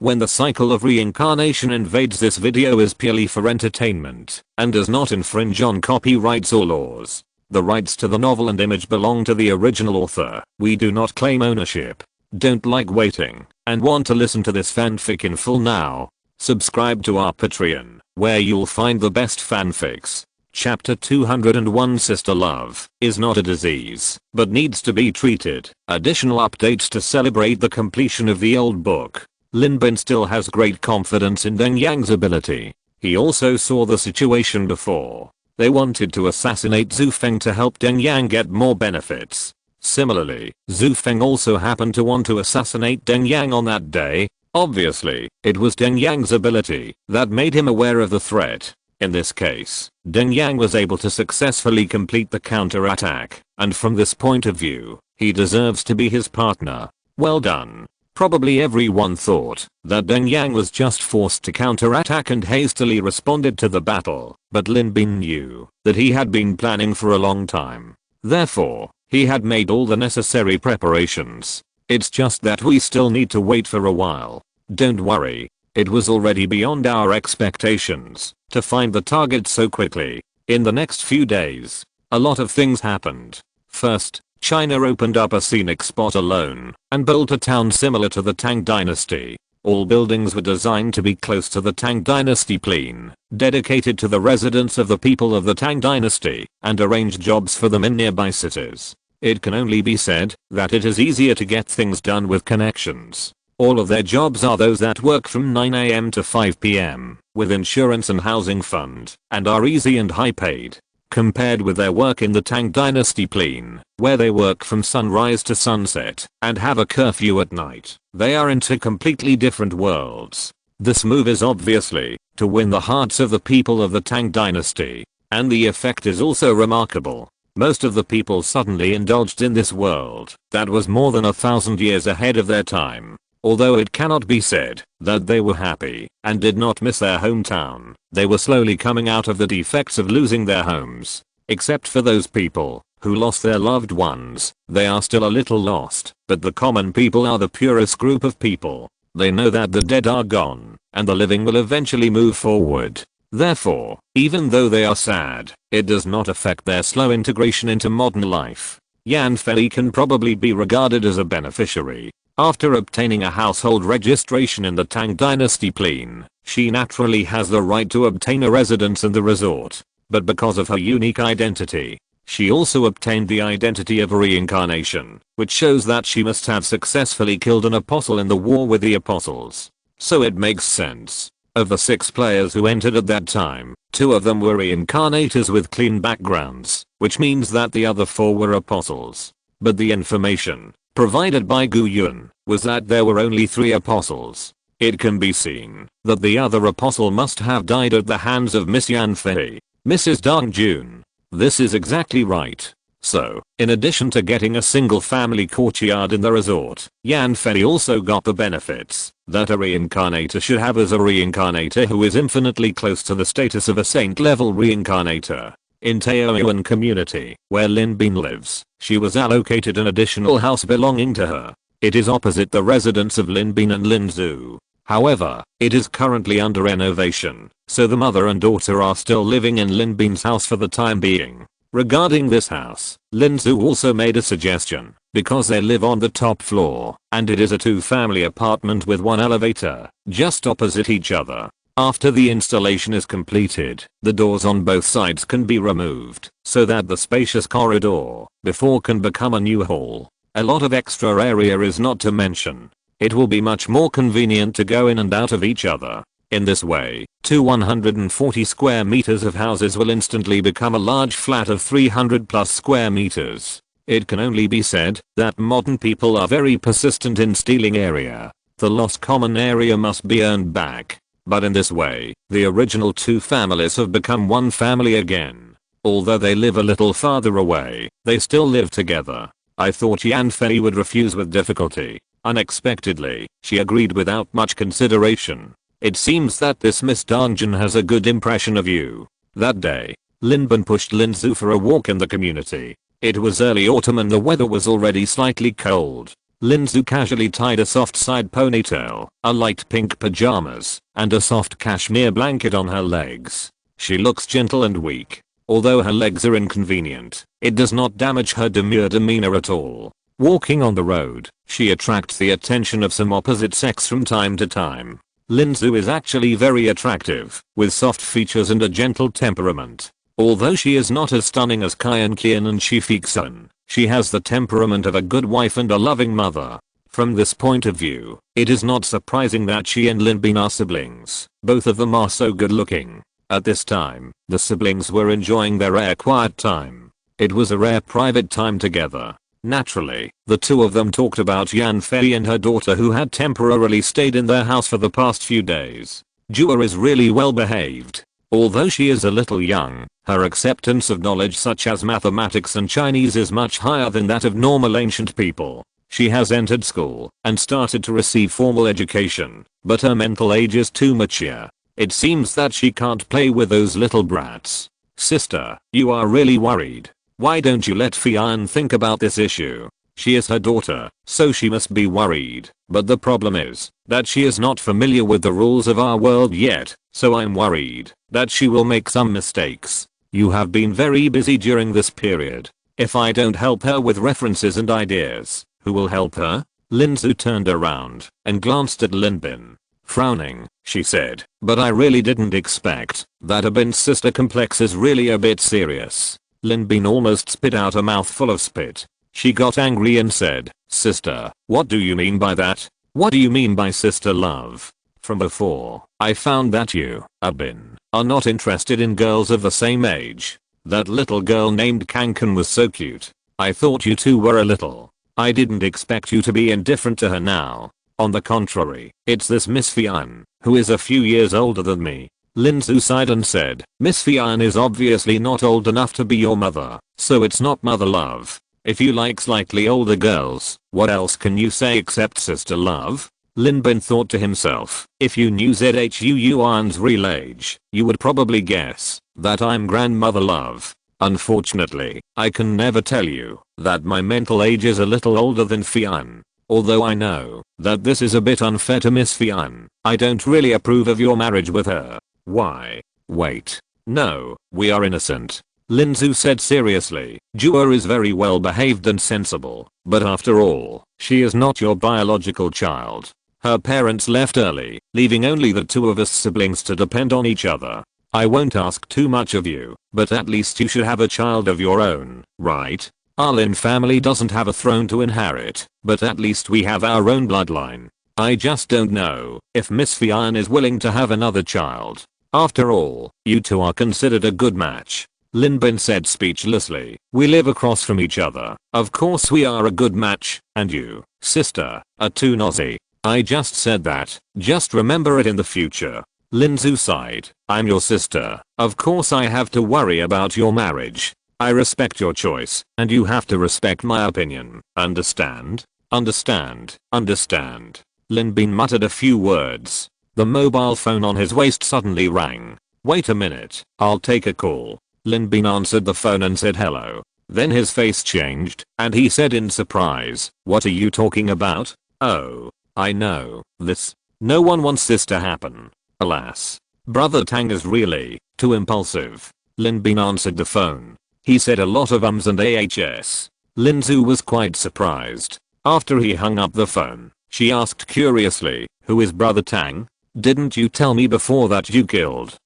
when the cycle of reincarnation invades. This video is purely for entertainment and does not infringe on copyrights or laws. The rights to the novel and image belong to the original author. We do not claim ownership. Don't like waiting and want to listen to this fanfic in full now? Subscribe to our Patreon, where you'll find the best fanfics. Chapter 201 Sister Love is not a disease, but needs to be treated. Additional updates to celebrate the completion of the old book. Lin Bin still has great confidence in Deng Yang's ability. He also saw the situation before. They wanted to assassinate Zhu Feng to help Deng Yang get more benefits. Similarly, Zhu Feng also happened to want to assassinate Deng Yang on that day. Obviously, it was Deng Yang's ability that made him aware of the threat. In this case, Deng Yang was able to successfully complete the counterattack, and from this point of view, he deserves to be his partner. Well done. Probably everyone thought that Deng Yang was just forced to counterattack and hastily responded to the battle, but Lin Bin knew that he had been planning for a long time. Therefore, he had made all the necessary preparations. It's just that we still need to wait for a while. Don't worry. It was already beyond our expectations to find the target so quickly. In the next few days, a lot of things happened. First, China opened up a scenic spot alone and built a town similar to the Tang Dynasty. All buildings were designed to be close to the Tang Dynasty plain, dedicated to the residents of the people of the Tang Dynasty, and arranged jobs for them in nearby cities. It can only be said that it is easier to get things done with connections. All of their jobs are those that work from 9 AM to 5 PM, with insurance and housing fund, and are easy and high paid. Compared with their work in the Tang Dynasty plain, where they work from sunrise to sunset, and have a curfew at night, they are into completely different worlds. This move is obviously to win the hearts of the people of the Tang Dynasty, and the effect is also remarkable. Most of the people suddenly indulged in this world that was more than 1,000 years ahead of their time. Although it cannot be said that they were happy and did not miss their hometown, they were slowly coming out of the defects of losing their homes. Except for those people who lost their loved ones, they are still a little lost, but the common people are the purest group of people. They know that the dead are gone, and the living will eventually move forward. Therefore, even though they are sad, it does not affect their slow integration into modern life. Yan Fei can probably be regarded as a beneficiary. After obtaining a household registration in the Tang Dynasty plain, she naturally has the right to obtain a residence in the resort. But because of her unique identity, she also obtained the identity of a reincarnation, which shows that she must have successfully killed an apostle in the war with the apostles. So it makes sense. Of the 6 players who entered at that time, 2 of them were reincarnators with clean backgrounds, which means that the other 4 were apostles. But the information provided by Gu Yun was that there were only 3 apostles. It can be seen that the other apostle must have died at the hands of Miss Yan Fei, Mrs. Dang Jun. This is exactly right. So, in addition to getting a single family courtyard in the resort, Yan Fei also got the benefits that a reincarnator should have as a reincarnator who is infinitely close to the status of a saint-level reincarnator. In Taoyuan community, where Lin Bin lives, she was allocated an additional house belonging to her. It is opposite the residence of Lin Bin and Lin Zhu. However, it is currently under renovation, so the mother and daughter are still living in Lin Bin's house for the time being. Regarding this house, Lin Zhu also made a suggestion, because they live on the top floor, and it is a 2-family apartment with 1 elevator, just opposite each other. After the installation is completed, the doors on both sides can be removed, so that the spacious corridor before can become a new hall. A lot of extra area is not to mention. It will be much more convenient to go in and out of each other. In this way, 140 square meters of houses will instantly become a large flat of 300 plus square meters. It can only be said that modern people are very persistent in stealing area. The lost common area must be earned back. But in this way, the original 2 families have become 1 family again. Although they live a little farther away, they still live together. I thought Yan Fei would refuse with difficulty. Unexpectedly, she agreed without much consideration. It seems that this Miss Dangjun has a good impression of you. That day, Lin Bin pushed Lin Zhu for a walk in the community. It was early autumn and the weather was already slightly cold. Linzu casually tied a soft side ponytail, a light pink pajamas, and a soft cashmere blanket on her legs. She looks gentle and weak. Although her legs are inconvenient, it does not damage her demure demeanor at all. Walking on the road, she attracts the attention of some opposite sex from time to time. Linzu is actually very attractive, with soft features and a gentle temperament. Although she is not as stunning as Kyan Kian and Shifik-sun, she has the temperament of a good wife and a loving mother. From this point of view, it is not surprising that she and Linbin are siblings. Both of them are so good looking. At this time, the siblings were enjoying their rare quiet time. It was a rare private time together. Naturally, the two of them talked about Yan Fei and her daughter who had temporarily stayed in their house for the past few days. Jua is really well behaved. Although she is a little young, her acceptance of knowledge such as mathematics and Chinese is much higher than that of normal ancient people. She has entered school and started to receive formal education, but her mental age is too mature. It seems that she can't play with those little brats. Sister, you are really worried. Why don't you let Fian think about this issue? She is her daughter, so she must be worried. But the problem is that she is not familiar with the rules of our world yet, so I'm worried that she will make some mistakes. You have been very busy during this period. If I don't help her with references and ideas, who will help her? Linzu turned around and glanced at Linbin. Frowning, she said, but I really didn't expect that Abin's sister complex is really a bit serious. Linbin almost spit out a mouthful of spit. She got angry and said, sister, what do you mean by that? What do you mean by sister love? From before, I found that you, Abin, are not interested in girls of the same age. That little girl named Kankan was so cute. I thought you two were a little. I didn't expect you to be indifferent to her now. On the contrary, it's this Miss Fian, who is a few years older than me. Linzu sighed and said, Miss Fian is obviously not old enough to be your mother, so it's not mother love. If you like slightly older girls, what else can you say except sister love? Linbin thought to himself, if you knew Zhu Yuan's real age, you would probably guess that I'm grandmother love. Unfortunately, I can never tell you that my mental age is a little older than Fian. Although I know that this is a bit unfair to Miss Fian, I don't really approve of your marriage with her. Why? Wait. No, we are innocent. Linzu said seriously. Jua is very well behaved and sensible, but after all, she is not your biological child. Her parents left early, leaving only the two of us siblings to depend on each other. I won't ask too much of you, but at least you should have a child of your own, right? Our Lin family doesn't have a throne to inherit, but at least we have our own bloodline. I just don't know if Miss Fian is willing to have another child. After all, you two are considered a good match. Linbin said speechlessly. We live across from each other. Of course we are a good match, and you, sister, are too nosy. I just said that. Just remember it in the future. Linzu sighed. I'm your sister. Of course I have to worry about your marriage. I respect your choice, and you have to respect my opinion. Understand? Understand. Understand. Linbin muttered a few words. The mobile phone on his waist suddenly rang. Wait a minute, I'll take a call. Linbin answered the phone and said hello. Then his face changed, and he said in surprise, what are you talking about? Oh, I know, this. No one wants this to happen. Alas. Brother Tang is really too impulsive. Linbin answered the phone. He said a lot of ums and ahs. Linzu was quite surprised. After he hung up the phone, she asked curiously, who is Brother Tang? Didn't you tell me before that you killed,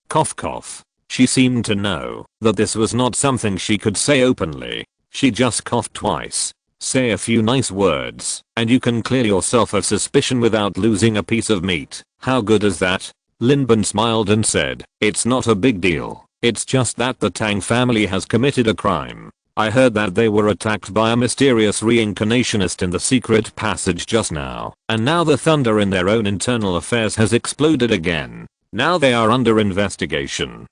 cough cough. She seemed to know that this was not something she could say openly. She just coughed twice. Say a few nice words, and you can clear yourself of suspicion without losing a piece of meat. How good is that? Linbin smiled and said, it's not a big deal. It's just that the Tang family has committed a crime. I heard that they were attacked by a mysterious reincarnationist in the secret passage just now, and now the thunder in their own internal affairs has exploded again. Now they are under investigation.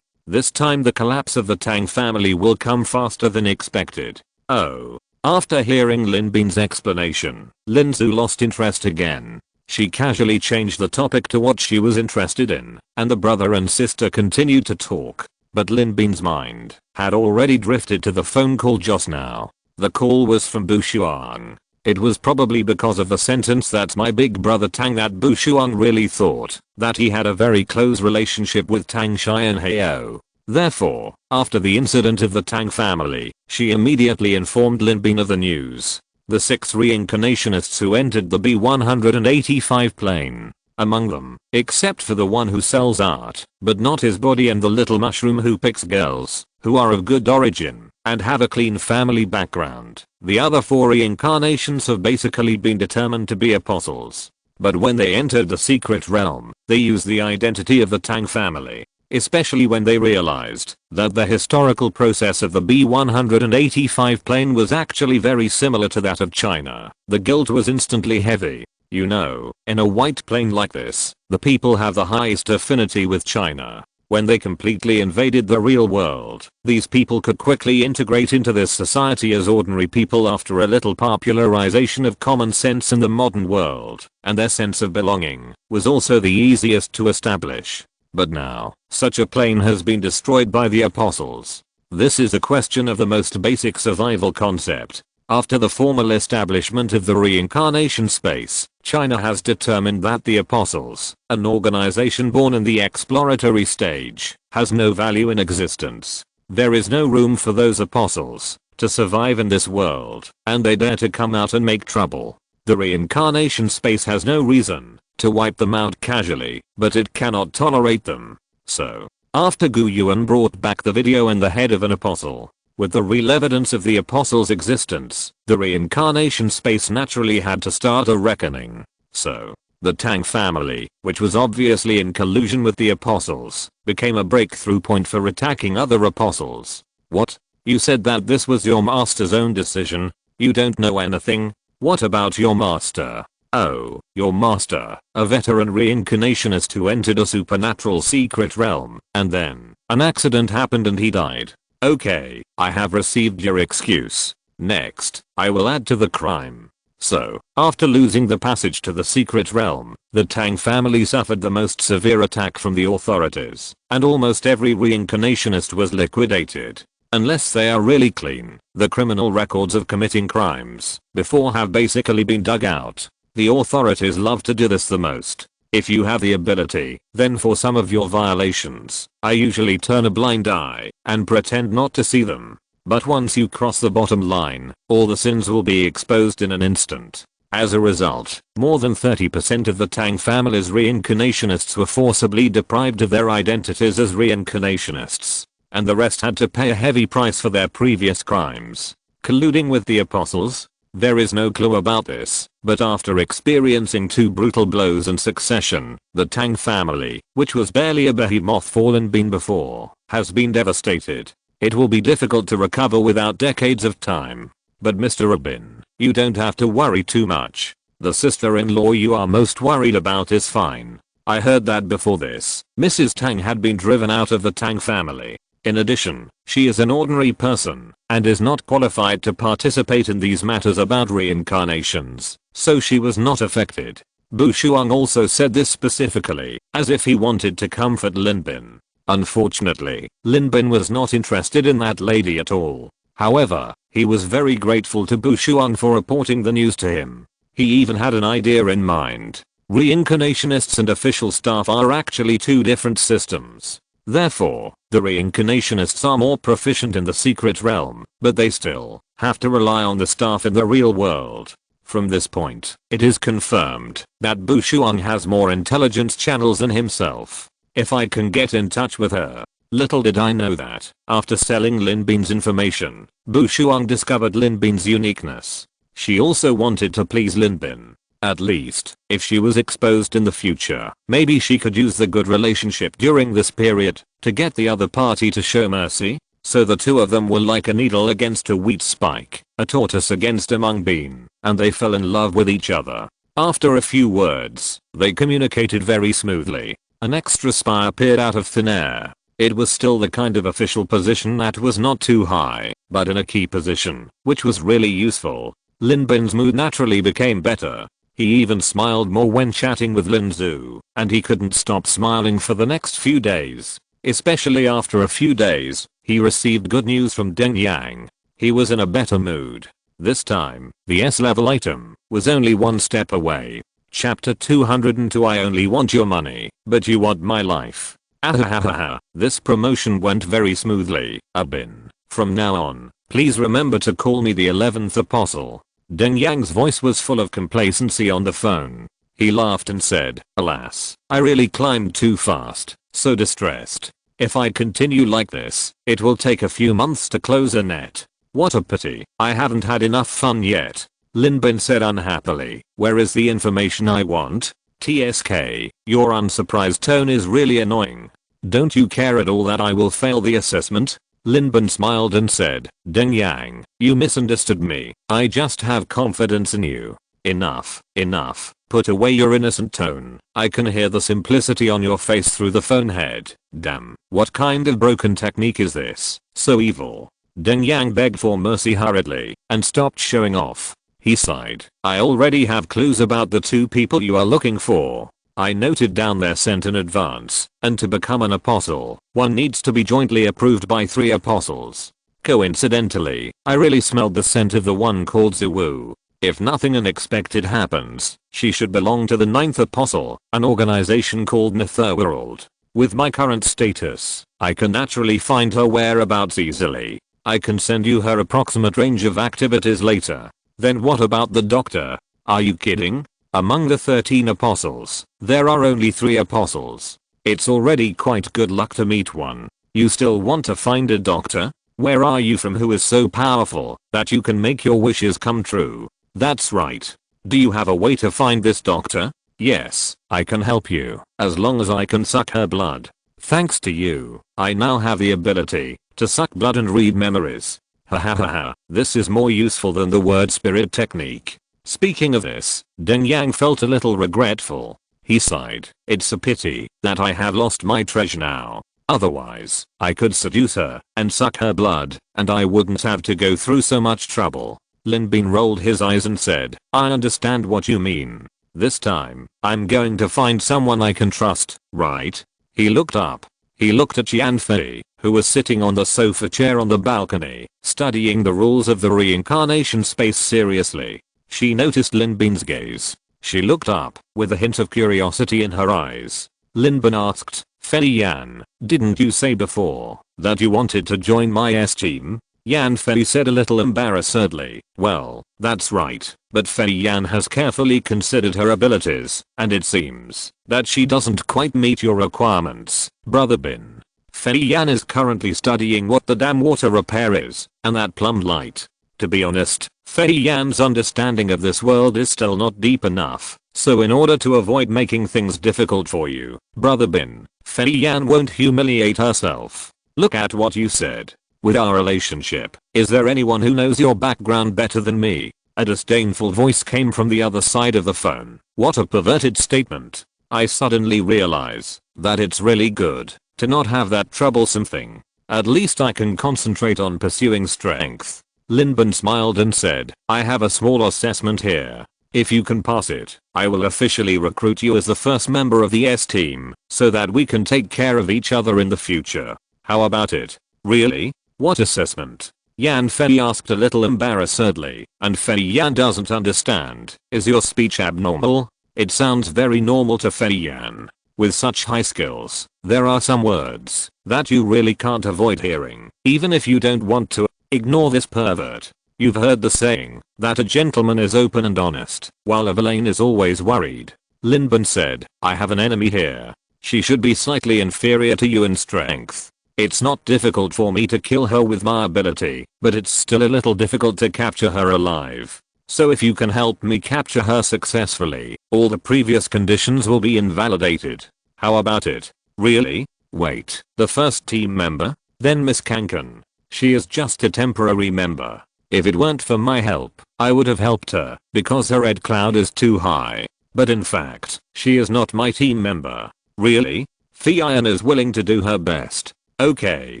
This time the collapse of the Tang family will come faster than expected. Oh. After hearing Linbin's explanation, Linzu lost interest again. She casually changed the topic to what she was interested in, and the brother and sister continued to talk. But Linbin's mind had already drifted to the phone call just now. The call was from Bu Shuang. It was probably because of the sentence that my big brother Tang that Bu Shuang really thought that he had a very close relationship with Tang Xian Heo. Therefore, after the incident of the Tang family, she immediately informed Lin Bin of the news. The 6 reincarnationists who entered the B-185 plane. Among them, except for the one who sells art, but not his body, and the little mushroom who picks girls, who are of good origin, and have a clean family background. The other 4 reincarnations have basically been determined to be apostles. But when they entered the secret realm, they used the identity of the Tang family, especially when they realized that the historical process of the B-185 plane was actually very similar to that of China. The guilt was instantly heavy. You know, in a white plane like this, the people have the highest affinity with China. When they completely invaded the real world, these people could quickly integrate into this society as ordinary people after a little popularization of common sense in the modern world, and their sense of belonging was also the easiest to establish. But now, such a plane has been destroyed by the apostles. This is a question of the most basic survival concept. After the formal establishment of the reincarnation space, China has determined that the apostles, an organization born in the exploratory stage, has no value in existence. There is no room for those apostles to survive in this world, and they dare to come out and make trouble. The reincarnation space has no reason to wipe them out casually, but it cannot tolerate them. So, after Gu Yuan brought back the video and the head of an apostle, with the real evidence of the apostles' existence, the reincarnation space naturally had to start a reckoning. So, the Tang family, which was obviously in collusion with the apostles, became a breakthrough point for attacking other apostles. What? You said that this was your master's own decision? You don't know anything? What about your master? Oh, your master, a veteran reincarnationist who entered a supernatural secret realm, and then, an accident happened and he died. Okay, I have received your excuse. Next, I will add to the crime. So, after losing the passage to the secret realm, the Tang family suffered the most severe attack from the authorities, and almost every reincarnationist was liquidated. Unless they are really clean, the criminal records of committing crimes before have basically been dug out. The authorities love to do this the most. If you have the ability, then for some of your violations, I usually turn a blind eye and pretend not to see them. But once you cross the bottom line, all the sins will be exposed in an instant. As a result, more than 30% of the Tang family's reincarnationists were forcibly deprived of their identities as reincarnationists, and the rest had to pay a heavy price for their previous crimes. Colluding with the apostles? There is no clue about this, but after experiencing 2 brutal blows in succession, the Tang family, which was barely a behemoth fallen bean before, has been devastated. It will be difficult to recover without decades of time. But Mr. Abin, you don't have to worry too much. The sister-in-law you are most worried about is fine. I heard that before this, Mrs. Tang had been driven out of the Tang family. In addition, she is an ordinary person and is not qualified to participate in these matters about reincarnations, so she was not affected. Bu Shuang also said this specifically, as if he wanted to comfort Lin Bin. Unfortunately, Lin Bin was not interested in that lady at all. However, he was very grateful to Bu Shuang for reporting the news to him. He even had an idea in mind. Reincarnationists and official staff are actually 2 different systems. Therefore, the reincarnationists are more proficient in the secret realm, but they still have to rely on the staff in the real world. From this point, it is confirmed that Bu Shuang has more intelligence channels than himself. If I can get in touch with her. Little did I know that, after selling Lin Bin's information, Bu Shuang discovered Lin Bin's uniqueness. She also wanted to please Lin Bin. At least, if she was exposed in the future, maybe she could use the good relationship during this period to get the other party to show mercy. So the 2 of them were like a needle against a wheat spike, a tortoise against a mung bean, and they fell in love with each other. After a few words, they communicated very smoothly. An extra spy appeared out of thin air. It was still the kind of official position that was not too high, but in a key position, which was really useful. Lin Bin's mood naturally became better. He even smiled more when chatting with Lin Zhu, and he couldn't stop smiling for the next few days. Especially after a few days, he received good news from Deng Yang. He was in a better mood. This time, the S-level item was only one step away. Chapter 202. I only want your money, but you want my life. Ahahaha. This promotion went very smoothly, Abin. From now on, please remember to call me the 11th apostle. Deng Yang's voice was full of complacency on the phone. He laughed and said, alas, I really climbed too fast, so distressed. If I continue like this, it will take a few months to close a net. What a pity, I haven't had enough fun yet. Lin Bin said unhappily. Where is the information I want? TSK, your unsurprised tone is really annoying. Don't you care at all that I will fail the assessment? Lin Bin smiled and said, Deng Yang, you misunderstood me. I just have confidence in you. Enough, enough. Put away your innocent tone. I can hear the simplicity on your face through the phone head. Damn, what kind of broken technique is this? So evil. Deng Yang begged for mercy hurriedly and stopped showing off. He sighed. I already have clues about the two people you are looking for. I noted down their scent in advance, and to become an apostle, one needs to be jointly approved by 3 apostles. Coincidentally, I really smelled the scent of the one called Ziwu. If nothing unexpected happens, she should belong to the 9th apostle, an organization called Netherworld. With my current status, I can naturally find her whereabouts easily. I can send you her approximate range of activities later. Then what about the doctor? Are you kidding? Among the 13 apostles, there are only 3 apostles. It's already quite good luck to meet one. You still want to find a doctor? Where are you from who is so powerful that you can make your wishes come true? That's right. Do you have a way to find this doctor? Yes, I can help you, as long as I can suck her blood. Thanks to you, I now have the ability to suck blood and read memories. Hahaha, this is more useful than the word spirit technique. Speaking of this, Deng Yang felt a little regretful. He sighed. It's a pity that I have lost my treasure now. Otherwise, I could seduce her and suck her blood, and I wouldn't have to go through so much trouble. Lin Bin rolled his eyes and said, I understand what you mean. This time, I'm going to find someone I can trust, right? He looked up. He looked at Yan Fei, who was sitting on the sofa chair on the balcony, studying the rules of the reincarnation space seriously. She noticed Lin Bin's gaze. She looked up, with a hint of curiosity in her eyes. Lin Bin asked, Fei Yan, didn't you say before that you wanted to join my S-team? Yan Fei said a little embarrassedly. Well, that's right, but Fei Yan has carefully considered her abilities, and it seems that she doesn't quite meet your requirements, Brother Bin. Fei Yan is currently studying what the dam water repair is, and that plumbed light. To be honest, Fei Yan's understanding of this world is still not deep enough, so in order to avoid making things difficult for you, Brother Bin, Fei Yan won't humiliate herself. Look at what you said. With our relationship, is there anyone who knows your background better than me? A disdainful voice came from the other side of the phone. What a perverted statement. I suddenly realize that it's really good to not have that troublesome thing. At least I can concentrate on pursuing strength. Lin Bin smiled and said, I have a small assessment here. If you can pass it, I will officially recruit you as the first member of the S-team, so that we can take care of each other in the future. How about it? Really? What assessment? Yan Fei asked a little embarrassedly, and Fei Yan doesn't understand. Is your speech abnormal? It sounds very normal to Fei Yan. With such high skills, there are some words that you really can't avoid hearing, even if you don't want to. Ignore this pervert. You've heard the saying that a gentleman is open and honest, while a villain is always worried. Lin Bin said, I have an enemy here. She should be slightly inferior to you in strength. It's not difficult for me to kill her with my ability, but it's still a little difficult to capture her alive. So if you can help me capture her successfully, all the previous conditions will be invalidated. How about it? Really? Wait, the first team member? Then Miss Kankan. She is just a temporary member. If it weren't for my help, I would have helped her, because her red cloud is too high. But in fact, she is not my team member. Really? Fian is willing to do her best. Okay.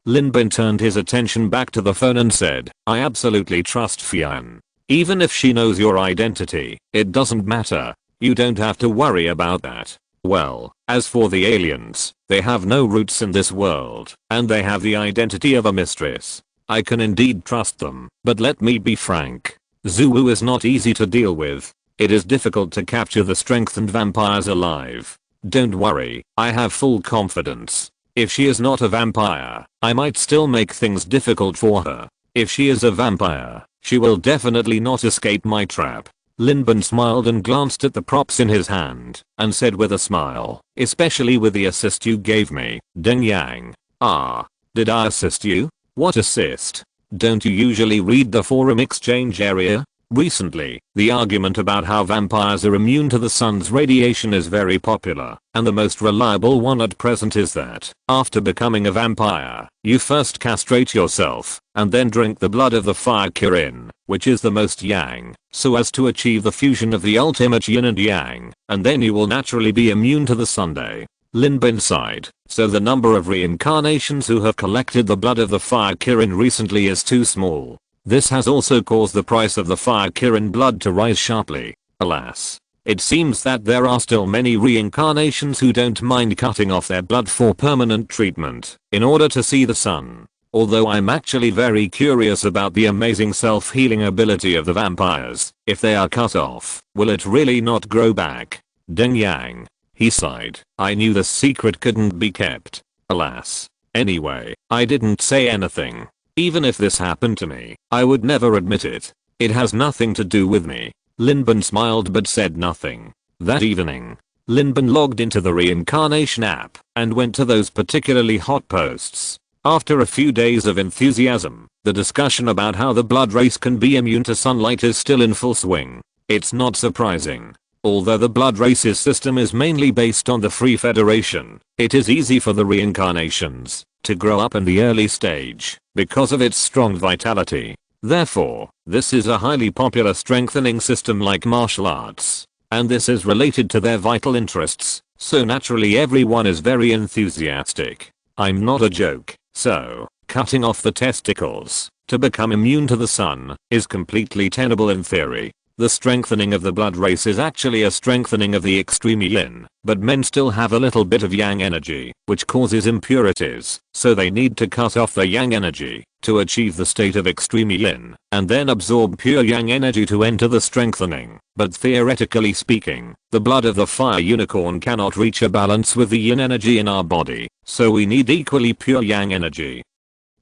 Lin Bin turned his attention back to the phone and said, I absolutely trust Fian. Even if she knows your identity, it doesn't matter. You don't have to worry about that. Well, as for the aliens, they have no roots in this world, and they have the identity of a mistress. I can indeed trust them, but let me be frank. Zulu is not easy to deal with. It is difficult to capture the strengthened vampires alive. Don't worry, I have full confidence. If she is not a vampire, I might still make things difficult for her. If she is a vampire, she will definitely not escape my trap. Linben smiled and glanced at the props in his hand, and said with a smile, especially with the assist you gave me, Deng Yang. Ah. Did I assist you? What assist? Don't you usually read the forum exchange area? Recently, the argument about how vampires are immune to the sun's radiation is very popular, and the most reliable one at present is that, after becoming a vampire, you first castrate yourself, and then drink the blood of the fire Kirin, which is the most yang, so as to achieve the fusion of the ultimate yin and yang, and then you will naturally be immune to the Sunday. Linben sighed, so the number of reincarnations who have collected the blood of the fire Kirin recently is too small. This has also caused the price of the fire Kirin blood to rise sharply. Alas. It seems that there are still many reincarnations who don't mind cutting off their blood for permanent treatment, in order to see the sun. Although I'm actually very curious about the amazing self-healing ability of the vampires, if they are cut off, will it really not grow back? Deng Yang. He sighed. I knew the secret couldn't be kept. Alas. Anyway, I didn't say anything. Even if this happened to me, I would never admit it. It has nothing to do with me. Linben smiled but said nothing. That evening, Linben logged into the reincarnation app and went to those particularly hot posts. After a few days of enthusiasm, the discussion about how the blood race can be immune to sunlight is still in full swing. It's not surprising. Although the blood races system is mainly based on the Free Federation, it is easy for the reincarnations to grow up in the early stage because of its strong vitality. Therefore, this is a highly popular strengthening system like martial arts, and this is related to their vital interests, so naturally everyone is very enthusiastic. I'm not a joke, so cutting off the testicles to become immune to the sun is completely tenable in theory. The strengthening of the blood race is actually a strengthening of the extreme yin, but men still have a little bit of yang energy, which causes impurities, so they need to cut off the yang energy to achieve the state of extreme yin, and then absorb pure yang energy to enter the strengthening. But theoretically speaking, the blood of the fire unicorn cannot reach a balance with the yin energy in our body, so we need equally pure yang energy.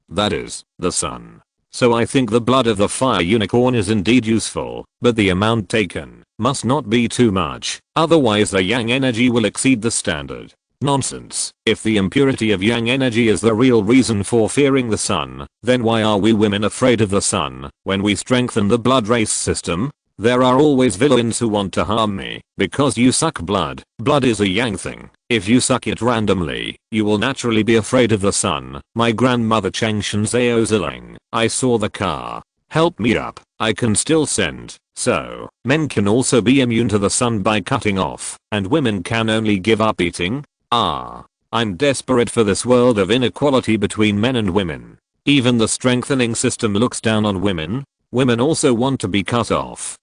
That is, the sun. So I think the blood of the fire unicorn is indeed useful, but the amount taken must not be too much, otherwise the yang energy will exceed the standard. Nonsense. If the impurity of yang energy is the real reason for fearing the sun, then why are we women afraid of the sun when we strengthen the blood race system? There are always villains who want to harm me because you suck blood. Blood is a yang thing. If you suck it randomly, you will naturally be afraid of the sun. My grandmother Changshan Zao Ziling. I saw the car. Help me up. I can still send. So, men can also be immune to the sun by cutting off, and women can only give up eating? Ah. I'm desperate for this world of inequality between men and women. Even the strengthening system looks down on women. Women also want to be cut off.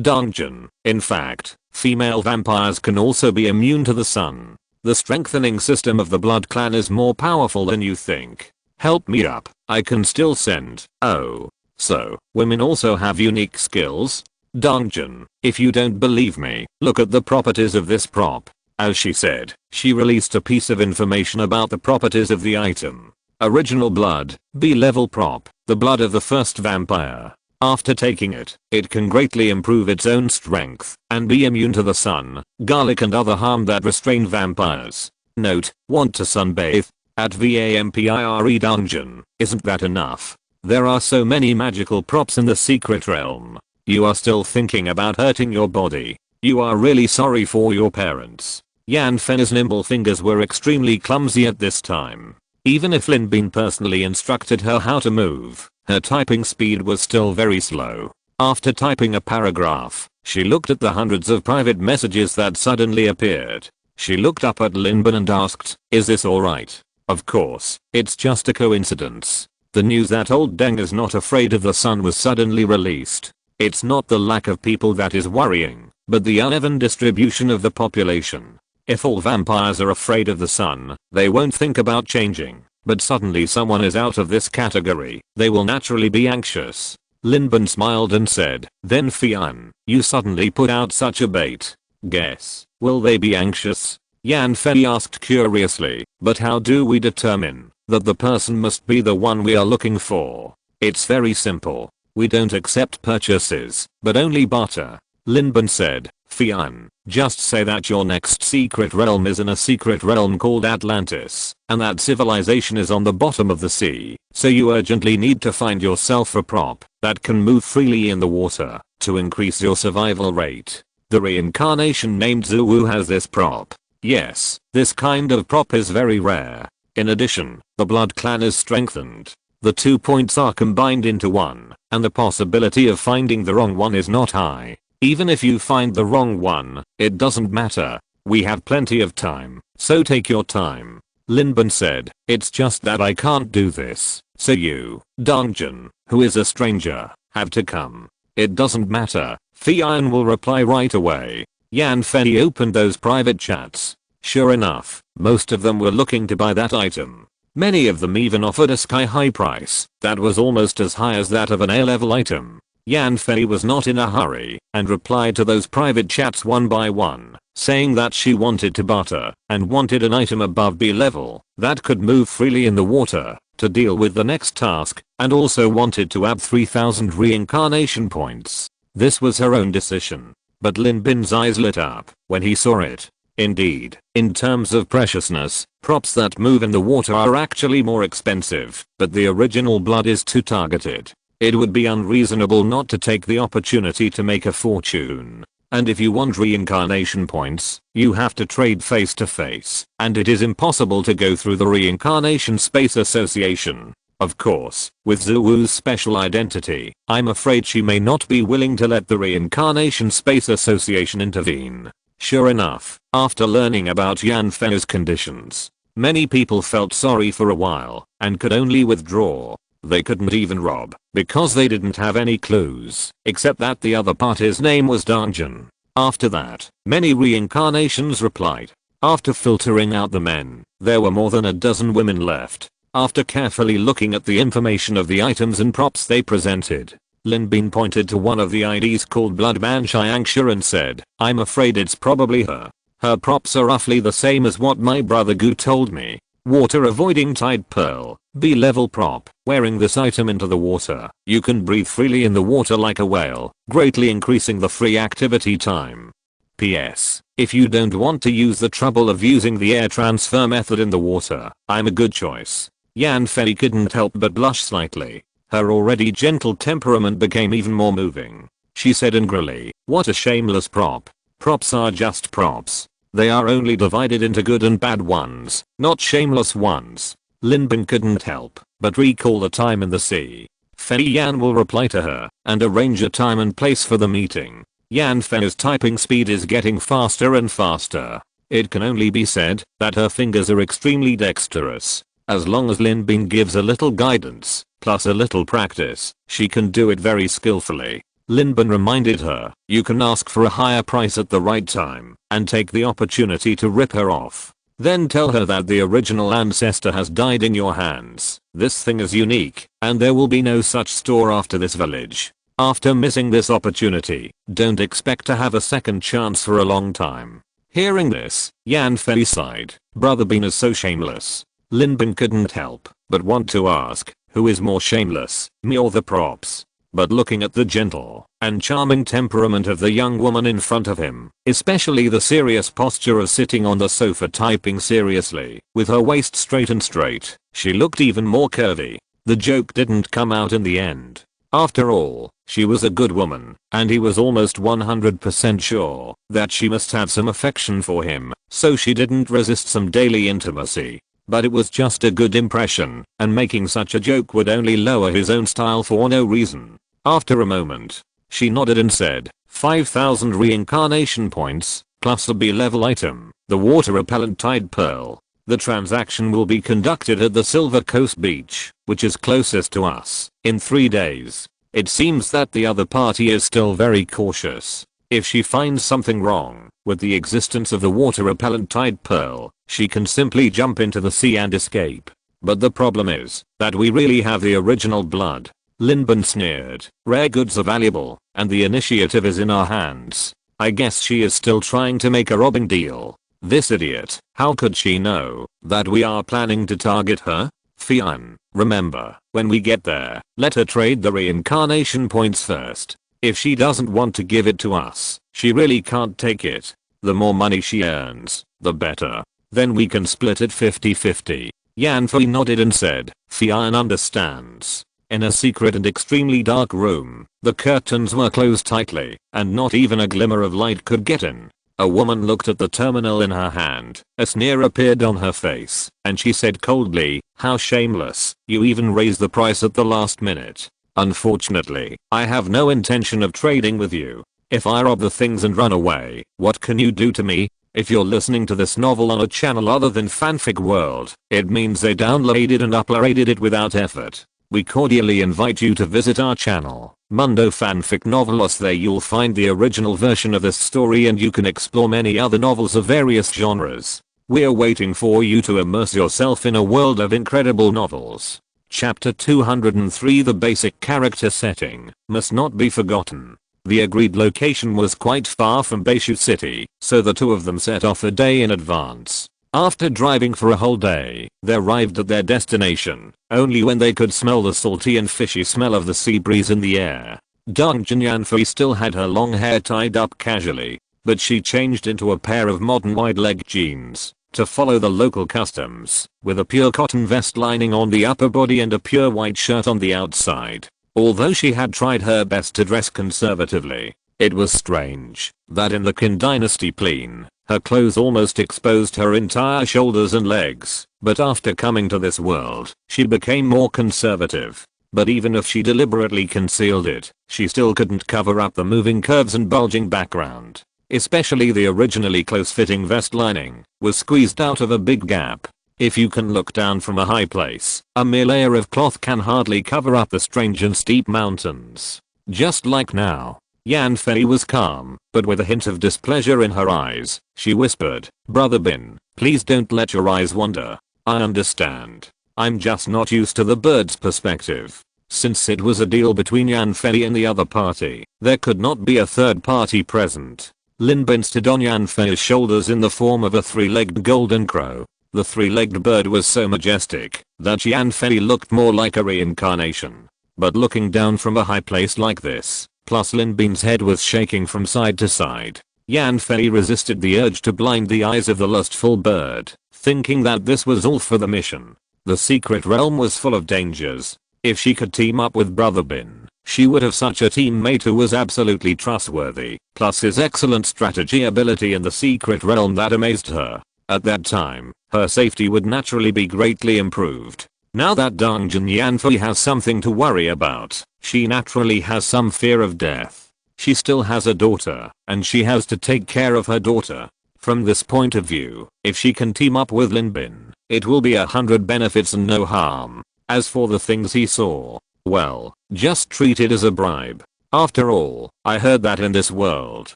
Dungeon. In fact, female vampires can also be immune to the sun. The strengthening system of the blood clan is more powerful than you think. Help me up. I can still send. Oh. So, women also have unique skills? Dungeon. If you don't believe me, look at the properties of this prop. As she said, she released a piece of information about the properties of the item. Original blood, B-level prop, the blood of the first vampire. After taking it, it can greatly improve its own strength and be immune to the sun, garlic and other harm that restrain vampires. Note, want to sunbathe? At Vampire Dungeon, isn't that enough? There are so many magical props in the secret realm. You are still thinking about hurting your body. You are really sorry for your parents. Yan Fen's nimble fingers were extremely clumsy at this time. Even if Lin Bean personally instructed her how to move, her typing speed was still very slow. After typing a paragraph, she looked at the hundreds of private messages that suddenly appeared. She looked up at Linben and asked, "Is this alright?" Of course, it's just a coincidence. The news that old Deng is not afraid of the sun was suddenly released. It's not the lack of people that is worrying, but the uneven distribution of the population. If all vampires are afraid of the sun, they won't think about changing. But suddenly someone is out of this category, they will naturally be anxious. Linbin smiled and said, then Fian, you suddenly put out such a bait. Guess, will they be anxious? Yan Fei asked curiously, but how do we determine that the person must be the one we are looking for? It's very simple. We don't accept purchases, but only barter. Linbin said, Fian, just say that your next secret realm is in a secret realm called Atlantis, and that civilization is on the bottom of the sea, so you urgently need to find yourself a prop that can move freely in the water to increase your survival rate. The reincarnation named Zuwu has this prop. Yes, this kind of prop is very rare. In addition, the blood clan is strengthened. The 2 points are combined into one, and the possibility of finding the wrong one is not high. Even if you find the wrong one, it doesn't matter. We have plenty of time, so take your time. Linbin said, it's just that I can't do this, so you, Dongjun, who is a stranger, have to come. It doesn't matter. Fian will reply right away. Yan Fei opened those private chats. Sure enough, most of them were looking to buy that item. Many of them even offered a sky-high price that was almost as high as that of an A-level item. Yan Fei was not in a hurry and replied to those private chats one by one, saying that she wanted to barter and wanted an item above B level that could move freely in the water to deal with the next task, and also wanted to add 3000 reincarnation points. This was her own decision, but Linbin's eyes lit up when he saw it. Indeed, in terms of preciousness, props that move in the water are actually more expensive, but the original blood is too targeted. It would be unreasonable not to take the opportunity to make a fortune. And if you want reincarnation points, you have to trade face to face, and it is impossible to go through the Reincarnation Space Association. Of course, with Zuwu's special identity, I'm afraid she may not be willing to let the Reincarnation Space Association intervene. Sure enough, after learning about Yan Fei's conditions, many people felt sorry for a while and could only withdraw. They couldn't even rob because they didn't have any clues except that the other party's name was Dongjun. After that, many reincarnations replied. After filtering out the men, there were more than a dozen women left. After carefully looking at the information of the items and props they presented, Linbin pointed to one of the IDs called Bloodman Xiangsha and said, I'm afraid it's probably her. Her props are roughly the same as what my brother Gu told me. Water avoiding tide pearl, B-level prop. Wearing this item into the water, you can breathe freely in the water like a whale, greatly increasing the free activity time. PS. If you don't want to use the trouble of using the air transfer method in the water, I'm a good choice. Yan Fei couldn't help but blush slightly. Her already gentle temperament became even more moving. She said angrily, what a shameless prop. Props are just props. They are only divided into good and bad ones, not shameless ones. Linbin couldn't help but recall the time in the sea. Fei Yan will reply to her and arrange a time and place for the meeting. Yan Fei's typing speed is getting faster and faster. It can only be said that her fingers are extremely dexterous. As long as Linbin gives a little guidance, plus a little practice, she can do it very skillfully. Linbin reminded her, you can ask for a higher price at the right time and take the opportunity to rip her off. Then tell her that the original ancestor has died in your hands. This thing is unique, and there will be no such store after this village. After missing this opportunity, don't expect to have a second chance for a long time. Hearing this, Yan Fei sighed. Brother Bean is so shameless. Linbin couldn't help but want to ask, who is more shameless, me or the props? But looking at the gentle and charming temperament of the young woman in front of him, especially the serious posture of sitting on the sofa typing seriously, with her waist straight and straight, she looked even more curvy. The joke didn't come out in the end. After all, she was a good woman, and he was almost 100% sure that she must have some affection for him, so she didn't resist some daily intimacy. But it was just a good impression, and making such a joke would only lower his own style for no reason. After a moment, she nodded and said, 5000 reincarnation points, plus a B-level item, the water repellent tide pearl. The transaction will be conducted at the Silver Coast Beach, which is closest to us, in 3 days. It seems that the other party is still very cautious. If she finds something wrong with the existence of the water repellent tide pearl, she can simply jump into the sea and escape. But the problem is that we really have the original blood. Linbin sneered. Rare goods are valuable, and the initiative is in our hands. I guess she is still trying to make a robbing deal. This idiot, how could she know that we are planning to target her? Fine. Remember, when we get there, let her trade the reincarnation points first. If she doesn't want to give it to us, she really can't take it. The more money she earns, the better. Then we can split it 50-50. Yanfei nodded and said, Fian understands. In a secret and extremely dark room, the curtains were closed tightly, and not even a glimmer of light could get in. A woman looked at the terminal in her hand, a sneer appeared on her face, and she said coldly, how shameless, you even raised the price at the last minute. Unfortunately, I have no intention of trading with you. If I rob the things and run away, what can you do to me? If you're listening to this novel on a channel other than Fanfic World, it means they downloaded and uploaded it without effort. We cordially invite you to visit our channel, Mundo Fanfic Novelos. There you'll find the original version of this story and you can explore many other novels of various genres. We're waiting for you to immerse yourself in a world of incredible novels. Chapter 203. The basic character setting must not be forgotten. The agreed location was quite far from Beishu City, so the two of them set off a day in advance. After driving for a whole day, they arrived at their destination, only when they could smell the salty and fishy smell of the sea breeze in the air. Dong Jinyanfei still had her long hair tied up casually, but she changed into a pair of modern wide-leg jeans to follow the local customs, with a pure cotton vest lining on the upper body and a pure white shirt on the outside. Although she had tried her best to dress conservatively, it was strange that in the Qin Dynasty plane, her clothes almost exposed her entire shoulders and legs, but after coming to this world, she became more conservative. But even if she deliberately concealed it, she still couldn't cover up the moving curves and bulging background. Especially the originally close-fitting vest lining was squeezed out of a big gap. If you can look down from a high place, a mere layer of cloth can hardly cover up the strange and steep mountains. Just like now. Yanfei was calm, but with a hint of displeasure in her eyes, she whispered, Brother Bin, please don't let your eyes wander. I understand. I'm just not used to the bird's perspective. Since it was a deal between Yanfei and the other party, there could not be a third party present. Lin Bin stood on Yanfei's shoulders in the form of a three-legged golden crow. The three-legged bird was so majestic that Yanfei looked more like a reincarnation. But looking down from a high place like this, plus Lin Bin's head was shaking from side to side, Yanfei resisted the urge to blind the eyes of the lustful bird, thinking that this was all for the mission. The secret realm was full of dangers. If she could team up with Brother Bin, she would have such a teammate who was absolutely trustworthy, plus his excellent strategy ability in the secret realm that amazed her. At that time, her safety would naturally be greatly improved. Now that Dong Jinyanfei has something to worry about, she naturally has some fear of death. She still has a daughter, and she has to take care of her daughter. From this point of view, if she can team up with Lin Bin, it will be 100 benefits and no harm. As for the things he saw, well, just treat it as a bribe. After all, I heard that in this world,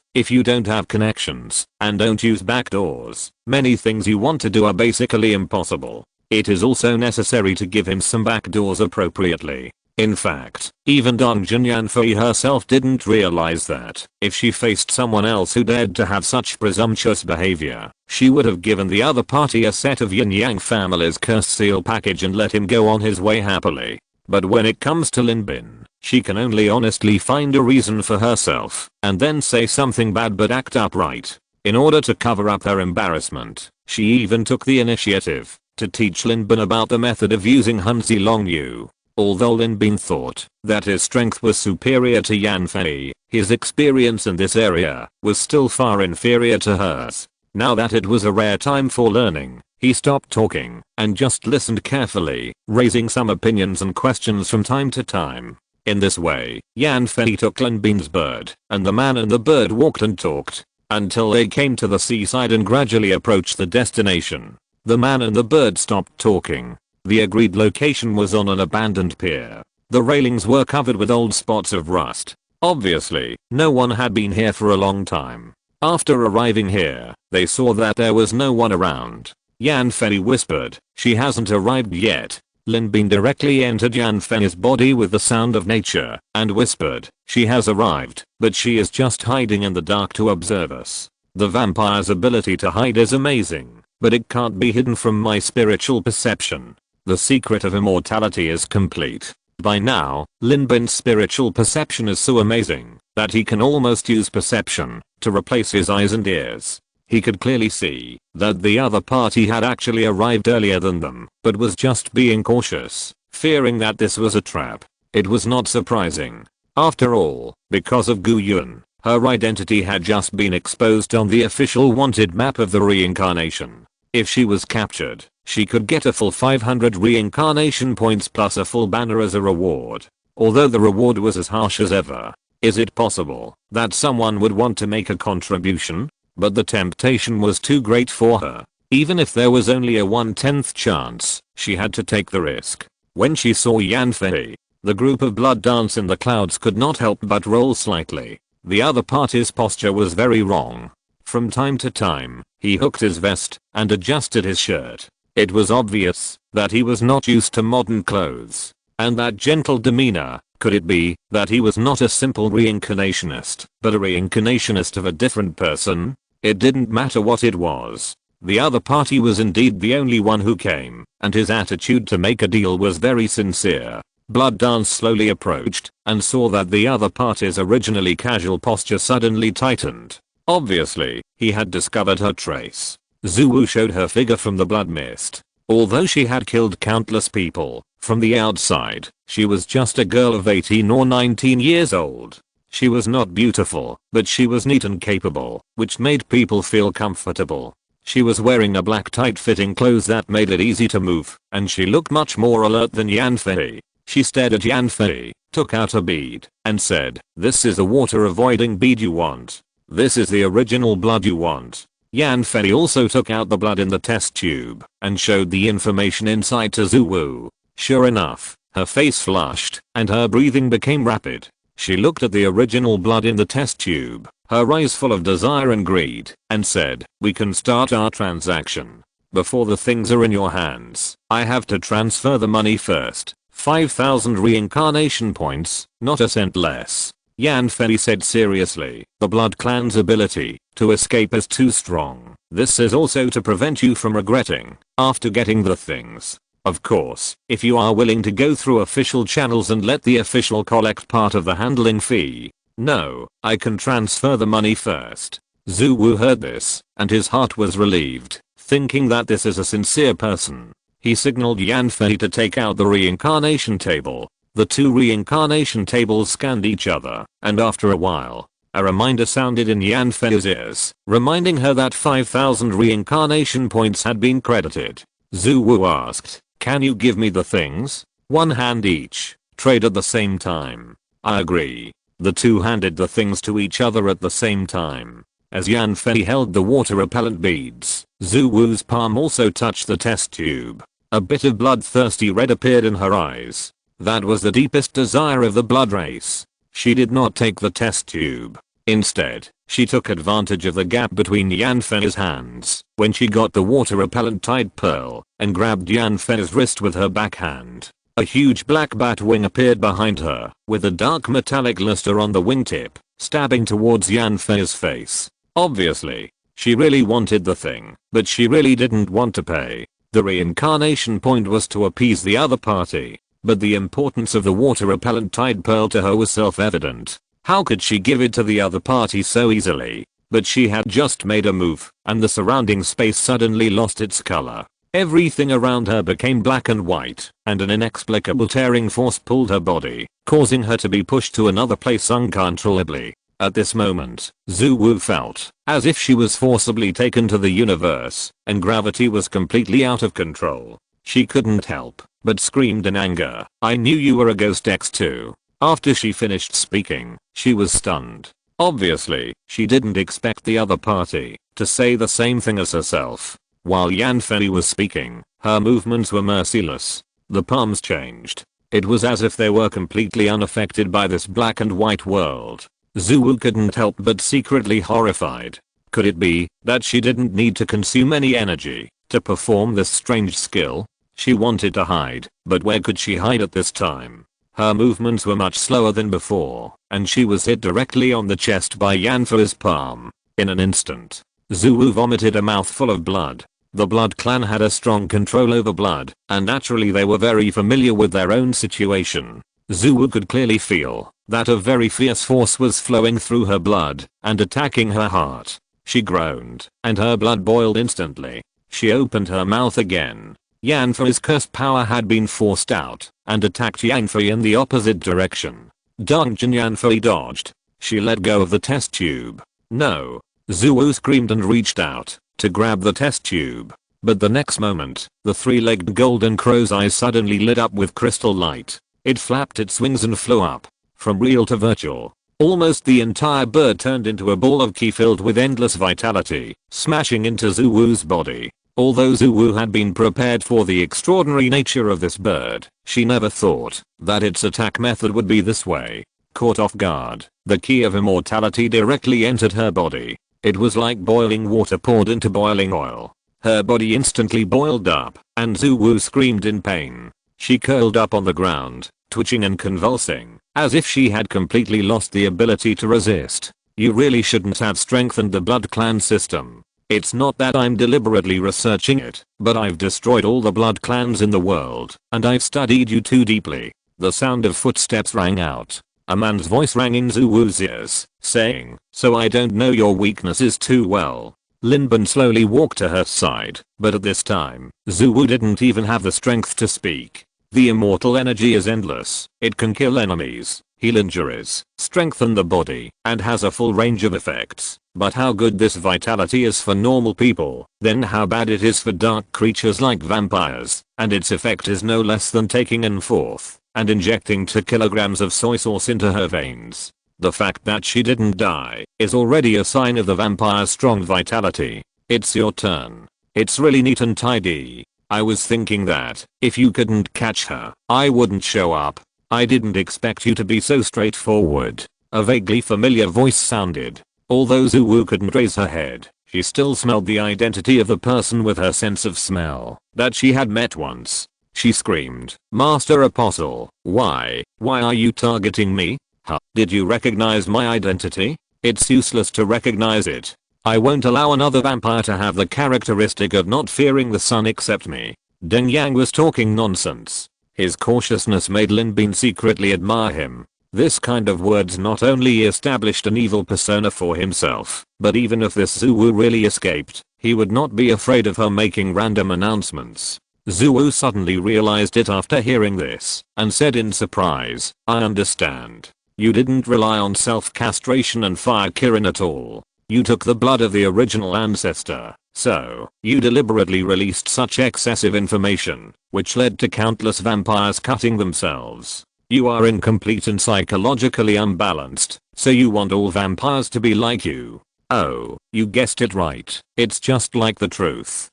if you don't have connections and don't use backdoors, many things you want to do are basically impossible. It is also necessary to give him some backdoors appropriately. In fact, even Dong Jinyanfei herself didn't realize that if she faced someone else who dared to have such presumptuous behavior, she would have given the other party a set of Yin Yang family's cursed seal package and let him go on his way happily. But when it comes to Lin Bin, she can only honestly find a reason for herself and then say something bad but act upright. In order to cover up her embarrassment, she even took the initiative to teach Lin Bin about the method of using Hunzi Long Yu. Although Lin Bin thought that his strength was superior to Yanfei, his experience in this area was still far inferior to hers. Now that it was a rare time for learning, he stopped talking and just listened carefully, raising some opinions and questions from time to time. In this way, Yanfei took Lin Bin's bird, and the man and the bird walked and talked until they came to the seaside and gradually approached the destination. The man and the bird stopped talking. The agreed location was on an abandoned pier. The railings were covered with old spots of rust. Obviously, no one had been here for a long time. After arriving here, they saw that there was no one around. Yanfei whispered, she hasn't arrived yet. Lin Bin directly entered Yan Fei's body with the sound of nature and whispered, "She has arrived, but she is just hiding in the dark to observe us. The vampire's ability to hide is amazing, but it can't be hidden from my spiritual perception. The secret of immortality is complete." By now, Lin Bin's spiritual perception is so amazing that he can almost use perception to replace his eyes and ears. He could clearly see that the other party had actually arrived earlier than them, but was just being cautious, fearing that this was a trap. It was not surprising. After all, because of Gu Yun, her identity had just been exposed on the official wanted map of the reincarnation. If she was captured, she could get a full 500 reincarnation points plus a full banner as a reward. Although the reward was as harsh as ever, is it possible that someone would want to make a contribution? But the temptation was too great for her. Even if there was only a 1/10th chance, she had to take the risk. When she saw Yan Fei, the group of blood dance in the clouds could not help but roll slightly. The other party's posture was very wrong. From time to time, he hooked his vest and adjusted his shirt. It was obvious that he was not used to modern clothes. And that gentle demeanor, could it be that he was not a simple reincarnationist, but a reincarnationist of a different person? It didn't matter what it was. The other party was indeed the only one who came, and his attitude to make a deal was very sincere. Blood Dance slowly approached and saw that the other party's originally casual posture suddenly tightened. Obviously, he had discovered her trace. Zhu showed her figure from the blood mist. Although she had killed countless people, from the outside, she was just a girl of 18 or 19 years old. She was not beautiful, but she was neat and capable, which made people feel comfortable. She was wearing a black tight-fitting clothes that made it easy to move, and she looked much more alert than Yan Fei. She stared at Yan Fei, took out a bead, and said, "This is the water-avoiding bead you want. This is the original blood you want." Yan Fei also took out the blood in the test tube and showed the information inside to Zhu. Sure enough, her face flushed and her breathing became rapid. She looked at the original blood in the test tube, her eyes full of desire and greed, and said, "We can start our transaction. Before the things are in your hands, I have to transfer the money first. 5,000 reincarnation points, not a cent less." Yan Fei said seriously, "The Blood Clan's ability to escape is too strong. This is also to prevent you from regretting after getting the things. Of course, if you are willing to go through official channels and let the official collect part of the handling fee." "No, I can transfer the money first." Zhu heard this, and his heart was relieved, thinking that this is a sincere person. He signaled Yan Fei to take out the reincarnation table. The two reincarnation tables scanned each other, and after a while, a reminder sounded in Yan Fei's ears, reminding her that 5,000 reincarnation points had been credited. Zhu asked, "Can you give me the things? One hand each. Trade at the same time." "I agree." The two handed the things to each other at the same time. As Yan Fei held the water repellent beads, Zhu's palm also touched the test tube. A bit of bloodthirsty red appeared in her eyes. That was the deepest desire of the blood race. She did not take the test tube. Instead, she took advantage of the gap between Yan Fei's hands when she got the water repellent Tide Pearl and grabbed Yan Fei's wrist with her backhand. A huge black bat wing appeared behind her with a dark metallic luster on the wingtip, stabbing towards Yan Fei's face. Obviously, she really wanted the thing, but she really didn't want to pay. The reincarnation point was to appease the other party, but the importance of the water repellent Tide Pearl to her was self-evident. How could she give it to the other party so easily? But she had just made a move, and the surrounding space suddenly lost its color. Everything around her became black and white, and an inexplicable tearing force pulled her body, causing her to be pushed to another place uncontrollably. At this moment, Zhu felt as if she was forcibly taken to the universe, and gravity was completely out of control. She couldn't help but screamed in anger, "I knew you were a ghost X2. After she finished speaking, she was stunned. Obviously, she didn't expect the other party to say the same thing as herself. While Yan Fei was speaking, her movements were merciless. The palms changed. It was as if they were completely unaffected by this black and white world. Zhu couldn't help but secretly horrified. Could it be that she didn't need to consume any energy to perform this strange skill? She wanted to hide, but where could she hide at this time? Her movements were much slower than before, and she was hit directly on the chest by Yanfu's palm. In an instant, Zuwu vomited a mouthful of blood. The Blood Clan had a strong control over blood, and naturally they were very familiar with their own situation. Zuwu could clearly feel that a very fierce force was flowing through her blood and attacking her heart. She groaned, and her blood boiled instantly. She opened her mouth again. Yanfu's cursed power had been forced out and attacked Yanfu in the opposite direction. Dungeon Yanfu dodged. She let go of the test tube. No. Zuwu screamed and reached out to grab the test tube. But the next moment, the three-legged golden crow's eyes suddenly lit up with crystal light. It flapped its wings and flew up. From real to virtual. Almost the entire bird turned into a ball of ki filled with endless vitality, smashing into Zuwu's body. Although Zuwu had been prepared for the extraordinary nature of this bird, she never thought that its attack method would be this way. Caught off guard, the key of immortality directly entered her body. It was like boiling water poured into boiling oil. Her body instantly boiled up, and Zuwu screamed in pain. She curled up on the ground, twitching and convulsing, as if she had completely lost the ability to resist. You really shouldn't have strengthened the Blood Clan system. It's not that I'm deliberately researching it, but I've destroyed all the Blood Clans in the world, and I've studied you too deeply. The sound of footsteps rang out. A man's voice rang in Zuwu's ears, saying, "So I don't know your weaknesses too well." Linban slowly walked to her side, but at this time, Zuwu didn't even have the strength to speak. The immortal energy is endless. It can kill enemies, heal injuries, strengthen the body, and has a full range of effects. But how good this vitality is for normal people, then how bad it is for dark creatures like vampires, and its effect is no less than taking an fourth and injecting 2 kilograms of soy sauce into her veins. The fact that she didn't die is already a sign of the vampire's strong vitality. It's your turn. It's really neat and tidy. I was thinking that if you couldn't catch her, I wouldn't show up. I didn't expect you to be so straightforward. A vaguely familiar voice sounded. Although Zuwu couldn't raise her head, she still smelled the identity of the person with her sense of smell that she had met once. She screamed, "Master Apostle, why are you targeting me? Huh? Did you recognize my identity? It's useless to recognize it. I won't allow another vampire to have the characteristic of not fearing the sun except me." Deng Yang was talking nonsense. His cautiousness made Lin Bin secretly admire him. This kind of words not only established an evil persona for himself, but even if this Zuwu really escaped, he would not be afraid of her making random announcements. Zuwu suddenly realized it after hearing this, and said in surprise, "I understand. You didn't rely on self-castration and fire Kirin at all. You took the blood of the original ancestor, so you deliberately released such excessive information, which led to countless vampires cutting themselves. You are incomplete and psychologically unbalanced, so you want all vampires to be like you. Oh, you guessed it right. It's just like the truth.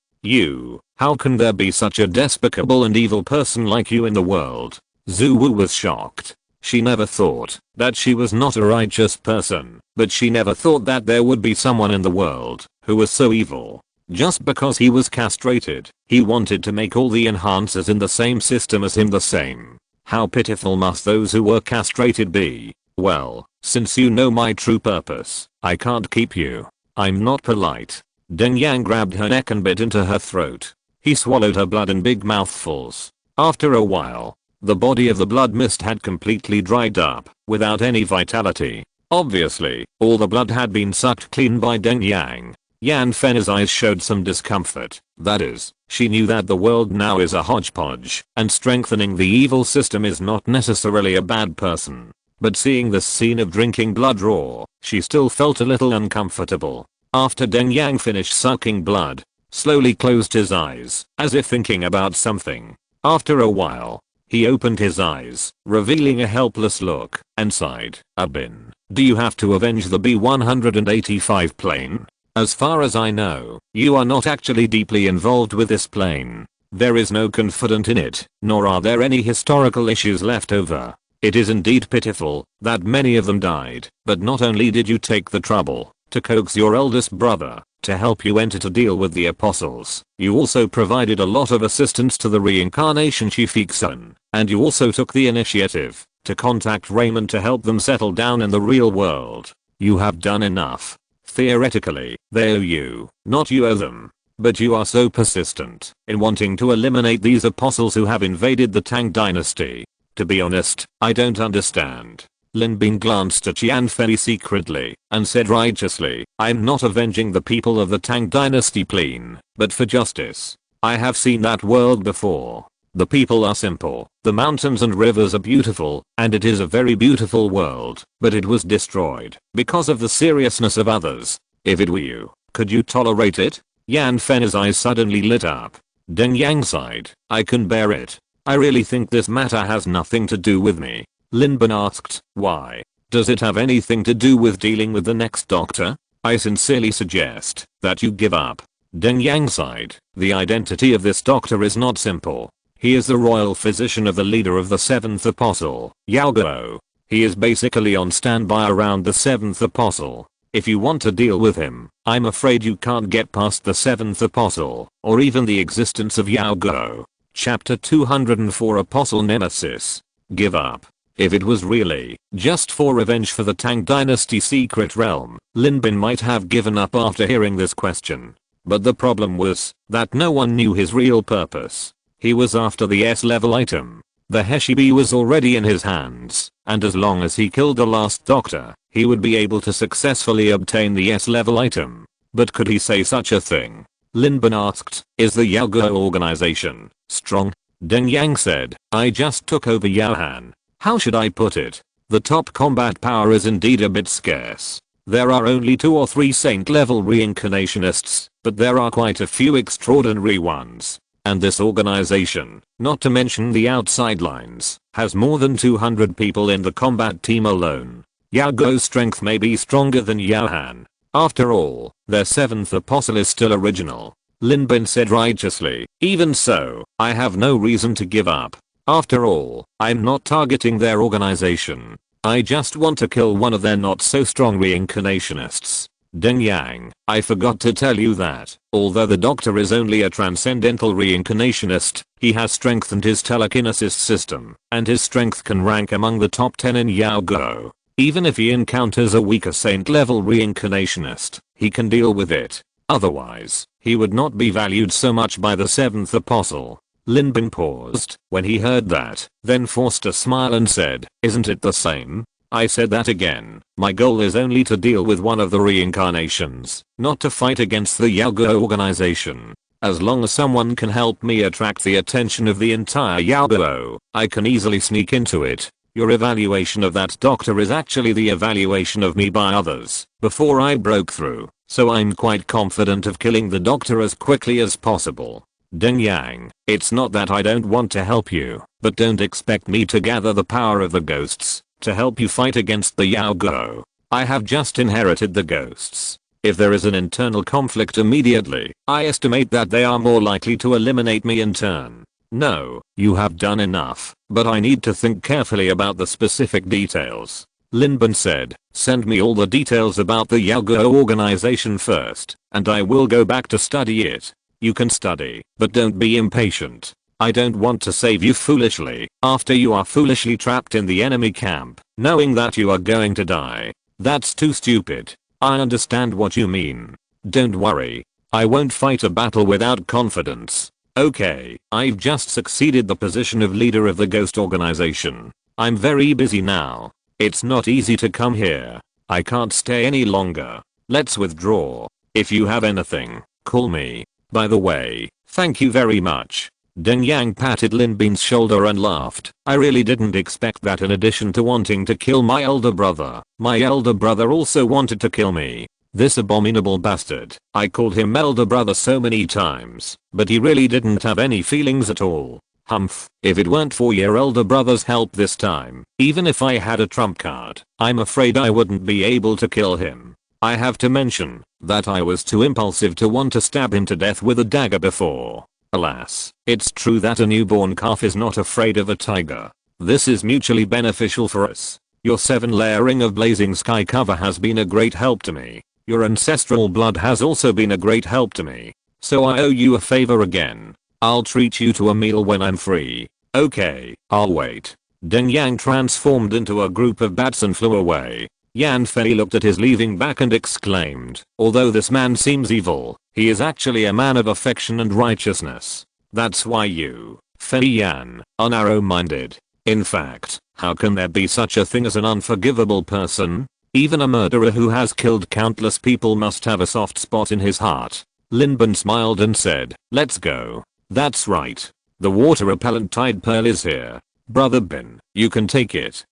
How can there be such a despicable and evil person like you in the world?" Zuwu was shocked. She never thought that she was not a righteous person, but she never thought that there would be someone in the world who was so evil. Just because he was castrated, he wanted to make all the enhancers in the same system as him the same. How pitiful must those who were castrated be? Well, since you know my true purpose, I can't keep you. I'm not polite. Deng Yang grabbed her neck and bit into her throat. He swallowed her blood in big mouthfuls. After a while, the body of the blood mist had completely dried up, without any vitality. Obviously, all the blood had been sucked clean by Deng Yang. Yan Fen's eyes showed some discomfort. That is, she knew that the world now is a hodgepodge, and strengthening the evil system is not necessarily a bad person. But seeing this scene of drinking blood raw, she still felt a little uncomfortable. After Deng Yang finished sucking blood, slowly closed his eyes, as if thinking about something. After a while, he opened his eyes, revealing a helpless look, and sighed. "Abin, do you have to avenge the B-185 plane? As far as I know, you are not actually deeply involved with this plane. There is no confidant in it, nor are there any historical issues left over. It is indeed pitiful that many of them died, but not only did you take the trouble to coax your eldest brother, to help you enter to deal with the apostles. You also provided a lot of assistance to the reincarnation chief Ixon, and you also took the initiative to contact Raymond to help them settle down in the real world. You have done enough. Theoretically, they owe you, not you owe them. But you are so persistent in wanting to eliminate these apostles who have invaded the Tang dynasty. To be honest, I don't understand. Lin Bin glanced at Yan Fei secretly and said righteously, I'm not avenging the people of the Tang dynasty clean, but for justice. I have seen that world before. The people are simple, the mountains and rivers are beautiful, and it is a very beautiful world, but it was destroyed because of the seriousness of others. If it were you, could you tolerate it? Yan Fen's eyes suddenly lit up. Deng Yang sighed, I can bear it. I really think this matter has nothing to do with me. Lin Bin asked, why? Does it have anything to do with dealing with the next doctor? I sincerely suggest that you give up. Deng Yang sighed, the identity of this doctor is not simple. He is the royal physician of the leader of the 7th apostle, Yao Guo. He is basically on standby around the 7th apostle. If you want to deal with him, I'm afraid you can't get past the 7th apostle, or even the existence of Yao Guo. Chapter 204 Apostle Nemesis. Give up. If it was really just for revenge for the Tang Dynasty secret realm, Lin Bin might have given up after hearing this question. But the problem was that no one knew his real purpose. He was after the S-level item. The Heshibi was already in his hands, and as long as he killed the last doctor, he would be able to successfully obtain the S-level item. But could he say such a thing? Lin Bin asked, is the Yao Guo organization strong? Deng Yang said, I just took over Yaohan. How should I put it? The top combat power is indeed a bit scarce. There are only 2 or 3 saint-level reincarnationists, but there are quite a few extraordinary ones. And this organization, not to mention the outside lines, has more than 200 people in the combat team alone. Yao Guo's strength may be stronger than Yaohan. After all, their 7th apostle is still original. Lin Bin said righteously, even so, I have no reason to give up. After all, I'm not targeting their organization. I just want to kill one of their not so strong reincarnationists. Deng Yang, I forgot to tell you that, although the doctor is only a transcendental reincarnationist, he has strengthened his telekinesis system, and his strength can rank among the top 10 in Yao Guo. Even if he encounters a weaker saint-level reincarnationist, he can deal with it. Otherwise, he would not be valued so much by the 7th apostle. Lin Bin paused when he heard that, then forced a smile and said, isn't it the same? I said that again. My goal is only to deal with one of the reincarnations, not to fight against the Yao Guo organization. As long as someone can help me attract the attention of the entire Yao Guo, I can easily sneak into it. Your evaluation of that doctor is actually the evaluation of me by others, before I broke through, so I'm quite confident of killing the doctor as quickly as possible. Deng Yang, it's not that I don't want to help you, but don't expect me to gather the power of the ghosts to help you fight against the Yao Guo. I have just inherited the ghosts. If there is an internal conflict immediately, I estimate that they are more likely to eliminate me in turn. No, you have done enough, but I need to think carefully about the specific details. Lin Bin said, send me all the details about the Yao Guo organization first, and I will go back to study it. You can study, but don't be impatient. I don't want to save you foolishly, after you are foolishly trapped in the enemy camp, knowing that you are going to die. That's too stupid. I understand what you mean. Don't worry. I won't fight a battle without confidence. Okay, I've just succeeded the position of leader of the ghost organization. I'm very busy now. It's not easy to come here. I can't stay any longer. Let's withdraw. If you have anything, call me. By the way, thank you very much. Deng Yang patted Lin Bin's shoulder and laughed. I really didn't expect that in addition to wanting to kill my elder brother also wanted to kill me. This abominable bastard. I called him elder brother so many times, but he really didn't have any feelings at all. Humph, if it weren't for your elder brother's help this time, even if I had a trump card, I'm afraid I wouldn't be able to kill him. I have to mention that I was too impulsive to want to stab him to death with a dagger before. Alas, it's true that a newborn calf is not afraid of a tiger. This is mutually beneficial for us. Your 7 layering of blazing sky cover has been a great help to me. Your ancestral blood has also been a great help to me. So I owe you a favor again. I'll treat you to a meal when I'm free. Okay, I'll wait. Deng Yang transformed into a group of bats and flew away. Yan Fei looked at his leaving back and exclaimed, although this man seems evil, he is actually a man of affection and righteousness. That's why you, Fei Yan, are narrow-minded. In fact, how can there be such a thing as an unforgivable person? Even a murderer who has killed countless people must have a soft spot in his heart. Lin Bin smiled and said, let's go. That's right. The water repellent tide pearl is here. Brother Bin, you can take it.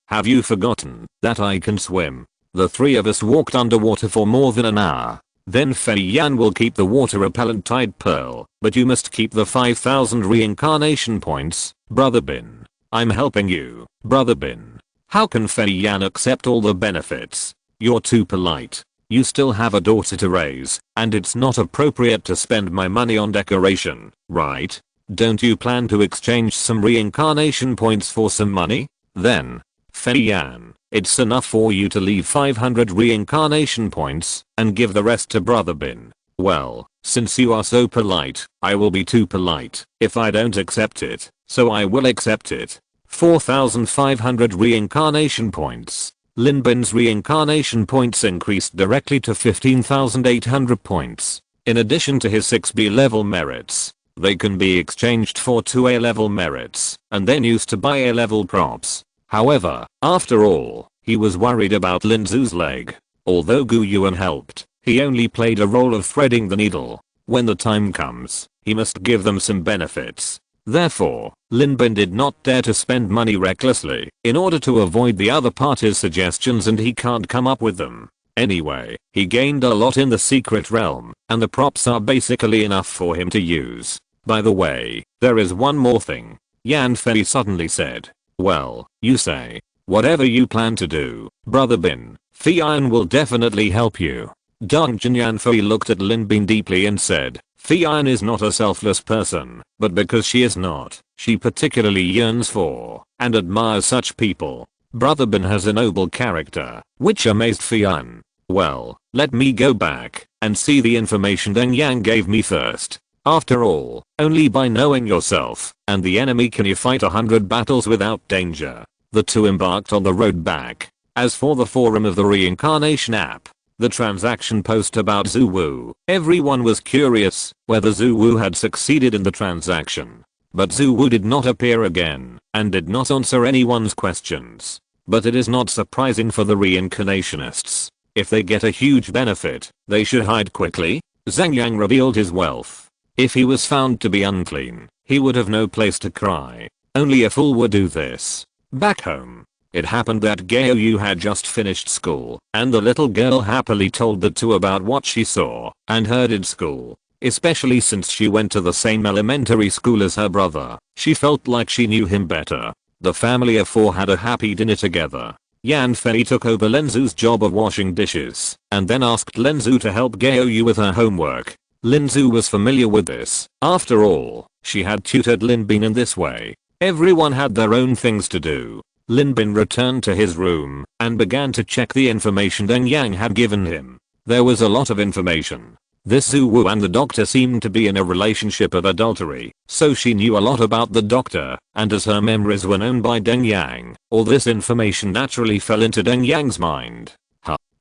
Have you forgotten that I can swim? The three of us walked underwater for more than an hour. Then Fei Yan will keep the water repellent tide pearl, but you must keep the 5,000 reincarnation points, Brother Bin. I'm helping you, Brother Bin. How can Fei Yan accept all the benefits? You're too polite. You still have a daughter to raise, and it's not appropriate to spend my money on decoration, right? Don't you plan to exchange some reincarnation points for some money? Then, Fei Yan, it's enough for you to leave 500 reincarnation points and give the rest to Brother Bin. Well, since you are so polite, I will be too polite if I don't accept it, so I will accept it. 4,500 reincarnation points. Lin Bin's reincarnation points increased directly to 15,800 points. In addition to his 6B level merits, they can be exchanged for 2A level merits and then used to buy A level props. However, after all, he was worried about Lin Zhu's leg. Although Gu Yuan helped, he only played a role of threading the needle. When the time comes, he must give them some benefits. Therefore, Lin Bin did not dare to spend money recklessly in order to avoid the other party's suggestions, and he can't come up with them. Anyway, he gained a lot in the secret realm, and the props are basically enough for him to use. By the way, there is one more thing. Yan Fei suddenly said. Well, you say. Whatever you plan to do, Brother Bin, Fei Yan will definitely help you. Dungeon Yan Fei looked at Lin Bin deeply and said, Fei Yan is not a selfless person, but because she is not, she particularly yearns for and admires such people. Brother Bin has a noble character, which amazed Fei Yan. Well, let me go back and see the information Deng Yang gave me first. After all, only by knowing yourself and the enemy can you fight 100 battles without danger. The two embarked on the road back. As for the forum of the reincarnation app, the transaction post about Zhu Wu, everyone was curious whether Zhu Wu had succeeded in the transaction. But Zhu Wu did not appear again and did not answer anyone's questions. But it is not surprising for the reincarnationists. If they get a huge benefit, they should hide quickly. Zhang Yang revealed his wealth. If he was found to be unclean, he would have no place to cry. Only a fool would do this. Back home, it happened that Gao Yu had just finished school, and the little girl happily told the two about what she saw and heard in school. Especially since she went to the same elementary school as her brother, she felt like she knew him better. The family of four had a happy dinner together. Yan Fei took over Lin Zhu's job of washing dishes, and then asked Lin Zhu to help Gao Yu with her homework. Lin Zhu was familiar with this. After all, she had tutored Lin Bin in this way. Everyone had their own things to do. Lin Bin returned to his room and began to check the information Deng Yang had given him. There was a lot of information. This Zhu Wu and the doctor seemed to be in a relationship of adultery, so she knew a lot about the doctor, and as her memories were known by Deng Yang, all this information naturally fell into Deng Yang's mind.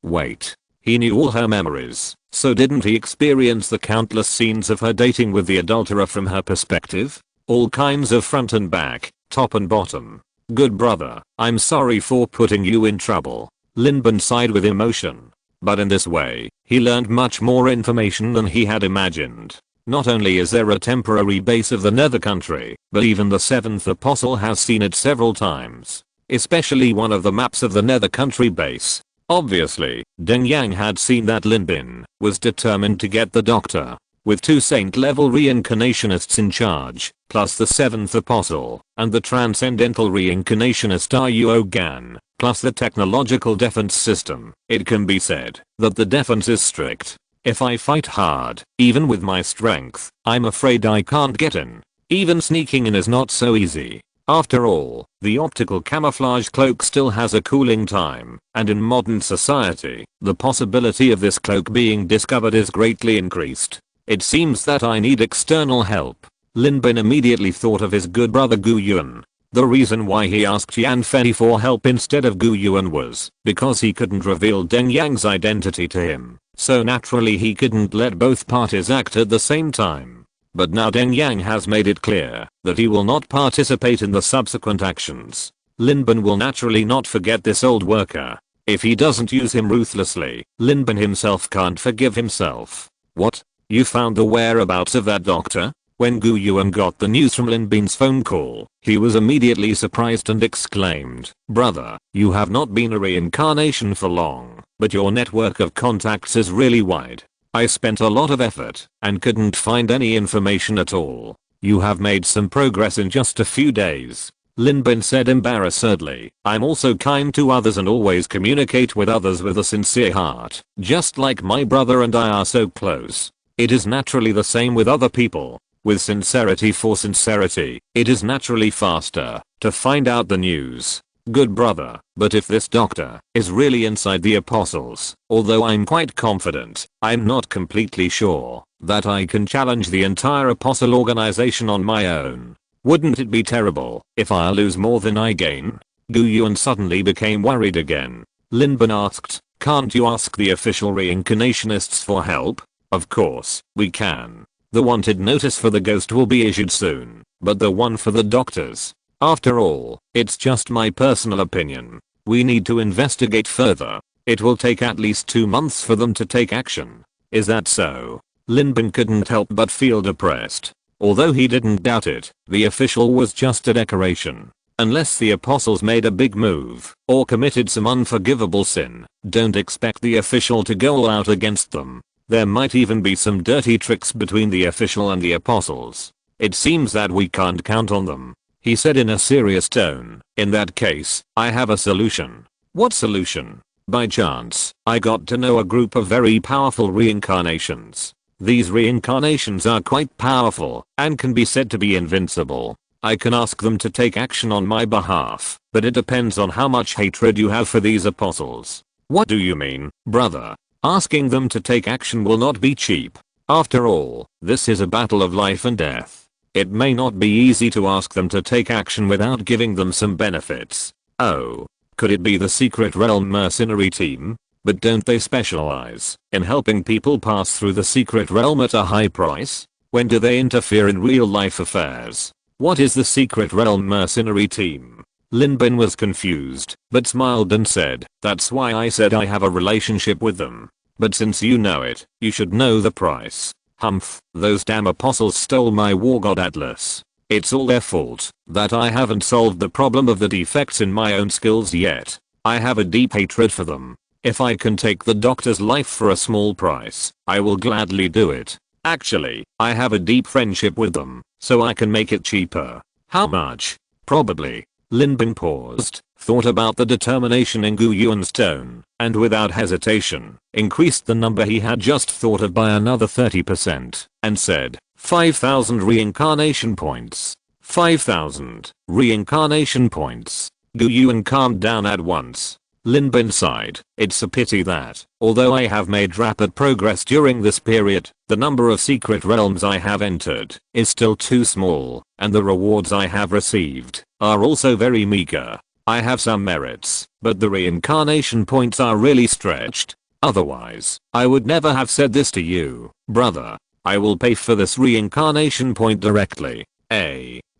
Wait. He knew all her memories, so didn't he experience the countless scenes of her dating with the adulterer from her perspective? All kinds of front and back, top and bottom. Good brother, I'm sorry for putting you in trouble. Lin Bin sighed with emotion. But in this way, he learned much more information than he had imagined. Not only is there a temporary base of the Nether Country, but even the 7th Apostle has seen it several times. Especially one of the maps of the Nether Country base. Obviously, Deng Yang had seen that Lin Bin was determined to get the doctor. With 2 saint-level reincarnationists in charge, plus the 7th Apostle, and the transcendental reincarnationist Ruo Gan, plus the technological defense system, it can be said that the defense is strict. If I fight hard, even with my strength, I'm afraid I can't get in. Even sneaking in is not so easy. After all, the optical camouflage cloak still has a cooling time, and in modern society, the possibility of this cloak being discovered is greatly increased. It seems that I need external help. Lin Bin immediately thought of his good brother Gu Yuan. The reason why he asked Yan Fei for help instead of Gu Yuan was because he couldn't reveal Deng Yang's identity to him, so naturally he couldn't let both parties act at the same time. But now Deng Yang has made it clear that he will not participate in the subsequent actions. Lin Bin will naturally not forget this old worker. If he doesn't use him ruthlessly, Lin Bin himself can't forgive himself. What? You found the whereabouts of that doctor? When Gu Yuan got the news from Lin Bin's phone call, he was immediately surprised and exclaimed, "Brother, you have not been a reincarnation for long, but your network of contacts is really wide. I spent a lot of effort and couldn't find any information at all. You have made some progress in just a few days." Lin Bin said embarrassedly, "I'm also kind to others and always communicate with others with a sincere heart, just like my brother and I are so close. It is naturally the same with other people. With sincerity for sincerity, it is naturally faster to find out the news. Good brother, but if this doctor is really inside the apostles, although I'm quite confident, I'm not completely sure that I can challenge the entire apostle organization on my own. Wouldn't it be terrible if I lose more than I gain?" Gu Yuan suddenly became worried again. Lin Bin asked, "Can't you ask the official reincarnationists for help?" "Of course, we can. The wanted notice for the ghost will be issued soon, but the one for the doctors, after all, it's just my personal opinion. We need to investigate further. It will take at least 2 months for them to take action." "Is that so?" Lin Bin couldn't help but feel depressed. Although he didn't doubt it, the official was just a decoration. Unless the apostles made a big move or committed some unforgivable sin, don't expect the official to go all out against them. There might even be some dirty tricks between the official and the apostles. It seems that we can't count on them," he said in a serious tone. "In that case, I have a solution." "What solution?" "By chance, I got to know a group of very powerful reincarnations. These reincarnations are quite powerful and can be said to be invincible. I can ask them to take action on my behalf, but it depends on how much hatred you have for these apostles." "What do you mean, brother? Asking them to take action will not be cheap. After all, this is a battle of life and death. It may not be easy to ask them to take action without giving them some benefits." "Oh, could it be the Secret Realm mercenary team? But don't they specialize in helping people pass through the Secret Realm at a high price? When do they interfere in real life affairs?" "What is the Secret Realm mercenary team?" Lin Bin was confused, but smiled and said, "That's why I said I have a relationship with them. But since you know it, you should know the price." "Humph, those damn apostles stole my war god Atlas. It's all their fault that I haven't solved the problem of the defects in my own skills yet. I have a deep hatred for them. If I can take the doctor's life for a small price, I will gladly do it. Actually, I have a deep friendship with them, so I can make it cheaper." "How much?" "Probably." Lin Bin paused, thought about the determination in Gu Yuan's tone, and without hesitation, increased the number he had just thought of by another 30%, and said, 5,000 reincarnation points. 5,000 reincarnation points. Gu Yuan calmed down at once. Lin Bin sighed, "It's a pity that, although I have made rapid progress during this period, the number of secret realms I have entered is still too small, and the rewards I have received are also very meager. I have some merits, but the reincarnation points are really stretched. Otherwise, I would never have said this to you, brother. I will pay for this reincarnation point directly."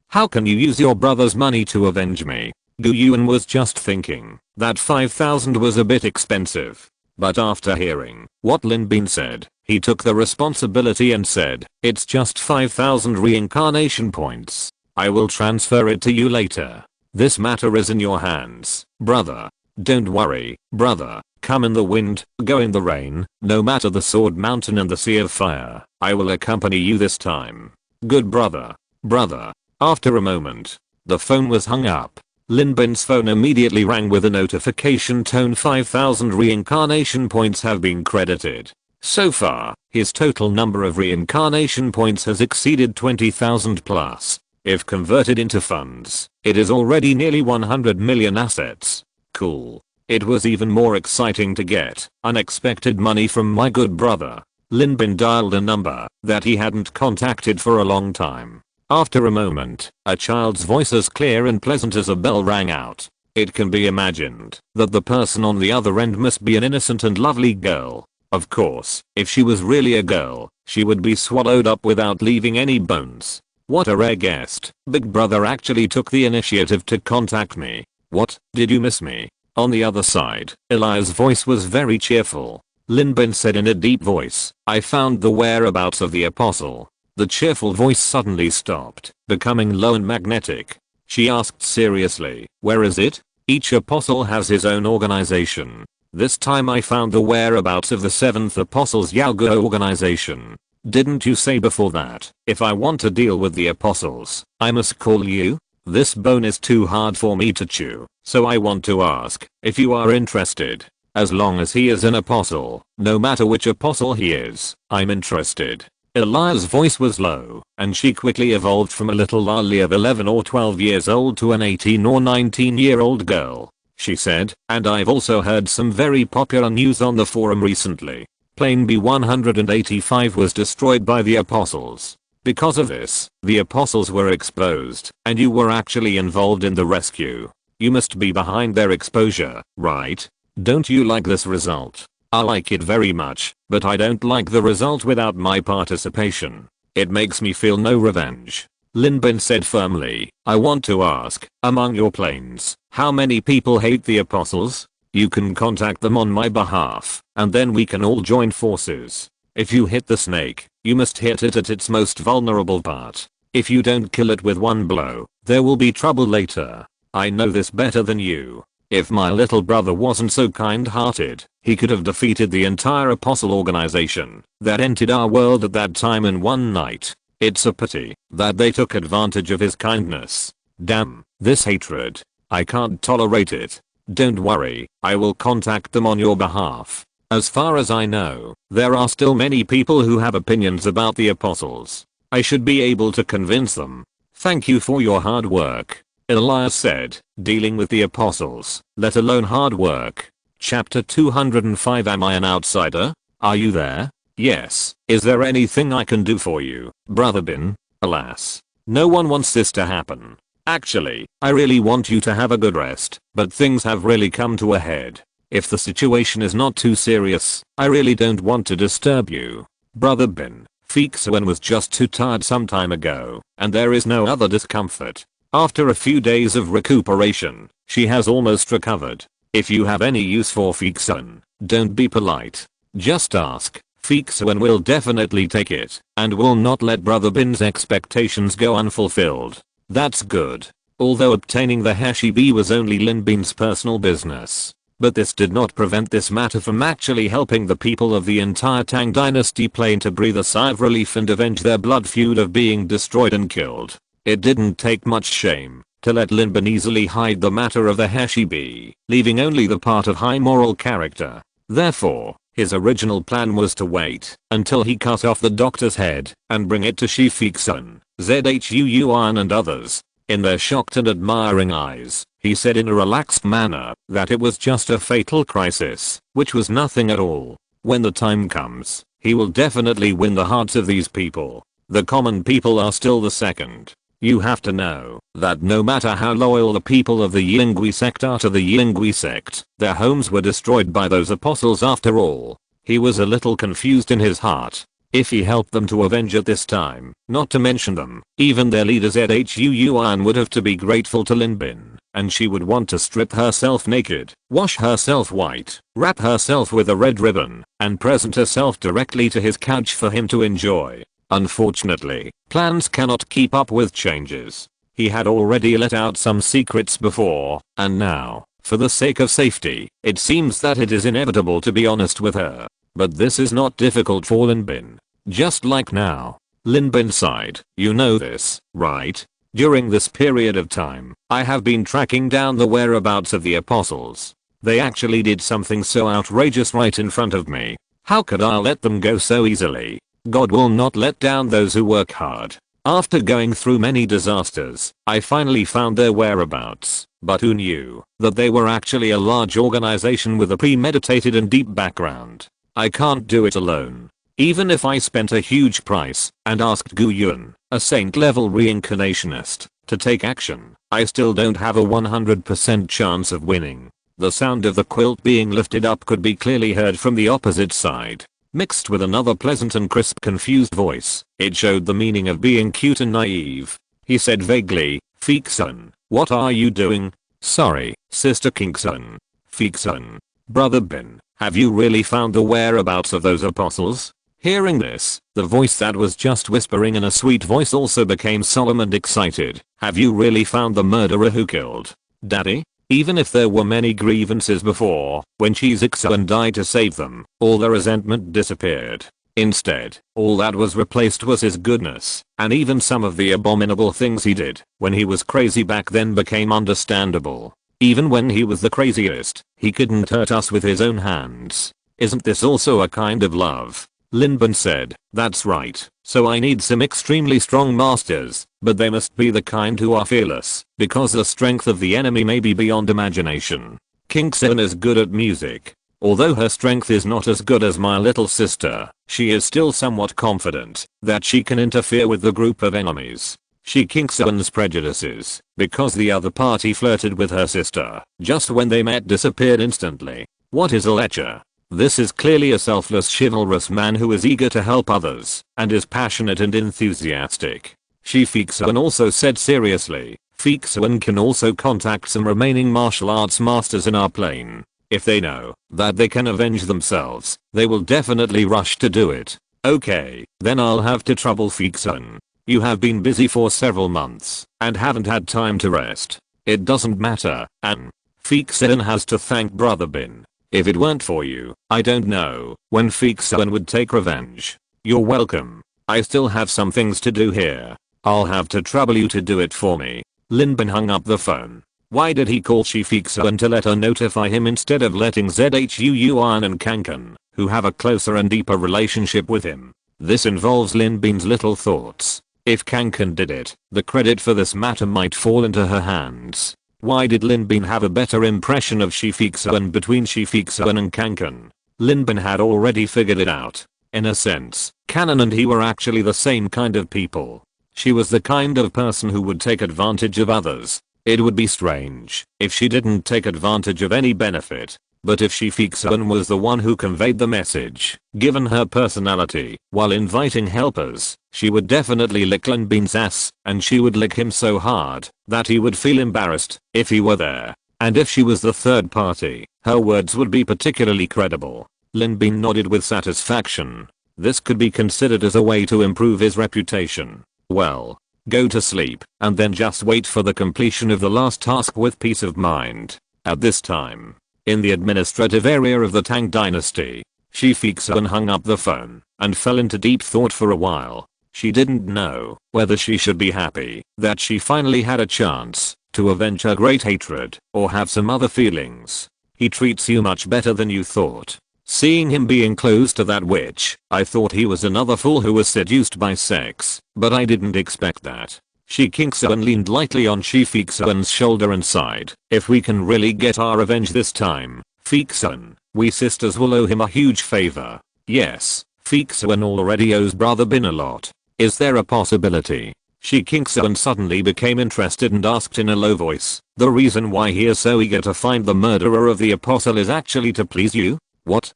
How can you use your brother's money to avenge me?" Gu Yuan was just thinking that 5,000 was a bit expensive. But after hearing what Lin Bin said, he took the responsibility and said, "It's just 5,000 reincarnation points. I will transfer it to you later. This matter is in your hands, brother. Don't worry, brother. Come in the wind, go in the rain, no matter the sword mountain and the sea of fire, I will accompany you this time. Good brother. Brother." After a moment, the phone was hung up. Lin Bin's phone immediately rang with a notification tone. 5,000 reincarnation points have been credited. So far, his total number of reincarnation points has exceeded 20,000 plus. If converted into funds, it is already nearly 100 million assets. Cool. It was even more exciting to get unexpected money from my good brother. Lin Bin dialed a number that he hadn't contacted for a long time. After a moment, a child's voice as clear and pleasant as a bell rang out. It can be imagined that the person on the other end must be an innocent and lovely girl. Of course, if she was really a girl, she would be swallowed up without leaving any bones. What a rare guest. Big brother actually took the initiative to contact me. What, did you miss me? On the other side, Eli's voice was very cheerful. Lin Bin said in a deep voice, I found the whereabouts of the apostle. The cheerful voice suddenly stopped, becoming low and magnetic. She asked seriously, where is it? Each apostle has his own organization. This time I found the whereabouts of the 7th apostle's Yalgo organization. Didn't you say before that, if I want to deal with the apostles, I must call you? This bone is too hard for me to chew, so I want to ask if you are interested. As long as he is an apostle, no matter which apostle he is, I'm interested. Elia's voice was low, and she quickly evolved from a little lolly of 11 or 12 years old to an 18 or 19-year-old girl. She said, and I've also heard some very popular news on the forum recently. Plane B-185 was destroyed by the apostles. Because of this, the apostles were exposed, and you were actually involved in the rescue. You must be behind their exposure, right? Don't you like this result? I like it very much, but I don't like the result without my participation. It makes me feel no revenge. Lin Bin said firmly, I want to ask, among your planes, how many people hate the apostles? You can contact them on my behalf, and then we can all join forces. If you hit the snake, you must hit it at its most vulnerable part. If you don't kill it with one blow, there will be trouble later. I know this better than you. If my little brother wasn't so kind-hearted, he could have defeated the entire apostle organization that entered our world at that time in one night. It's a pity that they took advantage of his kindness. Damn, this hatred. I can't tolerate it. Don't worry, I will contact them on your behalf. As far as I know, there are still many people who have opinions about the apostles. I should be able to convince them. Thank you for your hard work. Elias said, dealing with the apostles, let alone hard work. Chapter 205 Am I an outsider? Are you there? Yes. Is there anything I can do for you, Brother Bin? Alas. No one wants this to happen. Actually, I really want you to have a good rest, but things have really come to a head. If the situation is not too serious, I really don't want to disturb you. Brother Bin, Fixuen was just too tired some time ago, and there is no other discomfort. After a few days of recuperation, she has almost recovered. If you have any use for Fixuen, don't be polite. Just ask. Fixuen will definitely take it, and will not let Brother Bin's expectations go unfulfilled. That's good. Although obtaining the Hashibi was only Lin Bin's personal business. But this did not prevent this matter from actually helping the people of the entire Tang Dynasty plane to breathe a sigh of relief and avenge their blood feud of being destroyed and killed. It didn't take much shame to let Lin Bin easily hide the matter of the Hashibi, leaving only the part of high moral character. Therefore, his original plan was to wait until he cut off the doctor's head and bring it to Shi Fixuen, Zhu Yuan and others. In their shocked and admiring eyes, he said in a relaxed manner that it was just a fatal crisis, which was nothing at all. When the time comes, he will definitely win the hearts of these people. The common people are still the second. You have to know that no matter how loyal the people of the Yingui sect are to the Yingui sect, their homes were destroyed by those apostles after all. He was a little confused in his heart. If he helped them to avenge at this time, not to mention them, even their leader Zhu Yuan would have to be grateful to Lin Bin, and she would want to strip herself naked, wash herself white, wrap herself with a red ribbon, and present herself directly to his couch for him to enjoy. Unfortunately, plans cannot keep up with changes. He had already let out some secrets before, and now, for the sake of safety, it seems that it is inevitable to be honest with her. But this is not difficult for Lin Bin. Just like now. Lin Bin sighed. You know this, right? During this period of time, I have been tracking down the whereabouts of the apostles. They actually did something so outrageous right in front of me. How could I let them go so easily? God will not let down those who work hard. After going through many disasters, I finally found their whereabouts, but who knew that they were actually a large organization with a premeditated and deep background. I can't do it alone. Even if I spent a huge price and asked Gu Yun, a saint-level reincarnationist, to take action, I still don't have a 100% chance of winning. The sound of the quilt being lifted up could be clearly heard from the opposite side. Mixed with another pleasant and crisp confused voice, it showed the meaning of being cute and naive. He said vaguely, Feeksun, what are you doing? Sorry, Sister Kinksun. Feeksun. Brother Bin, have you really found the whereabouts of those apostles? Hearing this, the voice that was just whispering in a sweet voice also became solemn and excited. Have you really found the murderer who killed Daddy? Even if there were many grievances before, when Shizixuan died to save them, all the resentment disappeared. Instead, all that was replaced was his goodness, and even some of the abominable things he did when he was crazy back then became understandable. Even when he was the craziest, he couldn't hurt us with his own hands. Isn't this also a kind of love? Linban said, that's right, so I need some extremely strong masters, but they must be the kind who are fearless, because the strength of the enemy may be beyond imagination. Kinksun is good at music. Although her strength is not as good as my little sister, she is still somewhat confident that she can interfere with the group of enemies. She Kinksun's prejudices, because the other party flirted with her sister, just when they met disappeared instantly. What is a lecher? This is clearly a selfless chivalrous man who is eager to help others, and is passionate and enthusiastic. She Feeksun also said seriously, Feeksun can also contact some remaining martial arts masters in our plane. If they know that they can avenge themselves, they will definitely rush to do it. Okay, then I'll have to trouble Feeksun. You have been busy for several months, and haven't had time to rest. It doesn't matter, and Feeksun has to thank Brother Bin. If it weren't for you, I don't know when Feeksun would take revenge. You're welcome. I still have some things to do here. I'll have to trouble you to do it for me. Linban hung up the phone. Why did he call Feeksun to let her notify him instead of letting Zhuan and Kankan, who have a closer and deeper relationship with him? This involves Linban's little thoughts. If Kankan did it, the credit for this matter might fall into her hands. Why did Linban have a better impression of Feeksun between Feeksun and Kankan? Linban had already figured it out. In a sense, Kanan and he were actually the same kind of people. She was the kind of person who would take advantage of others. It would be strange if she didn't take advantage of any benefit. But if Feeksun was the one who conveyed the message, given her personality, while inviting helpers, she would definitely lick Linban's ass, and she would lick him so hard that he would feel embarrassed if he were there. And if she was the third party, her words would be particularly credible. Linban nodded with satisfaction. This could be considered as a way to improve his reputation. Well, go to sleep, and then just wait for the completion of the last task with peace of mind. At this time, in the administrative area of the Tang dynasty, Feeksun hung up the phone and fell into deep thought for a while. She didn't know whether she should be happy that she finally had a chance to avenge her great hatred, or have some other feelings. He treats you much better than you thought. Seeing him being close to that witch, I thought he was another fool who was seduced by sex, but I didn't expect that. Kinksun leaned lightly on Feeksun's shoulder and sighed. If we can really get our revenge this time, Feeksun, we sisters will owe him a huge favor. Yes, Feeksun already owes Brother Bin a lot. Is there a possibility? Kinksun suddenly became interested and asked in a low voice, the reason why he is so eager to find the murderer of the apostle is actually to please you? What?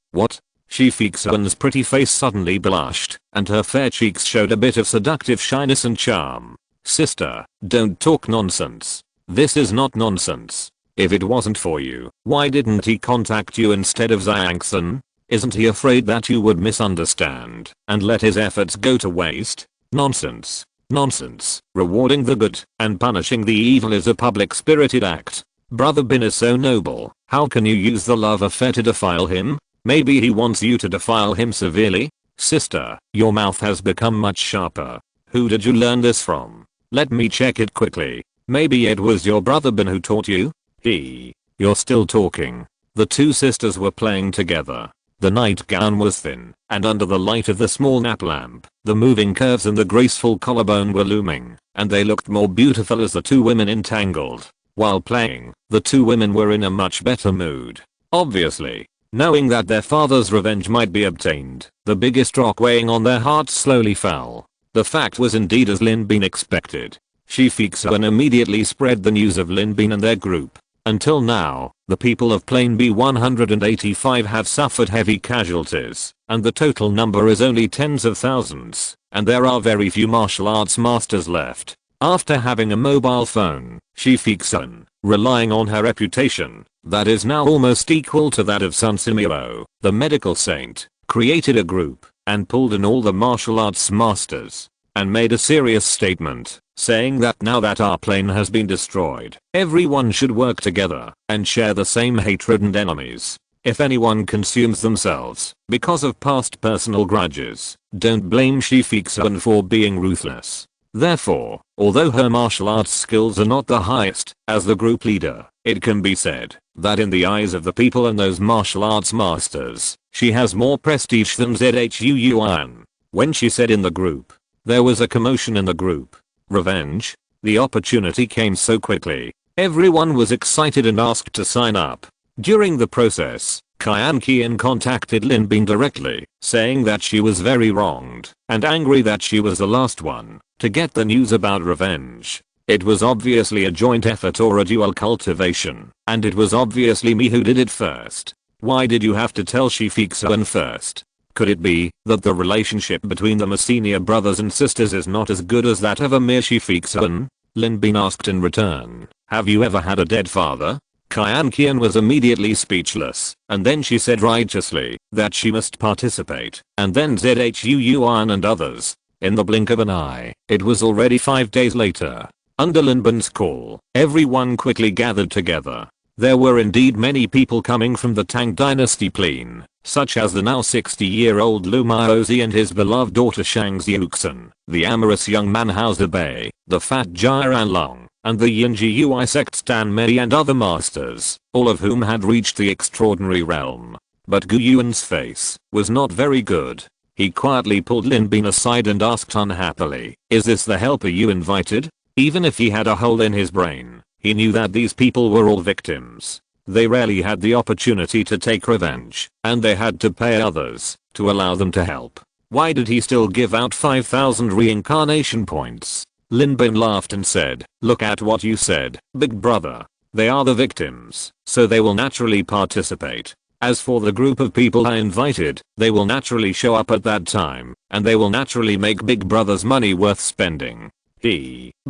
Feeksun's pretty face suddenly blushed, and her fair cheeks showed a bit of seductive shyness and charm. Sister, don't talk nonsense. This is not nonsense. If it wasn't for you, why didn't he contact you instead of Xiangxun? Isn't he afraid that you would misunderstand and let his efforts go to waste? Nonsense. Nonsense. Rewarding the good and punishing the evil is a public-spirited act. Brother Bin is so noble, how can you use the love affair to defile him? Maybe he wants you to defile him severely? Sister, your mouth has become much sharper. Who did you learn this from? Let me check it quickly. Maybe it was your brother Bin who taught you? You're still talking. The two sisters were playing together. The nightgown was thin, and under the light of the small nap lamp, the moving curves and the graceful collarbone were looming, and they looked more beautiful as the two women entangled. While playing, the two women were in a much better mood. Obviously, knowing that their father's revenge might be obtained, the biggest rock weighing on their hearts slowly fell. The fact was indeed as Lin Bin expected. Shifixun immediately spread the news of Lin Bin and their group. Until now, the people of Plane B185 have suffered heavy casualties, and the total number is only tens of thousands, and there are very few martial arts masters left. After having a mobile phone, Shifixun, relying on her reputation, that is now almost equal to that of Sun Simio, the medical saint, created a group, and pulled in all the martial arts masters, and made a serious statement, saying that now that our plane has been destroyed, everyone should work together and share the same hatred and enemies. If anyone consumes themselves because of past personal grudges, don't blame Shifixun for being ruthless. Therefore, although her martial arts skills are not the highest, as the group leader, it can be said that in the eyes of the people and those martial arts masters, she has more prestige than Zhuan. When she said in the group, there was a commotion in the group. Revenge? The opportunity came so quickly. Everyone was excited and asked to sign up. During the process, Qian Qian contacted Lin Bin directly, saying that she was very wronged and angry that she was the last one to get the news about revenge. It was obviously a joint effort or a dual cultivation, and it was obviously me who did it first. Why did you have to tell Shifixun first? Could it be that the relationship between the Messenia brothers and sisters is not as good as that of a mere Shifixun? Lin Bin asked in return. Have you ever had a dead father? Qian Qian was immediately speechless, and then she said righteously that she must participate, and then Zhuan and others. In the blink of an eye, it was already 5 days later. Under Lin Bin's call, everyone quickly gathered together. There were indeed many people coming from the Tang Dynasty plane, such as the now 60-year-old Lu Maozi and his beloved daughter Shang Xiuxin, the amorous young man Hao Zibei, the fat Jiran Long, and the Yinji Ui sect Stan Mei and other masters, all of whom had reached the extraordinary realm. But Gu Yuan's face was not very good. He quietly pulled Lin Bin aside and asked unhappily, "Is this the helper you invited?" Even if he had a hole in his brain, he knew that these people were all victims. They rarely had the opportunity to take revenge, and they had to pay others to allow them to help. Why did he still give out 5,000 reincarnation points? Lin Bin laughed and said, "Look at what you said, big brother. They are the victims, so they will naturally participate. As for the group of people I invited, they will naturally show up at that time, and they will naturally make Big Brother's money worth spending."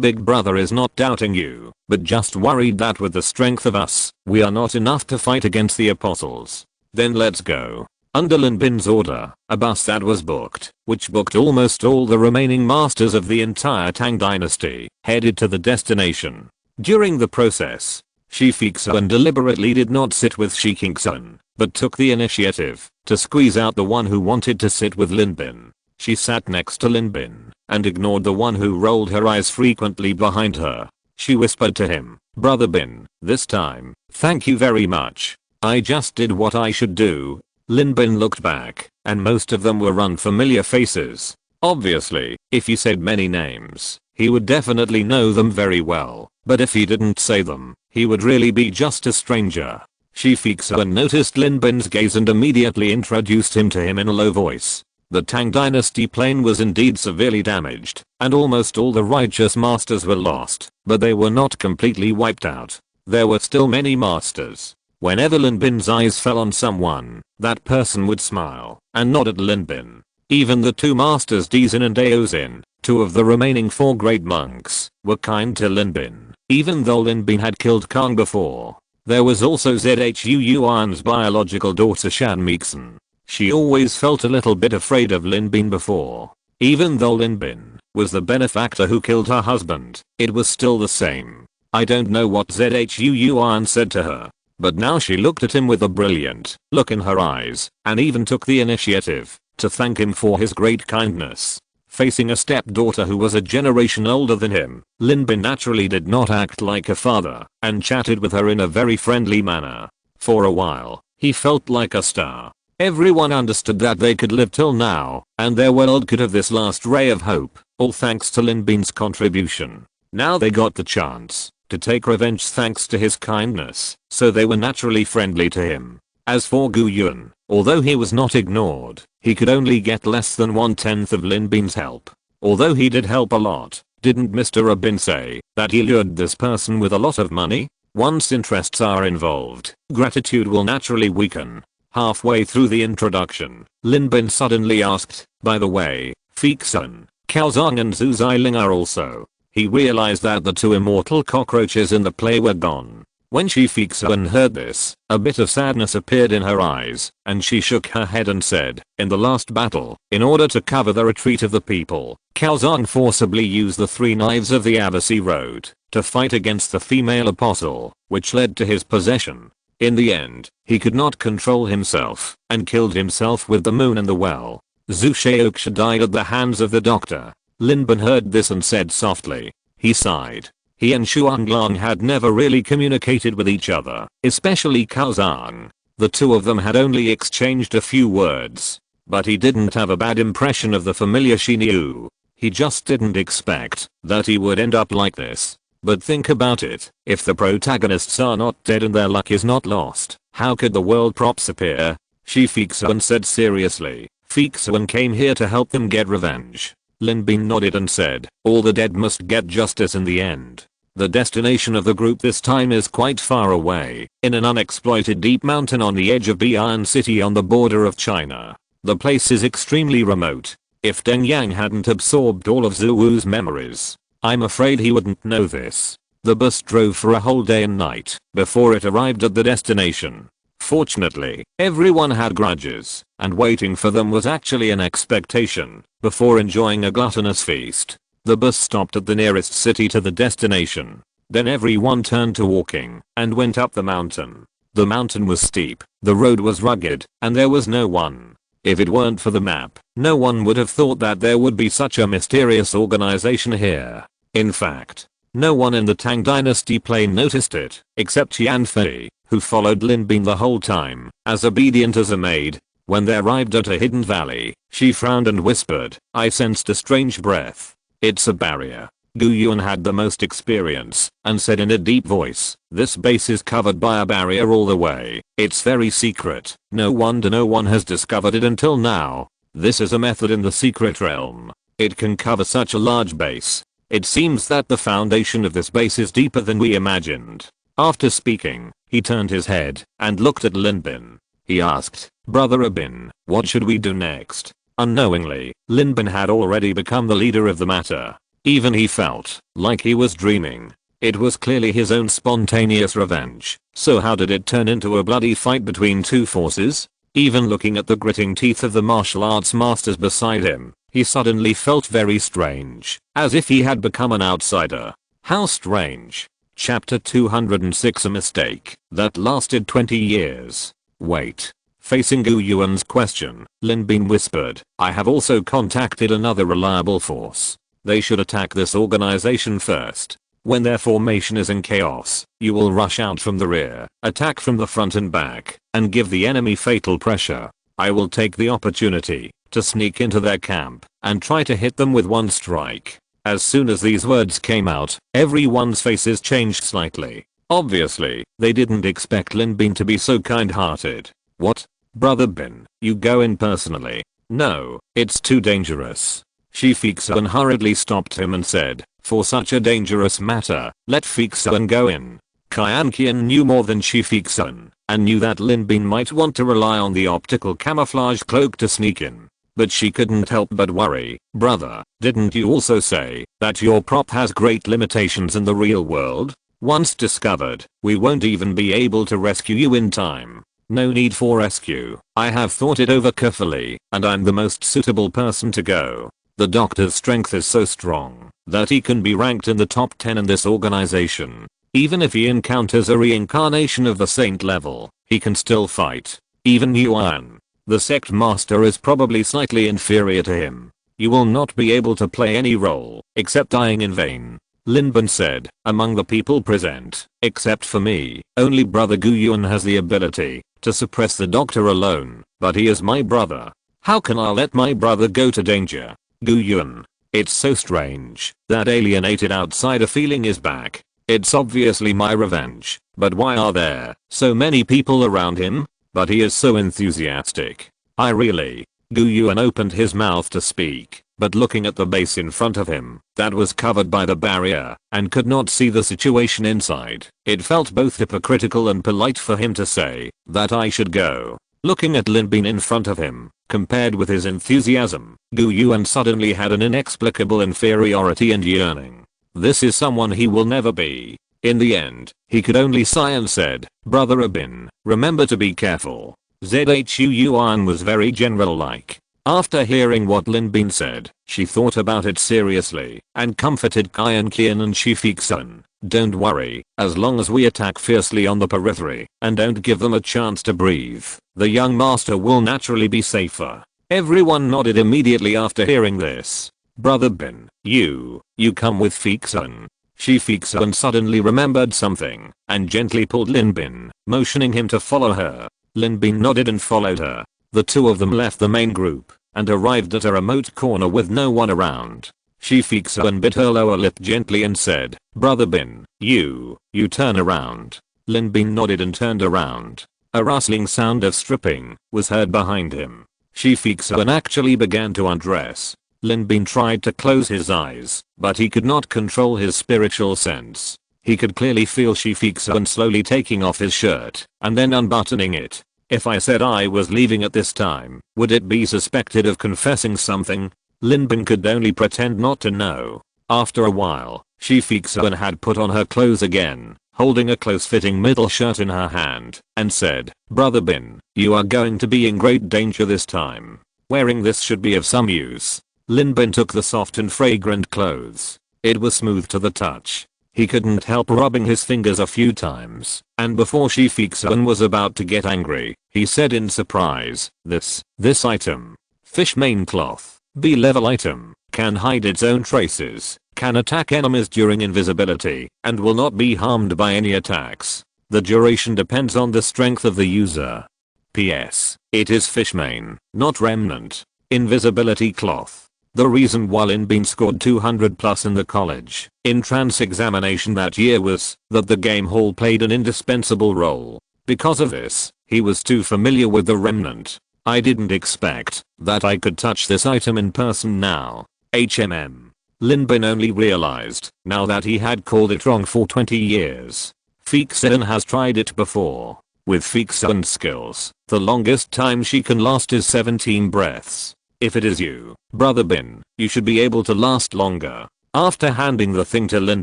Big Brother is not doubting you, but just worried that with the strength of us, we are not enough to fight against the apostles. Then let's go. Under Lin Bin's order, a bus that was booked, which booked almost all the remaining masters of the entire Tang dynasty, headed to the destination. During the process, Shifixun deliberately did not sit with Shikingsun, but took the initiative to squeeze out the one who wanted to sit with Lin Bin. She sat next to Lin Bin and ignored the one who rolled her eyes frequently behind her. She whispered to him, "Brother Bin, this time, thank you very much. I just did what I should do." Lin Bin looked back, and most of them were unfamiliar faces. Obviously, if he said many names, he would definitely know them very well, but if he didn't say them, he would really be just a stranger. Shifixun noticed Lin Bin's gaze and immediately introduced him to him in a low voice. The Tang dynasty plane was indeed severely damaged, and almost all the righteous masters were lost, but they were not completely wiped out. There were still many masters. Whenever Lin Bin's eyes fell on someone, that person would smile and nod at Lin Bin. Even the two masters Dizin and Daozin, two of the remaining 4 great monks, were kind to Lin Bin, even though Lin Bin had killed Kang before. There was also Zhuan's biological daughter Shan Mixen. She always felt a little bit afraid of Lin Bin before. Even though Lin Bin was the benefactor who killed her husband, it was still the same. I don't know what Zhuan said to her, but now she looked at him with a brilliant look in her eyes, and even took the initiative to thank him for his great kindness. Facing a stepdaughter who was a generation older than him, Lin Bin naturally did not act like a father, and chatted with her in a very friendly manner. For a while, he felt like a star. Everyone understood that they could live till now, and their world could have this last ray of hope, all thanks to Lin Bin's contribution. Now they got the chance to take revenge thanks to his kindness, so they were naturally friendly to him. As for Gu Yuan, although he was not ignored, he could only get less than 1/10 of Lin Bin's help. Although he did help a lot, didn't Mr. Abin say that he lured this person with a lot of money? Once interests are involved, gratitude will naturally weaken. Halfway through the introduction, Lin Bin suddenly asked, by the way, Fixun, Kaozong and Zhu Xiling are also. He realized that the two immortal cockroaches in the play were gone. When Shi Fixun heard this, a bit of sadness appeared in her eyes, and she shook her head and said, in the last battle, in order to cover the retreat of the people, Kaozong forcibly used the 3 knives of the Abyssy Road to fight against the female apostle, which led to his possession. In the end, he could not control himself, and killed himself with the moon and the well. Zhu Shaoxia died at the hands of the doctor. Lin Bin heard this and said softly. He sighed. He and Xuanglong had never really communicated with each other, especially Kaozong. The two of them had only exchanged a few words. But he didn't have a bad impression of the familiar she knew. He just didn't expect that he would end up like this. But think about it, if the protagonists are not dead and their luck is not lost, how could the world props appear? Shi Fixun said seriously. Fixun came here to help them get revenge. Lin Bin nodded and said, all the dead must get justice in the end. The destination of the group this time is quite far away, in an unexploited deep mountain on the edge of Bian City on the border of China. The place is extremely remote. If Deng Yang hadn't absorbed all of Zhu Wu's memories, I'm afraid he wouldn't know this. The bus drove for a whole day and night before it arrived at the destination. Fortunately, everyone had grudges, and waiting for them was actually an expectation, before enjoying a gluttonous feast. The bus stopped at the nearest city to the destination. Then everyone turned to walking, and went up the mountain. The mountain was steep, the road was rugged, and there was no one. If it weren't for the map, no one would have thought that there would be such a mysterious organization here. In fact, no one in the Tang Dynasty plane noticed it, except Yan Fei, who followed Lin Bin the whole time, as obedient as a maid. When they arrived at a hidden valley, she frowned and whispered, I sensed a strange breath. It's a barrier. Gu Yuan had the most experience, and said in a deep voice, this base is covered by a barrier all the way. It's very secret. No wonder no one has discovered it until now. This is a method in the secret realm. It can cover such a large base. It seems that the foundation of this base is deeper than we imagined. After speaking, he turned his head and looked at Lin Bin. He asked, Brother Abin, what should we do next? Unknowingly, Lin Bin had already become the leader of the matter. Even he felt like he was dreaming. It was clearly his own spontaneous revenge. So how did it turn into a bloody fight between two forces? Even looking at the gritting teeth of the martial arts masters beside him, he suddenly felt very strange, as if he had become an outsider. How strange. Chapter 206 A mistake that lasted 20 years. Wait. Facing Gu Yuan's question, Lin Bin whispered, I have also contacted another reliable force. They should attack this organization first. When their formation is in chaos, you will rush out from the rear, attack from the front and back, and give the enemy fatal pressure. I will take the opportunity to sneak into their camp and try to hit them with one strike. As soon as these words came out, everyone's faces changed slightly. Obviously, they didn't expect Lin Bin to be so kind-hearted. What? Brother Bin, you go in personally? No, it's too dangerous. Shi Fixun hurriedly stopped him and said, for such a dangerous matter, let Fixun go in. Qian Qian knew more than Shi Fixun, and knew that Lin Bin might want to rely on the optical camouflage cloak to sneak in. But she couldn't help but worry. Brother, didn't you also say that your prop has great limitations in the real world? Once discovered, we won't even be able to rescue you in time. No need for rescue. I have thought it over carefully, and I'm the most suitable person to go. The doctor's strength is so strong that he can be ranked in the top 10 in this organization. Even if he encounters a reincarnation of the saint level, he can still fight. Even Yuan, the sect master, is probably slightly inferior to him. You will not be able to play any role except dying in vain. Lin Bin said, among the people present, except for me, only Brother Gu Yuan has the ability to suppress the doctor alone. but he is my brother. How can I let my brother go to danger? Gu Yuan. It's so strange. That alienated outsider feeling is back. It's obviously my revenge. But why are there so many people around him? But he is so enthusiastic. I really. Gu Yuan opened his mouth to speak, but looking at the base in front of him, that was covered by the barrier, and could not see the situation inside, it felt both hypocritical and polite for him to say that I should go. Looking at Lin Bin in front of him, compared with his enthusiasm, Gu Yuan suddenly had an inexplicable inferiority and yearning. This is someone he will never be. In the end, he could only sigh and said, "Brother Abin, remember to be careful." Zhu Yuan was very general-like. After hearing what Lin Bin said, she thought about it seriously and comforted Qian Qian and Shifixun. Don't worry, as long as we attack fiercely on the periphery and don't give them a chance to breathe, the young master will naturally be safer. Everyone nodded immediately after hearing this. Brother Bin, you come with Fixun. Shifixun suddenly remembered something and gently pulled Lin Bin, motioning him to follow her. Lin Bin nodded and followed her. The two of them left the main group and arrived at a remote corner with no one around. Shifixun bit her lower lip gently and said, "Brother Bin, you turn around." Lin Bin nodded and turned around. A rustling sound of stripping was heard behind him. Shifixun actually began to undress. Lin Bin tried to close his eyes, but he could not control his spiritual sense. He could clearly feel Shifixun slowly taking off his shirt and then unbuttoning it. If I said I was leaving at this time, would it be suspected of confessing something? Lin Bin could only pretend not to know. After a while, Shifixun had put on her clothes again, holding a close-fitting middle shirt in her hand, and said, "Brother Bin, you are going to be in great danger this time. Wearing this should be of some use." Lin Bin took the soft and fragrant clothes. It was smooth to the touch. He couldn't help rubbing his fingers a few times, and before Shifixun was about to get angry, he said in surprise, This item. Fish mane cloth. B-level item. Can hide its own traces. Can attack enemies during invisibility, and will not be harmed by any attacks. The duration depends on the strength of the user. PS. It is fish mane, not remnant. Invisibility cloth. The reason why Lin Bin scored 200 plus in the college entrance examination that year was that the game hall played an indispensable role. Because of this, he was too familiar with the remnant. I didn't expect that I could touch this item in person now. HMM. Lin Bin only realized now that he had called it wrong for 20 years. Fixun has tried it before. With Fixun's skills, the longest time she can last is 17 breaths. If it is you, Brother Bin, you should be able to last longer. After handing the thing to Lin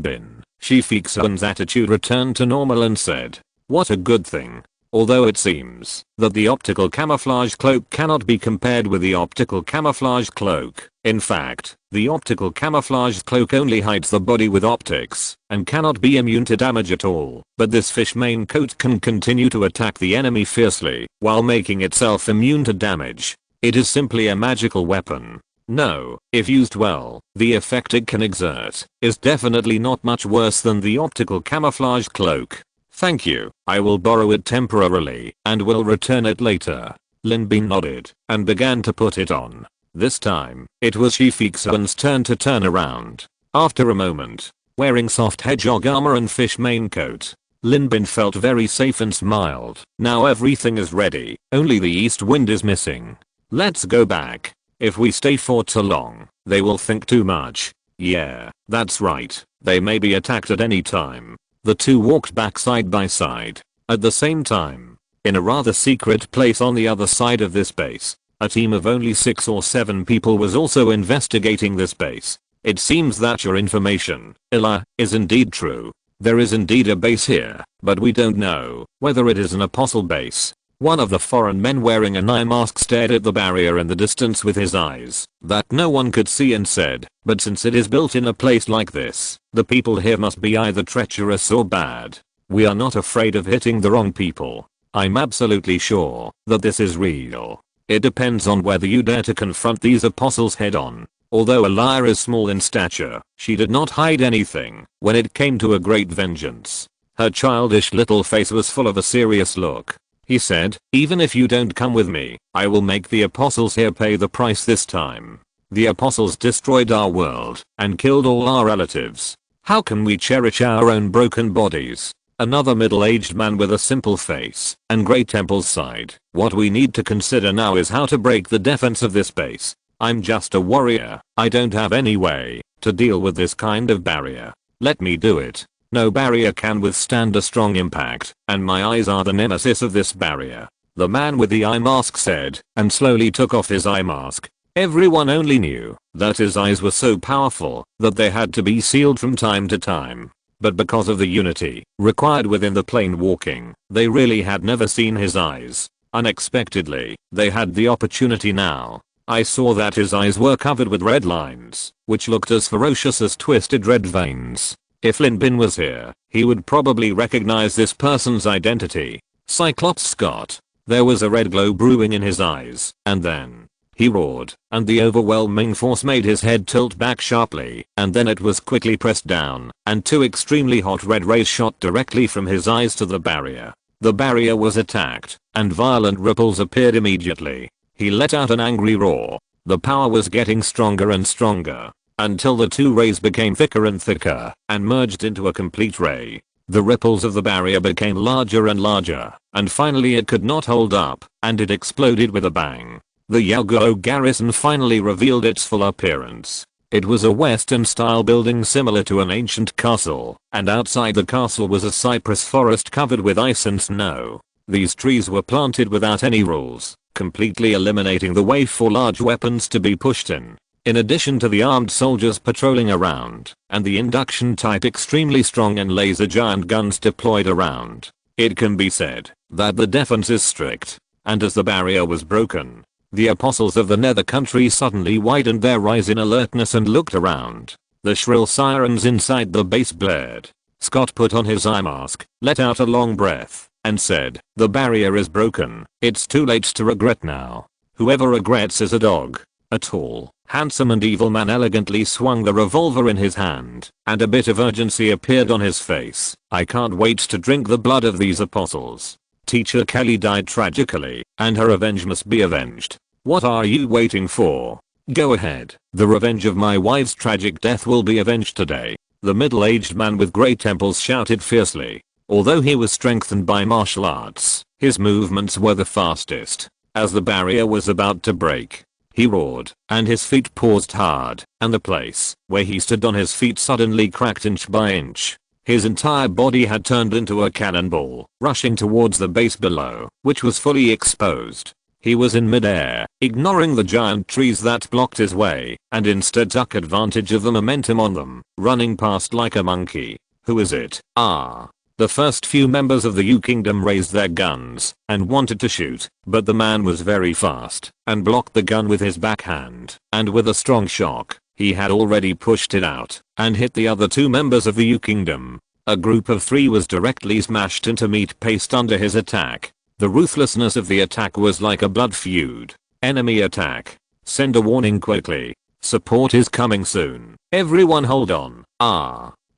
Bin, Shifixun's attitude returned to normal and said, "What a good thing." Although it seems that the optical camouflage cloak cannot be compared with the optical camouflage cloak. In fact, the optical camouflage cloak only hides the body with optics and cannot be immune to damage at all. But this fish mane coat can continue to attack the enemy fiercely while making itself immune to damage. It is simply a magical weapon. No, if used well, the effect it can exert is definitely not much worse than the optical camouflage cloak. Thank you, I will borrow it temporarily and will return it later. Lin Bin nodded and began to put it on. This time, it was Shifixun's turn to turn around. After a moment, wearing soft hedgehog armor and fish mane coat, Lin Bin felt very safe and smiled. Now everything is ready, only the east wind is missing. Let's go back. If we stay for too long, they will think too much. Yeah, that's right. They may be attacked at any time. The two walked back side by side. At the same time, in a rather secret place on the other side of this base, a team of only 6 or 7 people was also investigating this base. It seems that your information, Illa, is indeed true. There is indeed a base here, but we don't know whether it is an apostle base. One of the foreign men wearing an eye mask stared at the barrier in the distance with his eyes that no one could see and said, "But since it is built in a place like this, the people here must be either treacherous or bad. We are not afraid of hitting the wrong people. I'm absolutely sure that this is real. It depends on whether you dare to confront these apostles head on." Although Elia is small in stature, she did not hide anything when it came to a great vengeance. Her childish little face was full of a serious look. He said, even if you don't come with me, I will make the apostles here pay the price this time. The apostles destroyed our world and killed all our relatives. How can we cherish our own broken bodies? Another middle-aged man with a simple face and grey temples sighed. What we need to consider now is how to break the defense of this base. I'm just a warrior. I don't have any way to deal with this kind of barrier. Let me do it. No barrier can withstand a strong impact, and my eyes are the nemesis of this barrier. The man with the eye mask said, and slowly took off his eye mask. Everyone only knew that his eyes were so powerful that they had to be sealed from time to time. But because of the unity required within the plane walking, they really had never seen his eyes. Unexpectedly, they had the opportunity now. I saw that his eyes were covered with red lines, which looked as ferocious as twisted red veins. If Lin Bin was here, he would probably recognize this person's identity. Cyclops Scott. There was a red glow brewing in his eyes, and then he roared, and the overwhelming force made his head tilt back sharply, and then it was quickly pressed down, and two extremely hot red rays shot directly from his eyes to the barrier. The barrier was attacked, and violent ripples appeared immediately. He let out an angry roar. The power was getting stronger and stronger, until the two rays became thicker and thicker, and merged into a complete ray. The ripples of the barrier became larger and larger, and finally it could not hold up, and it exploded with a bang. The Yaogao garrison finally revealed its full appearance. It was a Western-style building similar to an ancient castle, and outside the castle was a cypress forest covered with ice and snow. These trees were planted without any rules, completely eliminating the way for large weapons to be pushed in. In addition to the armed soldiers patrolling around, and the induction type extremely strong and laser giant guns deployed around, it can be said that the defense is strict. And as the barrier was broken, the apostles of the nether country suddenly widened their eyes in alertness and looked around. The shrill sirens inside the base blared. Scott put on his eye mask, let out a long breath, and said, the barrier is broken. It's too late to regret now. Whoever regrets is a dog. A tall, handsome and evil man elegantly swung the revolver in his hand, and a bit of urgency appeared on his face. I can't wait to drink the blood of these apostles. Teacher Kelly died tragically, and her revenge must be avenged. What are you waiting for? Go ahead. The revenge of my wife's tragic death will be avenged today. The middle-aged man with grey temples shouted fiercely. Although he was strengthened by martial arts, his movements were the fastest. As the barrier was about to break, he roared, and his feet paused hard, and the place where he stood on his feet suddenly cracked inch by inch. His entire body had turned into a cannonball, rushing towards the base below, which was fully exposed. He was in midair, ignoring the giant trees that blocked his way, and instead took advantage of the momentum on them, running past like a monkey. Who is it? The first few members of the U Kingdom raised their guns and wanted to shoot, but the man was very fast and blocked the gun with his backhand, and with a strong shock, he had already pushed it out and hit the other two members of the U Kingdom. A group of three was directly smashed into meat paste under his attack. The ruthlessness of the attack was like a blood feud. Enemy attack. Send a warning quickly. Support is coming soon. Everyone hold on.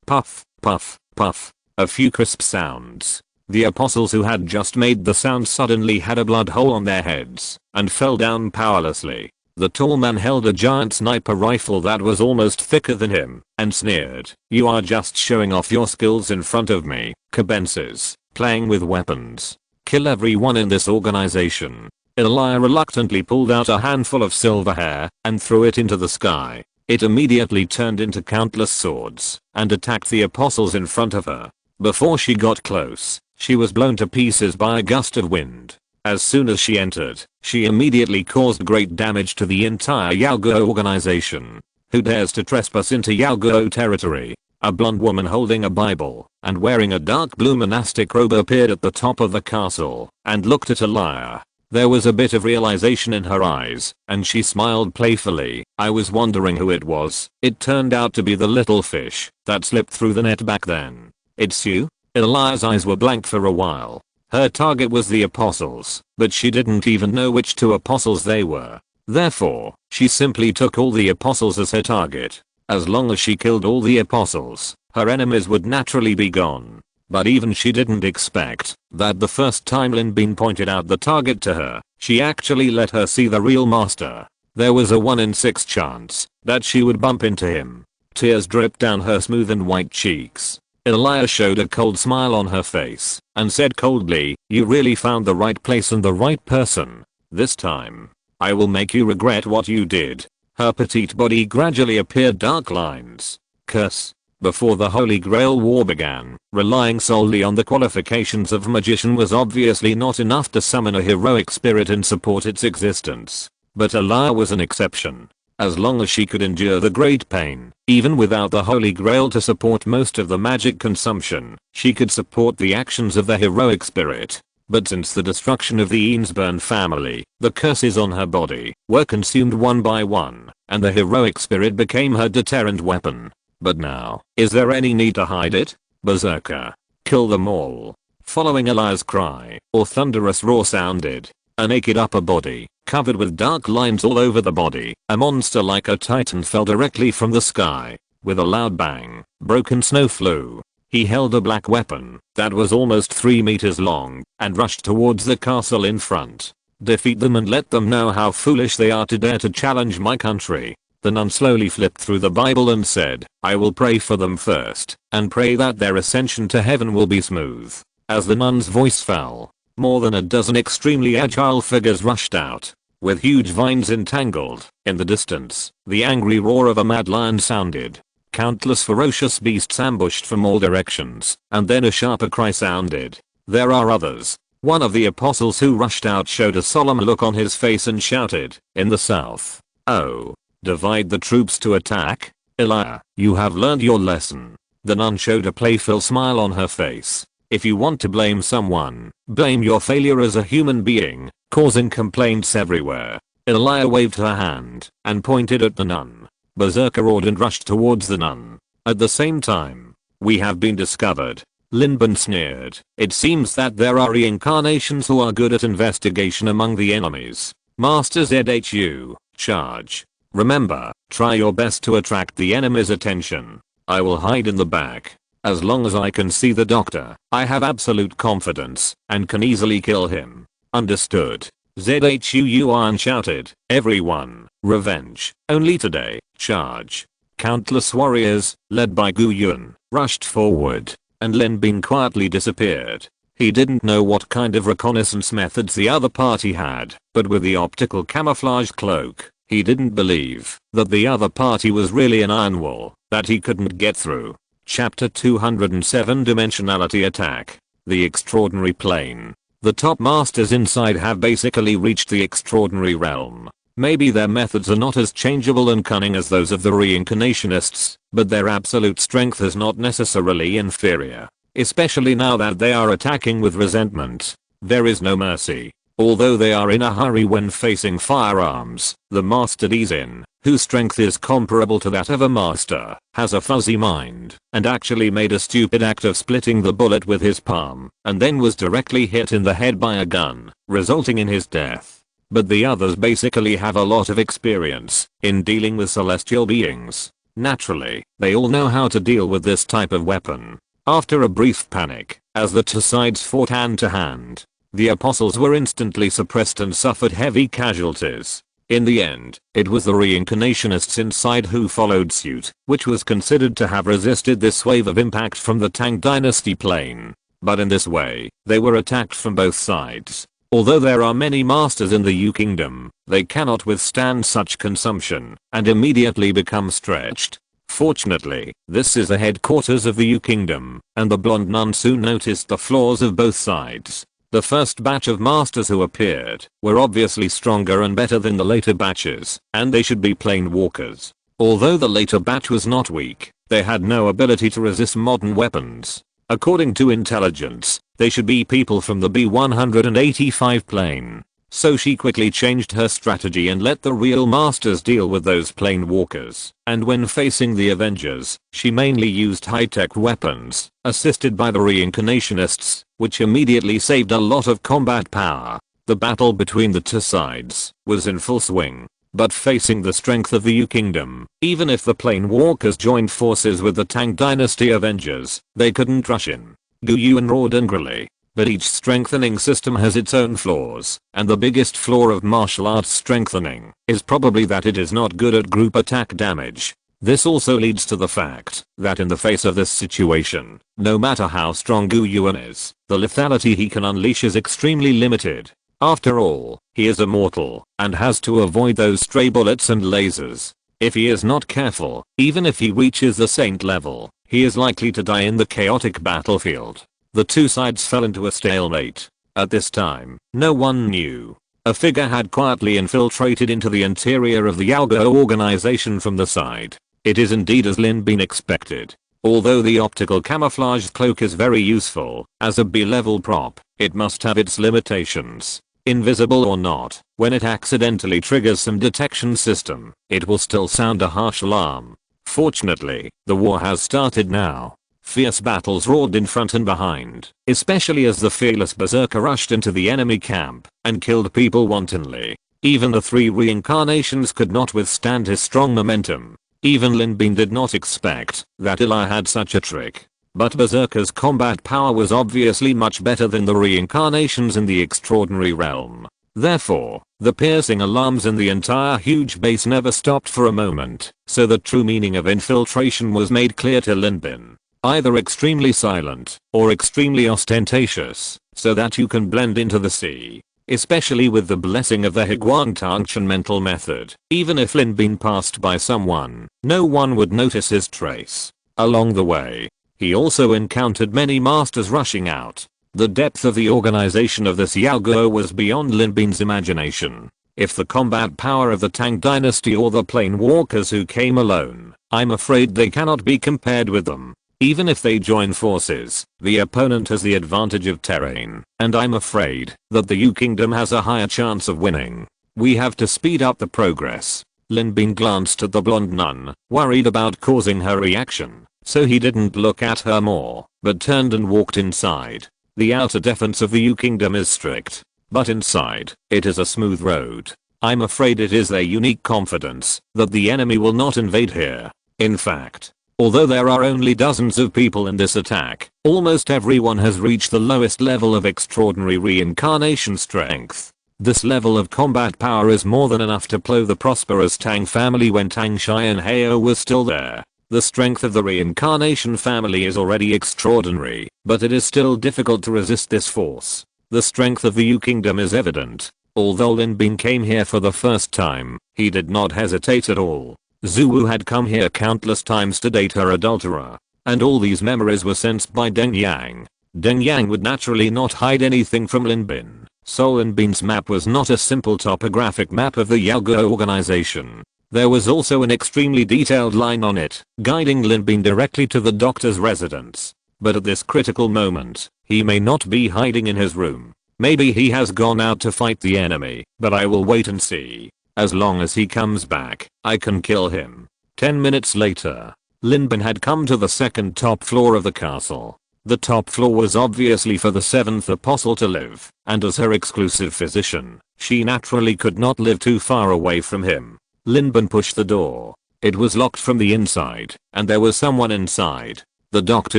Puff, puff, puff. A few crisp sounds. The apostles who had just made the sound suddenly had a blood hole on their heads and fell down powerlessly. The tall man held a giant sniper rifle that was almost thicker than him and sneered, "You are just showing off your skills in front of me, cabences, playing with weapons. Kill everyone in this organization." Elia reluctantly pulled out a handful of silver hair and threw it into the sky. It immediately turned into countless swords and attacked the apostles in front of her. Before she got close, she was blown to pieces by a gust of wind. As soon as she entered, she immediately caused great damage to the entire Yaogao organization. Who dares to trespass into Yaogao territory? A blonde woman holding a Bible and wearing a dark blue monastic robe appeared at the top of the castle and looked at Elia. There was a bit of realization in her eyes, and she smiled playfully. I was wondering who it was. It turned out to be the little fish that slipped through the net back then. It's you? Elia's eyes were blank for a while. Her target was the apostles, but she didn't even know which two apostles they were. Therefore, she simply took all the apostles as her target. As long as she killed all the apostles, her enemies would naturally be gone. But even she didn't expect that the first time Lin Bean pointed out the target to her, she actually let her see the real master. There was a 1 in 6 chance that she would bump into him. Tears dripped down her smooth and white cheeks. Elia showed a cold smile on her face and said coldly, "You really found the right place and the right person. This time, I will make you regret what you did." Her petite body gradually appeared dark lines. Curse. Before the Holy Grail War began, relying solely on the qualifications of magician was obviously not enough to summon a heroic spirit and support its existence. But Elia was an exception. As long as she could endure the great pain, even without the Holy Grail to support most of the magic consumption, she could support the actions of the heroic spirit. But since the destruction of the Eansburn family, the curses on her body were consumed one by one, and the heroic spirit became her deterrent weapon. But now, is there any need to hide it? Berserker. Kill them all. Following Elia's cry, a thunderous roar sounded. A naked upper body, covered with dark lines all over the body, a monster like a titan fell directly from the sky. With a loud bang, broken snow flew. He held a black weapon that was almost 3 meters long and rushed towards the castle in front. Defeat them and let them know how foolish they are to dare to challenge my country. The nun slowly flipped through the Bible and said, "I will pray for them first, and pray that their ascension to heaven will be smooth." As the nun's voice fell, more than a dozen extremely agile figures rushed out, with huge vines entangled. In the distance, the angry roar of a mad lion sounded. Countless ferocious beasts ambushed from all directions, and then a sharper cry sounded. "There are others." One of the apostles who rushed out showed a solemn look on his face and shouted, "In the south. Oh. Divide the troops to attack? Elia, you have learned your lesson." The nun showed a playful smile on her face. "If you want to blame someone, blame your failure as a human being, causing complaints everywhere." Elia waved her hand and pointed at the nun. Berserker roared and rushed towards the nun. At the same time, "We have been discovered." Lin Bean sneered. "It seems that there are reincarnations who are good at investigation among the enemies. Master ZHU, charge. Remember, try your best to attract the enemy's attention. I will hide in the back. As long as I can see the doctor, I have absolute confidence and can easily kill him." "Understood." ZHU Yuan shouted. "Everyone, revenge. Only today, charge." Countless warriors, led by Gu Yun, rushed forward, and Lin Bean quietly disappeared. He didn't know what kind of reconnaissance methods the other party had, but with the optical camouflage cloak, he didn't believe that the other party was really an iron wall that he couldn't get through. Chapter 207 Dimensionality Attack. The Extraordinary Plane. The top masters inside have basically reached the extraordinary realm. Maybe their methods are not as changeable and cunning as those of the reincarnationists, but their absolute strength is not necessarily inferior. Especially now that they are attacking with resentment. There is no mercy. Although they are in a hurry when facing firearms, the master Izin, whose strength is comparable to that of a master, has a fuzzy mind, and actually made a stupid act of splitting the bullet with his palm, and then was directly hit in the head by a gun, resulting in his death. But the others basically have a lot of experience in dealing with celestial beings. Naturally, they all know how to deal with this type of weapon. After a brief panic, as the two sides fought hand to hand, the apostles were instantly suppressed and suffered heavy casualties. In the end, it was the reincarnationists inside who followed suit, which was considered to have resisted this wave of impact from the Tang Dynasty plane. But in this way, they were attacked from both sides. Although there are many masters in the Yu Kingdom, they cannot withstand such consumption and immediately become stretched. Fortunately, this is the headquarters of the Yu Kingdom, and the blonde nun soon noticed the flaws of both sides. The first batch of masters who appeared were obviously stronger and better than the later batches, and they should be plane walkers. Although the later batch was not weak, they had no ability to resist modern weapons. According to intelligence, they should be people from the B-185 plane. So she quickly changed her strategy and let the real masters deal with those plane walkers. And when facing the Avengers, she mainly used high-tech weapons, assisted by the reincarnationists, which immediately saved a lot of combat power. The battle between the two sides was in full swing. But facing the strength of the Yu Kingdom, even if the plane walkers joined forces with the Tang Dynasty Avengers, they couldn't rush in. Gu Yuan roared angrily. But each strengthening system has its own flaws, and the biggest flaw of martial arts strengthening is probably that it is not good at group attack damage. This also leads to the fact that in the face of this situation, no matter how strong Gu Yuan is, the lethality he can unleash is extremely limited. After all, he is immortal and has to avoid those stray bullets and lasers. If he is not careful, even if he reaches the saint level, he is likely to die in the chaotic battlefield. The two sides fell into a stalemate. At this time, no one knew. A figure had quietly infiltrated into the interior of the Yalgo organization from the side. It is indeed as Lin Bin expected. Although the optical camouflage cloak is very useful, as a B-level prop, it must have its limitations. Invisible or not, when it accidentally triggers some detection system, it will still sound a harsh alarm. Fortunately, the war has started now. Fierce battles roared in front and behind, especially as the fearless berserker rushed into the enemy camp and killed people wantonly. Even the three reincarnations could not withstand his strong momentum. Even Lin Bin did not expect that Eli had such a trick. But berserker's combat power was obviously much better than the reincarnations in the extraordinary realm. Therefore, the piercing alarms in the entire huge base never stopped for a moment, so the true meaning of infiltration was made clear to Lin Bin. Either extremely silent or extremely ostentatious, so that you can blend into the sea. Especially with the blessing of the Higuangtangchen mental method, even if Lin Bin passed by someone, no one would notice his trace. Along the way, he also encountered many masters rushing out. The depth of the organization of this Yalgo was beyond Lin Bin's imagination. If the combat power of the Tang dynasty or the plane walkers who came alone, I'm afraid they cannot be compared with them. Even if they join forces, the opponent has the advantage of terrain, and I'm afraid that the Yu Kingdom has a higher chance of winning. We have to speed up the progress. Lin Bin glanced at the blonde nun, worried about causing her reaction, so he didn't look at her more, but turned and walked inside. The outer defense of the Yu Kingdom is strict, but inside, it is a smooth road. I'm afraid it is their unique confidence that the enemy will not invade here. In fact, although there are only dozens of people in this attack, almost everyone has reached the lowest level of extraordinary reincarnation strength. This level of combat power is more than enough to plow the prosperous Tang family when Tang Shai and Heo was still there. The strength of the reincarnation family is already extraordinary, but it is still difficult to resist this force. The strength of the Yu Kingdom is evident. Although Lin Bin came here for the first time, he did not hesitate at all. Zhu had come here countless times to date her adulterer, and all these memories were sensed by Deng Yang. Deng Yang would naturally not hide anything from Lin Bin, so Lin Bin's map was not a simple topographic map of the Yalgo organization. There was also an extremely detailed line on it, guiding Lin Bin directly to the doctor's residence. But at this critical moment, he may not be hiding in his room. Maybe he has gone out to fight the enemy, but I will wait and see. As long as he comes back, I can kill him. 10 minutes later, Lin Bin had come to the second top floor of the castle. The top floor was obviously for the seventh apostle to live, and as her exclusive physician, she naturally could not live too far away from him. Lin Bin pushed the door. It was locked from the inside, and there was someone inside. The doctor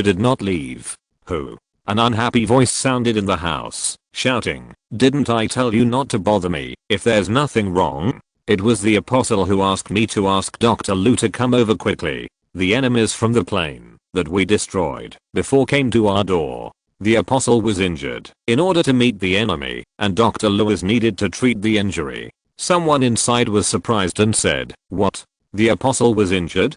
did not leave. Who? An unhappy voice sounded in the house, shouting, "Didn't I tell you not to bother me if there's nothing wrong?" It was the apostle who asked me to ask Dr. Lu to come over quickly. The enemies from the plane that we destroyed before came to our door. The apostle was injured. In order to meet the enemy, and Dr. Lu is needed to treat the injury. Someone inside was surprised and said, "What? The apostle was injured?"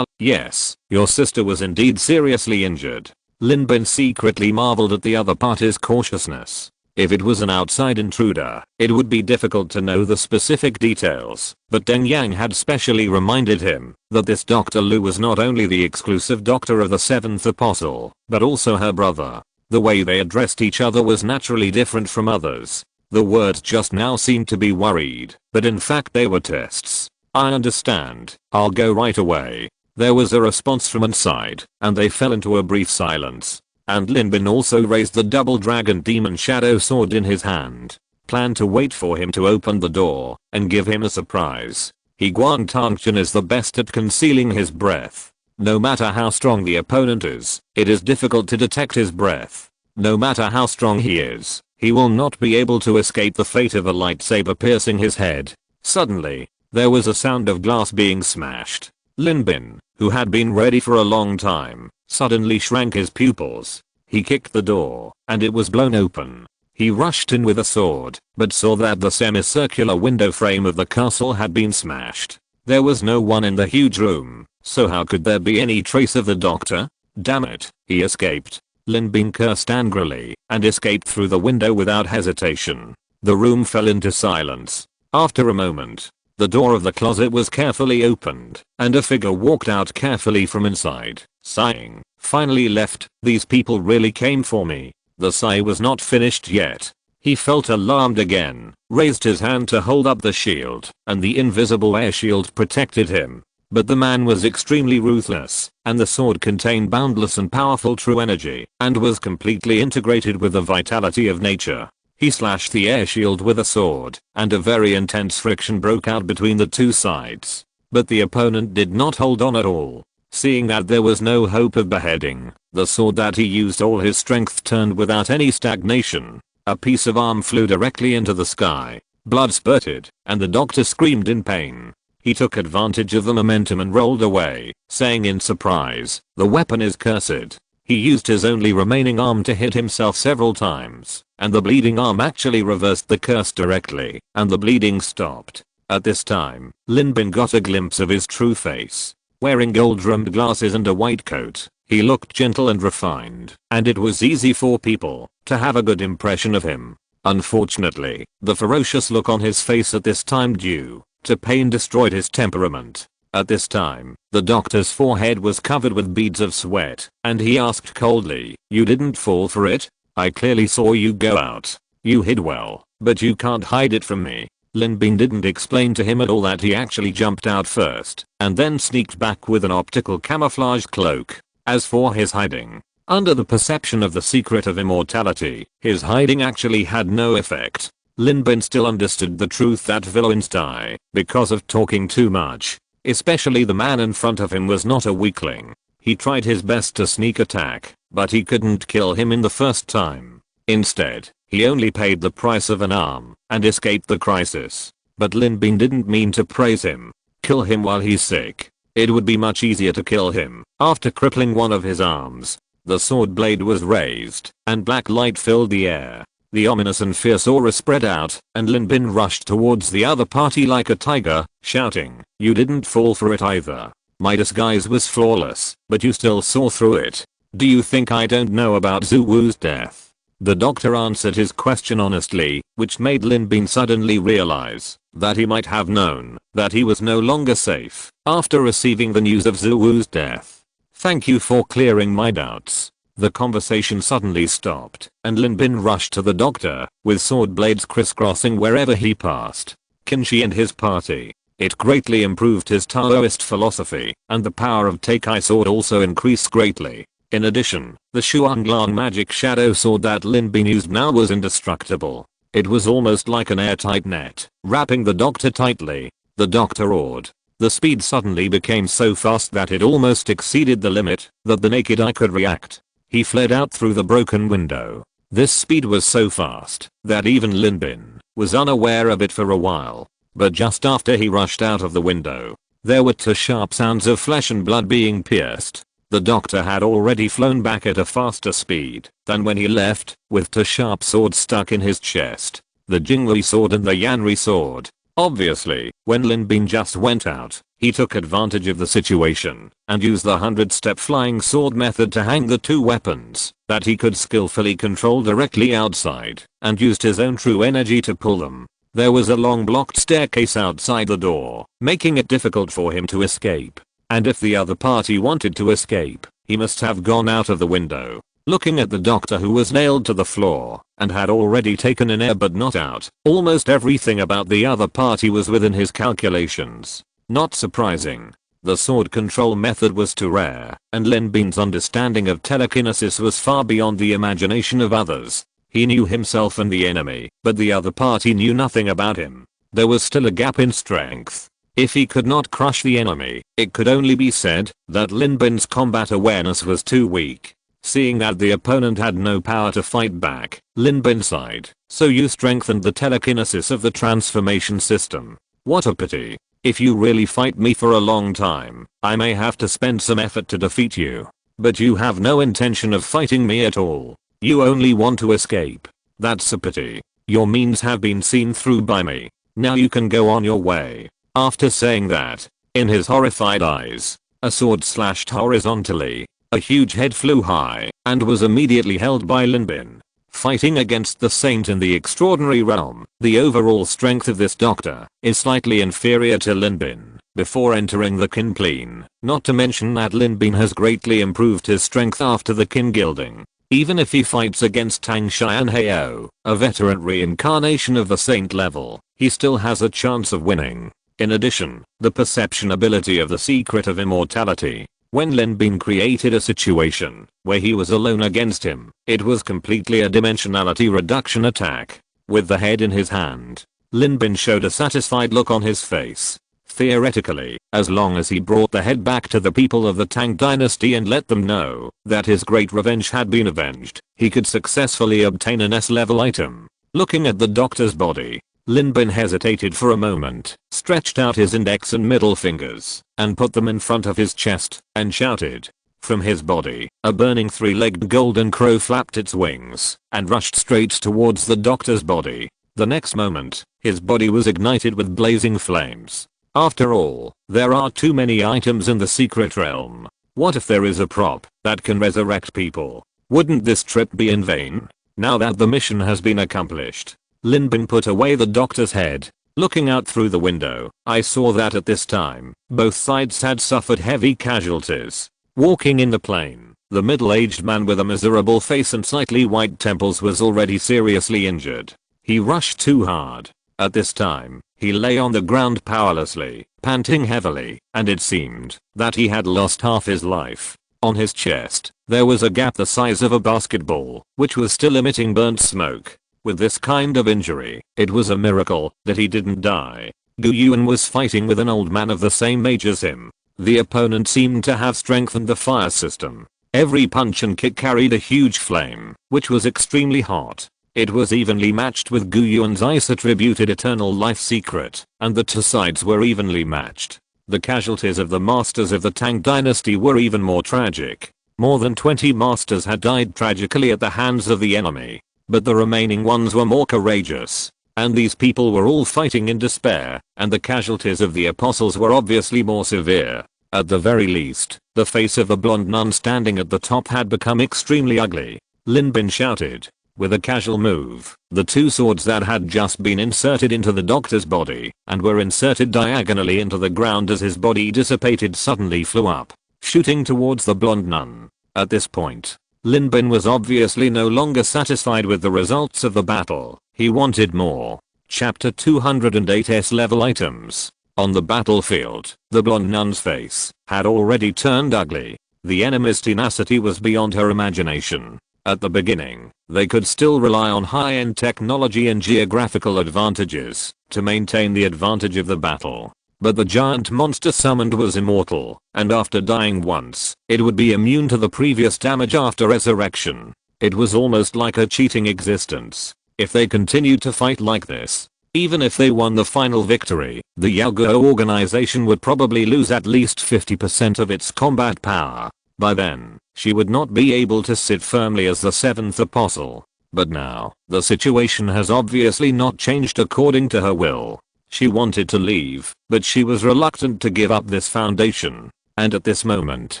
Yes, your sister was indeed seriously injured." Lin Bin secretly marveled at the other party's cautiousness. If it was an outside intruder, it would be difficult to know the specific details, but Deng Yang had specially reminded him that this Dr. Lu was not only the exclusive doctor of the seventh apostle, but also her brother. The way they addressed each other was naturally different from others. The words just now seemed to be worried, but in fact they were tests. "I understand, I'll go right away." There was a response from inside, and they fell into a brief silence. And Lin Bin also raised the double dragon demon shadow sword in his hand, planned to wait for him to open the door and give him a surprise. Higuangtangchen is the best at concealing his breath. No matter how strong the opponent is, it is difficult to detect his breath. No matter how strong he is, he will not be able to escape the fate of a lightsaber piercing his head. Suddenly, there was a sound of glass being smashed. Lin Bin, who had been ready for a long time, suddenly shrank his pupils. He kicked the door, and it was blown open. He rushed in with a sword, but saw that the semicircular window frame of the castle had been smashed. There was no one in the huge room, so how could there be any trace of the doctor? Damn it, he escaped. Lin Bin cursed angrily, and escaped through the window without hesitation. The room fell into silence. After a moment, the door of the closet was carefully opened, and a figure walked out carefully from inside, sighing. Finally left, these people really came for me. The sigh was not finished yet. He felt alarmed again, raised his hand to hold up the shield, and the invisible air shield protected him. But the man was extremely ruthless, and the sword contained boundless and powerful true energy, and was completely integrated with the vitality of nature. He slashed the air shield with a sword, and a very intense friction broke out between the two sides. But the opponent did not hold on at all. Seeing that there was no hope of beheading, the sword that he used all his strength turned without any stagnation. A piece of arm flew directly into the sky. Blood spurted, and the doctor screamed in pain. He took advantage of the momentum and rolled away, saying in surprise, "The weapon is cursed." He used his only remaining arm to hit himself several times, and the bleeding arm actually reversed the curse directly, and the bleeding stopped. At this time, Lin Bin got a glimpse of his true face. Wearing gold-rimmed glasses and a white coat, he looked gentle and refined, and it was easy for people to have a good impression of him. Unfortunately, the ferocious look on his face at this time due to pain destroyed his temperament. At this time, the doctor's forehead was covered with beads of sweat, and he asked coldly, "You didn't fall for it? I clearly saw you go out. You hid well, but you can't hide it from me." Lin Bin didn't explain to him at all that he actually jumped out first, and then sneaked back with an optical camouflage cloak. As for his hiding, under the perception of the secret of immortality, his hiding actually had no effect. Lin Bin still understood the truth that villains die because of talking too much. Especially the man in front of him was not a weakling. He tried his best to sneak attack, but he couldn't kill him in the first time. Instead, he only paid the price of an arm and escaped the crisis. But Lin Bin didn't mean to praise him. Kill him while he's sick. It would be much easier to kill him after crippling one of his arms. The sword blade was raised, and black light filled the air. The ominous and fierce aura spread out, and Lin Bin rushed towards the other party like a tiger, shouting, "You didn't fall for it either. My disguise was flawless, but you still saw through it. Do you think I don't know about Zhu Wu's death?" The doctor answered his question honestly, which made Lin Bin suddenly realize that he might have known that he was no longer safe after receiving the news of Zhu Wu's death. "Thank you for clearing my doubts." The conversation suddenly stopped, and Lin Bin rushed to the doctor, with sword blades crisscrossing wherever he passed. Qinshi and his party. It greatly improved his Taoist philosophy, and the power of Teikai sword also increased greatly. In addition, the Shuanglang magic shadow sword that Lin Bin used now was indestructible. It was almost like an airtight net, wrapping the doctor tightly. The doctor roared. The speed suddenly became so fast that it almost exceeded the limit that the naked eye could react. He fled out through the broken window. This speed was so fast that even Lin Bin was unaware of it for a while. But just after he rushed out of the window, there were two sharp sounds of flesh and blood being pierced. The doctor had already flown back at a faster speed than when he left, with two sharp swords stuck in his chest. The Jingli sword and the Yanri sword. Obviously, when Lin Bin just went out, he took advantage of the situation and used the 100-step flying sword method to hang the two weapons that he could skillfully control directly outside, and used his own true energy to pull them. There was a long blocked staircase outside the door, making it difficult for him to escape. And if the other party wanted to escape, he must have gone out of the window. Looking at the doctor who was nailed to the floor and had already taken in air but not out, almost everything about the other party was within his calculations. Not surprising. The sword control method was too rare, and Lin Bin's understanding of telekinesis was far beyond the imagination of others. He knew himself and the enemy, but the other party knew nothing about him. There was still a gap in strength. If he could not crush the enemy, it could only be said that Lin Bin's combat awareness was too weak. Seeing that the opponent had no power to fight back, Lin Bin sighed. So you strengthened the telekinesis of the transformation system. What a pity. If you really fight me for a long time, I may have to spend some effort to defeat you. But you have no intention of fighting me at all. You only want to escape. That's a pity. Your means have been seen through by me. Now you can go on your way. After saying that, in his horrified eyes, a sword slashed horizontally. A huge head flew high and was immediately held by Lin Bin. Fighting against the saint in the extraordinary realm, the overall strength of this doctor is slightly inferior to Lin Bin before entering the kin plane, not to mention that Lin Bin has greatly improved his strength after the kin gilding. Even if he fights against Tang Xian Heo, a veteran reincarnation of the saint level, he still has a chance of winning. In addition, the perception ability of the secret of immortality. When Lin Bin created a situation where he was alone against him, it was completely a dimensionality reduction attack. With the head in his hand, Lin Bin showed a satisfied look on his face. Theoretically, as long as he brought the head back to the people of the Tang dynasty and let them know that his great revenge had been avenged, he could successfully obtain an S-level item. Looking at the doctor's body, Lin Bin hesitated for a moment, stretched out his index and middle fingers, and put them in front of his chest, and shouted. From his body, a burning three-legged golden crow flapped its wings, and rushed straight towards the doctor's body. The next moment, his body was ignited with blazing flames. After all, there are too many items in the secret realm. What if there is a prop that can resurrect people? Wouldn't this trip be in vain? Now that the mission has been accomplished, Lin Bin put away the doctor's head. Looking out through the window, I saw that at this time, both sides had suffered heavy casualties. Walking in the plane, the middle-aged man with a miserable face and slightly white temples was already seriously injured. He rushed too hard. At this time, he lay on the ground powerlessly, panting heavily, and it seemed that he had lost half his life. On his chest, there was a gap the size of a basketball, which was still emitting burnt smoke. With this kind of injury, it was a miracle that he didn't die. Gu Yuan was fighting with an old man of the same age as him. The opponent seemed to have strengthened the fire system. Every punch and kick carried a huge flame, which was extremely hot. It was evenly matched with Gu Yuan's ice-attributed eternal life secret, and the two sides were evenly matched. The casualties of the masters of the Tang dynasty were even more tragic. More than 20 masters had died tragically at the hands of the enemy. But the remaining ones were more courageous. And these people were all fighting in despair, and the casualties of the apostles were obviously more severe. At the very least, the face of the blonde nun standing at the top had become extremely ugly. Lin Bin shouted. With a casual move, the two swords that had just been inserted into the doctor's body and were inserted diagonally into the ground as his body dissipated suddenly flew up, shooting towards the blonde nun. At this point, Lin Bin was obviously no longer satisfied with the results of the battle. He wanted more. Chapter 208 S-level items. On the battlefield, the blonde nun's face had already turned ugly. The enemy's tenacity was beyond her imagination. At the beginning, they could still rely on high-end technology and geographical advantages to maintain the advantage of the battle. But the giant monster summoned was immortal, and after dying once, it would be immune to the previous damage after resurrection. It was almost like a cheating existence. If they continued to fight like this, even if they won the final victory, the Yaguo organization would probably lose at least 50% of its combat power. By then, she would not be able to sit firmly as the seventh apostle. But now, the situation has obviously not changed according to her will. She wanted to leave, but she was reluctant to give up this foundation. And at this moment,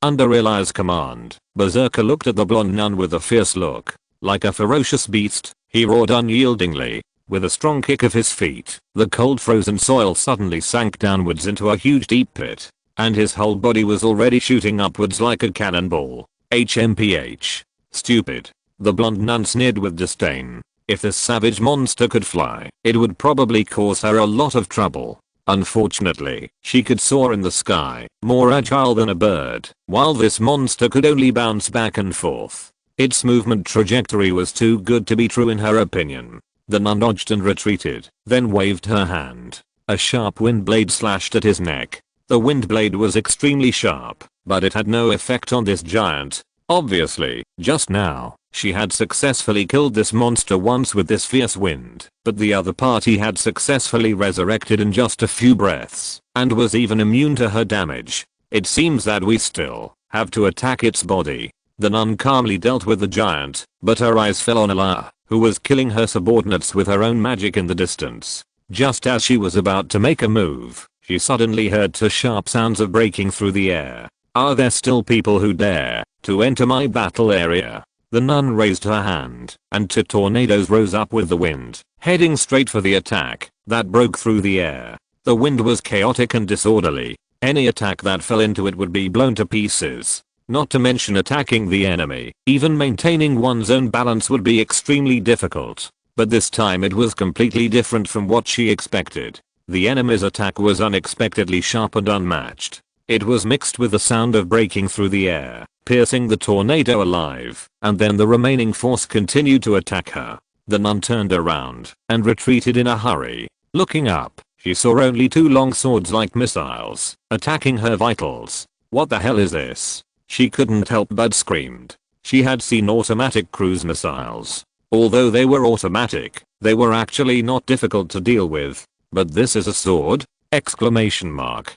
under Eli's command, Berserker looked at the blonde nun with a fierce look. Like a ferocious beast, he roared unyieldingly. With a strong kick of his feet, the cold frozen soil suddenly sank downwards into a huge deep pit. And his whole body was already shooting upwards like a cannonball. HMPH. Stupid. The blonde nun sneered with disdain. If this savage monster could fly, it would probably cause her a lot of trouble. Unfortunately, she could soar in the sky, more agile than a bird, while this monster could only bounce back and forth. Its movement trajectory was too good to be true in her opinion. The nun dodged and retreated, then waved her hand. A sharp wind blade slashed at his neck. The wind blade was extremely sharp, but it had no effect on this giant. Obviously, just now, she had successfully killed this monster once with this fierce wind, but the other party had successfully resurrected in just a few breaths, and was even immune to her damage. It seems that we still have to attack its body. The nun calmly dealt with the giant, but her eyes fell on Allah, who was killing her subordinates with her own magic in the distance. Just as she was about to make a move, she suddenly heard two sharp sounds of breaking through the air. Are there still people who dare to enter my battle area? The nun raised her hand, and two tornadoes rose up with the wind, heading straight for the attack that broke through the air. The wind was chaotic and disorderly. Any attack that fell into it would be blown to pieces. Not to mention attacking the enemy. Even maintaining one's own balance would be extremely difficult. But this time it was completely different from what she expected. The enemy's attack was unexpectedly sharp and unmatched. It was mixed with the sound of breaking through the air, piercing the tornado alive, and then the remaining force continued to attack her. The nun turned around and retreated in a hurry. Looking up, she saw only two long swords-like missiles attacking her vitals. What the hell is this? She couldn't help but screamed. She had seen automatic cruise missiles. Although they were automatic, they were actually not difficult to deal with. But this is a sword? Exclamation mark.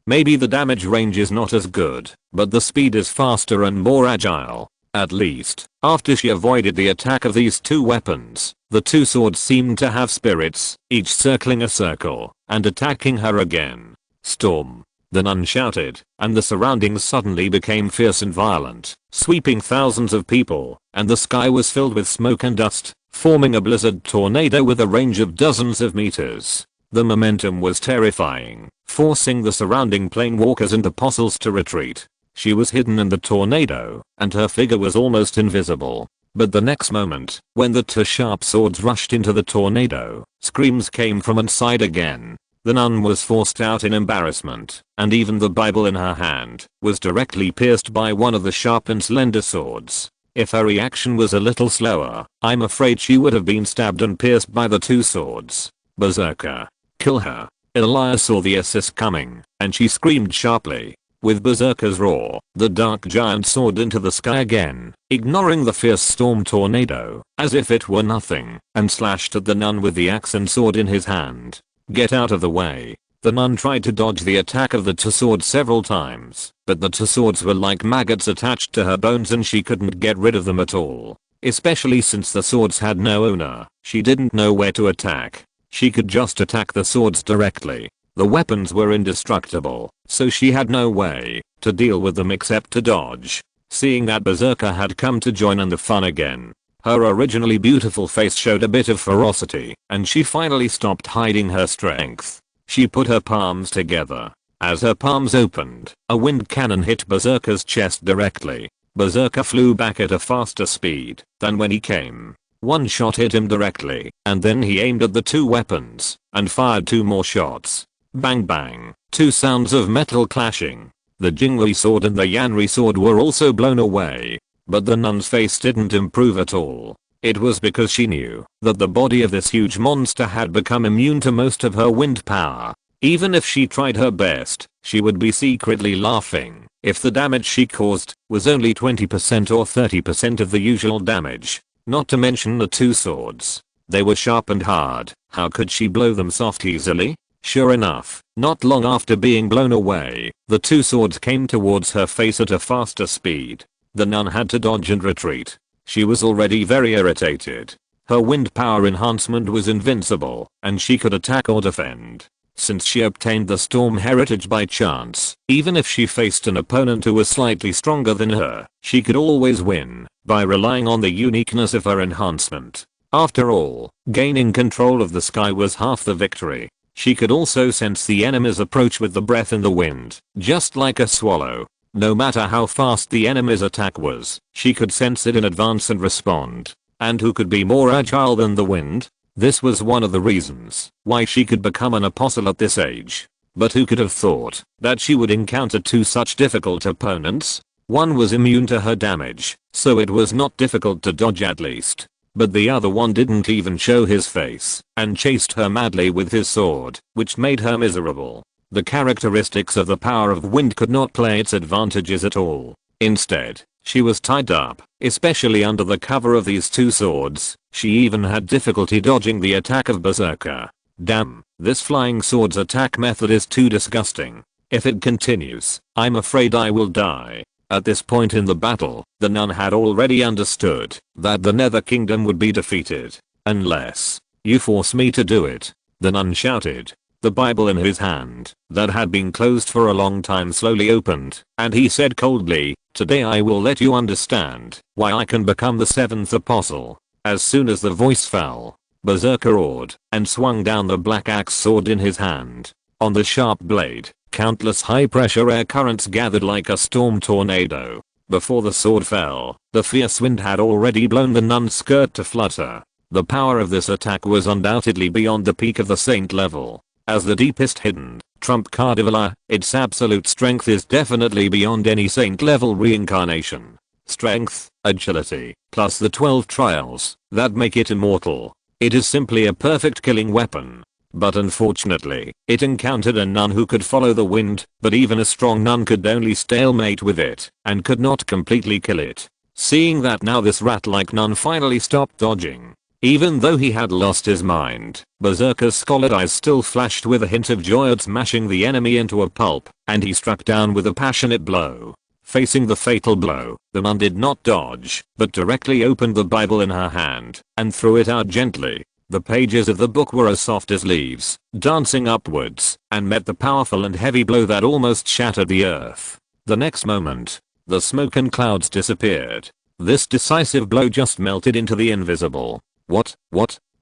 Maybe the damage range is not as good, but the speed is faster and more agile. At least, after she avoided the attack of these two weapons, the two swords seemed to have spirits, each circling a circle and attacking her again. Storm. The nun shouted, and the surroundings suddenly became fierce and violent, sweeping thousands of people, and the sky was filled with smoke and dust, forming a blizzard tornado with a range of dozens of meters. The momentum was terrifying, forcing the surrounding planewalkers and apostles to retreat. She was hidden in the tornado, and her figure was almost invisible. But the next moment, when the two sharp swords rushed into the tornado, screams came from inside again. The nun was forced out in embarrassment, and even the Bible in her hand was directly pierced by one of the sharp and slender swords. If her reaction was a little slower, I'm afraid she would have been stabbed and pierced by the two swords. Berserker. Kill her. Elia saw the assist coming, and she screamed sharply. With Berserker's roar, the dark giant soared into the sky again, ignoring the fierce storm tornado, as if it were nothing, and slashed at the nun with the axe and sword in his hand. Get out of the way. The nun tried to dodge the attack of the two swords several times, but the two swords were like maggots attached to her bones and she couldn't get rid of them at all. Especially since the swords had no owner, she didn't know where to attack. She could just attack the swords directly. The weapons were indestructible, so she had no way to deal with them except to dodge. Seeing that Berserker had come to join in the fun again, her originally beautiful face showed a bit of ferocity, and she finally stopped hiding her strength. She put her palms together. As her palms opened, a wind cannon hit Berserker's chest directly. Berserker flew back at a faster speed than when he came. One shot hit him directly, and then he aimed at the two weapons and fired two more shots. Bang bang, two sounds of metal clashing. The Jingli sword and the Yanri sword were also blown away. But the nun's face didn't improve at all. It was because she knew that the body of this huge monster had become immune to most of her wind power. Even if she tried her best, she would be secretly laughing if the damage she caused was only 20% or 30% of the usual damage. Not to mention the two swords. They were sharp and hard. How could she blow them soft easily? Sure enough, not long after being blown away, the two swords came towards her face at a faster speed. The nun had to dodge and retreat. She was already very irritated. Her wind power enhancement was invincible, and she could attack or defend. Since she obtained the storm heritage by chance, even if she faced an opponent who was slightly stronger than her, she could always win by relying on the uniqueness of her enhancement. After all, gaining control of the sky was half the victory. She could also sense the enemy's approach with the breath in the wind, just like a swallow. No matter how fast the enemy's attack was, she could sense it in advance and respond. And who could be more agile than the wind? This was one of the reasons why she could become an apostle at this age. But who could have thought that she would encounter two such difficult opponents? One was immune to her damage, so it was not difficult to dodge at least. but the other one didn't even show his face and chased her madly with his sword, which made her miserable. The characteristics of the power of wind could not play its advantages at all. Instead, she was tied up, especially under the cover of these two swords. She even had difficulty dodging the attack of Berserker. Damn, this flying sword's attack method is too disgusting. If it continues, I'm afraid I will die. At this point in the battle, the nun had already understood that the Nether Kingdom would be defeated. Unless you force me to do it, the nun shouted. The Bible in his hand, that had been closed for a long time, slowly opened, and he said coldly, "Today I will let you understand why I can become the seventh apostle." As soon as the voice fell, Berserker roared and swung down the black axe sword in his hand. On the sharp blade, countless high-pressure air currents gathered like a storm tornado. Before the sword fell, the fierce wind had already blown the nun's skirt to flutter. The power of this attack was undoubtedly beyond the peak of the saint level. As the deepest hidden, trump card of its absolute strength is definitely beyond any saint level reincarnation. Strength, agility, plus the 12 trials that make it immortal. It is simply a perfect killing weapon. But unfortunately, it encountered a nun who could follow the wind, but even a strong nun could only stalemate with it, and could not completely kill it. Seeing that now this rat-like nun finally stopped dodging, even though he had lost his mind, Berserker's scalded eyes still flashed with a hint of joy at smashing the enemy into a pulp, and he struck down with a passionate blow. Facing the fatal blow, the nun did not dodge, but directly opened the Bible in her hand, and threw it out gently. The pages of the book were as soft as leaves, dancing upwards, and met the powerful and heavy blow that almost shattered the earth. The next moment, the smoke and clouds disappeared. This decisive blow just melted into the invisible. What?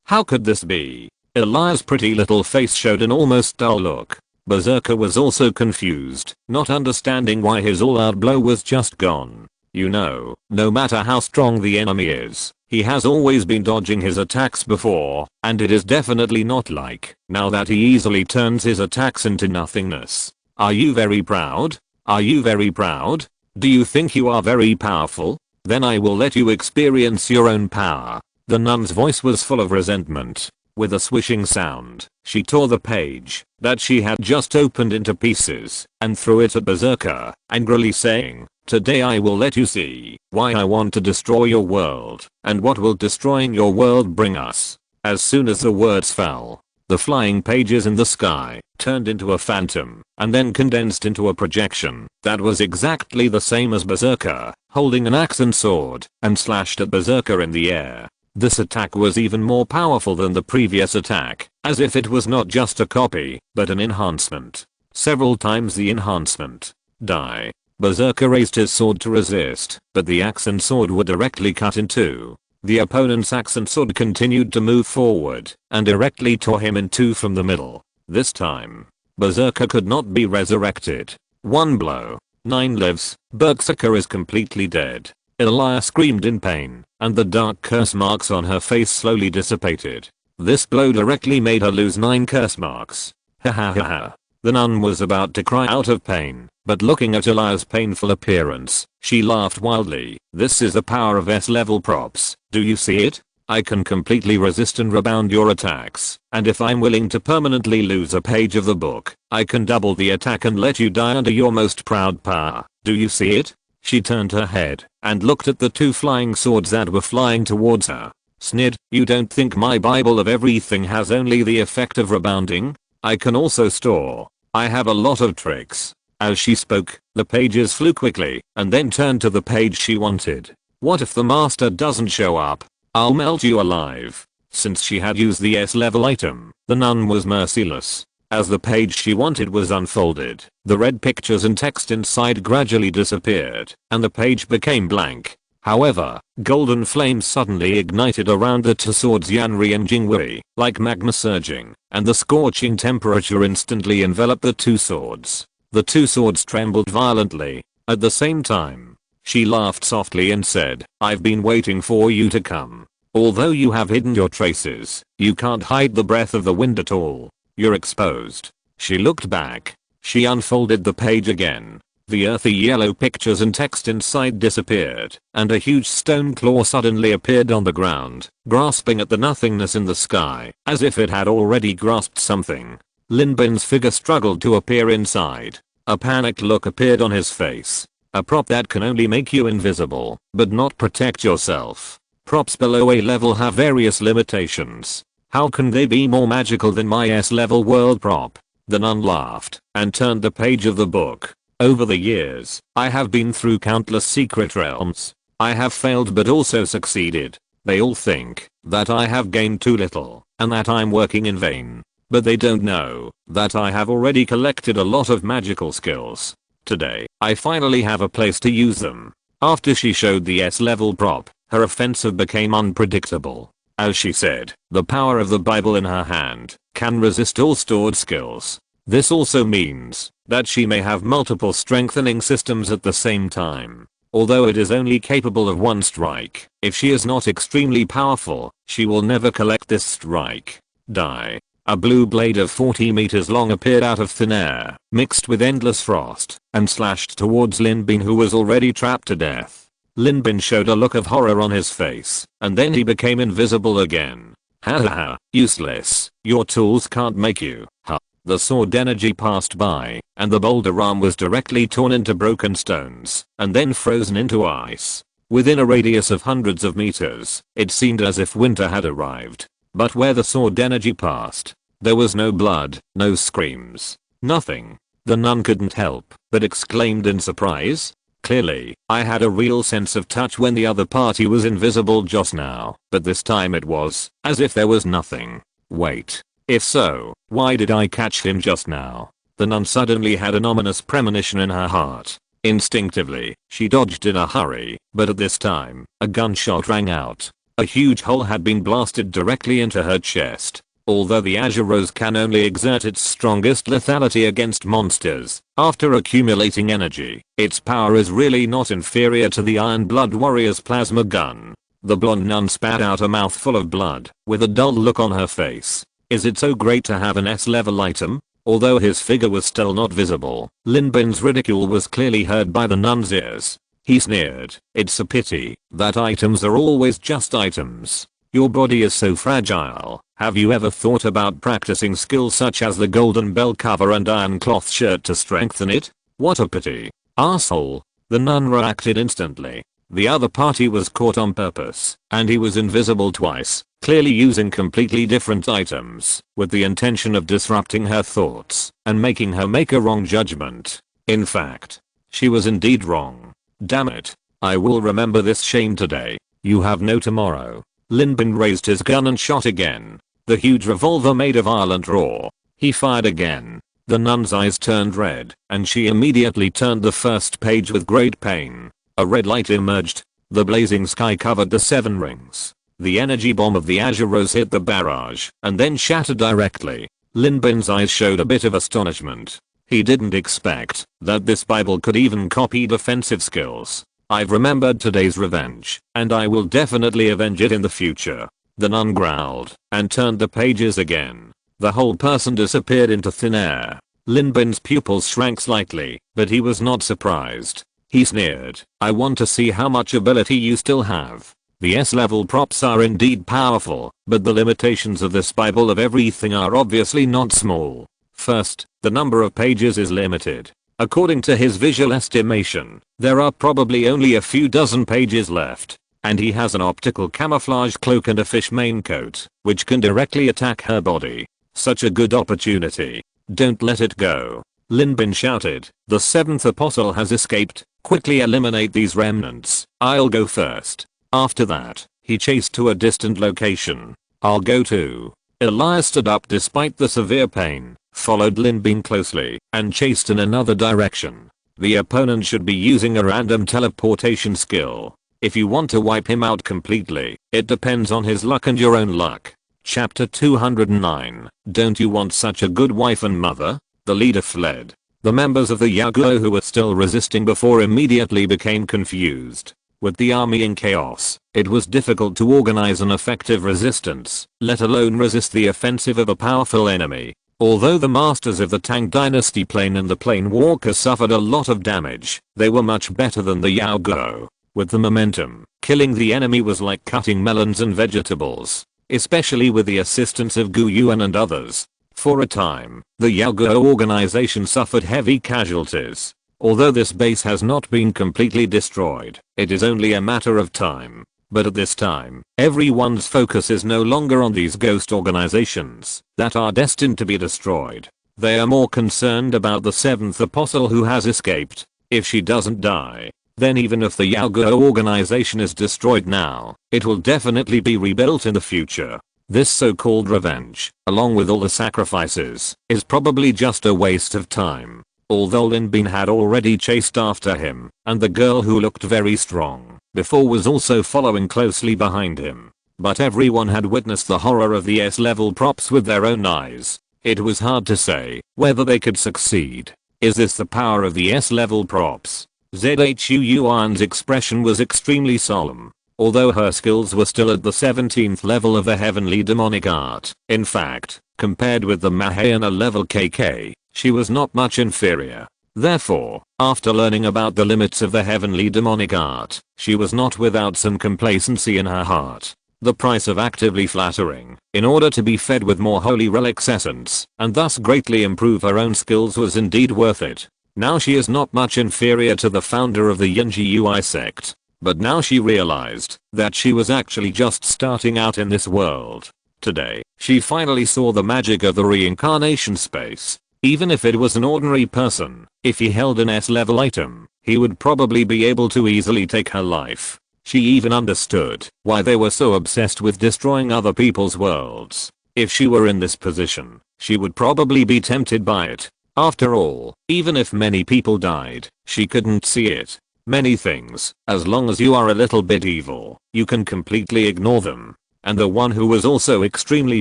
How could this be? Elias' pretty little face showed an almost dull look. Berserker was also confused, not understanding why his all-out blow was just gone. You know, no matter how strong the enemy is, he has always been dodging his attacks before, and it is definitely not like now that he easily turns his attacks into nothingness. Are you very proud? Are you very proud? Do you think you are very powerful? Then I will let you experience your own power. The nun's voice was full of resentment. With a swishing sound, she tore the page that she had just opened into pieces and threw it at Berserker, angrily saying, "Today I will let you see why I want to destroy your world, and what will destroying your world bring us." As soon as the words fell, the flying pages in the sky turned into a phantom and then condensed into a projection that was exactly the same as Berserker, holding an axe and sword, and slashed at Berserker in the air. This attack was even more powerful than the previous attack, as if it was not just a copy, but an enhancement. Several times the enhancement. Die. Berserker raised his sword to resist, but the axe and sword were directly cut in two. The opponent's axe and sword continued to move forward, and directly tore him in two from the middle. This time, Berserker could not be resurrected. One blow. 9 lives. Berserker is completely dead. Elia screamed in pain, and the dark curse marks on her face slowly dissipated. This blow directly made her lose 9 curse marks. Ha ha ha ha. The nun was about to cry out of pain, but looking at Elia's painful appearance, she laughed wildly. "This is the power of S-level props. Do you see it? I can completely resist and rebound your attacks, and if I'm willing to permanently lose a page of the book, I can double the attack and let you die under your most proud power. Do you see it?" She turned her head and looked at the 2 flying swords that were flying towards her. Sneered, "You don't think my Bible of everything has only the effect of rebounding? I can also store. I have a lot of tricks." As she spoke, the pages flew quickly and then turned to the page she wanted. "What if the master doesn't show up? I'll melt you alive." Since she had used the S-level item, the nun was merciless. As the page she wanted was unfolded, the red pictures and text inside gradually disappeared, and the page became blank. However, golden flames suddenly ignited around the 2 swords Yanri and Jingwei, like magma surging, and the scorching temperature instantly enveloped the 2 swords. The 2 swords trembled violently. At the same time, she laughed softly and said, "I've been waiting for you to come. Although you have hidden your traces, you can't hide the breath of the wind at all. You're exposed." She looked back. She unfolded the page again. The earthy yellow pictures and text inside disappeared, and a huge stone claw suddenly appeared on the ground, grasping at the nothingness in the sky, as if it had already grasped something. Lin Bin's figure struggled to appear inside. A panicked look appeared on his face. A prop that can only make you invisible, but not protect yourself. Props below A level have various limitations. How can they be more magical than my S level world prop? The nun laughed, and turned the page of the book. Over the years, I have been through countless secret realms. I have failed but also succeeded. They all think that I have gained too little, and that I'm working in vain. But they don't know that I have already collected a lot of magical skills. Today, I finally have a place to use them. After she showed the S-level prop, her offensive became unpredictable. As she said, the power of the Bible in her hand can resist all stored skills. This also means that she may have multiple strengthening systems at the same time. Although it is only capable of one strike, if she is not extremely powerful, she will never collect this strike. Die. A blue blade of 40 meters long appeared out of thin air, mixed with endless frost, and slashed towards Lin Bin, who was already trapped to death. Lin Bin showed a look of horror on his face, and then he became invisible again. Ha ha ha, useless. Your tools can't make you. Ha. The sword energy passed by, and the boulder arm was directly torn into broken stones, and then frozen into ice. Within a radius of hundreds of meters, it seemed as if winter had arrived. But where the sword energy passed, there was no blood, no screams, nothing. The nun couldn't help but exclaimed in surprise. Clearly, I had a real sense of touch when the other party was invisible just now, but this time it was as if there was nothing. Wait. If so, why did I catch him just now? The nun suddenly had an ominous premonition in her heart. Instinctively, she dodged in a hurry, but at this time, a gunshot rang out. A huge hole had been blasted directly into her chest. Although the Azure Rose can only exert its strongest lethality against monsters, after accumulating energy, its power is really not inferior to the Iron Blood Warrior's plasma gun. The blonde nun spat out a mouthful of blood, with a dull look on her face. Is it so great to have an S-level item? Although his figure was still not visible, Lin Bin's ridicule was clearly heard by the nun's ears. He sneered, it's a pity that items are always just items. Your body is so fragile. Have you ever thought about practicing skills such as the golden bell cover and iron cloth shirt to strengthen it? What a pity. Asshole. The nun reacted instantly. The other party was caught on purpose, and he was invisible twice, clearly using completely different items, with the intention of disrupting her thoughts, and making her make a wrong judgment. In fact, she was indeed wrong. Damn it. I will remember this shame today. You have no tomorrow. Lin Bin raised his gun and shot again. The huge revolver made of violent roar. He fired again. The nun's eyes turned red, and she immediately turned the first page with great pain. A red light emerged. The blazing sky covered the 7 rings. The energy bomb of the Azure Rose hit the barrage, and then shattered directly. Lin Bin's eyes showed a bit of astonishment. He didn't expect that this Bible could even copy defensive skills. I've remembered today's revenge, and I will definitely avenge it in the future. The nun growled, and turned the pages again. The whole person disappeared into thin air. Lin Bin's pupils shrank slightly, but he was not surprised. He sneered, I want to see how much ability you still have. The S-level props are indeed powerful, but the limitations of this Bible of everything are obviously not small. First, the number of pages is limited. According to his visual estimation, there are probably only a few dozen pages left. And he has an optical camouflage cloak and a fish main coat, which can directly attack her body. Such a good opportunity. Don't let it go. Lin Bin shouted, the 7th apostle has escaped. Quickly eliminate these remnants. I'll go first. After that, he chased to a distant location. I'll go too. Elias stood up despite the severe pain, followed Lin Bin closely, and chased in another direction. The opponent should be using a random teleportation skill. If you want to wipe him out completely, it depends on his luck and your own luck. Chapter 209. Don't you want such a good wife and mother? The leader fled. The members of the Yaguo who were still resisting before immediately became confused. With the army in chaos, it was difficult to organize an effective resistance, let alone resist the offensive of a powerful enemy. Although the masters of the Tang Dynasty plane and the plane walkers suffered a lot of damage, they were much better than the Yao Guo. With the momentum, killing the enemy was like cutting melons and vegetables, especially with the assistance of Gu Yuan and others. For a time, the Yao Guo organization suffered heavy casualties. Although this base has not been completely destroyed, it is only a matter of time. But at this time, everyone's focus is no longer on these ghost organizations that are destined to be destroyed. They are more concerned about the 7th apostle who has escaped. If she doesn't die, then even if the Yao Guo organization is destroyed now, it will definitely be rebuilt in the future. This so-called revenge, along with all the sacrifices, is probably just a waste of time. Although Lin Bin had already chased after him, and the girl who looked very strong before was also following closely behind him. But everyone had witnessed the horror of the S-level props with their own eyes. It was hard to say whether they could succeed. Is this the power of the S-level props? Zhu Yuan's expression was extremely solemn. Although her skills were still at the 17th level of the heavenly demonic art. In fact, compared with the Mahayana level KK, she was not much inferior. Therefore, after learning about the limits of the heavenly demonic art, she was not without some complacency in her heart. The price of actively flattering, in order to be fed with more holy relics essence, and thus greatly improve her own skills was indeed worth it. Now she is not much inferior to the founder of the Yunji Ui sect. But now she realized that she was actually just starting out in this world. Today, she finally saw the magic of the reincarnation space. Even if it was an ordinary person, if he held an S-level item, he would probably be able to easily take her life. She even understood why they were so obsessed with destroying other people's worlds. If she were in this position, she would probably be tempted by it. After all, even if many people died, she couldn't see it. Many things, as long as you are a little bit evil, you can completely ignore them. And the one who was also extremely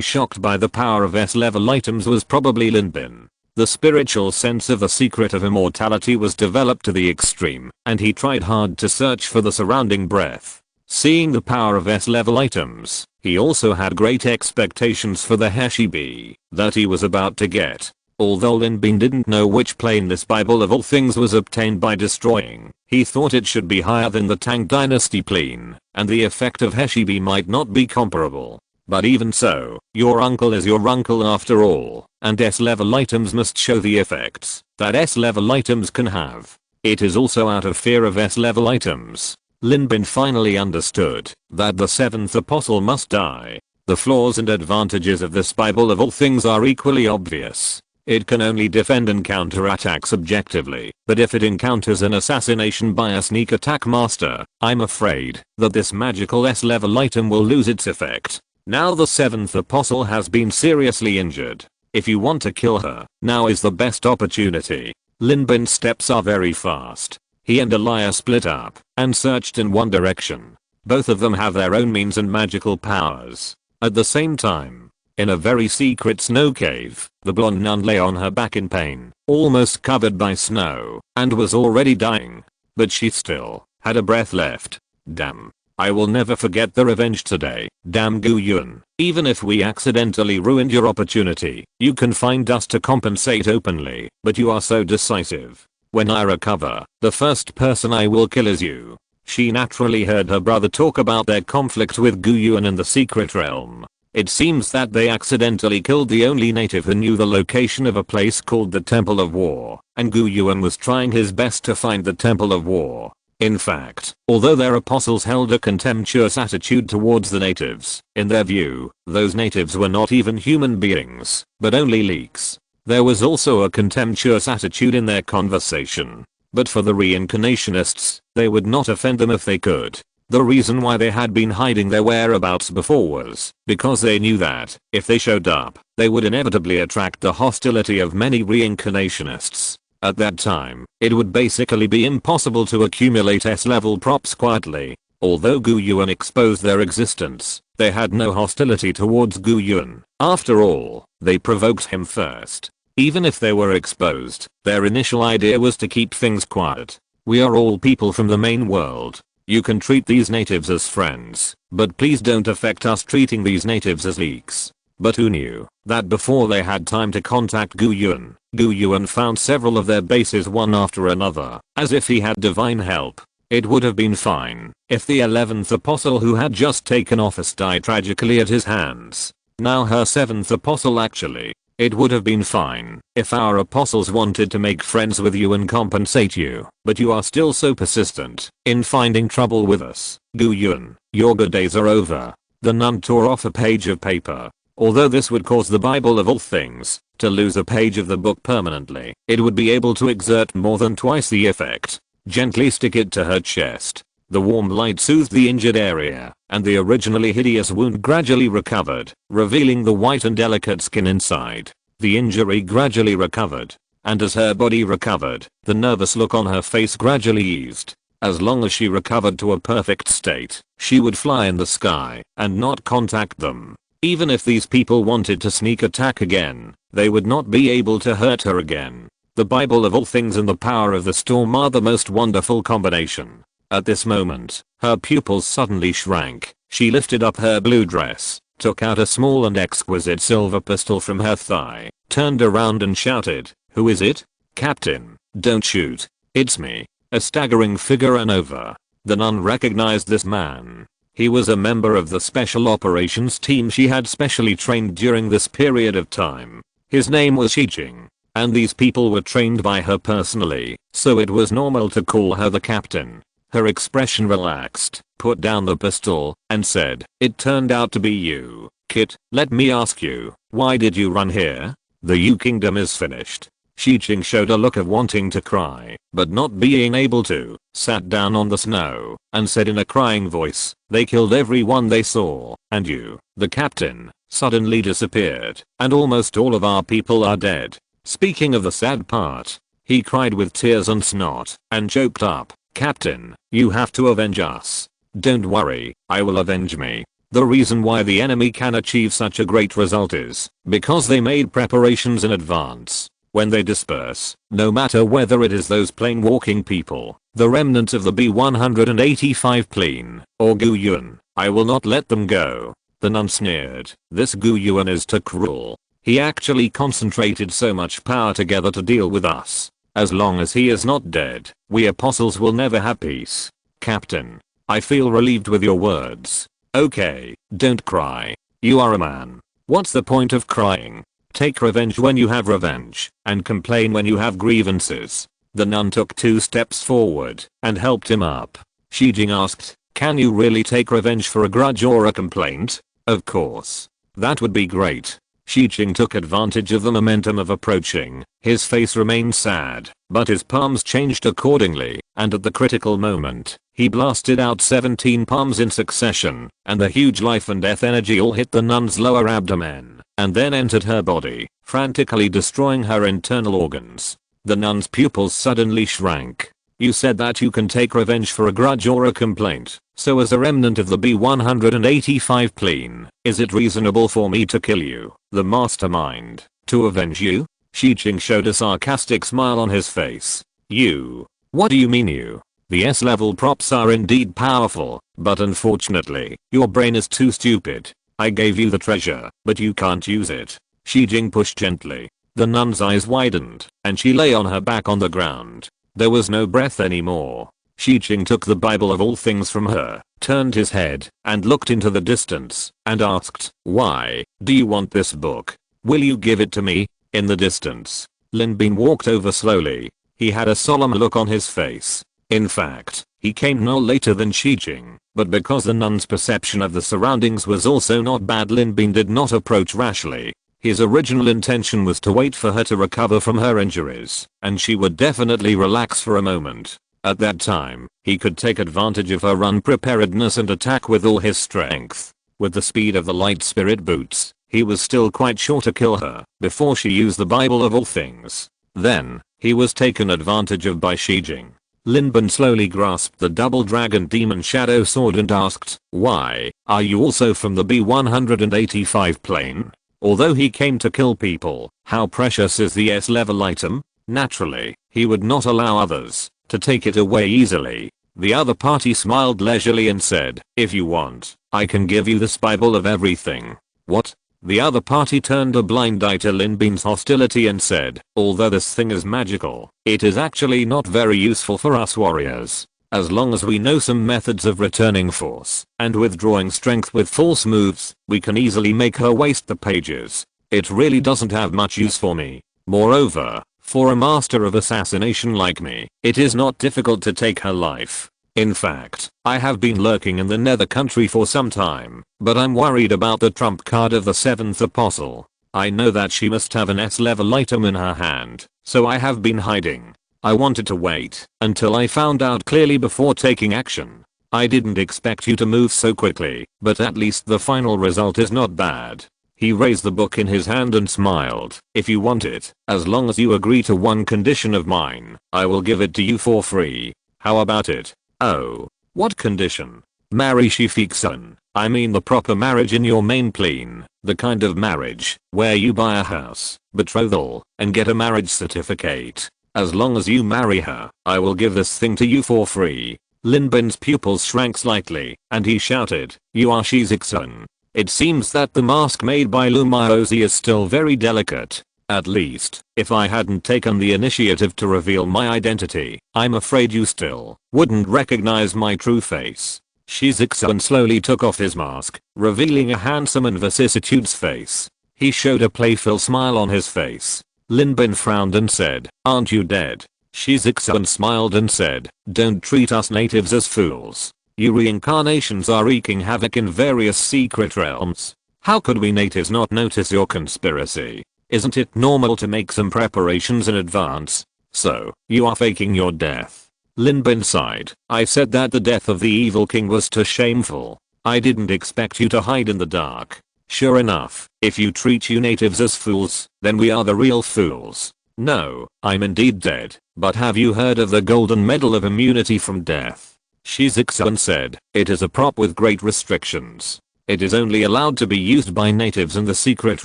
shocked by the power of S-level items was probably Lin Bin. The spiritual sense of the secret of immortality was developed to the extreme, and he tried hard to search for the surrounding breath. Seeing the power of S-level items, he also had great expectations for the Heshibi that he was about to get. Although Lin Bin didn't know which plane this Bible of all things was obtained by destroying, he thought it should be higher than the Tang Dynasty plane, and the effect of Heshibi might not be comparable. But even so, your uncle is your uncle after all, and S-level items must show the effects that S-level items can have. It is also out of fear of S-level items. Lin Bin finally understood that the 7th apostle must die. The flaws and advantages of this Bible of all things are equally obvious. It can only defend and counterattack subjectively, but if it encounters an assassination by a sneak attack master, I'm afraid that this magical S-level item will lose its effect. Now the 7th apostle has been seriously injured. If you want to kill her, now is the best opportunity. Lin Bin's steps are very fast. He and Elia split up and searched in one direction. Both of them have their own means and magical powers. At the same time, in a very secret snow cave, the blonde nun lay on her back in pain, almost covered by snow, and was already dying. But she still had a breath left. Damn. I will never forget the revenge today. Damn Gu Yuan. Even if we accidentally ruined your opportunity, you can find us to compensate openly, but you are so decisive. When I recover, the first person I will kill is you. She naturally heard her brother talk about their conflict with Gu Yuan in the secret realm. It seems that they accidentally killed the only native who knew the location of a place called the Temple of War, and Gu Yuan was trying his best to find the Temple of War. In fact, although their apostles held a contemptuous attitude towards the natives, in their view, those natives were not even human beings, but only leaks. There was also a contemptuous attitude in their conversation. But for the reincarnationists, they would not offend them if they could. The reason why they had been hiding their whereabouts before was because they knew that, if they showed up, they would inevitably attract the hostility of many reincarnationists. At that time, it would basically be impossible to accumulate S-level props quietly. Although Gu Yuan exposed their existence, they had no hostility towards Gu Yuan. After all, they provoked him first. Even if they were exposed, their initial idea was to keep things quiet. We are all people from the main world. You can treat these natives as friends, but please don't affect us treating these natives as leaks. But who knew that before they had time to contact Gu Yuan found several of their bases one after another, as if he had divine help. It would have been fine if the 11th apostle who had just taken office died tragically at his hands. Now her 7th apostle actually. It would have been fine if our apostles wanted to make friends with you and compensate you, but you are still so persistent in finding trouble with us. Gu Yuan, your good days are over. The nun tore off a page of paper. Although this would cause the Bible of all things to lose a page of the book permanently, it would be able to exert more than twice the effect. Gently stick it to her chest. The warm light soothed the injured area, and the originally hideous wound gradually recovered, revealing the white and delicate skin inside. The injury gradually recovered, and as her body recovered, the nervous look on her face gradually eased. As long as she recovered to a perfect state, she would fly in the sky and not contact them. Even if these people wanted to sneak attack again, they would not be able to hurt her again. The Bible of all things and the power of the storm are the most wonderful combination. At this moment, her pupils suddenly shrank. She lifted up her blue dress, took out a small and exquisite silver pistol from her thigh, turned around and shouted, "Who is it? Captain, don't shoot. It's me." A staggering figure ran over. The nun recognized this man. He was a member of the special operations team she had specially trained during this period of time. His name was Shijing, and these people were trained by her personally, so it was normal to call her the captain. Her expression relaxed, put down the pistol, and said, "It turned out to be you, Kit. Let me ask you, why did you run here? The Yu Kingdom is finished." Shijing showed a look of wanting to cry, but not being able to, sat down on the snow, and said in a crying voice, "They killed everyone they saw, and you, the captain, suddenly disappeared, and almost all of our people are dead." Speaking of the sad part, he cried with tears and snot, and choked up, "Captain, you have to avenge us. Don't worry, I will avenge me." The reason why the enemy can achieve such a great result is because they made preparations in advance. When they disperse, no matter whether it is those plain walking people, the remnant of the B-185 plane, or Gu Yuan, I will not let them go. The nun sneered, "This Gu Yuan is too cruel. He actually concentrated so much power together to deal with us. As long as he is not dead, we apostles will never have peace." "Captain, I feel relieved with your words. Okay, don't cry. You are a man. What's the point of crying? Take revenge when you have revenge, and complain when you have grievances." The nun took 2 steps forward and helped him up. Shijing asked, "Can you really take revenge for a grudge or a complaint?" "Of course. That would be great." Shijing took advantage of the momentum of approaching. His face remained sad, but his palms changed accordingly, and at the critical moment, he blasted out 17 palms in succession, and the huge life and death energy all hit the nun's lower abdomen, and then entered her body, frantically destroying her internal organs. The nun's pupils suddenly shrank. "You said that you can take revenge for a grudge or a complaint, so as a remnant of the B-185 plane, is it reasonable for me to kill you, the mastermind, to avenge you?" Shijing showed a sarcastic smile on his face. "You? What do you mean you? The S-level props are indeed powerful, but unfortunately, your brain is too stupid. I gave you the treasure, but you can't use it." Shijing pushed gently. The nun's eyes widened, and she lay on her back on the ground. There was no breath anymore. Shijing took the Bible of all things from her, turned his head, and looked into the distance, and asked, "Why do you want this book? Will you give it to me?" In the distance, Lin Bin walked over slowly. He had a solemn look on his face. In fact, he came no later than Shijing, but because the nun's perception of the surroundings was also not bad, Lin Bin did not approach rashly. His original intention was to wait for her to recover from her injuries, and she would definitely relax for a moment. At that time, he could take advantage of her unpreparedness and attack with all his strength. With the speed of the light spirit boots, he was still quite sure to kill her before she used the Bible of all things. Then, he was taken advantage of by Shijing. Lin Bin slowly grasped the double dragon demon shadow sword and asked, "Why, are you also from the B-185 plane?" Although he came to kill people, how precious is the S-level item? Naturally, he would not allow others to take it away easily. The other party smiled leisurely and said, "If you want, I can give you this Bible of everything." "What? The other party turned a blind eye to Lin Bin's hostility and said, although this thing is magical, it is actually not very useful for us warriors. As long as we know some methods of returning force and withdrawing strength with false moves, we can easily make her waste the pages. It really doesn't have much use for me. Moreover, for a master of assassination like me, it is not difficult to take her life. In fact, I have been lurking in the nether country for some time, but I'm worried about the trump card of the 7th apostle. I know that she must have an S-level item in her hand, so I have been hiding. I wanted to wait until I found out clearly before taking action. I didn't expect you to move so quickly, but at least the final result is not bad. He raised the book in his hand and smiled. If you want it, as long as you agree to one condition of mine, I will give it to you for free. How about it? Oh. What condition? Marry Shifiksun. I mean the proper marriage in your main plane, the kind of marriage where you buy a house, betrothal, and get a marriage certificate. As long as you marry her, I will give this thing to you for free. Lin Bin's pupils shrank slightly, and he shouted, you are Shiziksun. It seems that the mask made by Lumiozi is still very delicate. At least, if I hadn't taken the initiative to reveal my identity, I'm afraid you still wouldn't recognize my true face. Shiziksun slowly took off his mask, revealing a handsome and vicissitudes face. He showed a playful smile on his face. Lin Bin frowned and said, aren't you dead? Shiziksun smiled and said, don't treat us natives as fools. You reincarnations are wreaking havoc in various secret realms. How could we natives not notice your conspiracy? Isn't it normal to make some preparations in advance? So, you are faking your death. Lin Bin sighed. I said that the death of the evil king was too shameful. I didn't expect you to hide in the dark. Sure enough, if you treat you natives as fools, then we are the real fools. No, I'm indeed dead, but have you heard of the golden medal of immunity from death? Shiziksun said, it is a prop with great restrictions. It is only allowed to be used by natives in the secret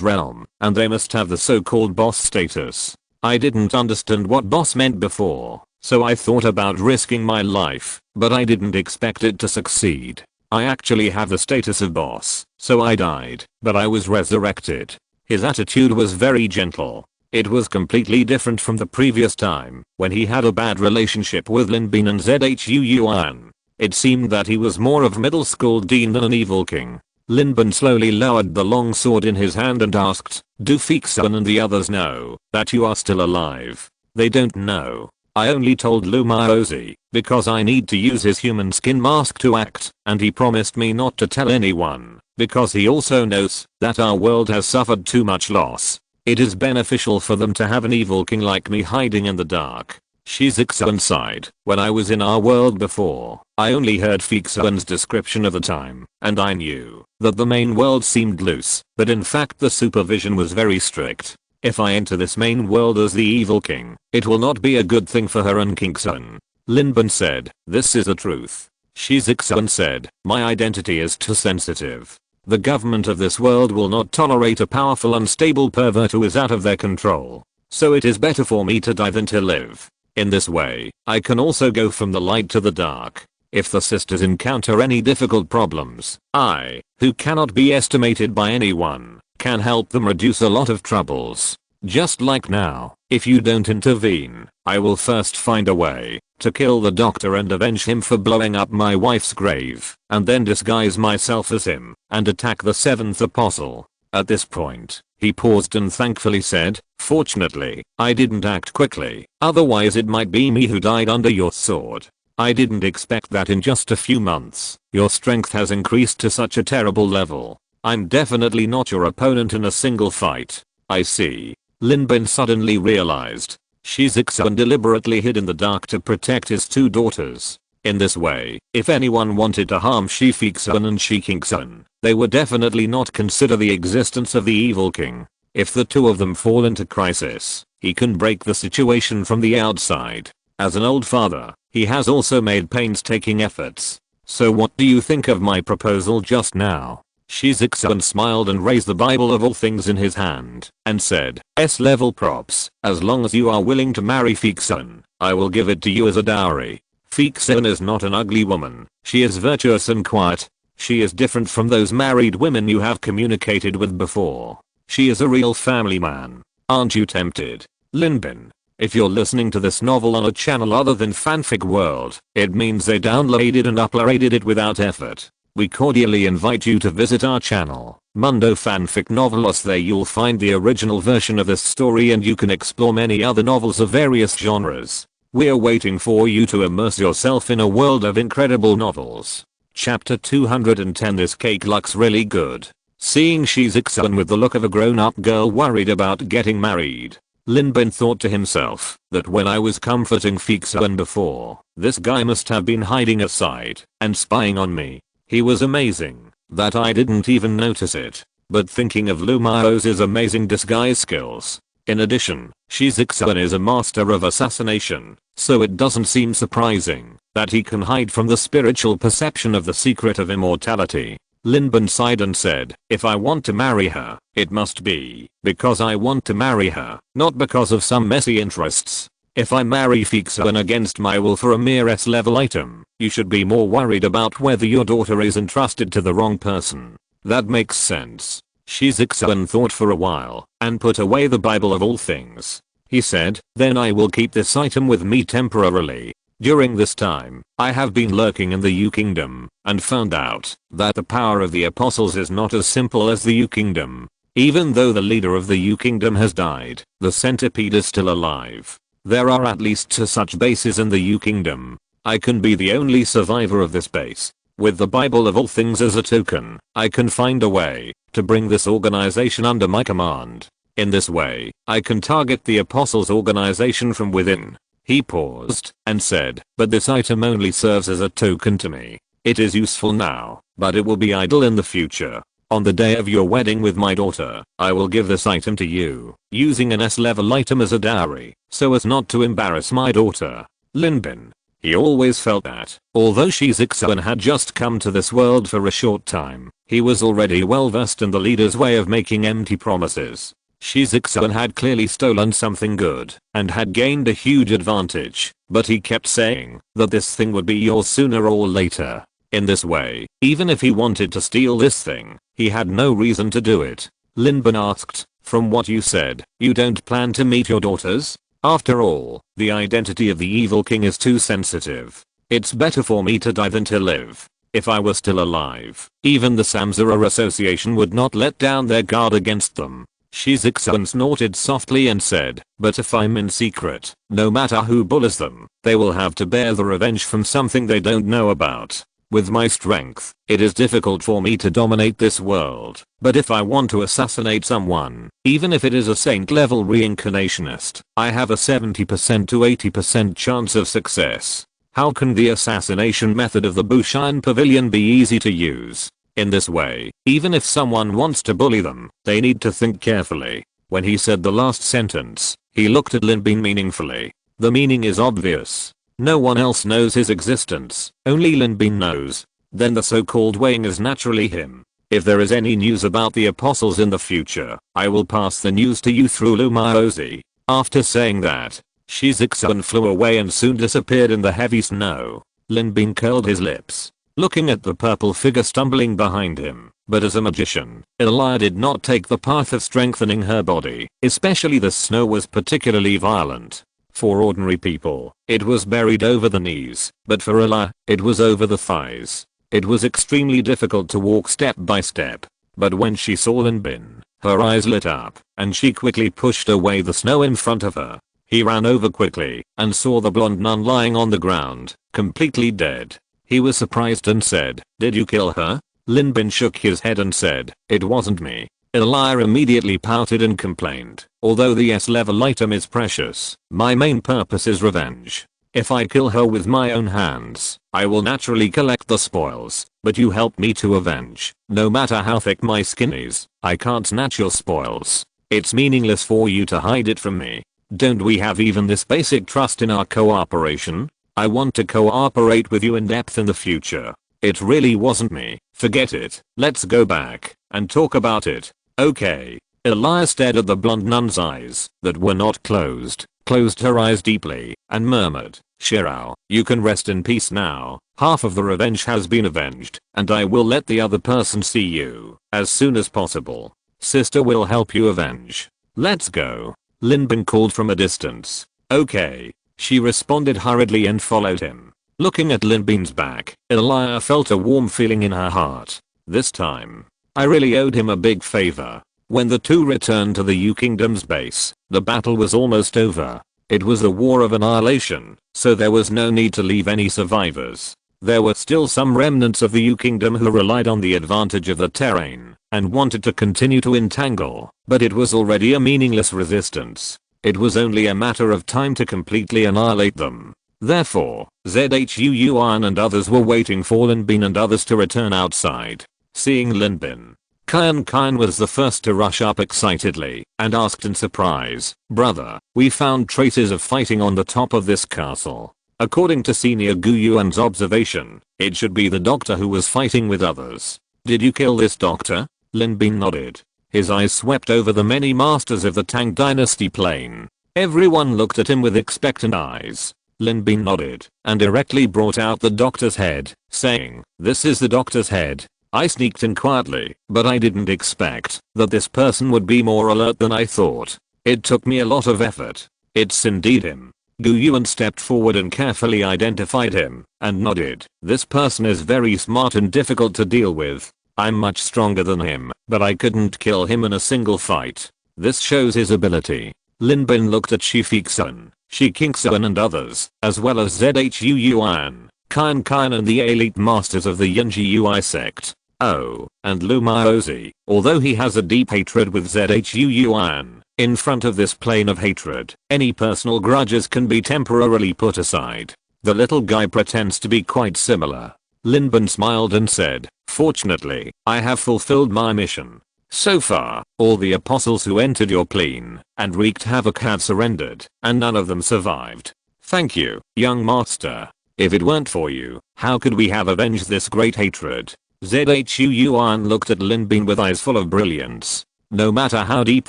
realm, and they must have the so-called boss status. I didn't understand what boss meant before, so I thought about risking my life, but I didn't expect it to succeed. I actually have the status of boss, so I died, but I was resurrected. His attitude was very gentle. It was completely different from the previous time, when he had a bad relationship with Lin Bin and Zhu Yuan. It seemed that he was more of a middle school dean than an evil king. Lin Bin slowly lowered the long sword in his hand and asked, do Fiksun and the others know that you are still alive? They don't know. I only told Lumiozi because I need to use his human skin mask to act, and he promised me not to tell anyone, because he also knows that our world has suffered too much loss. It is beneficial for them to have an evil king like me hiding in the dark. Shiziksun sighed. When I was in our world before, I only heard Fiksun's description of the time, and I knew that the main world seemed loose, but in fact the supervision was very strict. If I enter this main world as the evil king, it will not be a good thing for her and Kingsun. Lin Bin said, this is the truth. Shiziksun said, my identity is too sensitive. The government of this world will not tolerate a powerful unstable pervert who is out of their control. So it is better for me to die than to live. In this way, I can also go from the light to the dark. If the sisters encounter any difficult problems, I, who cannot be estimated by anyone, can help them reduce a lot of troubles. Just like now, if you don't intervene, I will first find a way to kill the doctor and avenge him for blowing up my wife's grave, and then disguise myself as him and attack the 7th apostle. At this point, he paused and thankfully said, fortunately, I didn't act quickly, otherwise it might be me who died under your sword. I didn't expect that in just a few months, your strength has increased to such a terrible level. I'm definitely not your opponent in a single fight. I see. Lin Bin suddenly realized. Shiziksun deliberately hid in the dark to protect his two daughters. In this way, if anyone wanted to harm Shifiksun and Shikingsun, they would definitely not consider the existence of the evil king. If the two of them fall into crisis, he can break the situation from the outside. As an old father, he has also made painstaking efforts. So what do you think of my proposal just now? Shiziksun smiled and raised the Bible of all things in his hand, and said, S-level props, as long as you are willing to marry Fiksun, I will give it to you as a dowry. Fiksun is not an ugly woman, she is virtuous and quiet. She is different from those married women you have communicated with before. She is a real family man. Aren't you tempted? Linbin. If you're listening to this novel on a channel other than Fanfic World, it means they downloaded and uploaded it without effort. We cordially invite you to visit our channel, Mundo Fanfic Novelos. There you'll find the original version of this story and you can explore many other novels of various genres. We're waiting for you to immerse yourself in a world of incredible novels. Chapter 210. This cake looks really good. Seeing Shizixan with the look of a grown-up girl worried about getting married, Linbin thought to himself that when I was comforting Fixuan before, this guy must have been hiding aside and spying on me. He was amazing that I didn't even notice it. But thinking of Lumao's amazing disguise skills. In addition, Shizixan is a master of assassination, so it doesn't seem surprising that he can hide from the spiritual perception of the secret of immortality. Linbin sighed and said, if I want to marry her, it must be because I want to marry her, not because of some messy interests. If I marry Fixuan against my will for a mere S-level item, you should be more worried about whether your daughter is entrusted to the wrong person. That makes sense. Shizixan thought for a while and put away the Bible of all things. He said, then I will keep this item with me temporarily. During this time, I have been lurking in the U Kingdom and found out that the power of the apostles is not as simple as the U Kingdom. Even though the leader of the U Kingdom has died, the centipede is still alive. There are at least 2 such bases in the U Kingdom. I can be the only survivor of this base. With the Bible of all things as a token, I can find a way to bring this organization under my command. In this way, I can target the apostles' organization from within. He paused and said, but this item only serves as a token to me. It is useful now, but it will be idle in the future. On the day of your wedding with my daughter, I will give this item to you, using an S-level item as a dowry, so as not to embarrass my daughter. Linbin. He always felt that, although Shizixan had just come to this world for a short time, he was already well versed in the leader's way of making empty promises. Shizixan had clearly stolen something good and had gained a huge advantage, but he kept saying that this thing would be yours sooner or later. In this way, even if he wanted to steal this thing, he had no reason to do it. Linbin asked, from what you said, you don't plan to meet your daughters? After all, the identity of the evil king is too sensitive. It's better for me to die than to live. If I were still alive, even the Samsara Association would not let down their guard against them. Shizixan snorted softly and said, but if I'm in secret, no matter who bullies them, they will have to bear the revenge from something they don't know about. With my strength, it is difficult for me to dominate this world, but if I want to assassinate someone, even if it is a saint-level reincarnationist, I have a 70% to 80% chance of success. How can the assassination method of the Bushan Pavilion be easy to use? In this way, even if someone wants to bully them, they need to think carefully. When he said the last sentence, he looked at Linbin meaningfully. The meaning is obvious. No one else knows his existence, only Linbin knows. Then the so-called weighing is naturally him. If there is any news about the apostles in the future, I will pass the news to you through Lumaozi. After saying that, Shizixan flew away and soon disappeared in the heavy snow. Linbin curled his lips, looking at the purple figure stumbling behind him. But as a magician, Elia did not take the path of strengthening her body, especially the snow was particularly violent. For ordinary people, it was buried over the knees, but for Elia, it was over the thighs. It was extremely difficult to walk step by step. But when she saw Linbin, her eyes lit up, and she quickly pushed away the snow in front of her. He ran over quickly, and saw the blonde nun lying on the ground, completely dead. He was surprised and said, did you kill her? Linbin shook his head and said, it wasn't me. Elia immediately pouted and complained, although the S-level item is precious, my main purpose is revenge. If I kill her with my own hands, I will naturally collect the spoils, but you help me to avenge. No matter how thick my skin is, I can't snatch your spoils. It's meaningless for you to hide it from me. Don't we have even this basic trust in our cooperation? I want to cooperate with you in depth in the future. It really wasn't me. Forget it. Let's go back and talk about it. Okay. Elia stared at the blonde nun's eyes that were not closed. closed her eyes deeply, and murmured, "Shirao, you can rest in peace now. Half of the revenge has been avenged, and I will let the other person see you as soon as possible. Sister will help you avenge. Let's go." Linbin called from a distance. "Okay," she responded hurriedly and followed him. Looking at Linbin's back, Elia felt a warm feeling in her heart. This time, I really owed him a big favor. When the two returned to the U Kingdom's base, the battle was almost over. It was a war of annihilation, so there was no need to leave any survivors. There were still some remnants of the U Kingdom who relied on the advantage of the terrain and wanted to continue to entangle, but it was already a meaningless resistance. It was only a matter of time to completely annihilate them. Therefore, Zhu Yuan and others were waiting for Linbin and others to return outside. Seeing Linbin, Kian was the first to rush up excitedly and asked in surprise, "Brother, we found traces of fighting on the top of this castle." According to Senior Gu Yuan's observation, it should be the doctor who was fighting with others. "Did you kill this doctor?" Linbin nodded. His eyes swept over the many masters of the Tang Dynasty plane. Everyone looked at him with expectant eyes. Linbin nodded and directly brought out the doctor's head, saying, "This is the doctor's head. I sneaked in quietly, but I didn't expect that this person would be more alert than I thought. It took me a lot of effort." "It's indeed him." Gu Yuan stepped forward and carefully identified him and nodded. "This person is very smart and difficult to deal with. I'm much stronger than him, but I couldn't kill him in a single fight. This shows his ability." Linbin looked at Shifixun, Shikingsun and others, as well as Zhu Yuan, Kian and the elite masters of the Yunji Ui sect. Oh, and Lu Maozi, although he has a deep hatred with Zhu Yuan, in front of this plane of hatred, any personal grudges can be temporarily put aside. The little guy pretends to be quite similar. Linbin smiled and said, "Fortunately, I have fulfilled my mission. So far, all the apostles who entered your plane and wreaked havoc have surrendered, and none of them survived. Thank you, young master. If it weren't for you, how could we have avenged this great hatred?" Zhu Yuan looked at Linbin with eyes full of brilliance. No matter how deep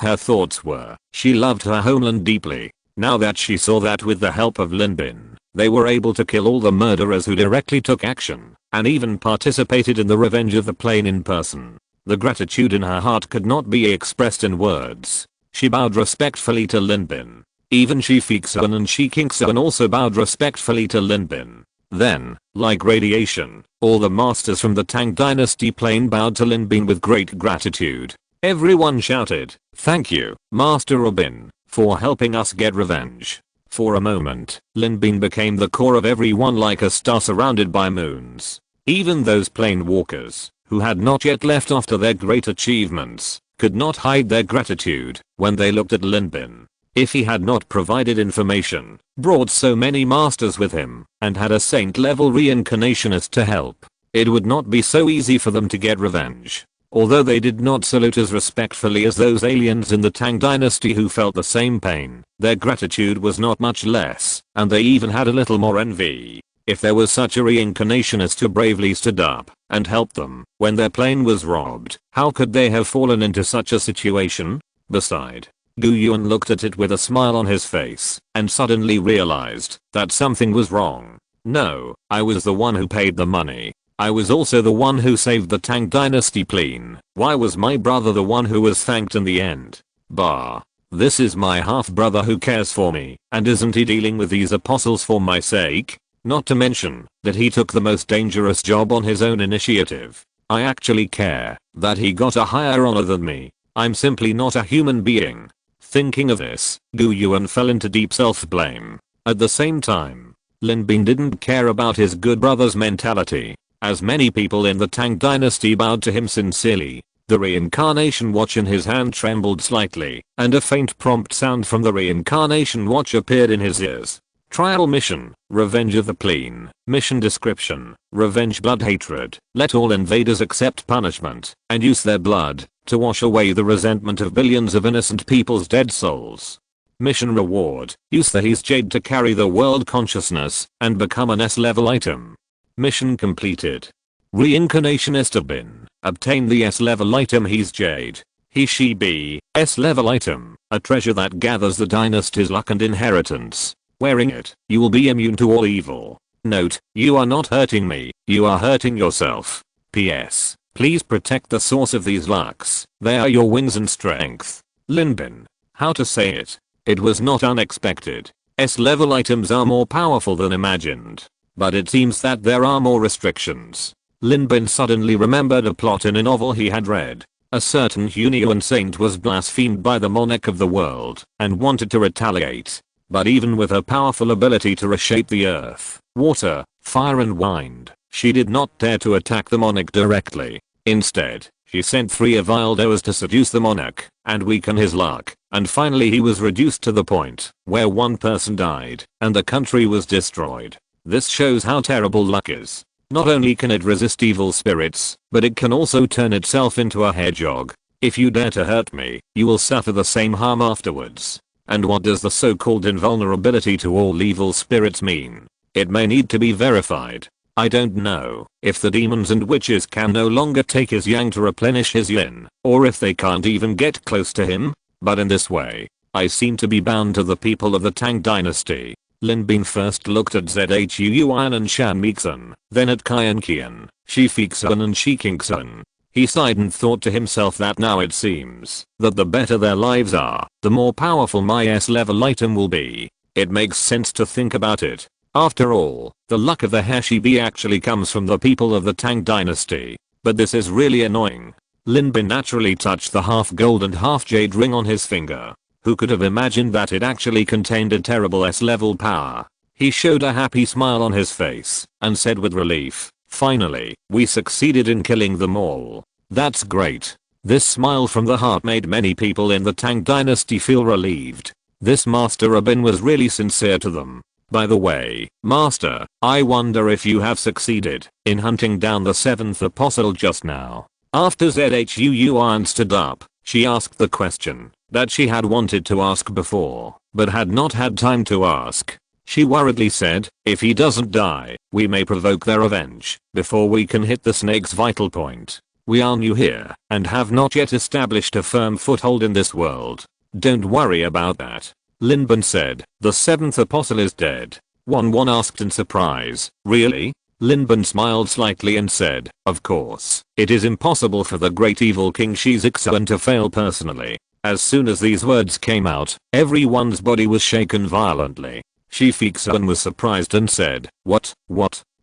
her thoughts were, she loved her homeland deeply. Now that she saw that with the help of Linbin, they were able to kill all the murderers who directly took action, and even participated in the revenge of the plane in person. The gratitude in her heart could not be expressed in words. She bowed respectfully to Linbin. Even Shifixun and Shikingsun also bowed respectfully to Linbin. Then, like radiation, all the masters from the Tang Dynasty plane bowed to Linbin with great gratitude. Everyone shouted, "Thank you, Master Abin, for helping us get revenge." For a moment, Linbin became the core of everyone like a star surrounded by moons. Even those plane walkers, who had not yet left after their great achievements, could not hide their gratitude when they looked at Linbin. If he had not provided information, brought so many masters with him, and had a saint-level reincarnationist to help, it would not be so easy for them to get revenge. Although they did not salute as respectfully as those aliens in the Tang Dynasty who felt the same pain, their gratitude was not much less, and they even had a little more envy. If there was such a reincarnationist who bravely stood up and helped them when their plane was robbed, how could they have fallen into such a situation? Beside, Gu Yuan looked at it with a smile on his face and suddenly realized that something was wrong. No, I was the one who paid the money. I was also the one who saved the Tang Dynasty plane. Why was my brother the one who was thanked in the end? Bah. This is my half-brother who cares for me, and isn't he dealing with these apostles for my sake? Not to mention that he took the most dangerous job on his own initiative. I actually care that he got a higher honor than me. I'm simply not a human being. Thinking of this, Gu Yuan fell into deep self-blame. At the same time, Linbin didn't care about his good brother's mentality, as many people in the Tang Dynasty bowed to him sincerely. The reincarnation watch in his hand trembled slightly, and a faint prompt sound from the reincarnation watch appeared in his ears. Trial mission, revenge of the plane. Mission description, revenge blood hatred. Let all invaders accept punishment and use their blood to wash away the resentment of billions of innocent people's dead souls. Mission reward, use the He's Jade to carry the world consciousness and become an S-level item. Mission completed. Reincarnationist Abin, obtain the S-level item He's Jade. He she be S level item, a treasure that gathers the dynasty's luck and inheritance. Wearing it, you will be immune to all evil. Note, you are not hurting me, you are hurting yourself. PS. Please protect the source of these lucks. They are your wings and strength. Linbin. How to say it? It was not unexpected. S level items are more powerful than imagined. But it seems that there are more restrictions. Linbin suddenly remembered a plot in a novel he had read. A certain Hunnian saint was blasphemed by the monarch of the world and wanted to retaliate. But even with her powerful ability to reshape the earth, water, fire and wind, she did not dare to attack the monarch directly. Instead, she sent 3 Avildos to seduce the monarch and weaken his luck, and finally he was reduced to the point where one person died and the country was destroyed. This shows how terrible luck is. Not only can it resist evil spirits, but it can also turn itself into a hedgehog. If you dare to hurt me, you will suffer the same harm afterwards. And what does the so-called invulnerability to all evil spirits mean? It may need to be verified. I don't know if the demons and witches can no longer take his yang to replenish his yin, or if they can't even get close to him, but in this way, I seem to be bound to the people of the Tang dynasty. Lin Bin first looked at Zhuan and Shan Mixun, then at Qian Qian, Shi Fixun and Shi Qingsun. He sighed and thought to himself that now it seems that the better their lives are, the more powerful my S level item will be. It makes sense to think about it. After all, the luck of the Heshibi actually comes from the people of the Tang dynasty. But this is really annoying. Lin Bin naturally touched the half gold and half jade ring on his finger. Who could have imagined that it actually contained a terrible S level power? He showed a happy smile on his face and said with relief, "Finally, we succeeded in killing them all. That's great." This smile from the heart made many people in the Tang dynasty feel relieved. This Master Abin was really sincere to them. By the way, Master, I wonder if you have succeeded in hunting down the 7th apostle just now. After Zhuan stood up, she asked the question that she had wanted to ask before, but had not had time to ask. She worriedly said, "If he doesn't die, we may provoke their revenge before we can hit the snake's vital point. We are new here and have not yet established a firm foothold in this world. Don't worry about that." Lin Bin said, "The 7th apostle is dead." One asked in surprise, "Really?" Lin Bin smiled slightly and said, "Of course, it is impossible for the great evil king Shi Zixuan to fail personally." As soon as these words came out, everyone's body was shaken violently. Shi Fixuan was surprised and said, What?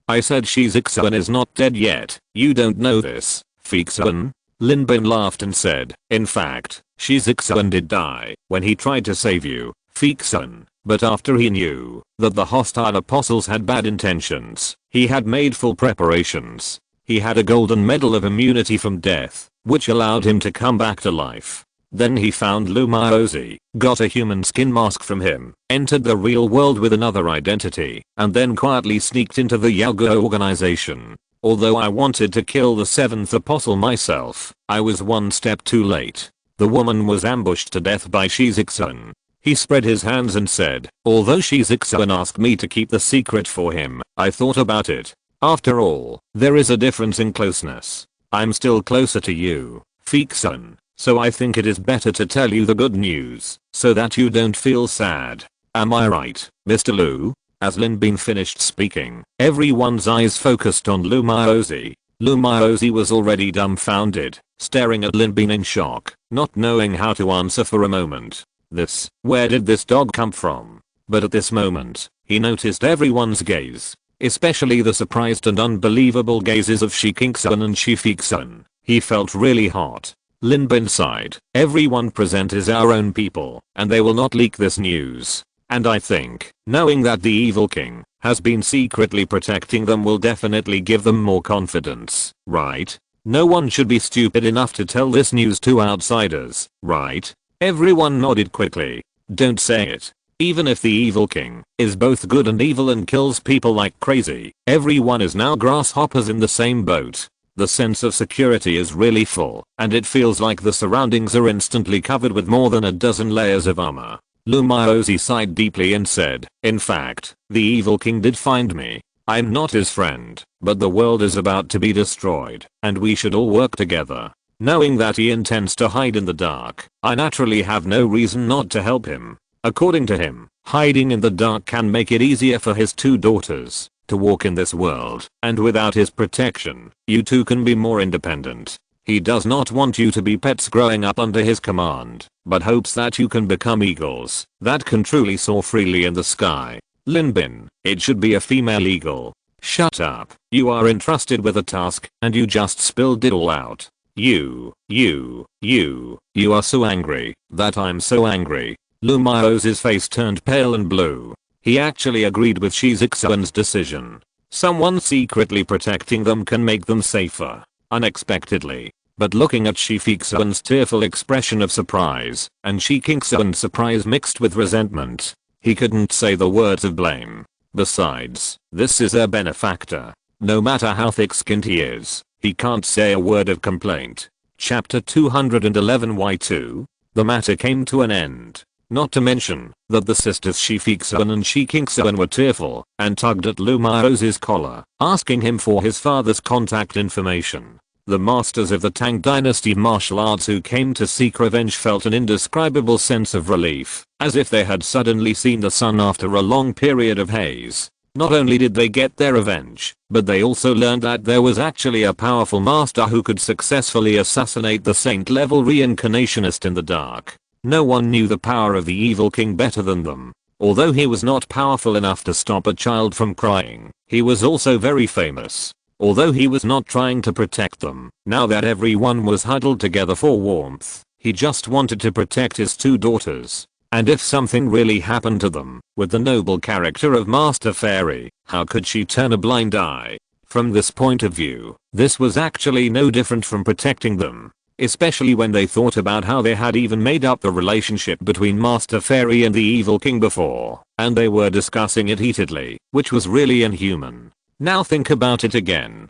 I said Shi Zixuan is not dead yet. You don't know this, Fixuan?" Lin Bin laughed and said, "In fact, Shi Zixuan did die when he tried to save you, Fixuan. But after he knew that the hostile apostles had bad intentions, he had made full preparations. He had a golden medal of immunity from death, which allowed him to come back to life. Then he found Lu Maozi, got a human skin mask from him, entered the real world with another identity, and then quietly sneaked into the Yaguo organization. Although I wanted to kill the 7th apostle myself, I was one step too late. The woman was ambushed to death by Shi Zixuan." He spread his hands and said, "Although Shi Zixuan asked me to keep the secret for him, I thought about it. After all, there is a difference in closeness. I'm still closer to you, Fixuan. So I think it is better to tell you the good news, so that you don't feel sad. Am I right, Mr. Lu?" As Lin Bin finished speaking, everyone's eyes focused on Lu Maozi. Lu Maozi was already dumbfounded, staring at Lin Bin in shock, not knowing how to answer for a moment. Where did this dog come from? But at this moment, he noticed everyone's gaze, especially the surprised and unbelievable gazes of Shi Qingsun and Shi Fixun. He felt really hot. Lin Bin sighed, "Everyone present is our own people, and they will not leak this news. And I think, knowing that the evil king has been secretly protecting them will definitely give them more confidence, right? No one should be stupid enough to tell this news to outsiders, right?" Everyone nodded quickly. "Don't say it. Even if the evil king is both good and evil and kills people like crazy, everyone is now grasshoppers in the same boat." The sense of security is really full, and it feels like the surroundings are instantly covered with more than a dozen layers of armor. Lu Maozi sighed deeply and said, "In fact, the evil king did find me. I'm not his friend, but the world is about to be destroyed, and we should all work together. Knowing that he intends to hide in the dark, I naturally have no reason not to help him. According to him, hiding in the dark can make it easier for his two daughters to walk in this world, and without his protection, you two can be more independent. He does not want you to be pets growing up under his command, but hopes that you can become eagles that can truly soar freely in the sky. Linbin, it should be a female eagle. Shut up, you are entrusted with a task and you just spilled it all out. You are so angry that I'm so angry. Lumios's face turned pale and blue. He actually agreed with Shizixuan's decision. Someone secretly protecting them can make them safer. Unexpectedly. But looking at Shifixuan's tearful expression of surprise, and Shikingsuan's surprise mixed with resentment, he couldn't say the words of blame. Besides, this is their benefactor. No matter how thick-skinned he is, he can't say a word of complaint. Chapter 211 Y2. The matter came to an end. Not to mention that the sisters Shifixuan and Shikingsuan were tearful and tugged at Lumios's collar, asking him for his father's contact information. The masters of the Tang Dynasty martial arts who came to seek revenge felt an indescribable sense of relief, as if they had suddenly seen the sun after a long period of haze. Not only did they get their revenge, but they also learned that there was actually a powerful master who could successfully assassinate the saint-level reincarnationist in the dark. No one knew the power of the evil king better than them. Although he was not powerful enough to stop a child from crying, he was also very famous. Although he was not trying to protect them, now that everyone was huddled together for warmth, he just wanted to protect his two daughters. And if something really happened to them, with the noble character of Master Fairy, how could she turn a blind eye? From this point of view, this was actually no different from protecting them. Especially when they thought about how they had even made up the relationship between Master Fairy and the evil king before, and they were discussing it heatedly, which was really inhuman. Now think about it again.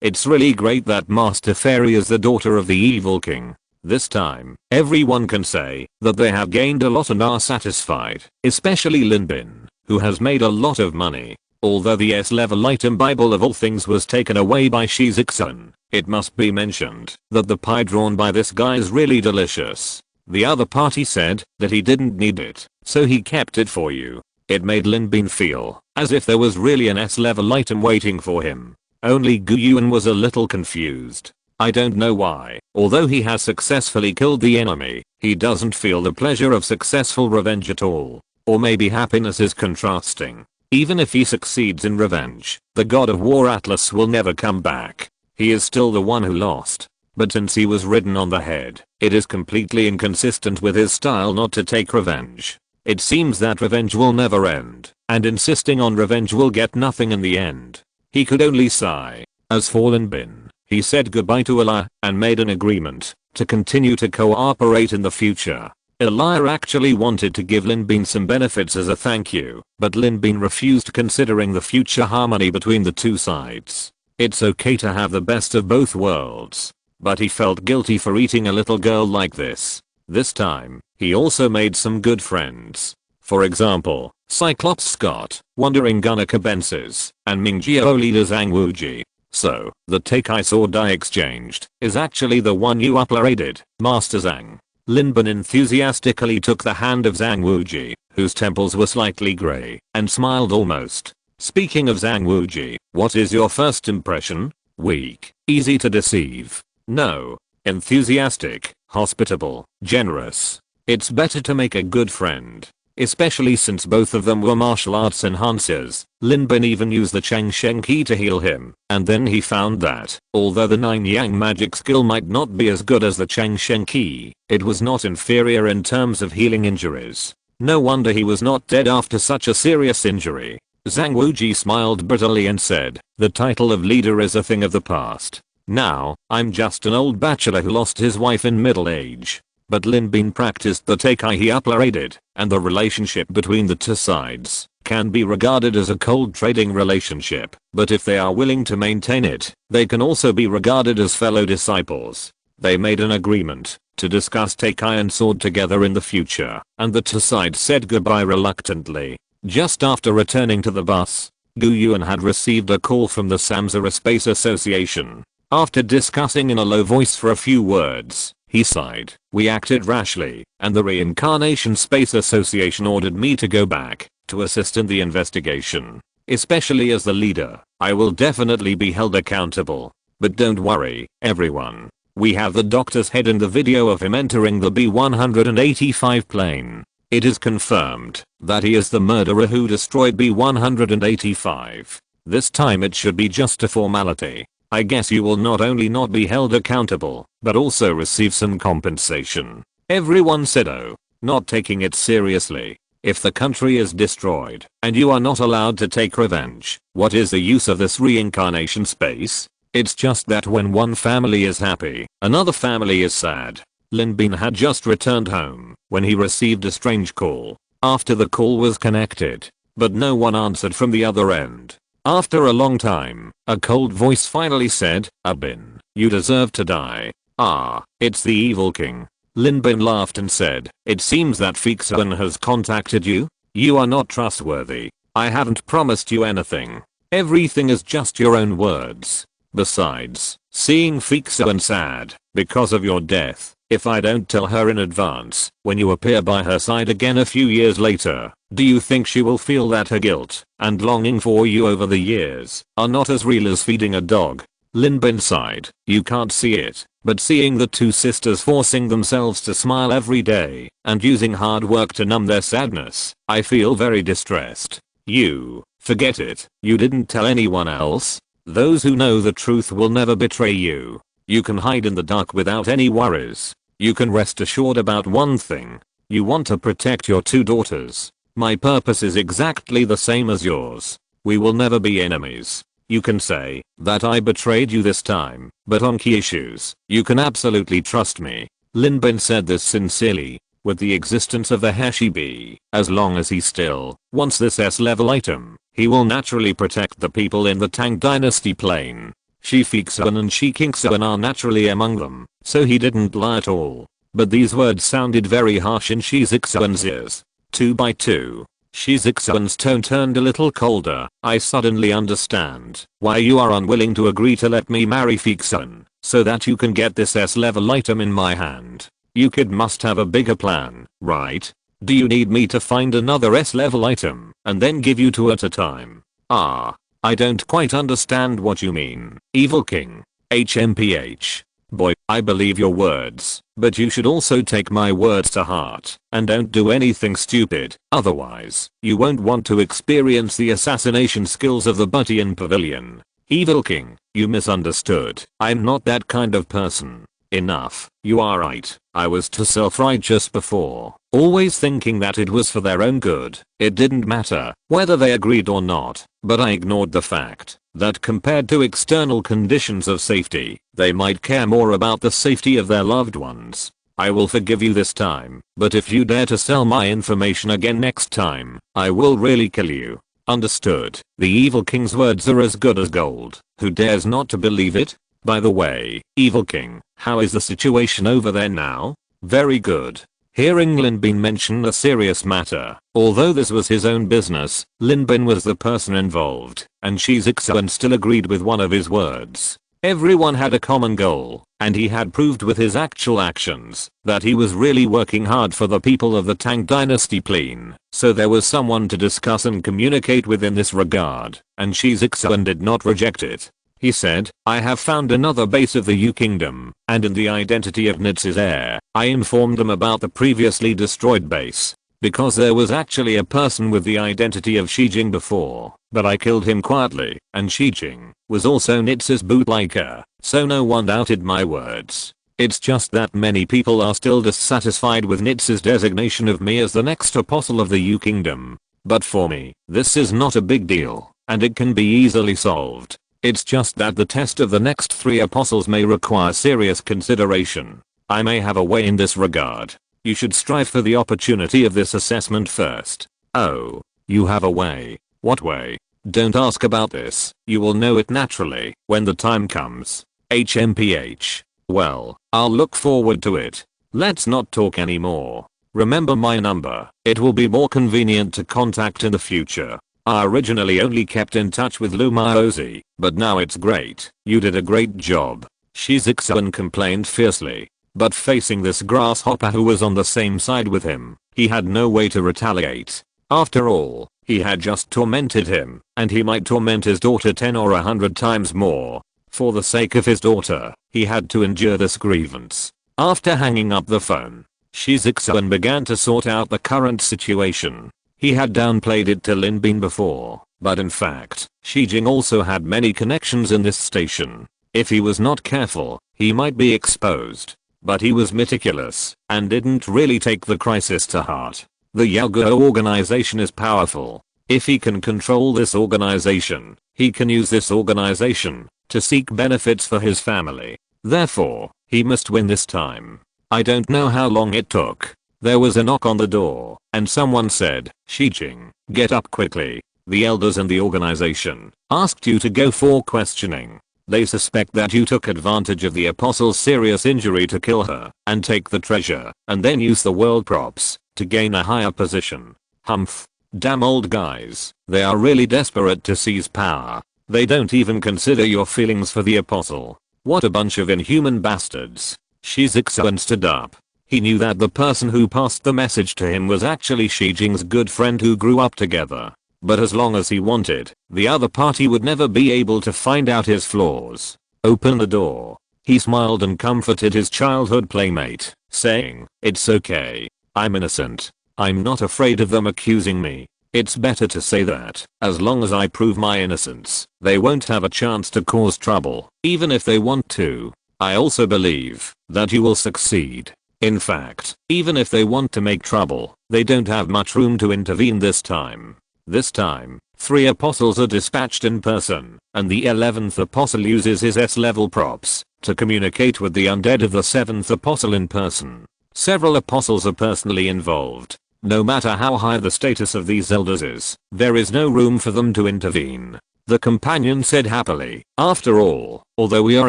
It's really great that Master Fairy is the daughter of the evil king. This time, everyone can say that they have gained a lot and are satisfied, especially Linbin, who has made a lot of money. Although the S-level item Bible of all things was taken away by Shizixuan, it must be mentioned that the pie drawn by this guy is really delicious. The other party said that he didn't need it, so he kept it for you. It made Linbin feel as if there was really an S-level item waiting for him. Only Guyuan was a little confused. I don't know why, although he has successfully killed the enemy, he doesn't feel the pleasure of successful revenge at all. Or maybe happiness is contrasting. Even if he succeeds in revenge, the god of war Atlas will never come back. He is still the one who lost. But since he was ridden on the head, it is completely inconsistent with his style not to take revenge. It seems that revenge will never end, and insisting on revenge will get nothing in the end. He could only sigh. As for Linbin, he said goodbye to Allah and made an agreement to continue to cooperate in the future. Elia actually wanted to give Linbin some benefits as a thank you, but Linbin refused considering the future harmony between the two sides. It's okay to have the best of both worlds, but he felt guilty for eating a little girl like this. This time, he also made some good friends. For example, Cyclops Scott, Wandering Gunner Cabenses, and Mingjio leader Zhang Wuji. So, the Teikai sword I exchanged is actually the one you uploaded, Master Zhang. Linbin enthusiastically took the hand of Zhang Wuji, whose temples were slightly grey, and smiled almost. Speaking of Zhang Wuji, what is your first impression? Weak, easy to deceive. No. Enthusiastic, hospitable, generous. It's better to make a good friend. Especially since both of them were martial arts enhancers. Linbin even used the Chang Sheng Key to heal him, and then he found that, although the 9 Yang magic skill might not be as good as the Chang Sheng Key, it was not inferior in terms of healing injuries. No wonder he was not dead after such a serious injury. Zhang Wuji smiled bitterly and said, the title of leader is a thing of the past. Now, I'm just an old bachelor who lost his wife in middle age. But Linbin practiced the Teikai he uploaded, and the relationship between the two sides can be regarded as a cold trading relationship, but if they are willing to maintain it, they can also be regarded as fellow disciples. They made an agreement to discuss Teikai and sword together in the future, and the two sides said goodbye reluctantly. Just after returning to the bus, Guyuan had received a call from the Samsara Space Association. After discussing in a low voice for a few words, he sighed. We acted rashly, and the Reincarnation Space Association ordered me to go back to assist in the investigation. Especially as the leader, I will definitely be held accountable. But don't worry, everyone. We have the doctor's head in the video of him entering the B-185 plane. It is confirmed that he is the murderer who destroyed B-185. This time it should be just a formality. I guess you will not only not be held accountable, but also receive some compensation. Everyone said oh, not taking it seriously. If the country is destroyed, and you are not allowed to take revenge, what is the use of this reincarnation space? It's just that when one family is happy, another family is sad. Lin Bin had just returned home when he received a strange call. After the call was connected, but no one answered from the other end. After a long time, a cold voice finally said, Abin, you deserve to die. Ah, it's the evil king. Lin Bin laughed and said, it seems that Fixuan has contacted you? You are not trustworthy. I haven't promised you anything. Everything is just your own words. Besides, seeing Fixuan sad because of your death, if I don't tell her in advance, when you appear by her side again a few years later, do you think she will feel that her guilt and longing for you over the years are not as real as feeding a dog? Lin Bin sighed. You can't see it, but seeing the two sisters forcing themselves to smile every day and using hard work to numb their sadness, I feel very distressed. You, forget it. You didn't tell anyone else? Those who know the truth will never betray you. You can hide in the dark without any worries. You can rest assured about one thing. You want to protect your two daughters. My purpose is exactly the same as yours. We will never be enemies. You can say that I betrayed you this time, but on key issues, you can absolutely trust me. Lin Bin said this sincerely. With the existence of the Heshibi, as long as he still wants this S-level item, he will naturally protect the people in the Tang Dynasty plane. Shi Fixuan and Shi Kingsuan are naturally among them, so he didn't lie at all. But these words sounded very harsh in Shi Zixuan's ears. 2 by 2. Shi Zixuan's tone turned a little colder. I suddenly understand why you are unwilling to agree to let me marry Fixuan, so that you can get this S-level item in my hand. You kid must have a bigger plan, right? Do you need me to find another S-level item and then give you two at a time? Ah. I don't quite understand what you mean, Evil King. HMPH. Boy, I believe your words, but you should also take my words to heart and don't do anything stupid, otherwise, you won't want to experience the assassination skills of the Buttian Pavilion. Evil King, you misunderstood. I'm not that kind of person. Enough. You are right. I was too self-righteous before, always thinking that it was for their own good. It didn't matter whether they agreed or not, but I ignored the fact that compared to external conditions of safety, they might care more about the safety of their loved ones. I will forgive you this time, but if you dare to sell my information again next time, I will really kill you. Understood? The Evil King's words are as good as gold. Who dares not to believe it? By the way, Evil King, how is the situation over there now? Very good. Hearing Lin Bin mention a serious matter, although this was his own business, Lin Bin was the person involved, and Shi Zixuan still agreed with one of his words. Everyone had a common goal, and he had proved with his actual actions that he was really working hard for the people of the Tang Dynasty plane, so there was someone to discuss and communicate with in this regard, and Shi Zixuan did not reject it. He said, I have found another base of the U Kingdom, and in the identity of Nitz's heir, I informed them about the previously destroyed base. Because there was actually a person with the identity of Shijing before, but I killed him quietly, and Shijing was also Nitz's bootliker, so no one doubted my words. It's just that many people are still dissatisfied with Nitz's designation of me as the next apostle of the U Kingdom. But for me, this is not a big deal, and it can be easily solved. It's just that the test of the next 3 apostles may require serious consideration. I may have a way in this regard. You should strive for the opportunity of this assessment first. Oh, you have a way. What way? Don't ask about this. You will know it naturally when the time comes. HMPH. Well, I'll look forward to it. Let's not talk anymore. Remember my number. It will be more convenient to contact in the future. I originally only kept in touch with Lumiosi, but now it's great. You did a great job. Shizuksan complained fiercely. But facing this grasshopper who was on the same side with him, he had no way to retaliate. After all, he had just tormented him, and he might torment his daughter 10 or 100 times more. For the sake of his daughter, he had to endure this grievance. After hanging up the phone, Shizuksan began to sort out the current situation. He had downplayed it to Lin Bin before, but in fact, Shijing also had many connections in this station. If he was not careful, he might be exposed. But he was meticulous, and didn't really take the crisis to heart. The Yaguo organization is powerful. If he can control this organization, he can use this organization to seek benefits for his family. Therefore, he must win this time. I don't know how long it took. There was a knock on the door, and someone said, "Shijing, get up quickly. The elders in the organization asked you to go for questioning. They suspect that you took advantage of the apostle's serious injury to kill her and take the treasure and then use the world props to gain a higher position." Humph. Damn old guys. They are really desperate to seize power. They don't even consider your feelings for the apostle. What a bunch of inhuman bastards. Shizuksan stood up. He knew that the person who passed the message to him was actually Shijing's good friend who grew up together. But as long as he wanted, the other party would never be able to find out his flaws. Open the door. He smiled and comforted his childhood playmate, saying, "It's okay. I'm innocent. I'm not afraid of them accusing me. It's better to say that, as long as I prove my innocence, they won't have a chance to cause trouble, even if they want to. I also believe that you will succeed. In fact, even if they want to make trouble, they don't have much room to intervene this time." This time, 3 apostles are dispatched in person, and the 11th apostle uses his S-level props to communicate with the undead of the 7th apostle in person. Several apostles are personally involved. No matter how high the status of these elders is, there is no room for them to intervene. The companion said happily, "After all, although we are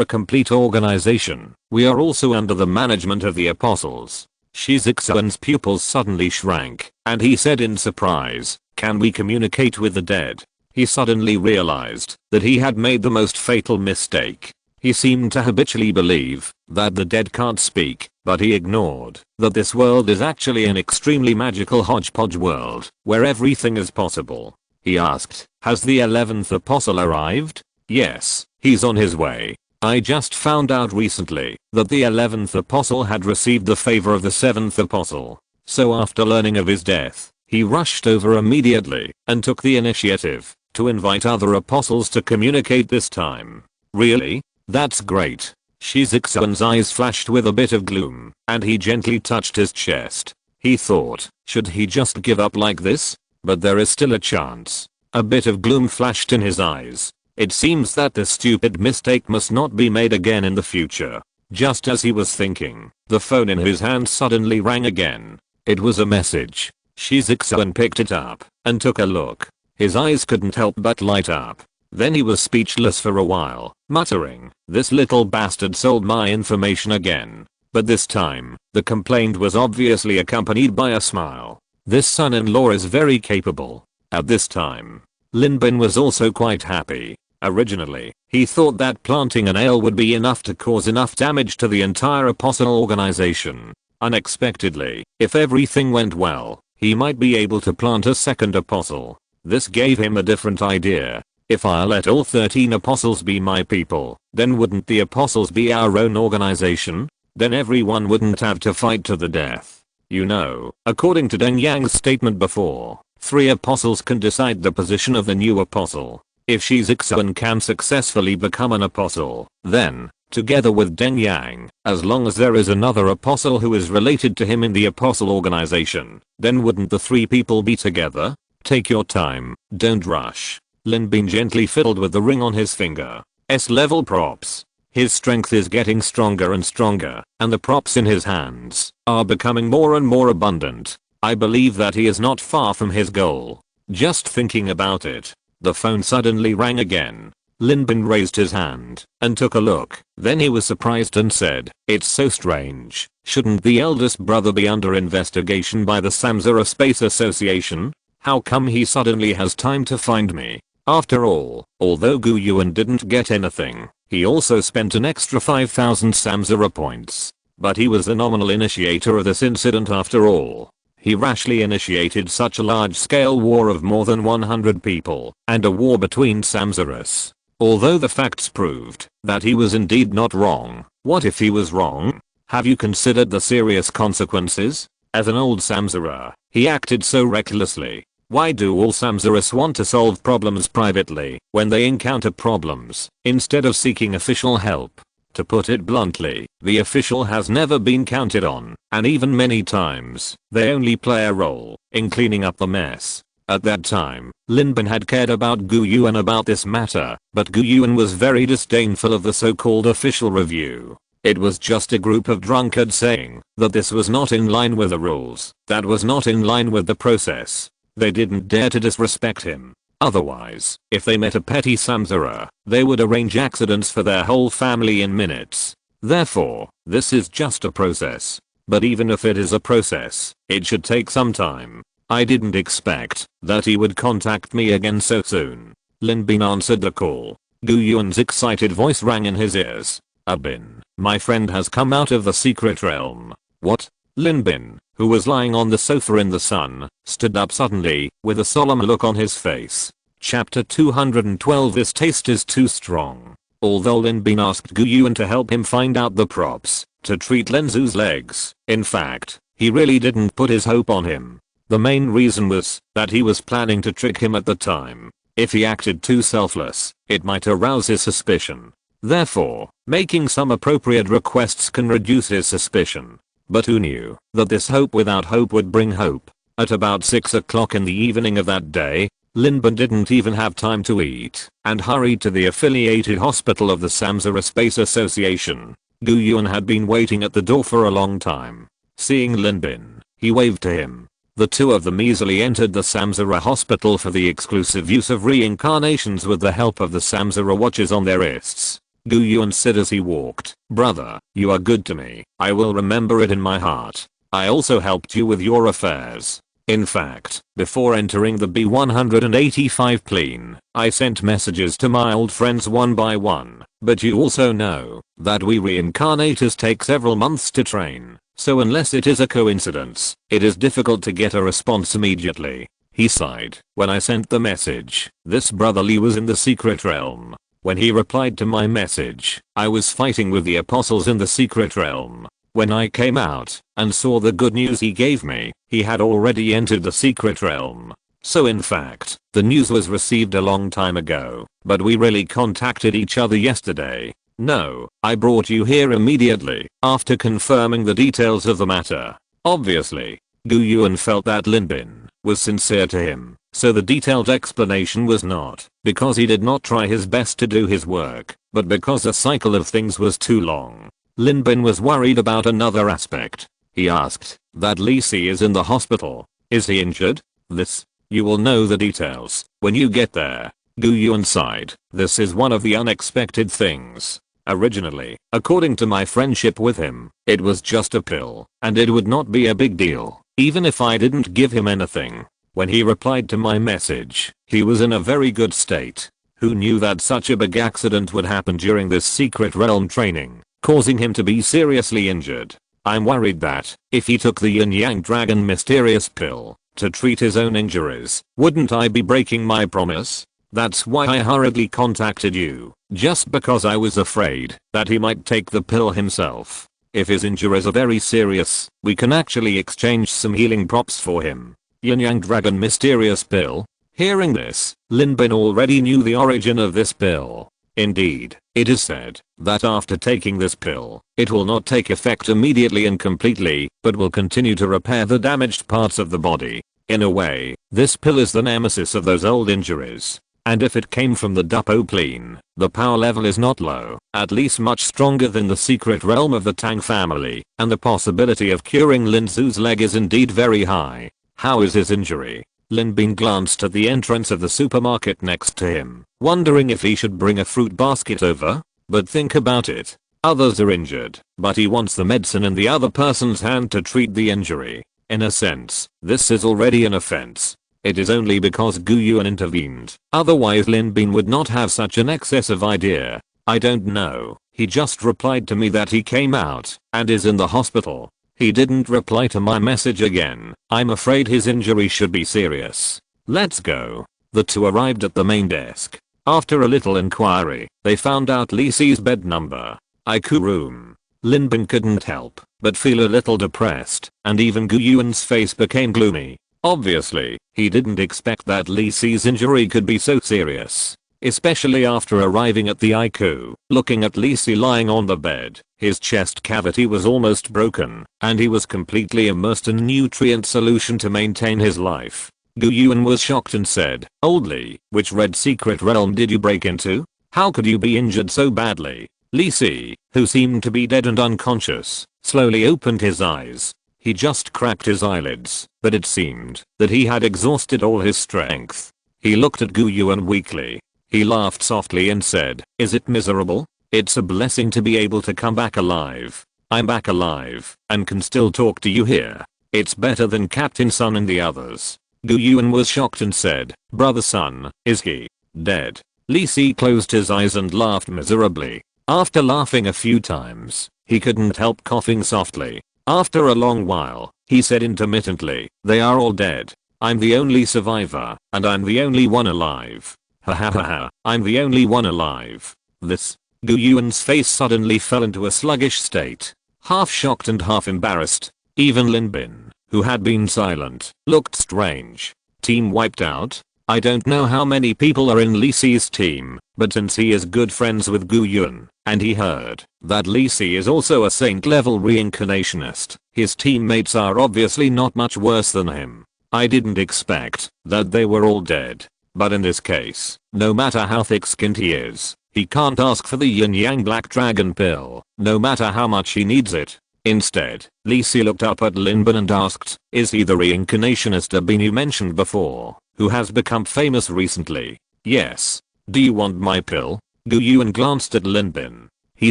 a complete organization, we are also under the management of the apostles." Shizuksan's pupils suddenly shrank, and he said in surprise, "Can we communicate with the dead?" He suddenly realized that he had made the most fatal mistake. He seemed to habitually believe that the dead can't speak, but he ignored that this world is actually an extremely magical hodgepodge world where everything is possible. He asked, "Has the 11th apostle arrived?" "Yes, he's on his way. I just found out recently that the 11th apostle had received the favor of the 7th apostle. So after learning of his death, he rushed over immediately and took the initiative to invite other apostles to communicate this time." "Really? That's great." Shizuksan's eyes flashed with a bit of gloom, and he gently touched his chest. He thought, should he just give up like this? But there is still a chance. A bit of gloom flashed in his eyes. It seems that this stupid mistake must not be made again in the future. Just as he was thinking, the phone in his hand suddenly rang again. It was a message. Shizuksan picked it up and took a look. His eyes couldn't help but light up. Then he was speechless for a while, muttering, "This little bastard sold my information again." But this time, the complaint was obviously accompanied by a smile. This son-in-law is very capable. At this time, Lin Bin was also quite happy. Originally, he thought that planting an ale would be enough to cause enough damage to the entire apostle organization. Unexpectedly, if everything went well, he might be able to plant a second apostle. This gave him a different idea. If I let all 13 apostles be my people, then wouldn't the apostles be our own organization? Then everyone wouldn't have to fight to the death. You know, according to Deng Yang's statement before, 3 apostles can decide the position of the new apostle. If Shizuksan can successfully become an apostle, then, together with Deng Yang, as long as there is another apostle who is related to him in the apostle organization, then wouldn't the 3 people be together? Take your time, don't rush. Lin Bin gently fiddled with the ring on his finger. S-level props. His strength is getting stronger and stronger, and the props in his hands are becoming more and more abundant. I believe that he is not far from his goal. Just thinking about it. The phone suddenly rang again. Lin Bin raised his hand and took a look. Then he was surprised and said, "It's so strange. Shouldn't the eldest brother be under investigation by the Samsara Space Association?" How come he suddenly has time to find me? After all, although Gu Yuan didn't get anything, he also spent an extra 5,000 Samsara points. But he was the nominal initiator of this incident after all. He rashly initiated such a large-scale war of more than 100 people, and a war between Samsaras. Although the facts proved that he was indeed not wrong, what if he was wrong? Have you considered the serious consequences? As an old Samsara, he acted so recklessly. Why do all Samsaras want to solve problems privately when they encounter problems, instead of seeking official help? To put it bluntly, the official has never been counted on, and even many times, they only play a role in cleaning up the mess. At that time, Lin Bin had cared about Gu Yuan about this matter, but Gu Yuan was very disdainful of the so-called official review. It was just a group of drunkards saying that this was not in line with the rules, that was not in line with the process. They didn't dare to disrespect him. Otherwise, if they met a petty Samsara, they would arrange accidents for their whole family in minutes. Therefore, this is just a process. But even if it is a process, it should take some time. I didn't expect that he would contact me again so soon. Lin Bin answered the call. Gu Yuan's excited voice rang in his ears. Abin, my friend has come out of the secret realm. What? Lin Bin, who was lying on the sofa in the sun, stood up suddenly, with a solemn look on his face. Chapter 212. This taste is too strong. Although Lin Bin asked Gu Yuan to help him find out the props to treat Lin Zu's legs, in fact, he really didn't put his hope on him. The main reason was that he was planning to trick him at the time. If he acted too selfless, it might arouse his suspicion. Therefore, making some appropriate requests can reduce his suspicion. But who knew that this hope without hope would bring hope? At about 6 o'clock in the evening of that day, Lin Bin didn't even have time to eat and hurried to the affiliated hospital of the Samsara Space Association. Gu Yuan had been waiting at the door for a long time. Seeing Lin Bin, he waved to him. The two of them easily entered the Samsara hospital for the exclusive use of reincarnations with the help of the Samsara watches on their wrists. Gu Yuan said as he walked, "Brother, you are good to me. I will remember it in my heart. I also helped you with your affairs. In fact, before entering the B-185 plane, I sent messages to my old friends one by one, but you also know that we reincarnators take several months to train, so unless it is a coincidence, it is difficult to get a response immediately." He sighed. When I sent the message, this brother Lee was in the secret realm. When he replied to my message, I was fighting with the apostles in the secret realm. When I came out and saw the good news he gave me, he had already entered the secret realm. So in fact, the news was received a long time ago, but we really contacted each other yesterday. No, I brought you here immediately after confirming the details of the matter. Obviously, Gu Yuan felt that Lin Bin was sincere to him, so the detailed explanation was not because he did not try his best to do his work, but because the cycle of things was too long. Lin Bin was worried about another aspect. He asked, "That Li Si is in the hospital. Is he injured?" "This, you will know the details when you get there." Gu Yuan sighed. "This is one of the unexpected things. Originally, according to my friendship with him, it was just a pill, and it would not be a big deal, even if I didn't give him anything. When he replied to my message, he was in a very good state. Who knew that such a big accident would happen during this secret realm training, causing him to be seriously injured? I'm worried that, if he took the Yin Yang Dragon mysterious pill to treat his own injuries, wouldn't I be breaking my promise? That's why I hurriedly contacted you, just because I was afraid that he might take the pill himself. If his injuries are very serious, we can actually exchange some healing props for him." Yin Yang Dragon mysterious pill? Hearing this, Lin Bin already knew the origin of this pill. Indeed, it is said that after taking this pill, it will not take effect immediately and completely, but will continue to repair the damaged parts of the body. In a way, this pill is the nemesis of those old injuries. And if it came from the Dupo plane, the power level is not low, at least much stronger than the secret realm of the Tang family, and the possibility of curing Lin Zu's leg is indeed very high. How is his injury? Lin Bin glanced at the entrance of the supermarket next to him, wondering if he should bring a fruit basket over. But think about it. Others are injured, but he wants the medicine in the other person's hand to treat the injury. In a sense, this is already an offense. It is only because Gu Yuan intervened. Otherwise Lin Bin would not have such an excess of idea. I don't know. He just replied to me that he came out and is in the hospital. He didn't reply to my message again. I'm afraid his injury should be serious. Let's go. The two arrived at the main desk. After a little inquiry, they found out Li Si's bed number. IQ room. Lin Bin couldn't help but feel a little depressed, and even Gu Yuan's face became gloomy. Obviously, he didn't expect that Li Si's injury could be so serious. Especially after arriving at the IQ, looking at Li Si lying on the bed, his chest cavity was almost broken, and he was completely immersed in nutrient solution to maintain his life. Gu Yuan was shocked and said, "Old Li, which red secret realm did you break into? How could you be injured so badly?" Li Si, who seemed to be dead and unconscious, slowly opened his eyes. He just cracked his eyelids, but it seemed that he had exhausted all his strength. He looked at Gu Yuan weakly. He laughed softly and said, "Is it miserable? It's a blessing to be able to come back alive. I'm back alive and can still talk to you here. It's better than Captain Sun and the others." Gu Yuan was shocked and said, "Brother Sun, is he dead?" Li Si closed his eyes and laughed miserably. After laughing a few times, he couldn't help coughing softly. After a long while, he said intermittently, "They are all dead. I'm the only survivor, and I'm the only one alive. Ha ha ha ha, I'm the only one alive." This. Gu Yuan's face suddenly fell into a sluggish state. Half shocked and half embarrassed. Even Lin Bin, who had been silent, looked strange. Team wiped out? I don't know how many people are in Li Si's team, but since he is good friends with Gu Yuan, and he heard that Li Si is also a saint level reincarnationist, his teammates are obviously not much worse than him. I didn't expect that they were all dead. But in this case, no matter how thick-skinned he is, he can't ask for the yin-yang black dragon pill, no matter how much he needs it. Instead, Li Si looked up at Lin Bin and asked, "Is he the reincarnationist Abin you mentioned before, who has become famous recently?" "Yes. Do you want my pill?" Gu Yuan glanced at Lin Bin. He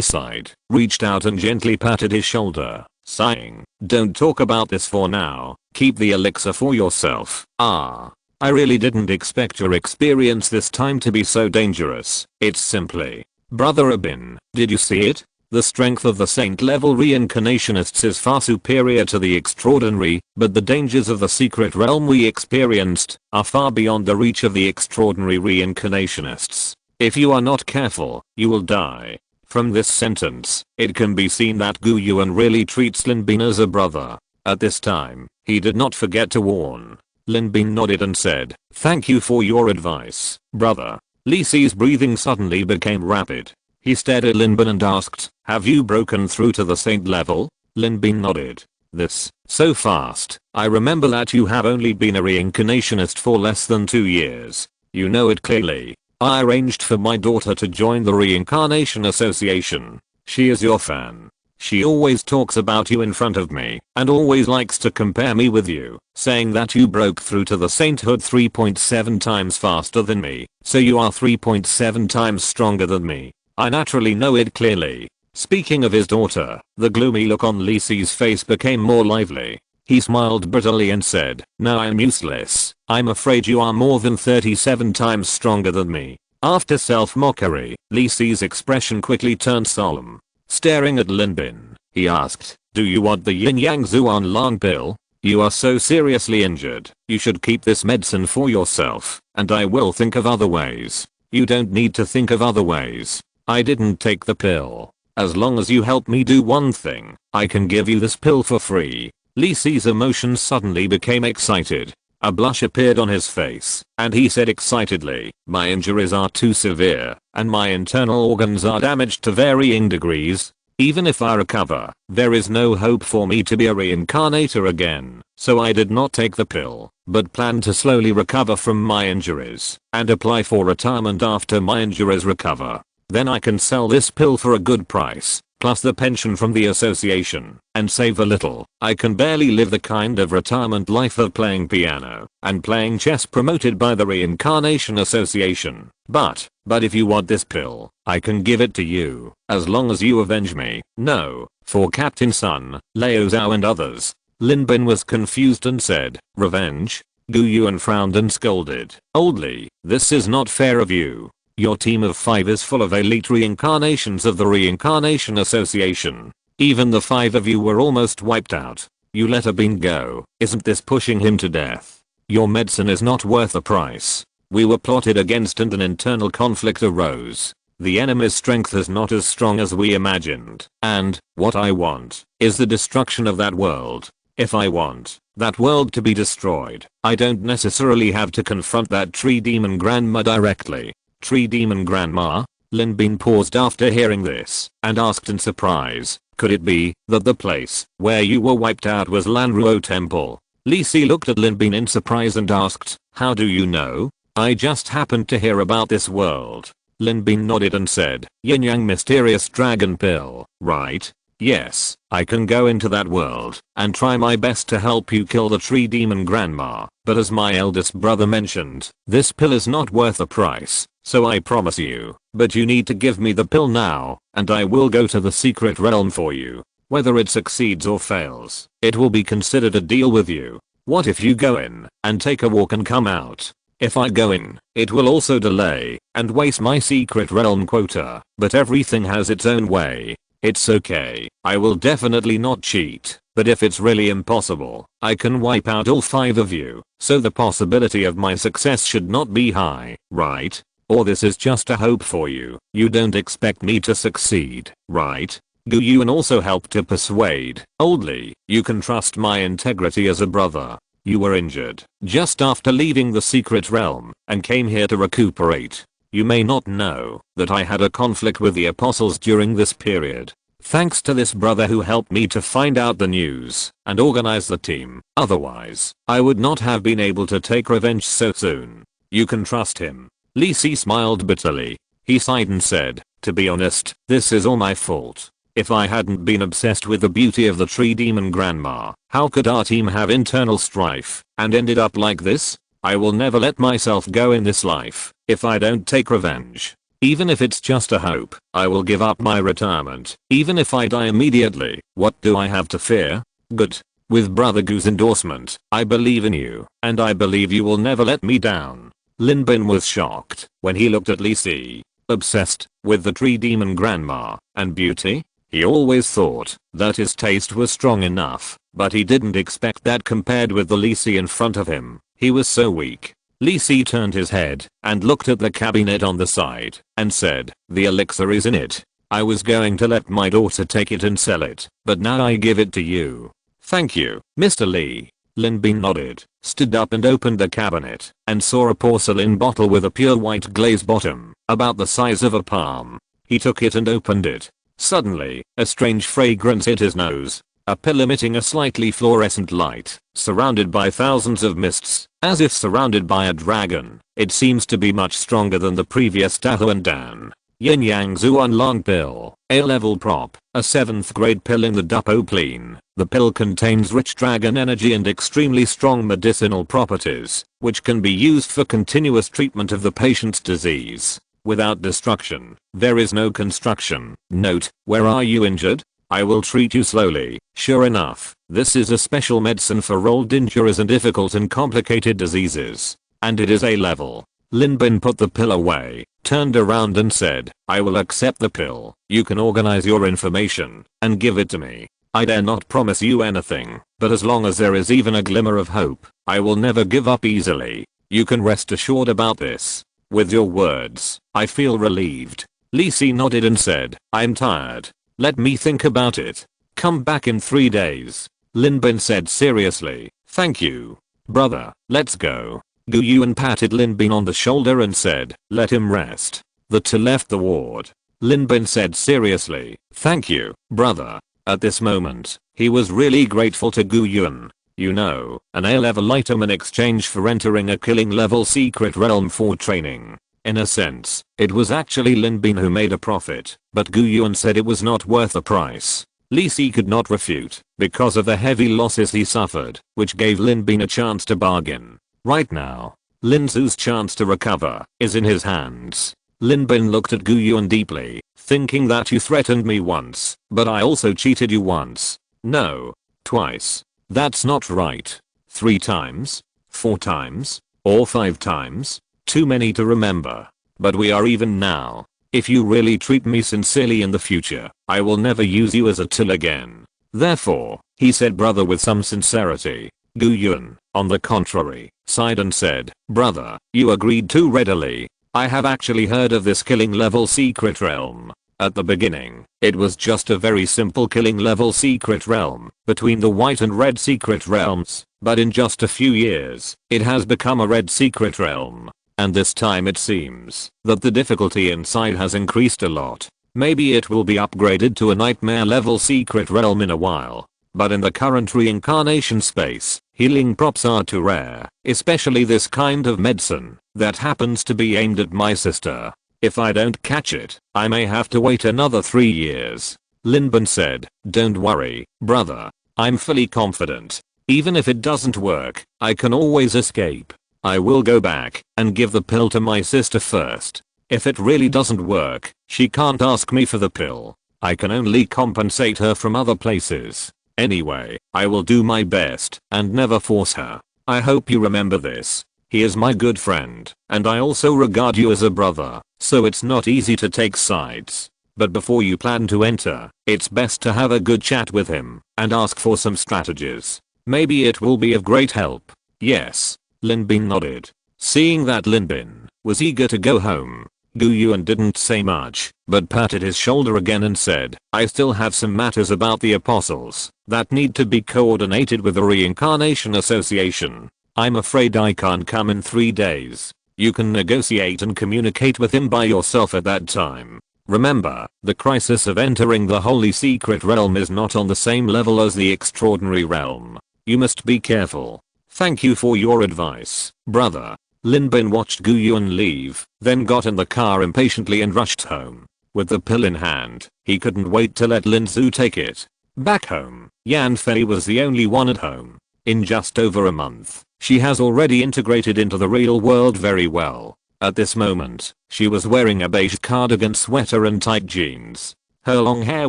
sighed, reached out and gently patted his shoulder, sighing, "Don't talk about this for now, keep the elixir for yourself." I really didn't expect your experience this time to be so dangerous. It's simply, Brother Abin, did you see it? The strength of the saint level reincarnationists is far superior to the extraordinary, but the dangers of the secret realm we experienced are far beyond the reach of the extraordinary reincarnationists. If you are not careful, you will die. From this sentence, it can be seen that Gu Yuan really treats Lin Bin as a brother. At this time, he did not forget to warn. Lin Bin nodded and said, "Thank you for your advice, brother." Li Si's breathing suddenly became rapid. He stared at Lin Bin and asked, "Have you broken through to the saint level?" Lin Bin nodded. "This, so fast. I remember that you have only been a reincarnationist for less than 2 years. You know it clearly. I arranged for my daughter to join the Reincarnation Association. She is your fan. She always talks about you in front of me and always likes to compare me with you, saying that you broke through to the sainthood 3.7 times faster than me, so you are 3.7 times stronger than me. I naturally know it clearly." Speaking of his daughter, the gloomy look on Li Si's face became more lively. He smiled bitterly and said, "Now I'm useless. I'm afraid you are more than 37 times stronger than me." After self-mockery, Li Si's expression quickly turned solemn. Staring at Lin Bin, he asked, "Do you want the Yin Yang Zuan Lang pill? You are so seriously injured, you should keep this medicine for yourself, and I will think of other ways." "You don't need to think of other ways. I didn't take the pill. As long as you help me do one thing, I can give you this pill for free." Li Si's emotions suddenly became excited. A blush appeared on his face, and he said excitedly, "My injuries are too severe, and my internal organs are damaged to varying degrees. Even if I recover, there is no hope for me to be a reincarnator again, so I did not take the pill, but plan to slowly recover from my injuries, and apply for retirement after my injuries recover. Then I can sell this pill for a good price, plus the pension from the association, and save a little. I can barely live the kind of retirement life of playing piano and playing chess promoted by the Reincarnation Association. But if you want this pill, I can give it to you, as long as you avenge me." "No, for Captain Sun, Leo Zhao and others." Lin Bin was confused and said, "Revenge? Gu Yuan frowned and scolded. Old Lee, this is not fair of you. Your team of 5 is full of elite reincarnations of the Reincarnation Association. Even the 5 of you were almost wiped out. You let Abin go. Isn't this pushing him to death? Your medicine is not worth the price. We were plotted against and an internal conflict arose. The enemy's strength is not as strong as we imagined. And, what I want, is the destruction of that world. If I want that world to be destroyed, I don't necessarily have to confront that tree demon grandma directly. Tree demon grandma? Lin Bin paused after hearing this and asked in surprise, could it be that the place where you were wiped out was Lanruo Temple? Li Si looked at Lin Bin in surprise and asked, how do you know? I just happened to hear about this world. Lin Bin nodded and said, Yin Yang mysterious dragon pill, right? Yes, I can go into that world and try my best to help you kill the tree demon grandma, but as my eldest brother mentioned, this pill is not worth the price, so I promise you, but you need to give me the pill now, and I will go to the secret realm for you. Whether it succeeds or fails, it will be considered a deal with you. What if you go in and take a walk and come out? If I go in, it will also delay and waste my secret realm quota, but everything has its own way. It's okay, I will definitely not cheat, but if it's really impossible, I can wipe out all 5 of you, so the possibility of my success should not be high, right? Or this is just a hope for you. You don't expect me to succeed, right? Gu Yuan also helped to persuade. Old Lee, you can trust my integrity as a brother. You were injured just after leaving the secret realm and came here to recuperate. You may not know that I had a conflict with the apostles during this period. Thanks to this brother who helped me to find out the news and organize the team. Otherwise, I would not have been able to take revenge so soon. You can trust him. Li Si smiled bitterly. He sighed and said, to be honest, this is all my fault. If I hadn't been obsessed with the beauty of the tree demon grandma, how could our team have internal strife and ended up like this? I will never let myself go in this life if I don't take revenge. Even if it's just a hope, I will give up my retirement. Even if I die immediately, what do I have to fear? Good. With Brother Gu's endorsement, I believe in you, and I believe you will never let me down. Lin Bin was shocked when he looked at Li Si. Obsessed with the tree demon grandma and beauty? He always thought that his taste was strong enough, but he didn't expect that compared with the Li Si in front of him. He was so weak. Li Si turned his head and looked at the cabinet on the side and said, the elixir is in it. I was going to let my daughter take it and sell it, but now I give it to you. Thank you, Mr. Lee. Lin Bin nodded, stood up and opened the cabinet and saw a porcelain bottle with a pure white glaze bottom, about the size of a palm. He took it and opened it. Suddenly, a strange fragrance hit his nose. A pill emitting a slightly fluorescent light, surrounded by thousands of mists, as if surrounded by a dragon. It seems to be much stronger than the previous Tahu and Dan. Yin Yang Zuan Long pill, A-level prop, a 7th grade pill in the Dupopline. The pill contains rich dragon energy and extremely strong medicinal properties, which can be used for continuous treatment of the patient's disease. Without destruction, there is no construction. Note, where are you injured? I will treat you slowly. Sure enough, this is a special medicine for old injuries and difficult and complicated diseases. And it is A-level. Lin Bin put the pill away, turned around and said, I will accept the pill. You can organize your information and give it to me. I dare not promise you anything, but as long as there is even a glimmer of hope, I will never give up easily. You can rest assured about this. With your words, I feel relieved. Li Si nodded and said, I'm tired. Let me think about it. Come back in 3 days. Lin Bin said seriously. Thank you. Brother, let's go. Gu Yuan patted Lin Bin on the shoulder and said, let him rest. The two left the ward. Lin Bin said seriously, thank you, brother. At this moment, he was really grateful to Gu Yuan. You know, an A-level item in exchange for entering a killing level secret realm for training. In a sense, it was actually Lin Bin who made a profit, but Gu Yuan said it was not worth the price. Li Si could not refute, because of the heavy losses he suffered, which gave Lin Bin a chance to bargain. Right now, Lin Su's chance to recover is in his hands. Lin Bin looked at Gu Yuan deeply, thinking that you threatened me once, but I also cheated you once. No. Twice. That's not right. 3 times? 4 times? Or 5 times? Too many to remember. But we are even now. If you really treat me sincerely in the future, I will never use you as a tool again. Therefore, he said brother with some sincerity. Gu Yun, on the contrary, sighed and said, brother, you agreed too readily. I have actually heard of this killing level secret realm. At the beginning, it was just a very simple killing level secret realm between the white and red secret realms, but in just a few years, it has become a red secret realm. And this time it seems that the difficulty inside has increased a lot. Maybe it will be upgraded to a nightmare level secret realm in a while. But in the current reincarnation space, healing props are too rare, especially this kind of medicine that happens to be aimed at my sister. If I don't catch it, I may have to wait another 3 years. Linbin said, don't worry, brother. I'm fully confident. Even if it doesn't work, I can always escape. I will go back and give the pill to my sister first. If it really doesn't work, she can't ask me for the pill. I can only compensate her from other places. Anyway, I will do my best and never force her. I hope you remember this. He is my good friend, and I also regard you as a brother, so it's not easy to take sides. But before you plan to enter, it's best to have a good chat with him and ask for some strategies. Maybe it will be of great help. Yes. Linbin nodded. Seeing that Linbin was eager to go home, Gu Yuan didn't say much, but patted his shoulder again and said, I still have some matters about the apostles that need to be coordinated with the Reincarnation Association. I'm afraid I can't come in 3 days. You can negotiate and communicate with him by yourself at that time. Remember, the crisis of entering the Holy Secret Realm is not on the same level as the Extraordinary Realm. You must be careful. Thank you for your advice, brother. Linbin watched Gu Yuan leave, then got in the car impatiently and rushed home. With the pill in hand, he couldn't wait to let Lin Zhu take it. Back home, Yan Fei was the only one at home. In just over a month, she has already integrated into the real world very well. At this moment, she was wearing a beige cardigan sweater and tight jeans. Her long hair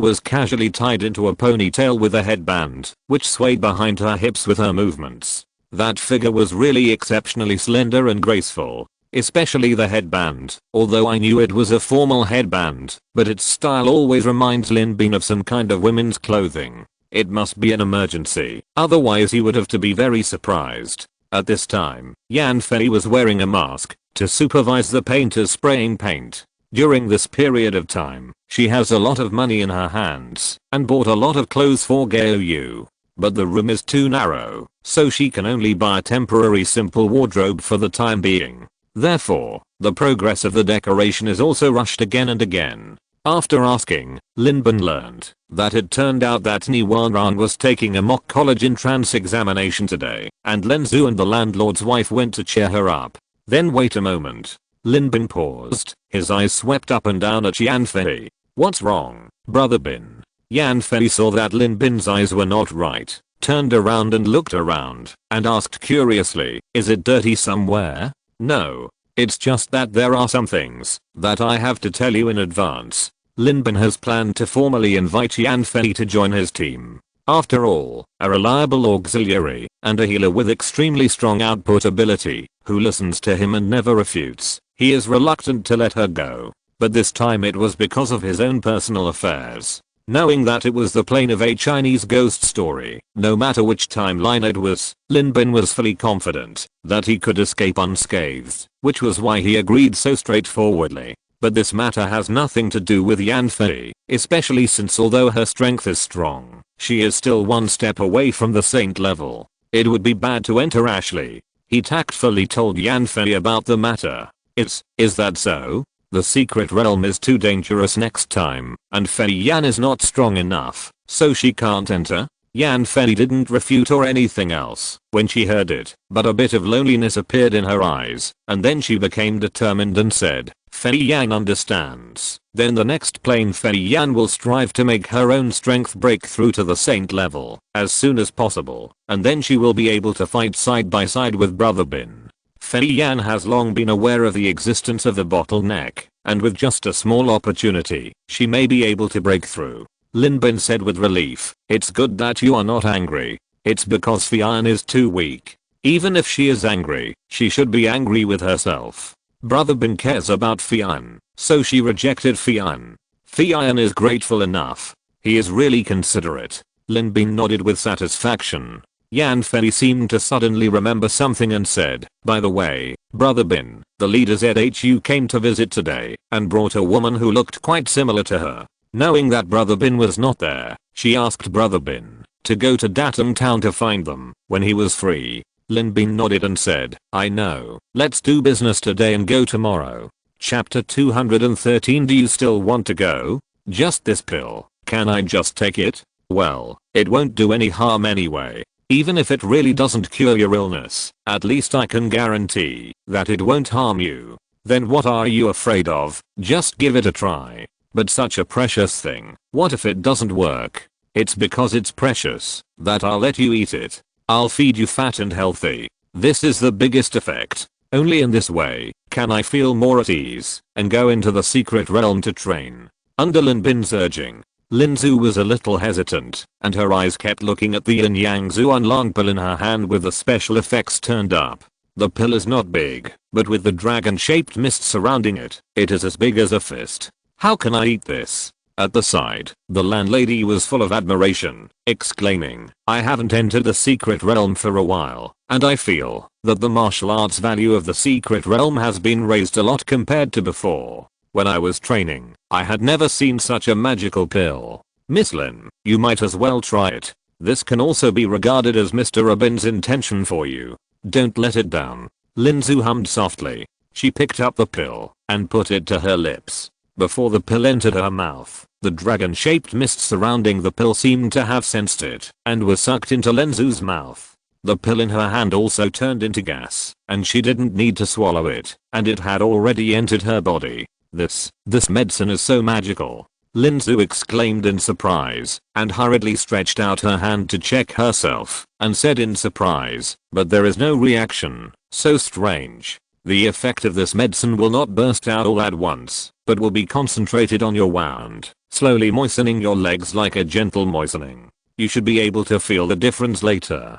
was casually tied into a ponytail with a headband, which swayed behind her hips with her movements. That figure was really exceptionally slender and graceful, especially the headband, although I knew it was a formal headband, but its style always reminds Lin Bin of some kind of women's clothing. It must be an emergency, otherwise he would have to be very surprised. At this time, Yan Fei was wearing a mask to supervise the painters spraying paint. During this period of time, she has a lot of money in her hands and bought a lot of clothes for Gao Yu. But the room is too narrow, so she can only buy a temporary simple wardrobe for the time being. Therefore, the progress of the decoration is also rushed again and again. After asking, Linbin learned that it turned out that Niwaran was taking a mock college entrance examination today, and Len Zhu and the landlord's wife went to cheer her up. Then wait a moment. Linbin paused, his eyes swept up and down at Yan Fei. What's wrong, brother Bin? Yan Fei saw that Linbin's eyes were not right, turned around and looked around, and asked curiously, is it dirty somewhere? No. It's just that there are some things that I have to tell you in advance. Linbin has planned to formally invite Yan Fei to join his team. After all, a reliable auxiliary, and a healer with extremely strong output ability, who listens to him and never refutes. He is reluctant to let her go. But this time it was because of his own personal affairs. Knowing that it was the plane of a Chinese ghost story, no matter which timeline it was, Linbin was fully confident that he could escape unscathed, which was why he agreed so straightforwardly. But this matter has nothing to do with Yan Fei, especially since although her strength is strong, she is still one step away from the saint level. It would be bad to enter Ashley. He tactfully told Yan Fei about the matter. Is that so? The secret realm is too dangerous next time, and Fei Yan is not strong enough, so she can't enter? Yan Fei didn't refute or anything else when she heard it, but a bit of loneliness appeared in her eyes, and then she became determined and said, Fei Yan understands. Then the next plane Fei Yan will strive to make her own strength break through to the saint level as soon as possible, and then she will be able to fight side by side with Brother Bin. Fei Yan has long been aware of the existence of the bottleneck, and with just a small opportunity, she may be able to break through. Linbin said with relief, it's good that you are not angry. It's because Fei Yan is too weak. Even if she is angry, she should be angry with herself. Brother Bin cares about Fian, so she rejected Fian. Fian is grateful enough. He is really considerate. Lin Bin nodded with satisfaction. Yan Fei seemed to suddenly remember something and said, by the way, Brother Bin, the leader ZHU came to visit today and brought a woman who looked quite similar to her. Knowing that Brother Bin was not there, she asked Brother Bin to go to Datum Town to find them when he was free. Lin Bin nodded and said, I know, let's do business today and go tomorrow. Chapter 213. Do you still want to go? Just this pill, can I just take it? Well, it won't do any harm anyway. Even if it really doesn't cure your illness, at least I can guarantee that it won't harm you. Then what are you afraid of? Just give it a try. But such a precious thing, what if it doesn't work? It's because it's precious that I'll let you eat it. I'll feed you fat and healthy. This is the biggest effect. Only in this way can I feel more at ease and go into the secret realm to train. Under Lin Bin's urging, Lin Zhu was a little hesitant, and her eyes kept looking at the yin yang Zuanlang pill in her hand with the special effects turned up. The pill is not big, but with the dragon-shaped mist surrounding it, it is as big as a fist. How can I eat this? At the side, the landlady was full of admiration, exclaiming, I haven't entered the secret realm for a while, and I feel that the martial arts value of the secret realm has been raised a lot compared to before. When I was training, I had never seen such a magical pill. Miss Lin, you might as well try it. This can also be regarded as Mr. Abin's intention for you. Don't let it down. Lin Zhu hummed softly. She picked up the pill and put it to her lips. Before the pill entered her mouth, the dragon-shaped mist surrounding the pill seemed to have sensed it and was sucked into Lin Zhu's mouth. The pill in her hand also turned into gas, and she didn't need to swallow it, and it had already entered her body. This medicine is so magical. Lin Zhu exclaimed in surprise and hurriedly stretched out her hand to check herself and said in surprise, but there is no reaction. So strange. The effect of this medicine will not burst out all at once, but will be concentrated on your wound, slowly moistening your legs like a gentle moistening. You should be able to feel the difference later.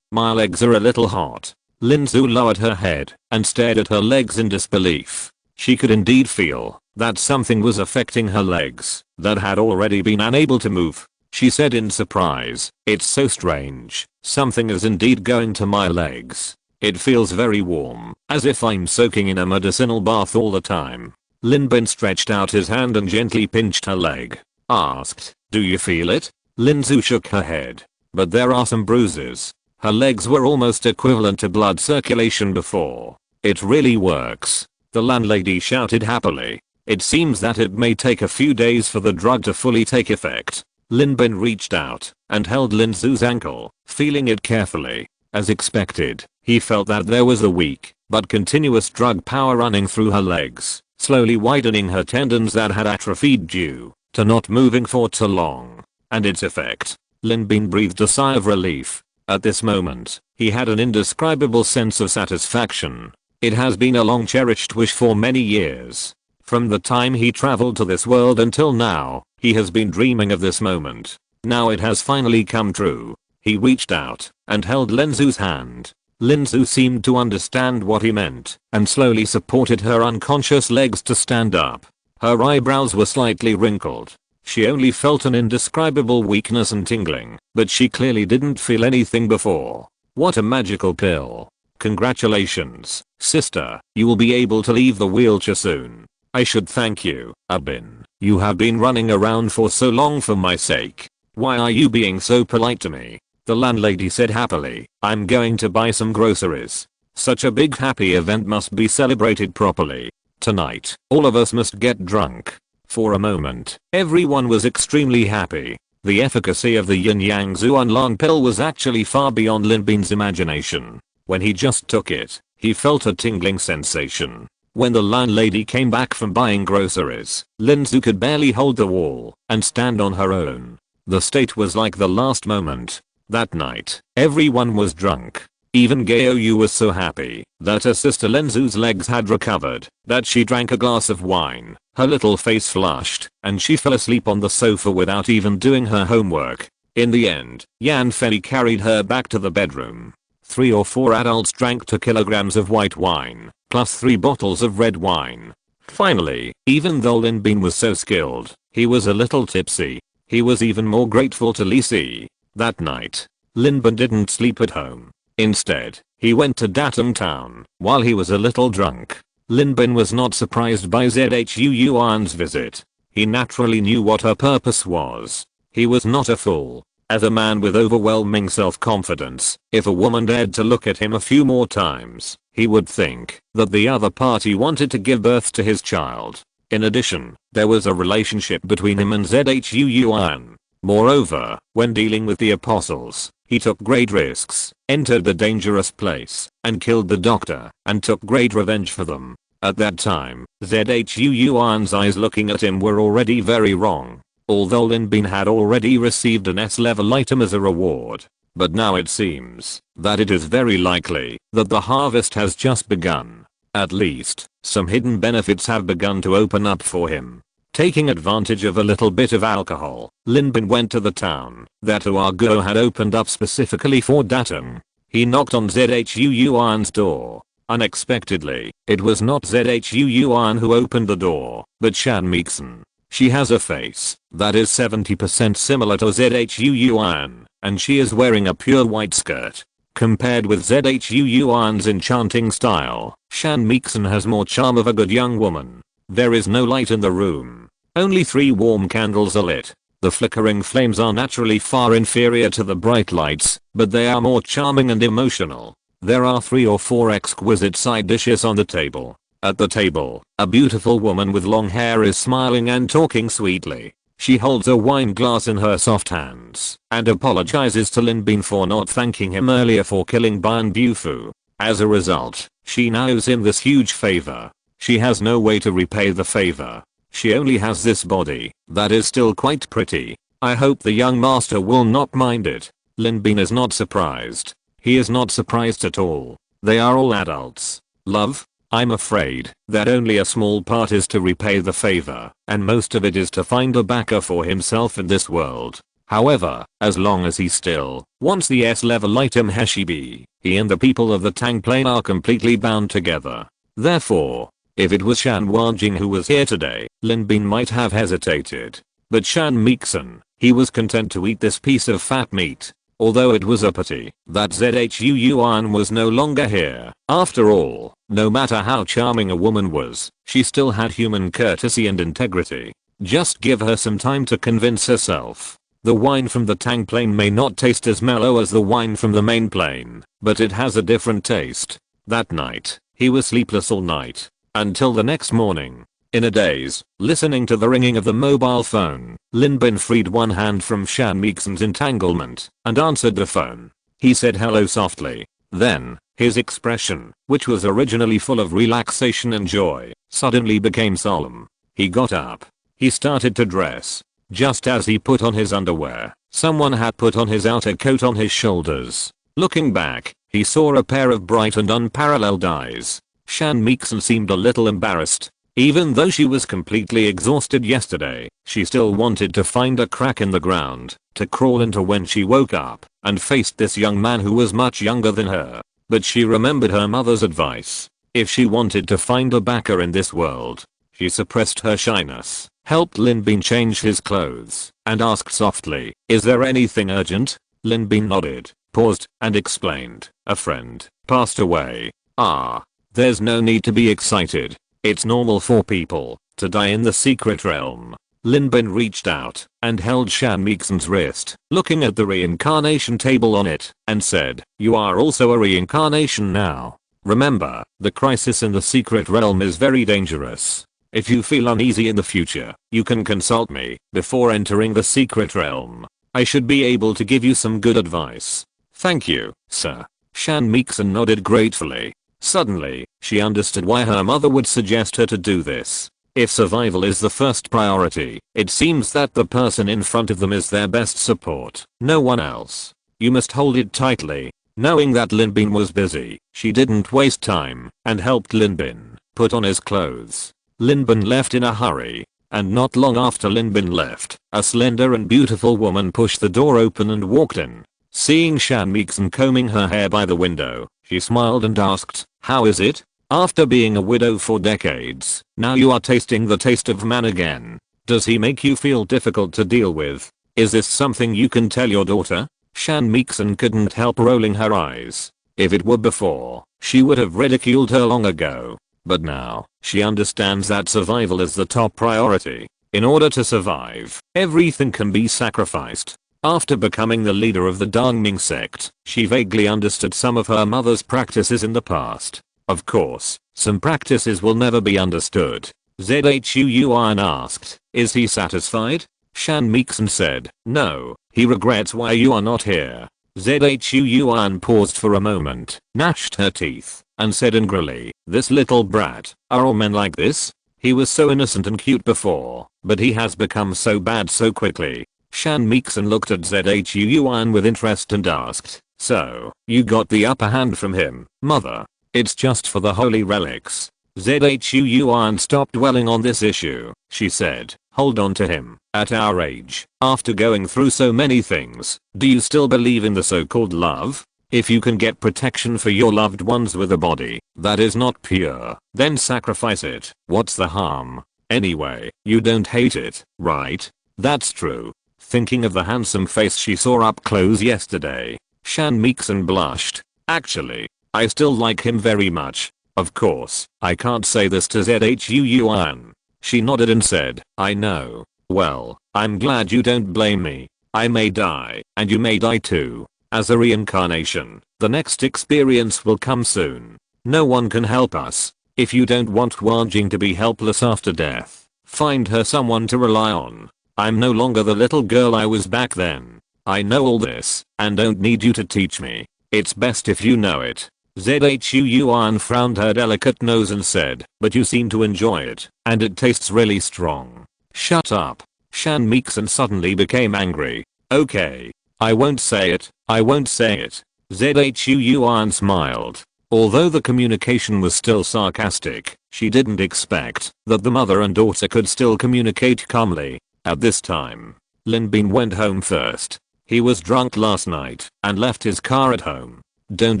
My legs are a little hot. Lin Zhu lowered her head and stared at her legs in disbelief. She could indeed feel that something was affecting her legs that had already been unable to move. She said in surprise, it's so strange. Something is indeed going to my legs. It feels very warm, as if I'm soaking in a medicinal bath all the time. Lin Bin stretched out his hand and gently pinched her leg. Asked, do you feel it? Lin Zhu shook her head. But there are some bruises. Her legs were almost equivalent to blood circulation before. It really works. The landlady shouted happily. It seems that it may take a few days for the drug to fully take effect. Lin Bin reached out and held Lin Zhu's ankle, feeling it carefully. As expected, he felt that there was a weak but continuous drug power running through her legs, slowly widening her tendons that had atrophied due to not moving for too long. And its effect. Lin Bin breathed a sigh of relief. At this moment, he had an indescribable sense of satisfaction. It has been a long cherished wish for many years. From the time he traveled to this world until now, he has been dreaming of this moment. Now it has finally come true. He reached out and held Lin Zhu's hand. Lin Zhu seemed to understand what he meant and slowly supported her unconscious legs to stand up. Her eyebrows were slightly wrinkled. She only felt an indescribable weakness and tingling, but she clearly didn't feel anything before. What a magical pill. Congratulations, sister, you will be able to leave the wheelchair soon. I should thank you, Abin. You have been running around for so long for my sake. Why are you being so polite to me? The landlady said happily. I'm going to buy some groceries. Such a big happy event must be celebrated properly. Tonight, all of us must get drunk. For a moment, everyone was extremely happy. The efficacy of the yin yang Zuanlang pill was actually far beyond Lin Bin's imagination. When he just took it, he felt a tingling sensation. When the landlady came back from buying groceries, Lin Zhu could barely hold the wall and stand on her own. The state was like the last moment. That night, everyone was drunk. Even Gao Yu was so happy that her sister Lin Zhu's legs had recovered that she drank a glass of wine. Her little face flushed, and she fell asleep on the sofa without even doing her homework. In the end, Yan Fei carried her back to the bedroom. 3 or 4 adults drank 2 kilograms of white wine, plus 3 bottles of red wine. Finally, even though Lin Bin was so skilled, he was a little tipsy. He was even more grateful to Lisi. That night, Lin Bin didn't sleep at home. Instead, he went to Datum Town. While he was a little drunk, Lin Bin was not surprised by Zhu Yuan's visit. He naturally knew what her purpose was. He was not a fool. As a man with overwhelming self-confidence, if a woman dared to look at him a few more times, he would think that the other party wanted to give birth to his child. In addition, there was a relationship between him and Zhu Yuan. Moreover, when dealing with the apostles, he took great risks, entered the dangerous place, and killed the doctor, and took great revenge for them. At that time, Zhu Yuan's eyes looking at him were already very wrong. Although Lin Bin had already received an S-level item as a reward. But now it seems that it is very likely that the harvest has just begun. At least, some hidden benefits have begun to open up for him. Taking advantage of a little bit of alcohol, Lin Bin went to the town that Uago had opened up specifically for Datum. He knocked on Zhu Yuan's door. Unexpectedly, it was not Zhu Yuan who opened the door, but Shan Mixon. She has a face that is 70% similar to Zhu Yuan, and she is wearing a pure white skirt. Compared with Zhu Yuan's enchanting style, Shan Mixon has more charm of a good young woman. There is no light in the room. Only 3 warm candles are lit. The flickering flames are naturally far inferior to the bright lights, but they are more charming and emotional. There are 3 or 4 exquisite side dishes on the table. At the table, a beautiful woman with long hair is smiling and talking sweetly. She holds a wine glass in her soft hands and apologizes to Lin Bin for not thanking him earlier for killing Ban Bufu. As a result, she now owes him this huge favor. She has no way to repay the favor. She only has this body that is still quite pretty. I hope the young master will not mind it. Lin Bin is not surprised. He is not surprised at all. They are all adults. Love? I'm afraid that only a small part is to repay the favor, and most of it is to find a backer for himself in this world. However, as long as he still wants the S-level item Heshibi, he and the people of the Tang Plain are completely bound together. Therefore, if it was Shan Wanjing who was here today, Lin Bin might have hesitated. But Shan Mixon, he was content to eat this piece of fat meat. Although it was a pity that Zhu Yuan was no longer here. After all, no matter how charming a woman was, she still had human courtesy and integrity. Just give her some time to convince herself. The wine from the Tang Plain may not taste as mellow as the wine from the main plain, but it has a different taste. That night, he was sleepless all night. Until the next morning. In a daze, listening to the ringing of the mobile phone, Lin Bin freed one hand from Shan Mixon's entanglement and answered the phone. He said hello softly. Then, his expression, which was originally full of relaxation and joy, suddenly became solemn. He got up. He started to dress. Just as he put on his underwear, someone had put on his outer coat on his shoulders. Looking back, he saw a pair of bright and unparalleled eyes. Shan Mixon seemed a little embarrassed. Even though she was completely exhausted yesterday, she still wanted to find a crack in the ground to crawl into when she woke up and faced this young man who was much younger than her. But she remembered her mother's advice. If she wanted to find a backer in this world, she suppressed her shyness, helped Lin Bin change his clothes, and asked softly, "Is there anything urgent?" Lin Bin nodded, paused, and explained, "A friend passed away." "Ah, there's no need to be excited. It's normal for people to die in the secret realm." Lin Bin reached out and held Shan Mixon's wrist, looking at the reincarnation table on it, and said, "You are also a reincarnation now. Remember, the crisis in the secret realm is very dangerous. If you feel uneasy in the future, you can consult me before entering the secret realm. I should be able to give you some good advice." "Thank you, sir." Shan Mixon nodded gratefully. Suddenly, she understood why her mother would suggest her to do this. If survival is the first priority, it seems that the person in front of them is their best support, no one else. You must hold it tightly. Knowing that Lin Bin was busy, she didn't waste time and helped Lin Bin put on his clothes. Lin Bin left in a hurry, and not long after Lin Bin left, a slender and beautiful woman pushed the door open and walked in. Seeing Shan Mixon combing her hair by the window, she smiled and asked, "How is it? After being a widow for decades, now you are tasting the taste of man again. Does he make you feel difficult to deal with? Is this something you can tell your daughter?" Shan Mixon couldn't help rolling her eyes. If it were before, she would have ridiculed her long ago. But now, she understands that survival is the top priority. In order to survive, everything can be sacrificed. After becoming the leader of the Dongming sect, she vaguely understood some of her mother's practices in the past. Of course, some practices will never be understood. Zhu Yuan asked, "Is he satisfied?" Shan Mixon said, "No, he regrets why you are not here." Zhu Yuan paused for a moment, gnashed her teeth, and said angrily, "This little brat, are all men like this? He was so innocent and cute before, but he has become so bad so quickly." Shan Mixon looked at Zhu Yuan with interest and asked, "So, you got the upper hand from him, mother? It's just for the holy relics." Zhu Yuan stopped dwelling on this issue. She said, "Hold on to him. At our age, after going through so many things, do you still believe in the so-called love? If you can get protection for your loved ones with a body that is not pure, then sacrifice it. What's the harm? Anyway, you don't hate it, right?" "That's true." Thinking of the handsome face she saw up close yesterday, Shan Mixon blushed. "Actually, I still like him very much. Of course, I can't say this to Zhu Yuan." She nodded and said, "I know. Well, I'm glad you don't blame me. I may die, and you may die too. As a reincarnation, the next experience will come soon. No one can help us. If you don't want Huang Jing to be helpless after death, find her someone to rely on. I'm no longer the little girl I was back then. I know all this, and don't need you to teach me. It's best if you know it." Zhu Yuan frowned her delicate nose and said, "But you seem to enjoy it, and it tastes really strong." "Shut up." Shan Mixon suddenly became angry. "Okay. I won't say it. I won't say it." Zhu Yuan smiled. Although the communication was still sarcastic, she didn't expect that the mother and daughter could still communicate calmly. At this time, Lin Bin went home first. He was drunk last night and left his car at home. Don't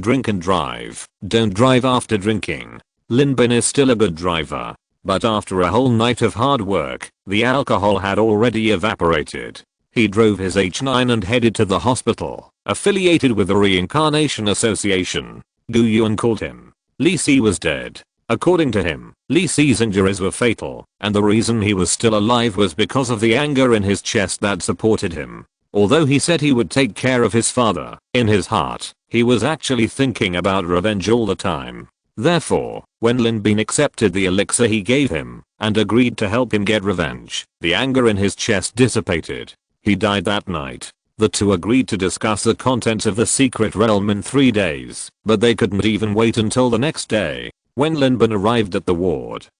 drink and drive. Don't drive after drinking. Lin Bin is still a good driver, but after a whole night of hard work, the alcohol had already evaporated. He drove his H9 and headed to the hospital, affiliated with the Reincarnation Association. Gu Yuan called him. Li Si was dead. According to him, Li Si's injuries were fatal, and the reason he was still alive was because of the anger in his chest that supported him. Although he said he would take care of his father, in his heart, he was actually thinking about revenge all the time. Therefore, when Lin Bin accepted the elixir he gave him, and agreed to help him get revenge, the anger in his chest dissipated. He died that night. The two agreed to discuss the contents of the secret realm in 3 days, but they couldn't even wait until the next day. When Lin Bin arrived at the ward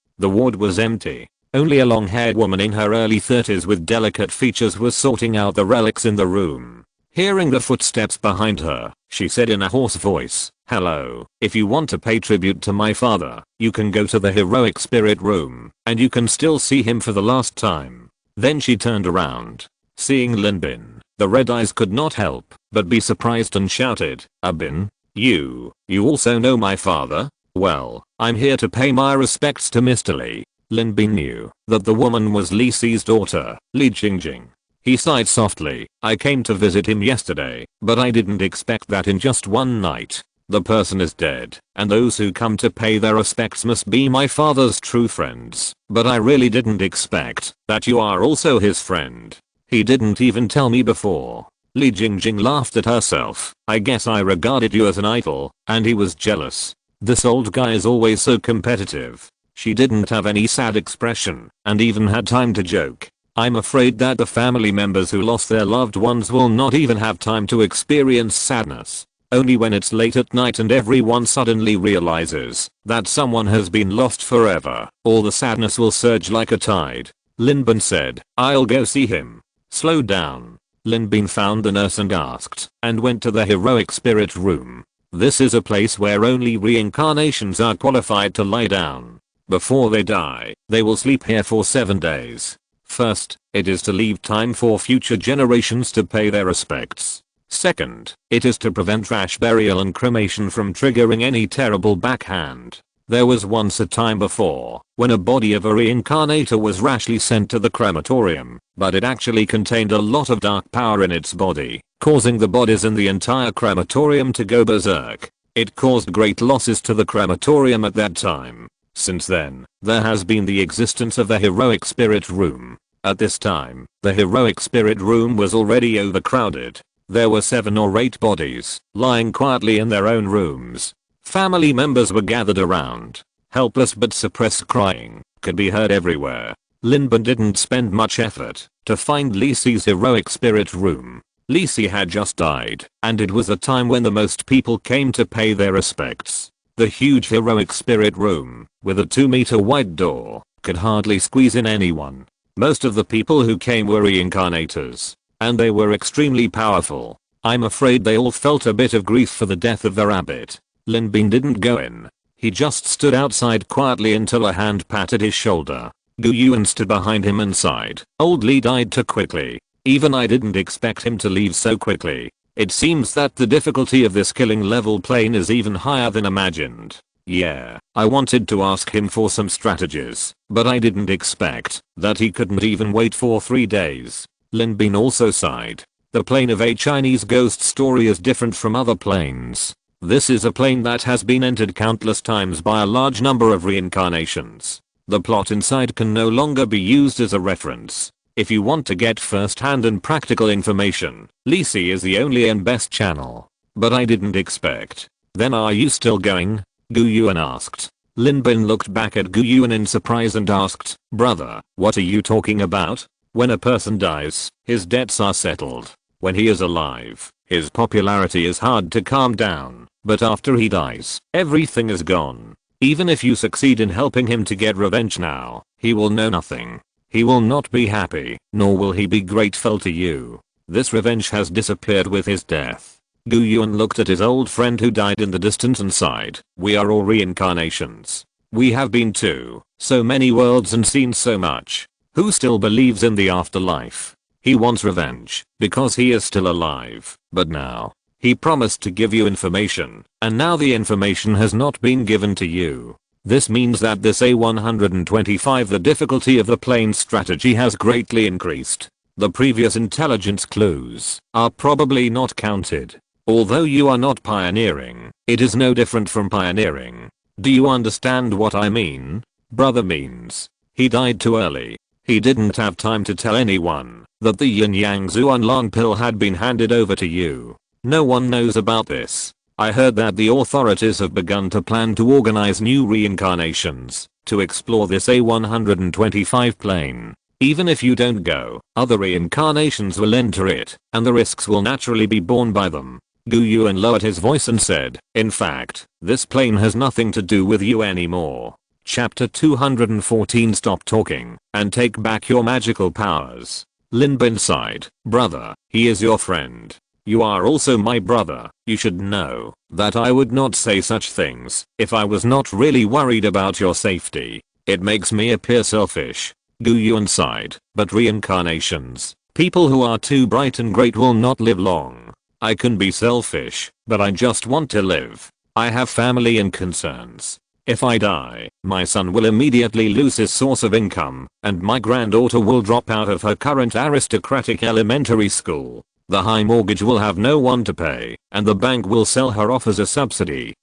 was empty. Only a long-haired woman in her early 30s with delicate features was sorting out the relics in the room. Hearing the footsteps behind her, she said in a hoarse voice, "Hello, if you want to pay tribute to my father, you can go to the heroic spirit room, and you can still see him for the last time." Then she turned around. Seeing Lin Bin, the red eyes could not help but be surprised and shouted, "Abin, you also know my father? Well, I'm here to pay my respects to Mr. Li." Lin Bin knew that the woman was Li Si's daughter, Li Jingjing. He sighed softly. "I came to visit him yesterday, but I didn't expect that in just one night. The person is dead, and those who come to pay their respects must be my father's true friends. But I really didn't expect that you are also his friend. He didn't even tell me before." Li Jingjing laughed at herself. "I guess I regarded you as an idol, and he was jealous. This old guy is always so competitive." She didn't have any sad expression, and even had time to joke. "I'm afraid that the family members who lost their loved ones will not even have time to experience sadness. Only when it's late at night and everyone suddenly realizes that someone has been lost forever, all the sadness will surge like a tide." Lin Bin said, "I'll go see him." "Slow down." Lin Bin found the nurse and asked, and went to the heroic spirit room. This is a place where only reincarnations are qualified to lie down. Before they die, they will sleep here for 7 days. First, it is to leave time for future generations to pay their respects. Second, it is to prevent rash burial and cremation from triggering any terrible backhand. There was once a time before when a body of a reincarnator was rashly sent to the crematorium, but it actually contained a lot of dark power in its body, causing the bodies in the entire crematorium to go berserk. It caused great losses to the crematorium at that time. Since then, there has been the existence of the heroic spirit room. At this time, the heroic spirit room was already overcrowded. There were 7 or 8 bodies lying quietly in their own rooms. Family members were gathered around. Helpless but suppressed crying could be heard everywhere. Linbin didn't spend much effort to find Lisi's heroic spirit room. Lisi had just died, and it was a time when the most people came to pay their respects. The huge heroic spirit room, with a 2-meter wide door, could hardly squeeze in anyone. Most of the people who came were reincarnators, and they were extremely powerful. I'm afraid they all felt a bit of grief for the death of their abbot. Linbin didn't go in. He just stood outside quietly until a hand patted his shoulder. Gu Yuan stood behind him and sighed. Old Li died too quickly. Even I didn't expect him to leave so quickly. It seems that the difficulty of this killing level plane is even higher than imagined. Yeah, I wanted to ask him for some strategies, but I didn't expect that he couldn't even wait for 3 days. Linbin also sighed. The plane of a Chinese ghost story is different from other planes. This is a plane that has been entered countless times by a large number of reincarnations. The plot inside can no longer be used as a reference. If you want to get first-hand and practical information, Lisi is the only and best channel. But I didn't expect. Then are you still going? Gu Yuan asked. Linbin looked back at Gu Yuan in surprise and asked, brother, what are you talking about? When a person dies, his debts are settled. When he is alive, his popularity is hard to calm down. But after he dies, everything is gone. Even if you succeed in helping him to get revenge now, he will know nothing. He will not be happy, nor will he be grateful to you. This revenge has disappeared with his death. Gu Yuan looked at his old friend who died in the distance and sighed. We are all reincarnations. We have been to so many worlds and seen so much. Who still believes in the afterlife? He wants revenge because he is still alive, but now he promised to give you information, and now the information has not been given to you. This means that this A125 the difficulty of the plane's strategy has greatly increased. The previous intelligence clues are probably not counted. Although you are not pioneering, it is no different from pioneering. Do you understand what I mean? Brother means he died too early. He didn't have time to tell anyone that the Yin Yang Zuanlang pill had been handed over to you. No one knows about this. I heard that the authorities have begun to plan to organize new reincarnations to explore this A125 plane. Even if you don't go, other reincarnations will enter it, and the risks will naturally be borne by them. Gu Yuan lowered his voice and said, in fact, this plane has nothing to do with you anymore. Chapter 214 Stop talking and take back your magical powers. Linbin sighed. Brother, he is your friend. You are also my brother. You should know that I would not say such things if I was not really worried about your safety. It makes me appear selfish. Gu Yuan sighed. But reincarnations, people who are too bright and great will not live long. I can be selfish, but I just want to live. I have family and concerns. If I die, my son will immediately lose his source of income, and my granddaughter will drop out of her current aristocratic elementary school. The high mortgage will have no one to pay, and the bank will sell her off as a subsidy.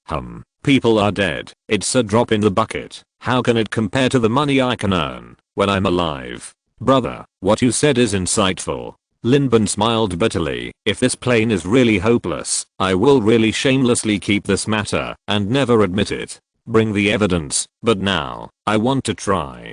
People are dead. It's a drop in the bucket. How can it compare to the money I can earn when I'm alive? Brother, what you said is insightful. Linbin smiled bitterly. If this plane is really hopeless, I will really shamelessly keep this matter and never admit it. Bring the evidence, but now, I want to try.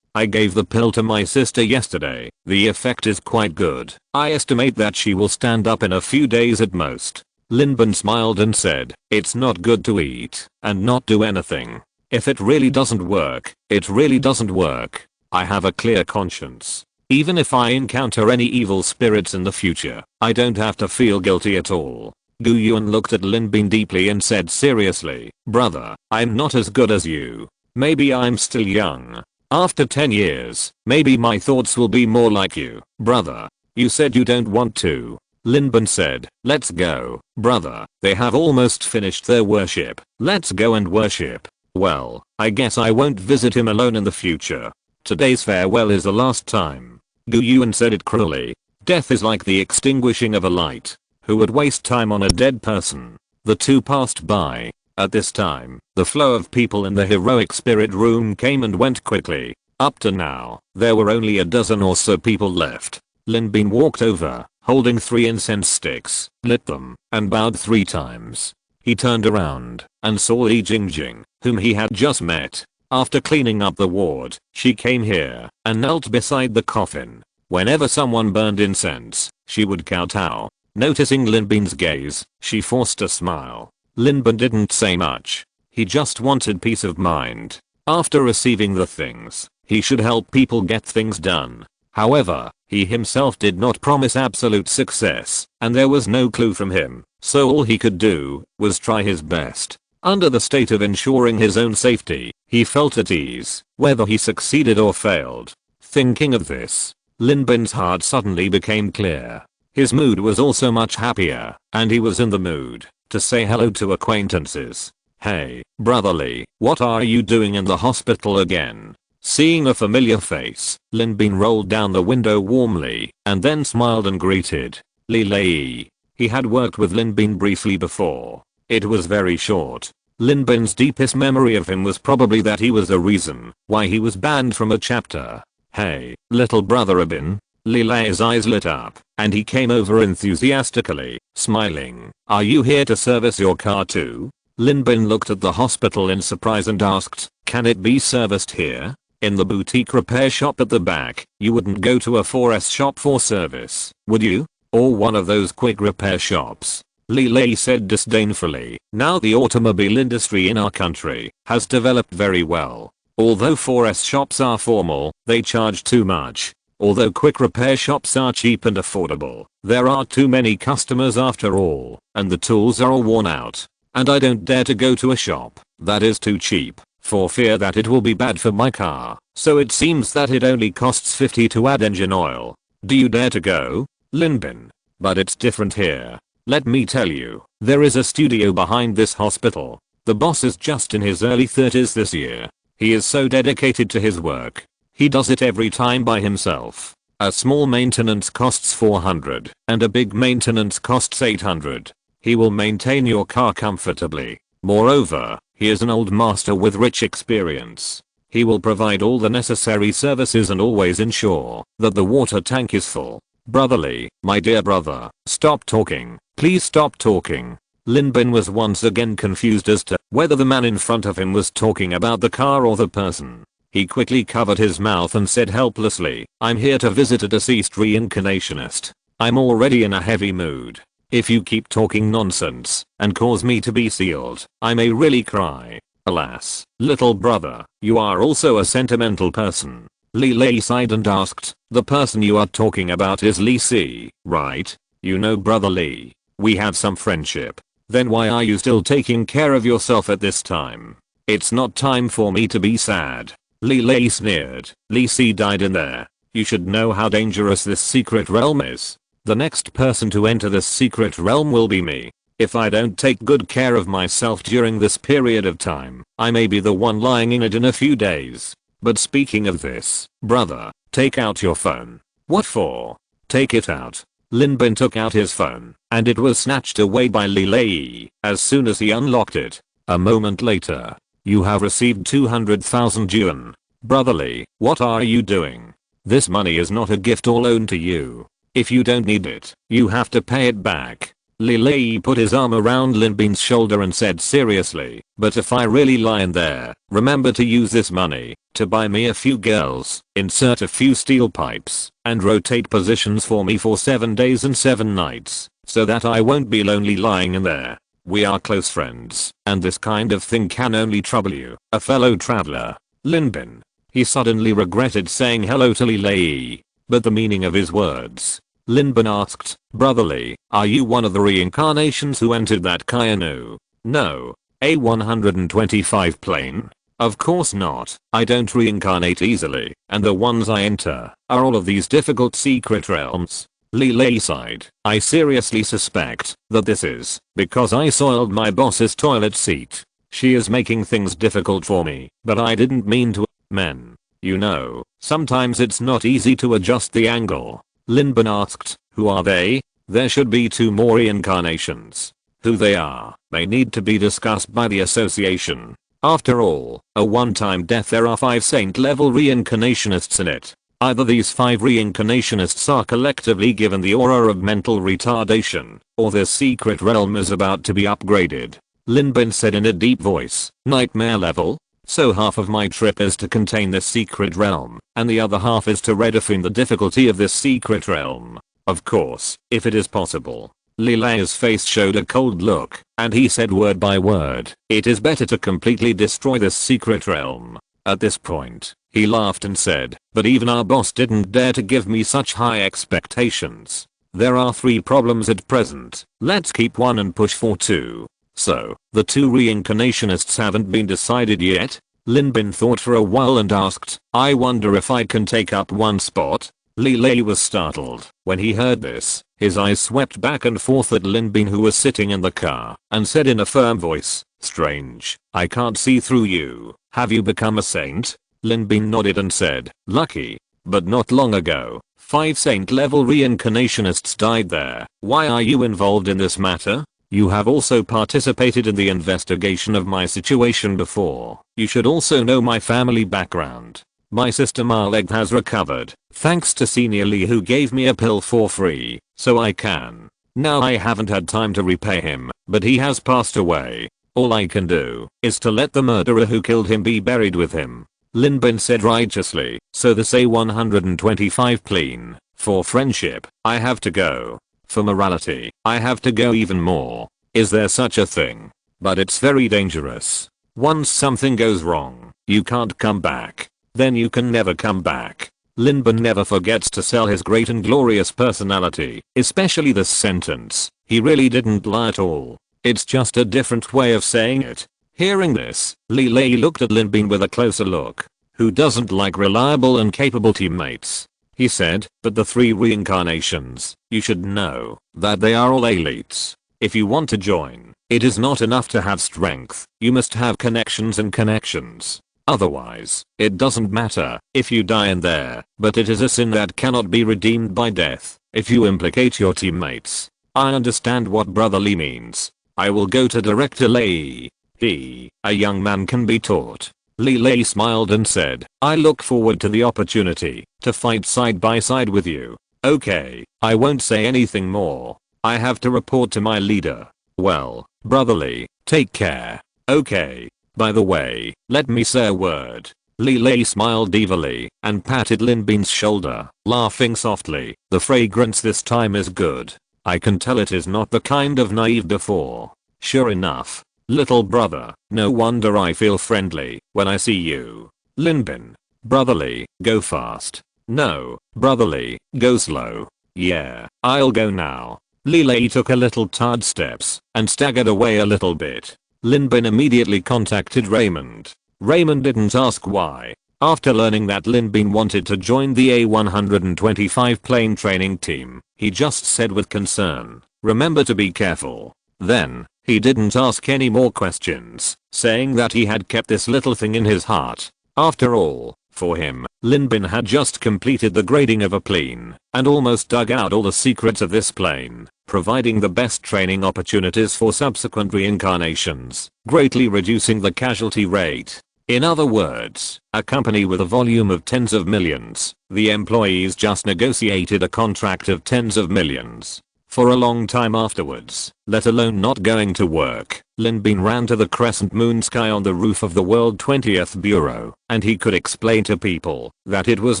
I gave the pill to my sister yesterday. The effect is quite good. I estimate that she will stand up in a few days at most. Linbin smiled and said, it's not good to eat and not do anything. If it really doesn't work, it really doesn't work. I have a clear conscience. Even if I encounter any evil spirits in the future, I don't have to feel guilty at all. Gu Yuan looked at Linbin deeply and said seriously, brother, I'm not as good as you. Maybe I'm still young. After 10 years, maybe my thoughts will be more like you. Brother, you said you don't want to Linbin said, let's go, brother. They have almost finished their worship. Let's go and worship. Well, I guess I won't visit him alone in the future. Today's farewell is the last time. Gu Yuan said it cruelly. Death is like the extinguishing of a light. Who would waste time on a dead person? The two passed by. At this time, the flow of people in the heroic spirit room came and went quickly. Up to now, there were only a dozen or so people left. Linbin walked over, holding 3 incense sticks, lit them, and bowed 3 times. He turned around and saw Li Jingjing, whom he had just met. After cleaning up the ward, she came here and knelt beside the coffin. Whenever someone burned incense, she would kowtow. Noticing Linbin's gaze, she forced a smile. Linbin didn't say much. He just wanted peace of mind. After receiving the things, he should help people get things done. However, he himself did not promise absolute success, and there was no clue from him, so all he could do was try his best. Under the state of ensuring his own safety, he felt at ease, whether he succeeded or failed. Thinking of this, Linbin's heart suddenly became clear. His mood was also much happier, and he was in the mood to say hello to acquaintances. Hey, brotherly, what are you doing in the hospital again? Seeing a familiar face, Linbin rolled down the window warmly, and then smiled and greeted Li Lei. He had worked with Linbin briefly before. It was very short. Linbin's deepest memory of him was probably that he was the reason why he was banned from a chapter. Hey, little brother Abin. Li Lei's eyes lit up, and he came over enthusiastically, smiling. Are you here to service your car too? Linbin looked at the hospital in surprise and asked, can it be serviced here? In the boutique repair shop at the back, you wouldn't go to a 4S shop for service, would you? Or one of those quick repair shops? Li Lei said disdainfully. Now the automobile industry in our country has developed very well. Although 4S shops are formal, they charge too much. Although quick repair shops are cheap and affordable, there are too many customers after all, and the tools are all worn out. And I don't dare to go to a shop that is too cheap, for fear that it will be bad for my car. So it seems that it only costs 50 to add engine oil. Do you dare to go? Linbin. But it's different here. Let me tell you, there is a studio behind this hospital. The boss is just in his early 30s this year. He is so dedicated to his work. He does it every time by himself. A small maintenance costs 400 and a big maintenance costs 800. He will maintain your car comfortably. Moreover, he is an old master with rich experience. He will provide all the necessary services and always ensure that the water tank is full. Brotherly, my dear brother, stop talking. Please stop talking. Linbin was once again confused as to whether the man in front of him was talking about the car or the person. He quickly covered his mouth and said helplessly, I'm here to visit a deceased reincarnationist. I'm already in a heavy mood. If you keep talking nonsense and cause me to be sealed, I may really cry. Alas, little brother, you are also a sentimental person. Li Lei sighed and asked, the person you are talking about is Li Si, right? You know brother Li. We have some friendship. Then why are you still taking care of yourself at this time? It's not time for me to be sad. Li Lei sneered. Li Si died in there. You should know how dangerous this secret realm is. The next person to enter this secret realm will be me. If I don't take good care of myself during this period of time, I may be the one lying in it in a few days. But speaking of this, brother, take out your phone. What for? Take it out. Linbin took out his phone, and it was snatched away by Li Lei as soon as he unlocked it. A moment later, you have received 200,000 yuan. Brotherly, what are you doing? This money is not a gift or loan to you. If you don't need it, you have to pay it back. Li Lei put his arm around Linbin's shoulder and said seriously, but if I really lie in there, remember to use this money to buy me a few girls, insert a few steel pipes, and rotate positions for me for 7 days and 7 nights, so that I won't be lonely lying in there. We are close friends, and this kind of thing can only trouble you, a fellow traveler. Linbin. He suddenly regretted saying hello to Li Lei, but the meaning of his words. Linbin asked, brotherly, are you one of the reincarnations who entered that Kainu? No. A125 plane? Of course not. I don't reincarnate easily, and the ones I enter are all of these difficult secret realms. Li Lei sighed. I seriously suspect that this is because I soiled my boss's toilet seat. She is making things difficult for me, but I didn't mean to. Men. You know, sometimes it's not easy to adjust the angle. Linbin asked, who are they? There should be 2 more reincarnations. Who they are may need to be discussed by the association. After all, a one-time death, there are 5 saint level reincarnationists in it. Either these 5 reincarnationists are collectively given the aura of mental retardation, or this secret realm is about to be upgraded. Linbin said in a deep voice, nightmare level? So half of my trip is to contain this secret realm, and the other half is to redefine the difficulty of this secret realm. Of course, if it is possible. Li Lei's face showed a cold look, and he said word by word, it is better to completely destroy this secret realm. At this point, he laughed and said, but even our boss didn't dare to give me such high expectations. There are 3 problems at present. Let's keep 1 and push for 2. So, the 2 reincarnationists haven't been decided yet? Linbin thought for a while and asked, I wonder if I can take up 1 spot? Li Lei was startled when he heard this. His eyes swept back and forth at Linbin, who was sitting in the car, and said in a firm voice, strange, I can't see through you. Have you become a saint? Linbin nodded and said, lucky. But not long ago, 5 saint level reincarnationists died there. Why are you involved in this matter? You have also participated in the investigation of my situation before. You should also know my family background. My sister Maleg has recovered, thanks to Senior Lee, who gave me a pill for free, so I can. Now I haven't had time to repay him, but he has passed away. All I can do is to let the murderer who killed him be buried with him. Linbin said righteously, so this A125 plane. For friendship, I have to go. For morality, I have to go even more. Is there such a thing? But it's very dangerous. Once something goes wrong, you can't come back. Then you can never come back. Linbin never forgets to sell his great and glorious personality, especially this sentence. He really didn't lie at all. It's just a different way of saying it. Hearing this, Li Lei looked at Linbin with a closer look. Who doesn't like reliable and capable teammates? He said, but the 3 reincarnations, you should know that they are all elites. If you want to join, it is not enough to have strength, you must have connections and connections. Otherwise, it doesn't matter if you die in there, but it is a sin that cannot be redeemed by death if you implicate your teammates. I understand what Brother Lee means. I will go to Director Lei. A young man can be taught. Li Lei smiled and said, I look forward to the opportunity to fight side by side with you. Okay, I won't say anything more. I have to report to my leader. Well, Brother Lee, take care. Okay. By the way, let me say a word. Li Lei smiled evilly and patted Linbin's shoulder, laughing softly. The fragrance this time is good. I can tell it is not the kind of naive before. Sure enough. Little brother, no wonder I feel friendly when I see you. Linbin. Brotherly, go fast. No, brotherly, go slow. Yeah, I'll go now. Li Lei took a little tired steps and staggered away a little bit. Linbin immediately contacted Raymond. Raymond didn't ask why. After learning that Linbin wanted to join the A125 plane training team, he just said with concern, remember to be careful. Then, he didn't ask any more questions, saying that he had kept this little thing in his heart. After all, for him, Linbin had just completed the grading of a plane and almost dug out all the secrets of this plane, providing the best training opportunities for subsequent reincarnations, greatly reducing the casualty rate. In other words, a company with a volume of tens of millions, the employees just negotiated a contract of tens of millions. For a long time afterwards, let alone not going to work, Linbin ran to the crescent moon sky on the roof of the World 20th Bureau, and he could explain to people that it was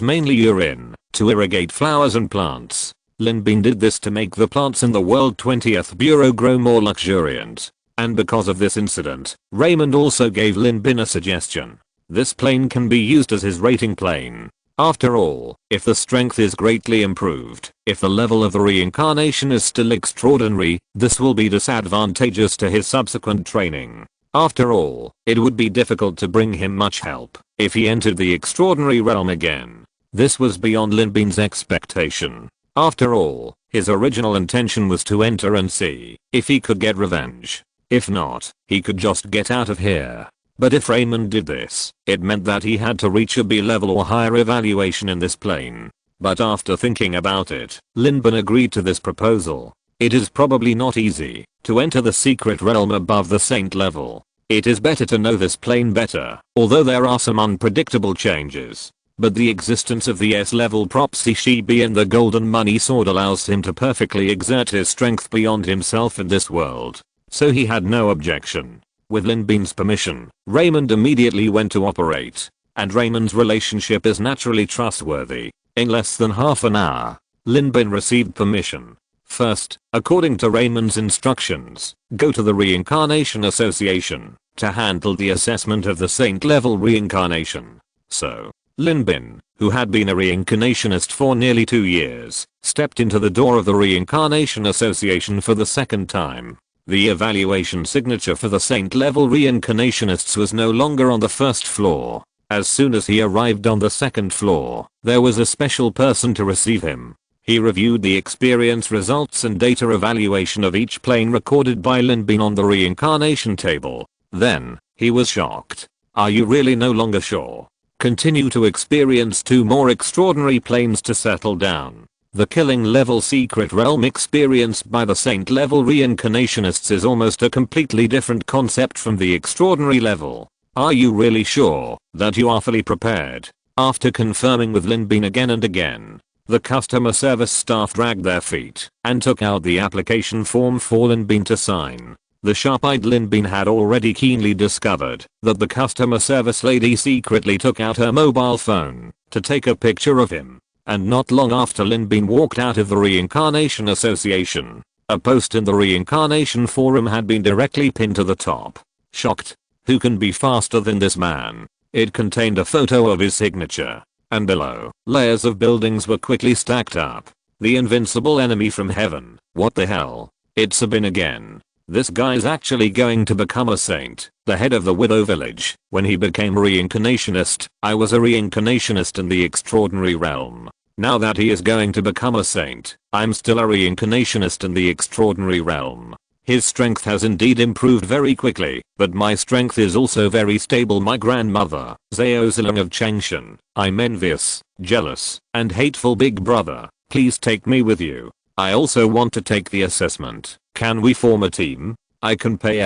mainly urine to irrigate flowers and plants. Linbin did this to make the plants in the World 20th Bureau grow more luxuriant. And because of this incident, Raymond also gave Linbin a suggestion. This plane can be used as his rating plane. After all, if the strength is greatly improved, if the level of the reincarnation is still extraordinary, this will be disadvantageous to his subsequent training. After all, it would be difficult to bring him much help if he entered the extraordinary realm again. This was beyond Linbin's expectation. After all, his original intention was to enter and see if he could get revenge. If not, he could just get out of here. But if Raymond did this, it meant that he had to reach a B level or higher evaluation in this plane. But after thinking about it, Lin Bin agreed to this proposal. It is probably not easy to enter the secret realm above the saint level. It is better to know this plane better, although there are some unpredictable changes. But the existence of the S-level prophecy Shibi and the golden money sword allows him to perfectly exert his strength beyond himself in this world. So he had no objection. With Lin Bin's permission, Raymond immediately went to operate. And Raymond's relationship is naturally trustworthy. In less than half an hour, Lin Bin received permission. First, according to Raymond's instructions, go to the Reincarnation Association to handle the assessment of the saint level reincarnation. So, Lin Bin, who had been a reincarnationist for nearly 2 years, stepped into the door of the Reincarnation Association for the second time. The evaluation signature for the saint level reincarnationists was no longer on the first floor. As soon as he arrived on the second floor, there was a special person to receive him. He reviewed the experience results and data evaluation of each plane recorded by Lin Bin on the reincarnation table. Then, he was shocked. Are you really no longer sure? Continue to experience 2 more extraordinary planes to settle down. The killing level secret realm experienced by the saint level reincarnationists is almost a completely different concept from the extraordinary level. Are you really sure that you are fully prepared? After confirming with Lin Bin again and again, the customer service staff dragged their feet and took out the application form for Lin Bin to sign. The sharp-eyed Lin Bin had already keenly discovered that the customer service lady secretly took out her mobile phone to take a picture of him. And not long after Lin Bin walked out of the Reincarnation Association, a post in the Reincarnation Forum had been directly pinned to the top. Shocked. Who can be faster than this man? It contained a photo of his signature. And below, layers of buildings were quickly stacked up. The invincible enemy from heaven. What the hell? It's Abin again. This guy's actually going to become a saint, the head of the Widow Village. When he became a reincarnationist, I was a reincarnationist in the extraordinary realm. Now that he is going to become a saint, I'm still a reincarnationist in the extraordinary realm. His strength has indeed improved very quickly, but my strength is also very stable. My grandmother, Zhao Zilang of Changshan, I'm envious, jealous, and hateful big brother. Please take me with you. I also want to take the assessment. Can we form a team? I can pay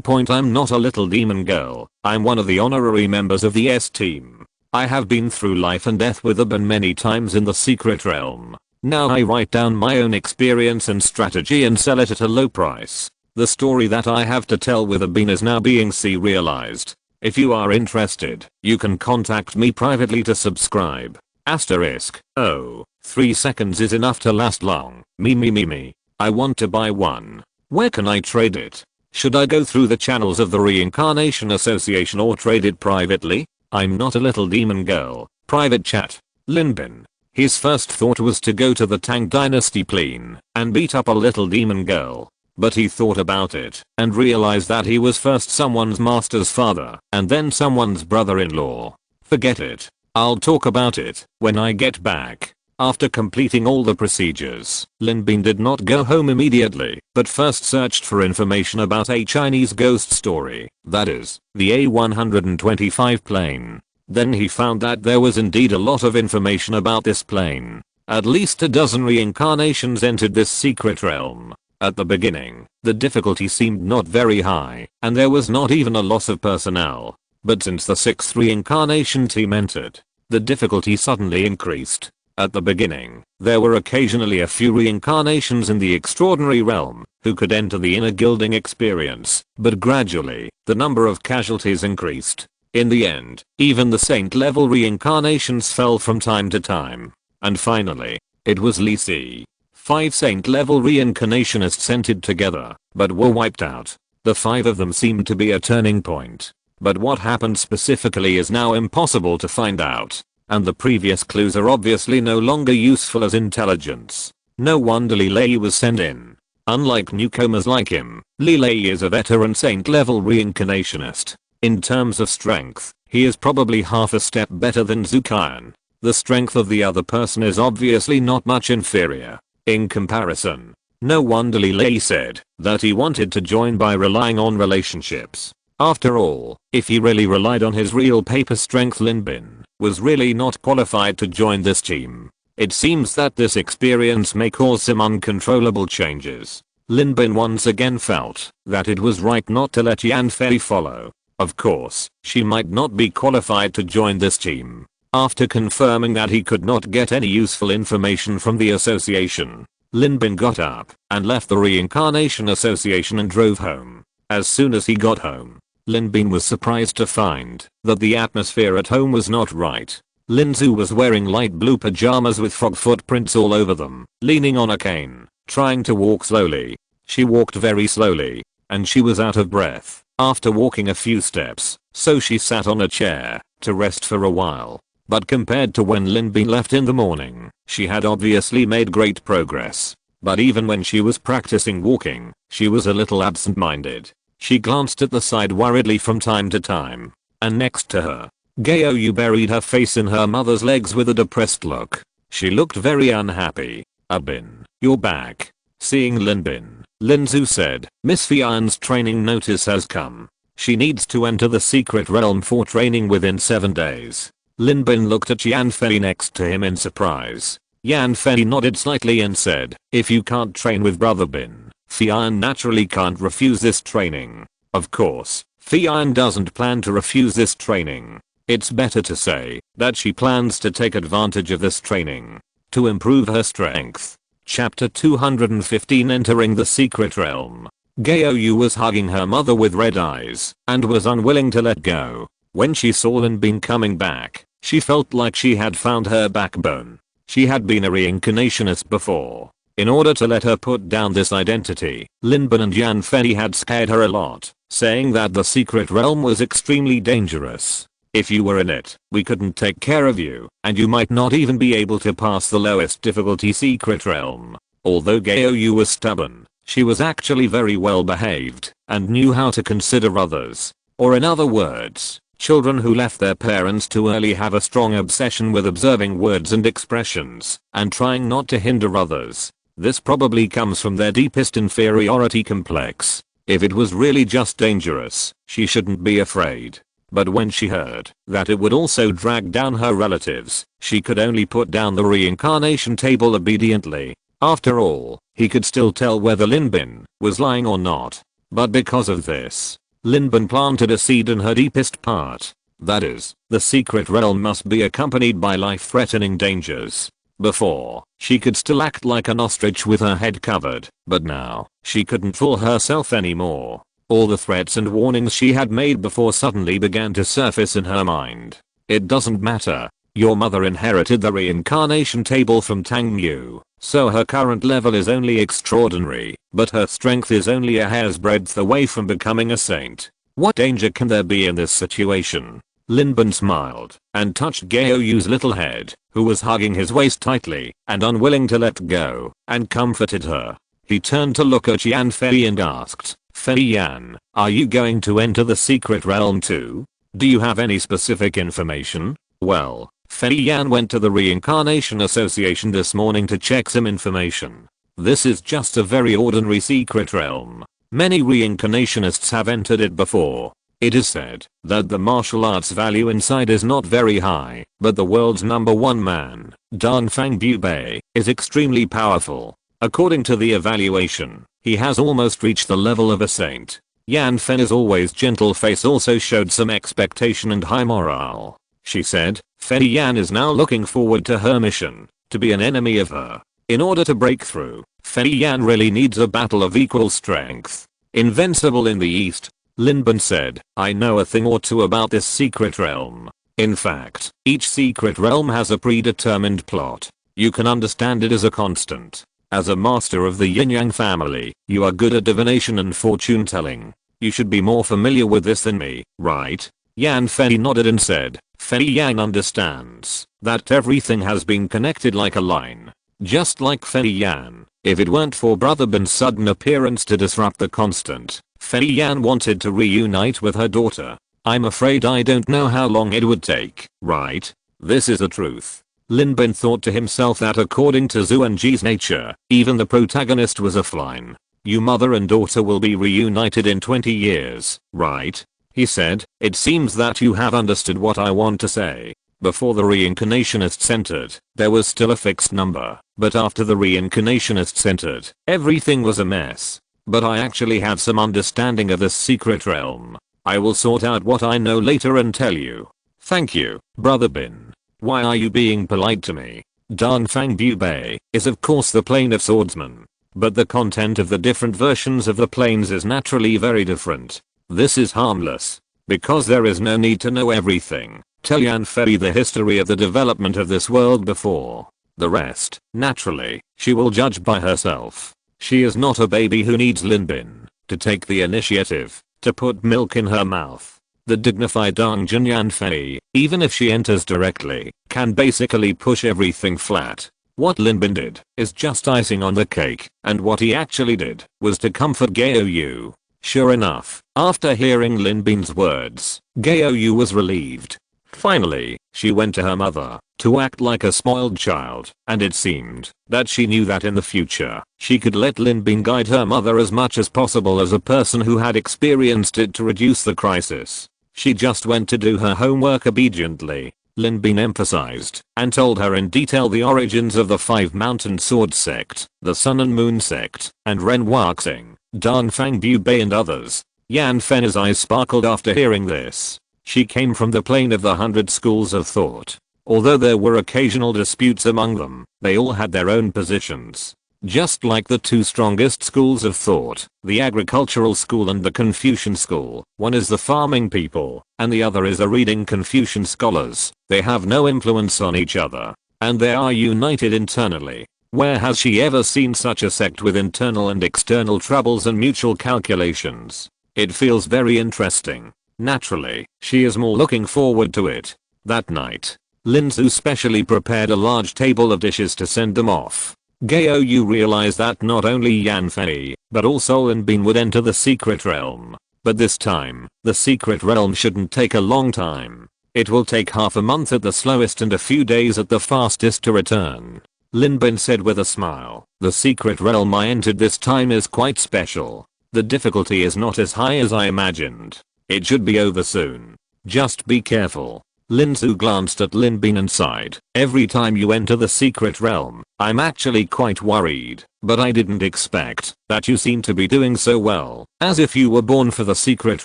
point. I'm not a little demon girl. I'm one of the honorary members of the S team. I have been through life and death with Abin many times in the secret realm. Now I write down my own experience and strategy and sell it at a low price. The story that I have to tell with Abin is now being realized. If you are interested, you can contact me privately to subscribe. Asterisk. Oh, 3 seconds is enough to last long. Me. I want to buy one. Where can I trade it? Should I go through the channels of the Reincarnation Association or trade it privately? I'm not a little demon girl. Private chat. Lin Bin. His first thought was to go to the Tang Dynasty plane and beat up a little demon girl. But he thought about it and realized that he was first someone's master's father and then someone's brother-in-law. Forget it. I'll talk about it when I get back. After completing all the procedures, Lin Bin did not go home immediately, but first searched for information about a Chinese ghost story, that is, the A125 plane. Then he found that there was indeed a lot of information about this plane. At least a dozen reincarnations entered this secret realm. At the beginning, the difficulty seemed not very high, and there was not even a loss of personnel. But since the 6th reincarnation team entered, the difficulty suddenly increased. At the beginning, there were occasionally a few reincarnations in the extraordinary realm who could enter the inner gilding experience, but gradually, the number of casualties increased. In the end, even the saint-level reincarnations fell from time to time. And finally, it was Li Si. 5 saint-level reincarnationists entered together, but were wiped out. The 5 of them seemed to be a turning point. But what happened specifically is now impossible to find out. And the previous clues are obviously no longer useful as intelligence. No wonder Li Lei was sent in. Unlike newcomers like him, Li Lei is a veteran saint-level reincarnationist. In terms of strength, he is probably half a step better than Zukayan. the strength of the other person is obviously not much inferior. In comparison. No wonder Lei said that he wanted to join by relying on relationships. After all, if he really relied on his real paper strength, Linbin was really not qualified to join this team. It seems that this experience may cause some uncontrollable changes. Linbin once again felt that it was right not to let Yan Fei follow. Of course, she might not be qualified to join this team. After confirming that he could not get any useful information from the association, Linbin got up and left the Reincarnation Association and drove home. As soon as he got home, Linbin was surprised to find that the atmosphere at home was not right. Linzu was wearing light blue pajamas with frog footprints all over them, leaning on a cane, trying to walk slowly. She walked very slowly, and she was out of breath after walking a few steps, so she sat on a chair to rest for a while. But compared to when Linbin left in the morning, she had obviously made great progress. But even when she was practicing walking, she was a little absent-minded. She glanced at the side worriedly from time to time, and next to her, Gaoyu buried her face in her mother's legs with a depressed look. She looked very unhappy. Abin, you're back. Seeing Linbin, Linzu said, Miss Fian's training notice has come. She needs to enter the secret realm for training within 7 days. Linbin looked at Yan Fei next to him in surprise. Yan Fei nodded slightly and said, if you can't train with Brother Bin, Fian naturally can't refuse this training. Of course, Fian doesn't plan to refuse this training. It's better to say that she plans to take advantage of this training to improve her strength. Chapter 215 Entering the Secret Realm. Gaoyu was hugging her mother with red eyes and was unwilling to let go. When she saw Linbin coming back, she felt like she had found her backbone. She had been a reincarnationist before. In order to let her put down this identity, Linbin and Yan Fei had scared her a lot, saying that the secret realm was extremely dangerous. If you were in it, we couldn't take care of you, and you might not even be able to pass the lowest difficulty secret realm. Although Gaoyu was stubborn, she was actually very well behaved, and knew how to consider others. Or in other words, children who left their parents too early have a strong obsession with observing words and expressions, and trying not to hinder others. This probably comes from their deepest inferiority complex. If it was really just dangerous, she shouldn't be afraid. But when she heard that it would also drag down her relatives, she could only put down the reincarnation table obediently. After all, he could still tell whether Linbin was lying or not. But because of this, Linbin planted a seed in her deepest part. That is, the secret realm must be accompanied by life-threatening dangers. Before, she could still act like an ostrich with her head covered, but now, she couldn't fool herself anymore. All the threats and warnings she had made before suddenly began to surface in her mind. It doesn't matter. Your mother inherited the reincarnation table from Tang Yu, so her current level is only extraordinary, but her strength is only a hair's breadth away from becoming a saint. What danger can there be in this situation? Linbin smiled and touched Gaoyu's little head, who was hugging his waist tightly and unwilling to let go, and comforted her. He turned to look at Yan Fei and asked, Fei Yan, are you going to enter the secret realm too? Do you have any specific information? Well, Fei Yan went to the Reincarnation Association this morning to check some information. This is just a very ordinary secret realm. Many reincarnationists have entered it before. It is said that the martial arts value inside is not very high, but the world's #1 man, Dan Fang Bei, is extremely powerful. According to the evaluation, he has almost reached the level of a saint. Yan Fei's always gentle face also showed some expectation and high morale. She said, Fei Yan is now looking forward to her mission, to be an enemy of her. In order to break through, Fei Yan really needs a battle of equal strength. Invincible in the East, Linbin said, I know a thing or two about this secret realm. In fact, each secret realm has a predetermined plot. You can understand it as a constant. As a master of the yin-yang family, you are good at divination and fortune telling. You should be more familiar with this than me, right? Yan Fei nodded and said, Fei Yan understands that everything has been connected like a line. Just like Fei Yan, if it weren't for Brother Bin's sudden appearance to disrupt the constant, Fei Yan wanted to reunite with her daughter. I'm afraid I don't know how long it would take, right? This is the truth. Lin Bin thought to himself that according to Zhuangji's nature, even the protagonist was offline. You mother and daughter will be reunited in 20 years, right? He said, it seems that you have understood what I want to say. Before the reincarnationists entered, there was still a fixed number, but after the reincarnationists entered, everything was a mess. But I actually have some understanding of this secret realm. I will sort out what I know later and tell you. Thank you, Brother Bin. Why are you being polite to me? Dongfang Bu Bei is of course the plane of swordsman. But the content of the different versions of the planes is naturally very different. This is harmless. Because there is no need to know everything. Tell Yan Fei the history of the development of this world before. The rest, naturally, she will judge by herself. She is not a baby who needs Lin Bin to take the initiative, to put milk in her mouth. The dignified Dongjin Yan Fei, even if she enters directly, can basically push everything flat. What Lin Bin did is just icing on the cake, and what he actually did was to comfort Gao Yu. Sure enough, after hearing Lin Bin's words, Gao Yu was relieved. Finally, she went to her mother to act like a spoiled child, and it seemed that she knew that in the future, she could let Lin Bin guide her mother as much as possible as a person who had experienced it to reduce the crisis. She just went to do her homework obediently. Lin Bin emphasized and told her in detail the origins of the 5 Mountain Sword sect, the Sun and Moon sect, and Ren Wuxing, Dongfang Bu Bei and others. Yan Fei's eyes sparkled after hearing this. She came from the plane of the 100 schools of thought. Although there were occasional disputes among them, they all had their own positions. Just like the 2 strongest schools of thought, the agricultural school and the Confucian school, one is the farming people, and the other is the reading Confucian scholars. They have no influence on each other, and they are united internally. Where has she ever seen such a sect with internal and external troubles and mutual calculations? It feels very interesting. Naturally, she is more looking forward to it. That night, Lin Zhu specially prepared a large table of dishes to send them off. Gao Yu realized that not only Yan Fei, but also Lin Bin would enter the secret realm. But this time, the secret realm shouldn't take a long time. It will take half a month at the slowest and a few days at the fastest to return. Lin Bin said with a smile, the secret realm I entered this time is quite special. The difficulty is not as high as I imagined. It should be over soon. Just be careful. Lin Zhu glanced at Lin Bin and sighed. Every time you enter the secret realm, I'm actually quite worried, but I didn't expect that you seem to be doing so well, as if you were born for the secret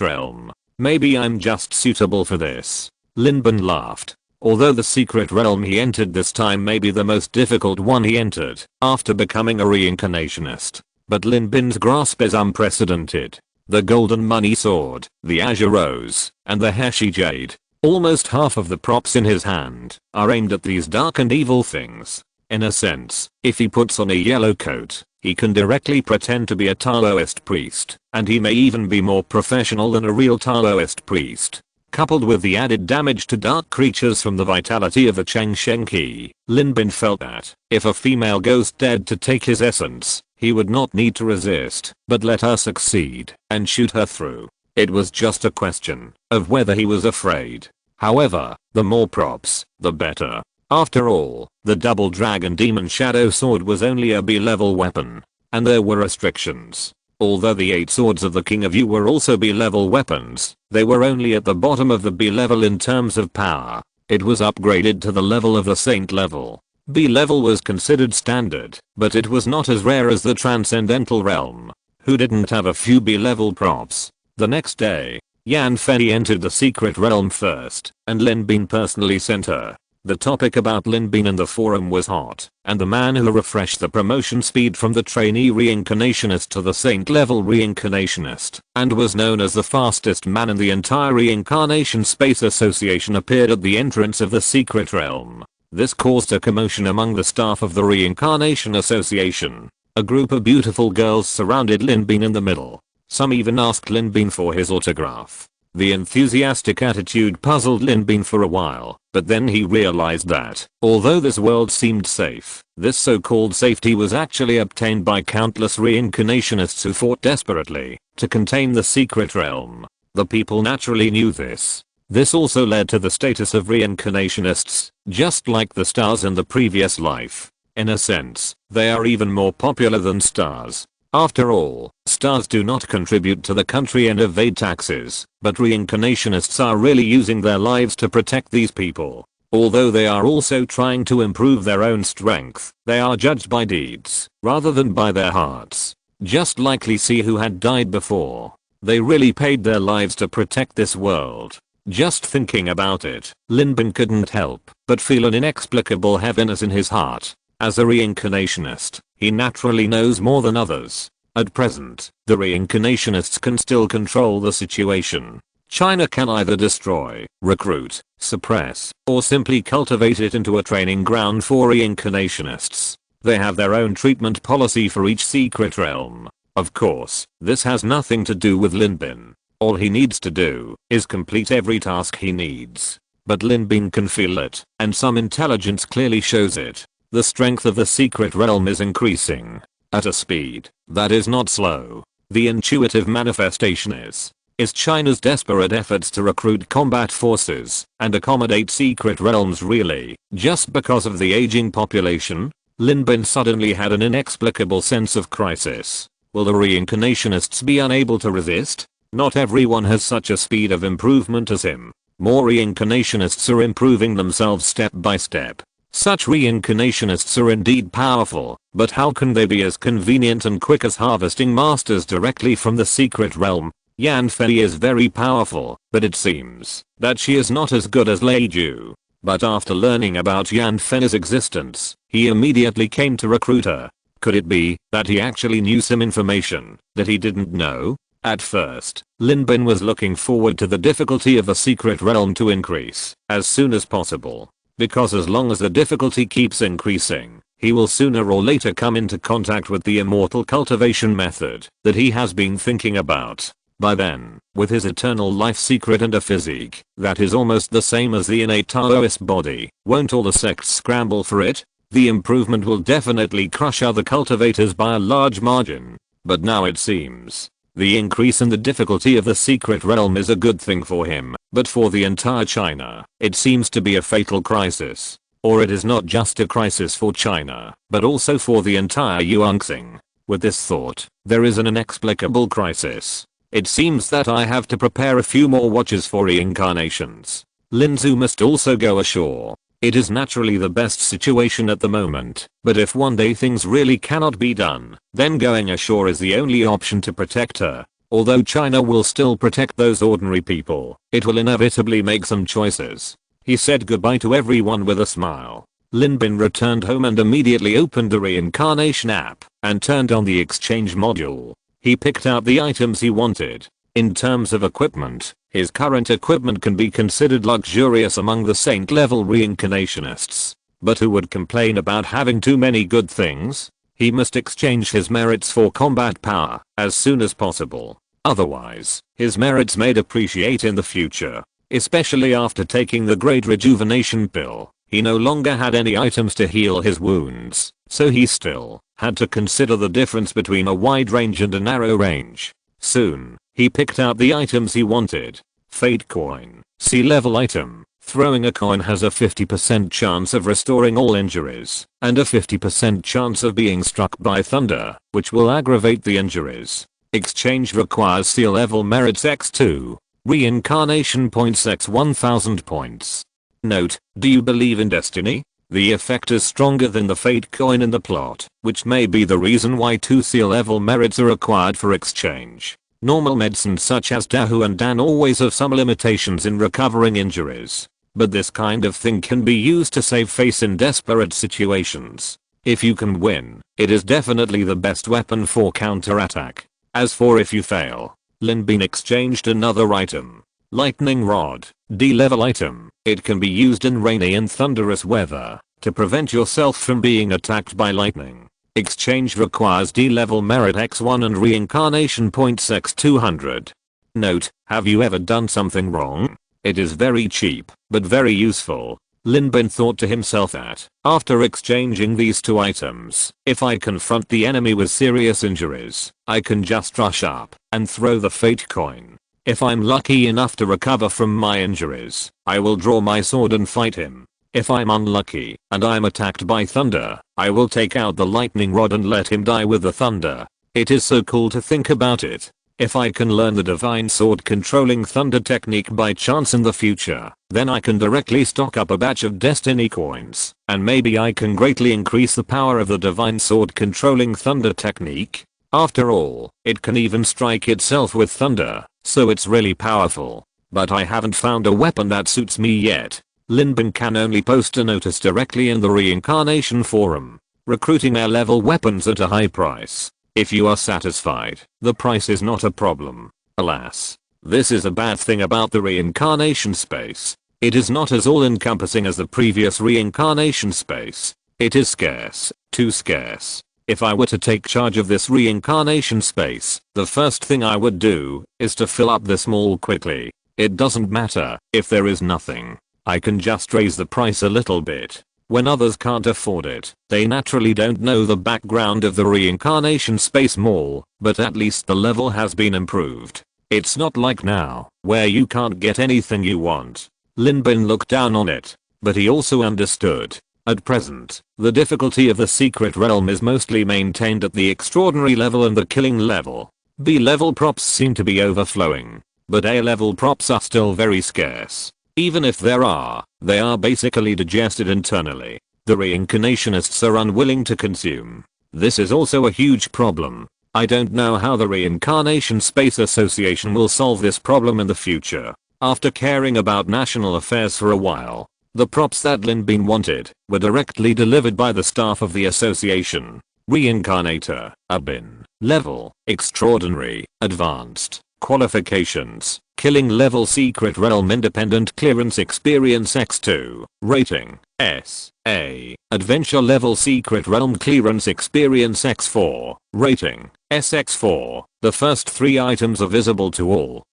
realm. Maybe I'm just suitable for this. Lin Bin laughed. Although the secret realm he entered this time may be the most difficult one he entered after becoming a reincarnationist, but Lin Bin's grasp is unprecedented. The golden money sword, the azure rose, and the Heshi jade. Almost half of the props in his hand are aimed at these dark and evil things. In a sense, if he puts on a yellow coat, he can directly pretend to be a Taoist priest, and he may even be more professional than a real Taoist priest. Coupled with the added damage to dark creatures from the vitality of the Changsheng Qi, Lin Bin felt that if a female ghost dared to take his essence, he would not need to resist, but let her succeed and shoot her through. It was just a question of whether he was afraid. However, the more props, the better. After all, the double dragon demon shadow sword was only a B-level weapon, and there were restrictions. Although the 8 swords of the King of Yu were also B-level weapons, they were only at the bottom of the B-level in terms of power. It was upgraded to the level of the Saint level. B-level was considered standard, but it was not as rare as the Transcendental Realm. Who didn't have a few B-level props? The next day, Yan Fei entered the secret realm first, and Lin Bin personally sent her. The topic about Lin Bin in the forum was hot, and the man who refreshed the promotion speed from the trainee reincarnationist to the saint level reincarnationist, and was known as the fastest man in the entire Reincarnation Space Association appeared at the entrance of the secret realm. This caused a commotion among the staff of the Reincarnation Association. A group of beautiful girls surrounded Lin Bin in the middle. Some even asked Lin Bin for his autograph. The enthusiastic attitude puzzled Lin Bin for a while, but then he realized that, although this world seemed safe, this so-called safety was actually obtained by countless reincarnationists who fought desperately to contain the secret realm. The people naturally knew this. This also led to the status of reincarnationists, just like the stars in the previous life. In a sense, they are even more popular than stars. After all, stars do not contribute to the country and evade taxes, but reincarnationists are really using their lives to protect these people. Although they are also trying to improve their own strength, they are judged by deeds, rather than by their hearts. Just like Li Si, who had died before. They really paid their lives to protect this world. Just thinking about it, Lin Bin couldn't help but feel an inexplicable heaviness in his heart. As a reincarnationist, he naturally knows more than others. At present, the reincarnationists can still control the situation. China can either destroy, recruit, suppress, or simply cultivate it into a training ground for reincarnationists. They have their own treatment policy for each secret realm. Of course, this has nothing to do with Lin Bin. All he needs to do is complete every task he needs. But Lin Bin can feel it, and some intelligence clearly shows it. The strength of the secret realm is increasing at a speed that is not slow. The intuitive manifestation is China's desperate efforts to recruit combat forces and accommodate secret realms really just because of the aging population? Lin Bin suddenly had an inexplicable sense of crisis. Will the reincarnationists be unable to resist? Not everyone has such a speed of improvement as him. More reincarnationists are improving themselves step by step. Such reincarnationists are indeed powerful, but how can they be as convenient and quick as harvesting masters directly from the secret realm? Yan Fei is very powerful, but it seems that she is not as good as Lei Ju. But after learning about Yan Fei's existence, he immediately came to recruit her. Could it be that he actually knew some information that he didn't know? At first, Lin Bin was looking forward to the difficulty of the secret realm to increase as soon as possible. Because as long as the difficulty keeps increasing, he will sooner or later come into contact with the immortal cultivation method that he has been thinking about. By then, with his eternal life secret and a physique that is almost the same as the innate Taoist body, won't all the sects scramble for it? The improvement will definitely crush other cultivators by a large margin. But now it seems the increase in the difficulty of the secret realm is a good thing for him, but for the entire China, it seems to be a fatal crisis. Or it is not just a crisis for China, but also for the entire Yuanxing. With this thought, there is an inexplicable crisis. It seems that I have to prepare a few more watches for reincarnations. Lin Zu must also go ashore. It is naturally the best situation at the moment, but if one day things really cannot be done, then going ashore is the only option to protect her. Although China will still protect those ordinary people, it will inevitably make some choices. He said goodbye to everyone with a smile. Lin Bin returned home and immediately opened the reincarnation app and turned on the exchange module. He picked out the items he wanted. In terms of equipment, his current equipment can be considered luxurious among the saint level reincarnationists. But who would complain about having too many good things? He must exchange his merits for combat power as soon as possible. Otherwise, his merits may depreciate in the future. Especially after taking the great rejuvenation pill, he no longer had any items to heal his wounds, so he still had to consider the difference between a wide range and a narrow range. Soon, he picked out the items he wanted. Fate coin, C-level item. Throwing a coin has a 50% chance of restoring all injuries, and a 50% chance of being struck by thunder, which will aggravate the injuries. Exchange requires C-level merits x2. Reincarnation points x 1000 points. Note, do you believe in destiny? The effect is stronger than the fate coin in the plot, which may be the reason why 2 C-level merits are required for exchange. Normal medicines such as Dahu and Dan always have some limitations in recovering injuries. But this kind of thing can be used to save face in desperate situations. If you can win, it is definitely the best weapon for counterattack. As for if you fail, Lin Bin exchanged another item. Lightning Rod, D-level item. It can be used in rainy and thunderous weather to prevent yourself from being attacked by lightning. Exchange requires D-level merit x1 and reincarnation points x200. Note, have you ever done something wrong? It is very cheap, but very useful. Lin Bin thought to himself that, after exchanging these two items, if I confront the enemy with serious injuries, I can just rush up and throw the fate coin. If I'm lucky enough to recover from my injuries, I will draw my sword and fight him. If I'm unlucky and I'm attacked by thunder, I will take out the lightning rod and let him die with the thunder. It is so cool to think about it. If I can learn the divine sword controlling thunder technique by chance in the future, then I can directly stock up a batch of destiny coins, and maybe I can greatly increase the power of the divine sword controlling thunder technique. After all, it can even strike itself with thunder, so it's really powerful. But I haven't found a weapon that suits me yet. Linbin can only post a notice directly in the Reincarnation forum, recruiting air level weapons at a high price. If you are satisfied, the price is not a problem. Alas, this is a bad thing about the reincarnation space. It is not as all-encompassing as the previous reincarnation space. It is scarce, too scarce. If I were to take charge of this reincarnation space, the first thing I would do is to fill up this mall quickly. It doesn't matter if there is nothing. I can just raise the price a little bit. When others can't afford it, they naturally don't know the background of the reincarnation space mall, but at least the level has been improved. It's not like now, where you can't get anything you want. Linbin looked down on it, but he also understood. At present, the difficulty of the secret realm is mostly maintained at the extraordinary level and the killing level. B level props seem to be overflowing, but A level props are still very scarce. Even if there are, they are basically digested internally. The reincarnationists are unwilling to consume. This is also a huge problem. I don't know how the Reincarnation Space Association will solve this problem in the future. After caring about national affairs for a while, the props that Linbin wanted were directly delivered by the staff of the association. Reincarnator, Abin, level, extraordinary, advanced, qualifications, killing level secret realm independent clearance experience x2, rating, S, A, adventure level secret realm clearance experience x4, rating, SX4, the first 3 items are visible to all.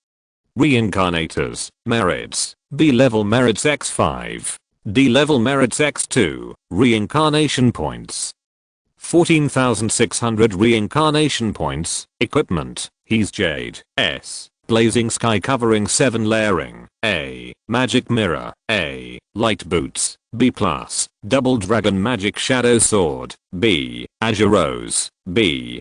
Reincarnators, merits, B level merits x5, D level merits x2, reincarnation points. 14,600 reincarnation points, equipment, he's Jade, S, blazing sky covering 7 layering, A, magic mirror, A, light boots, B+, double dragon magic shadow sword, B, azure rose, B,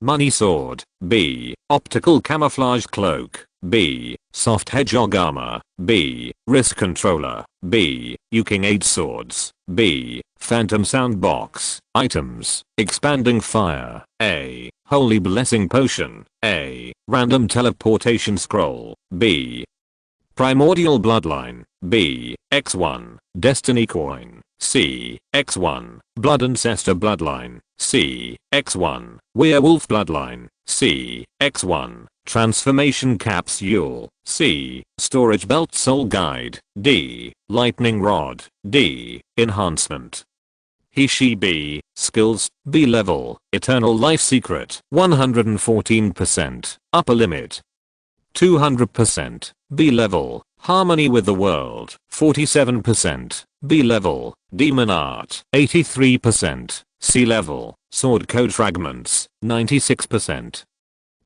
money sword, B, optical camouflage cloak, B, soft hedgehog armor, B, wrist controller, B, Yuking 8 swords, B, phantom sound box, items, expanding fire, A, holy blessing potion, A, random teleportation scroll, B, primordial bloodline, B, X1, destiny coin, C, X1, blood ancestor bloodline, C, X1, werewolf bloodline, C, X1, transformation capsule, C, storage belt soul guide, D, lightning rod, D, enhancement. He she B, skills, B level, eternal life secret, 114%, upper limit. 200%, B level, harmony with the world, 47%, B level, demon art, 83%, C level, sword code fragments, 96%.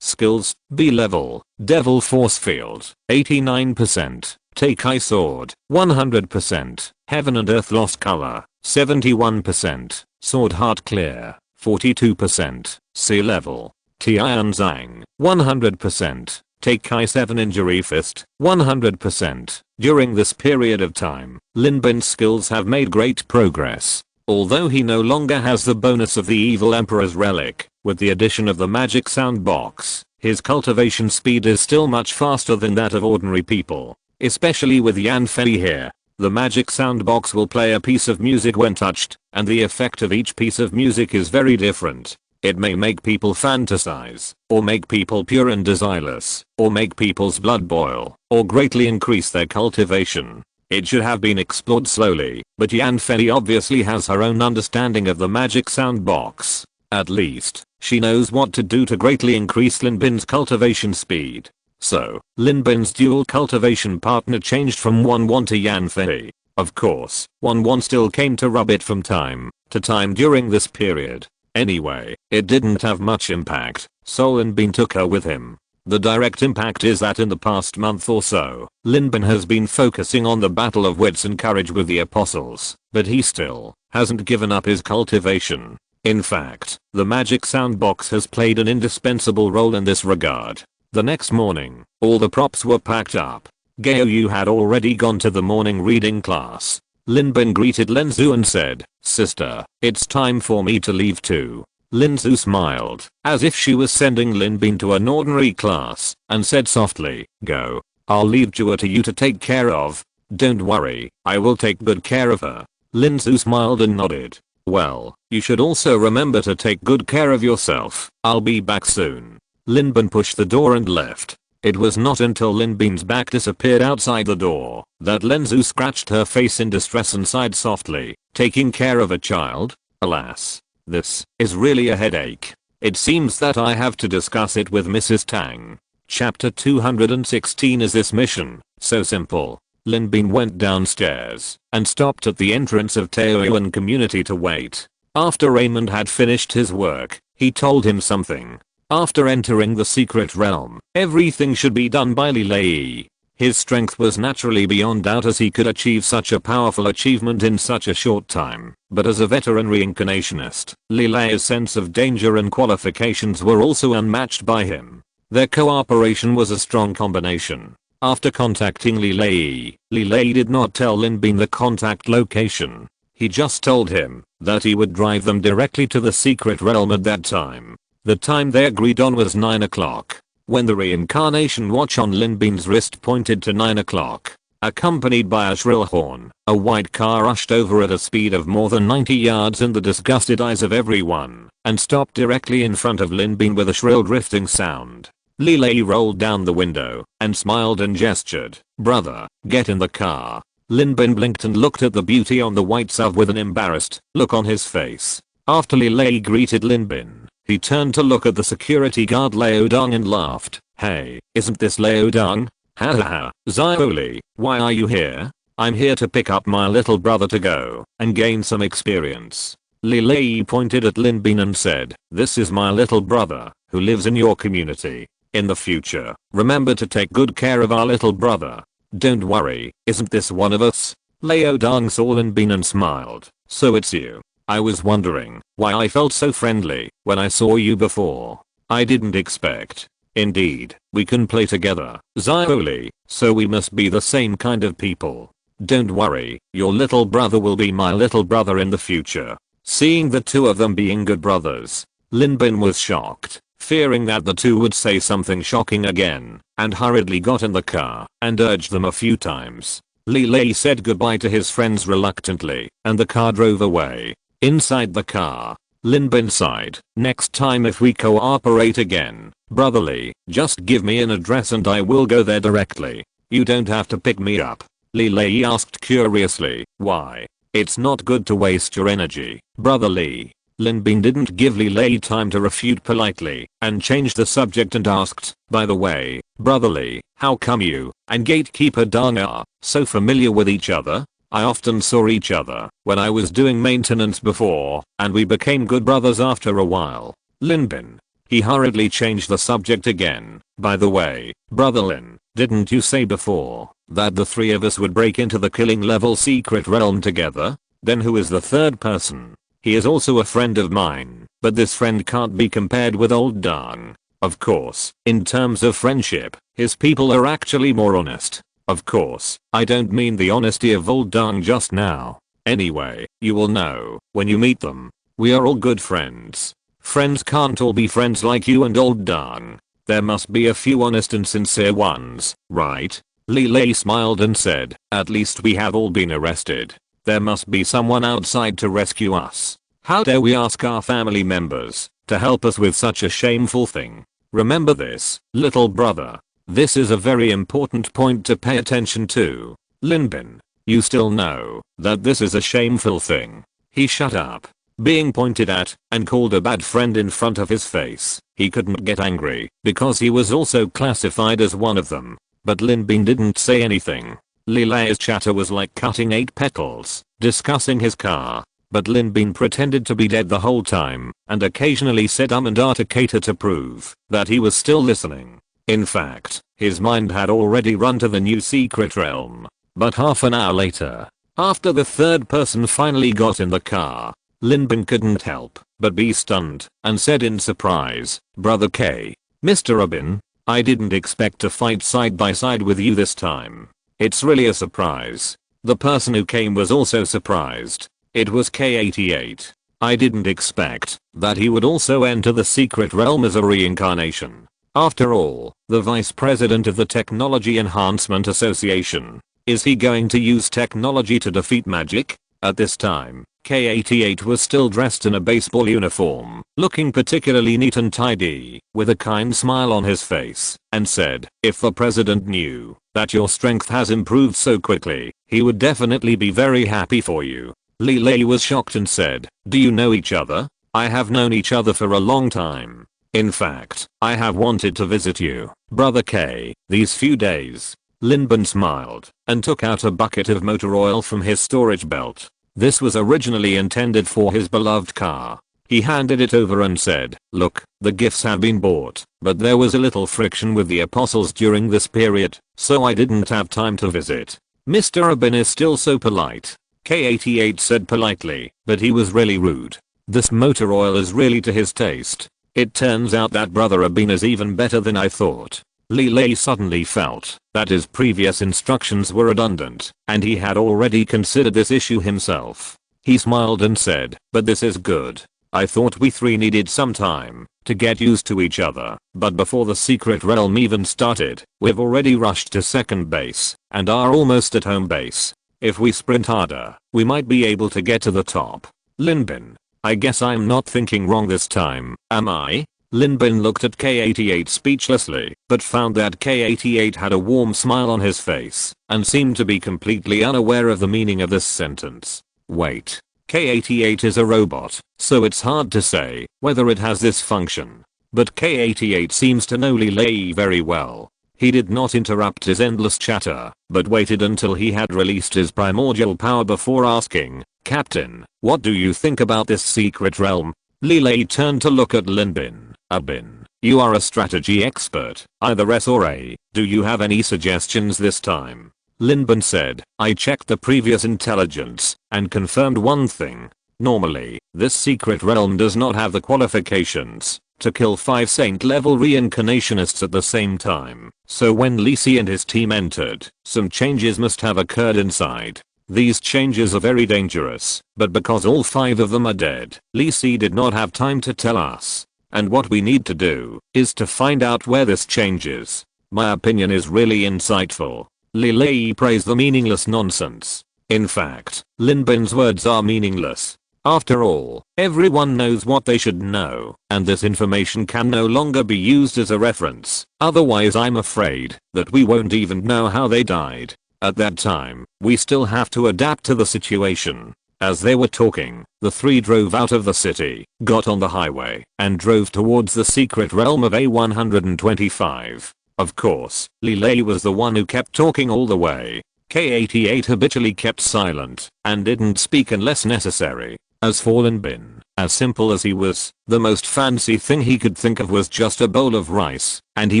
Skills, B level, devil force field, 89%, Teikai sword, 100%, heaven and earth lost color, 71%, sword heart clear, 42%, C level, Tian Zhang, 100%, Teikai 7 injury fist, 100%. During this period of time, Linbin's skills have made great progress. Although he no longer has the bonus of the evil emperor's relic, with the addition of the magic sound box, his cultivation speed is still much faster than that of ordinary people. Especially with Yan Fei here. The magic sound box will play a piece of music when touched, and the effect of each piece of music is very different. It may make people fantasize, or make people pure and desireless, or make people's blood boil, or greatly increase their cultivation. It should have been explored slowly, but Yan Fei obviously has her own understanding of the magic sound box. At least, she knows what to do to greatly increase Linbin's cultivation speed. So, Linbin's dual cultivation partner changed from Wanwan to Yan Fei. Of course, Wanwan still came to rub it from time to time during this period. Anyway, it didn't have much impact, so Linbin took her with him. The direct impact is that in the past month or so, Lin Bin has been focusing on the battle of wits and courage with the apostles, but he still hasn't given up his cultivation. In fact, the magic soundbox has played an indispensable role in this regard. The next morning, all the props were packed up. Gao Yu had already gone to the morning reading class. Lin Bin greeted Lin Zhu and said, "Sister, it's time for me to leave too." Lin Zhu smiled, as if she was sending Lin Bin to an ordinary class, and said softly, "Go. I'll leave Jua to you to take care of. Don't worry, I will take good care of her." Lin Zhu smiled and nodded. "Well, you should also remember to take good care of yourself. I'll be back soon." Lin Bin pushed the door and left. It was not until Lin Bin's back disappeared outside the door that Lin Zhu scratched her face in distress and sighed softly. Taking care of a child? Alas. This is really a headache. It seems that I have to discuss it with Mrs. Tang. Chapter 216 is this mission so simple? Lin Bin went downstairs and stopped at the entrance of Taoyuan community to wait. After Raymond had finished his work, he told him something. After entering the secret realm, everything should be done by Li Lei. His strength was naturally beyond doubt as he could achieve such a powerful achievement in such a short time, but as a veteran reincarnationist, Li Lei's sense of danger and qualifications were also unmatched by him. Their cooperation was a strong combination. After contacting Li Lei did not tell Lin Bin the contact location. He just told him that he would drive them directly to the secret realm at that time. The time they agreed on was 9 o'clock. When the reincarnation watch on Lin Bin's wrist pointed to 9 o'clock, accompanied by a shrill horn, a white car rushed over at a speed of more than 90 yards in the disgusted eyes of everyone, and stopped directly in front of Lin Bin with a shrill drifting sound. Li Lei rolled down the window and smiled and gestured, "Brother, get in the car." Lin Bin blinked and looked at the beauty on the white SUV with an embarrassed look on his face. After Li Lei greeted Lin Bin, he turned to look at the security guard Lao Dong and laughed. "Hey, isn't this Lao Dong? Ha ha ha, Xiaoli, why are you here?" "I'm here to pick up my little brother to go and gain some experience." Li Lei pointed at Lin Bin and said, "This is my little brother, who lives in your community. In the future, remember to take good care of our little brother. Don't worry, isn't this one of us?" Lao Dong saw Lin Bin and smiled. "So it's you. I was wondering why I felt so friendly when I saw you before. I didn't expect. Indeed, we can play together, Xiaoli, so we must be the same kind of people. Don't worry, your little brother will be my little brother in the future." Seeing the two of them being good brothers, Lin Bin was shocked, fearing that the two would say something shocking again, and hurriedly got in the car and urged them a few times. Li Lei said goodbye to his friends reluctantly, and the car drove away. Inside the car, Lin Bin sighed. "Next time if we cooperate again, brotherly, just give me an address and I will go there directly. You don't have to pick me up." Li Lei asked curiously, "Why? It's not good to waste your energy, brotherly." Lin Bin didn't give Li Lei time to refute politely, and changed the subject and asked, "By the way, brotherly, how come you and Gatekeeper Dong are so familiar with each other? I often saw each other when I was doing maintenance before, and we became good brothers after a while." Lin Bin. He hurriedly changed the subject again. "By the way, brother Lin, didn't you say before that the three of us would break into the killing level secret realm together? Then who is the third person? He is also a friend of mine, but this friend can't be compared with old Dong. Of course, in terms of friendship, his people are actually more honest. Of course, I don't mean the honesty of old Dong just now. Anyway, you will know when you meet them. We are all good friends. Friends can't all be friends like you and old Dong. There must be a few honest and sincere ones, right?" Li Lei smiled and said, "At least we have all been arrested. There must be someone outside to rescue us. How dare we ask our family members to help us with such a shameful thing? Remember this, little brother. This is a very important point to pay attention to. Lin Bin, you still know that this is a shameful thing." He shut up. Being pointed at and called a bad friend in front of his face, he couldn't get angry because he was also classified as one of them. But Lin Bin didn't say anything. Li Lei's chatter was like cutting 8 petals, discussing his car. But Lin Bin pretended to be dead the whole time and occasionally said and ah to cater to prove that he was still listening. In fact, his mind had already run to the new secret realm. But half an hour later, after the third person finally got in the car, Linbin couldn't help but be stunned and said in surprise, "Brother K. Mr. Abin, I didn't expect to fight side by side with you this time. It's really a surprise." The person who came was also surprised. It was K88. I didn't expect that he would also enter the secret realm as a reincarnation. After all, the vice president of the Technology Enhancement Association. Is he going to use technology to defeat magic? At this time, K88 was still dressed in a baseball uniform, looking particularly neat and tidy, with a kind smile on his face, and said, "If the president knew that your strength has improved so quickly, he would definitely be very happy for you." Lei was shocked and said, "Do you know each other?" "I have known each other for a long time. In fact, I have wanted to visit you, Brother K, these few days." Linbin smiled and took out a bucket of motor oil from his storage belt. This was originally intended for his beloved car. He handed it over and said, "Look, the gifts have been bought, but there was a little friction with the apostles during this period, so I didn't have time to visit." "Mr. Abin is still so polite," K88 said politely, but he was really rude. "This motor oil is really to his taste. It turns out that Brother Abin is even better than I thought." Lei suddenly felt that his previous instructions were redundant, and he had already considered this issue himself. He smiled and said, "But this is good. I thought we three needed some time to get used to each other, but before the secret realm even started, we've already rushed to second base and are almost at home base. If we sprint harder, we might be able to get to the top." "Linbin, I guess I'm not thinking wrong this time, am I?" Linbin looked at K88 speechlessly, but found that K88 had a warm smile on his face and seemed to be completely unaware of the meaning of this sentence. Wait, K88 is a robot, so it's hard to say whether it has this function. But K88 seems to know Lei very well. He did not interrupt his endless chatter, but waited until he had released his primordial power before asking, "Captain, what do you think about this secret realm?" Lei turned to look at Linbin. "Abin, you are a strategy expert, either S or A, do you have any suggestions this time?" Linbin said, "I checked the previous intelligence and confirmed one thing. Normally, this secret realm does not have the qualifications to kill 5 saint level reincarnationists at the same time, so when Lisi and his team entered, some changes must have occurred inside. These changes are very dangerous, but because all 5 of them are dead, Lisi did not have time to tell us. And what we need to do is to find out where this changes. My opinion is really insightful." Lei praised the meaningless nonsense. In fact, Linbin's words are meaningless. After all, everyone knows what they should know, and this information can no longer be used as a reference. Otherwise, I'm afraid that we won't even know how they died. At that time, we still have to adapt to the situation. As they were talking, the three drove out of the city, got on the highway, and drove towards the secret realm of A125. Of course, Lei was the one who kept talking all the way. K88 habitually kept silent and didn't speak unless necessary. As for Linbin, as simple as he was, the most fancy thing he could think of was just a bowl of rice, and he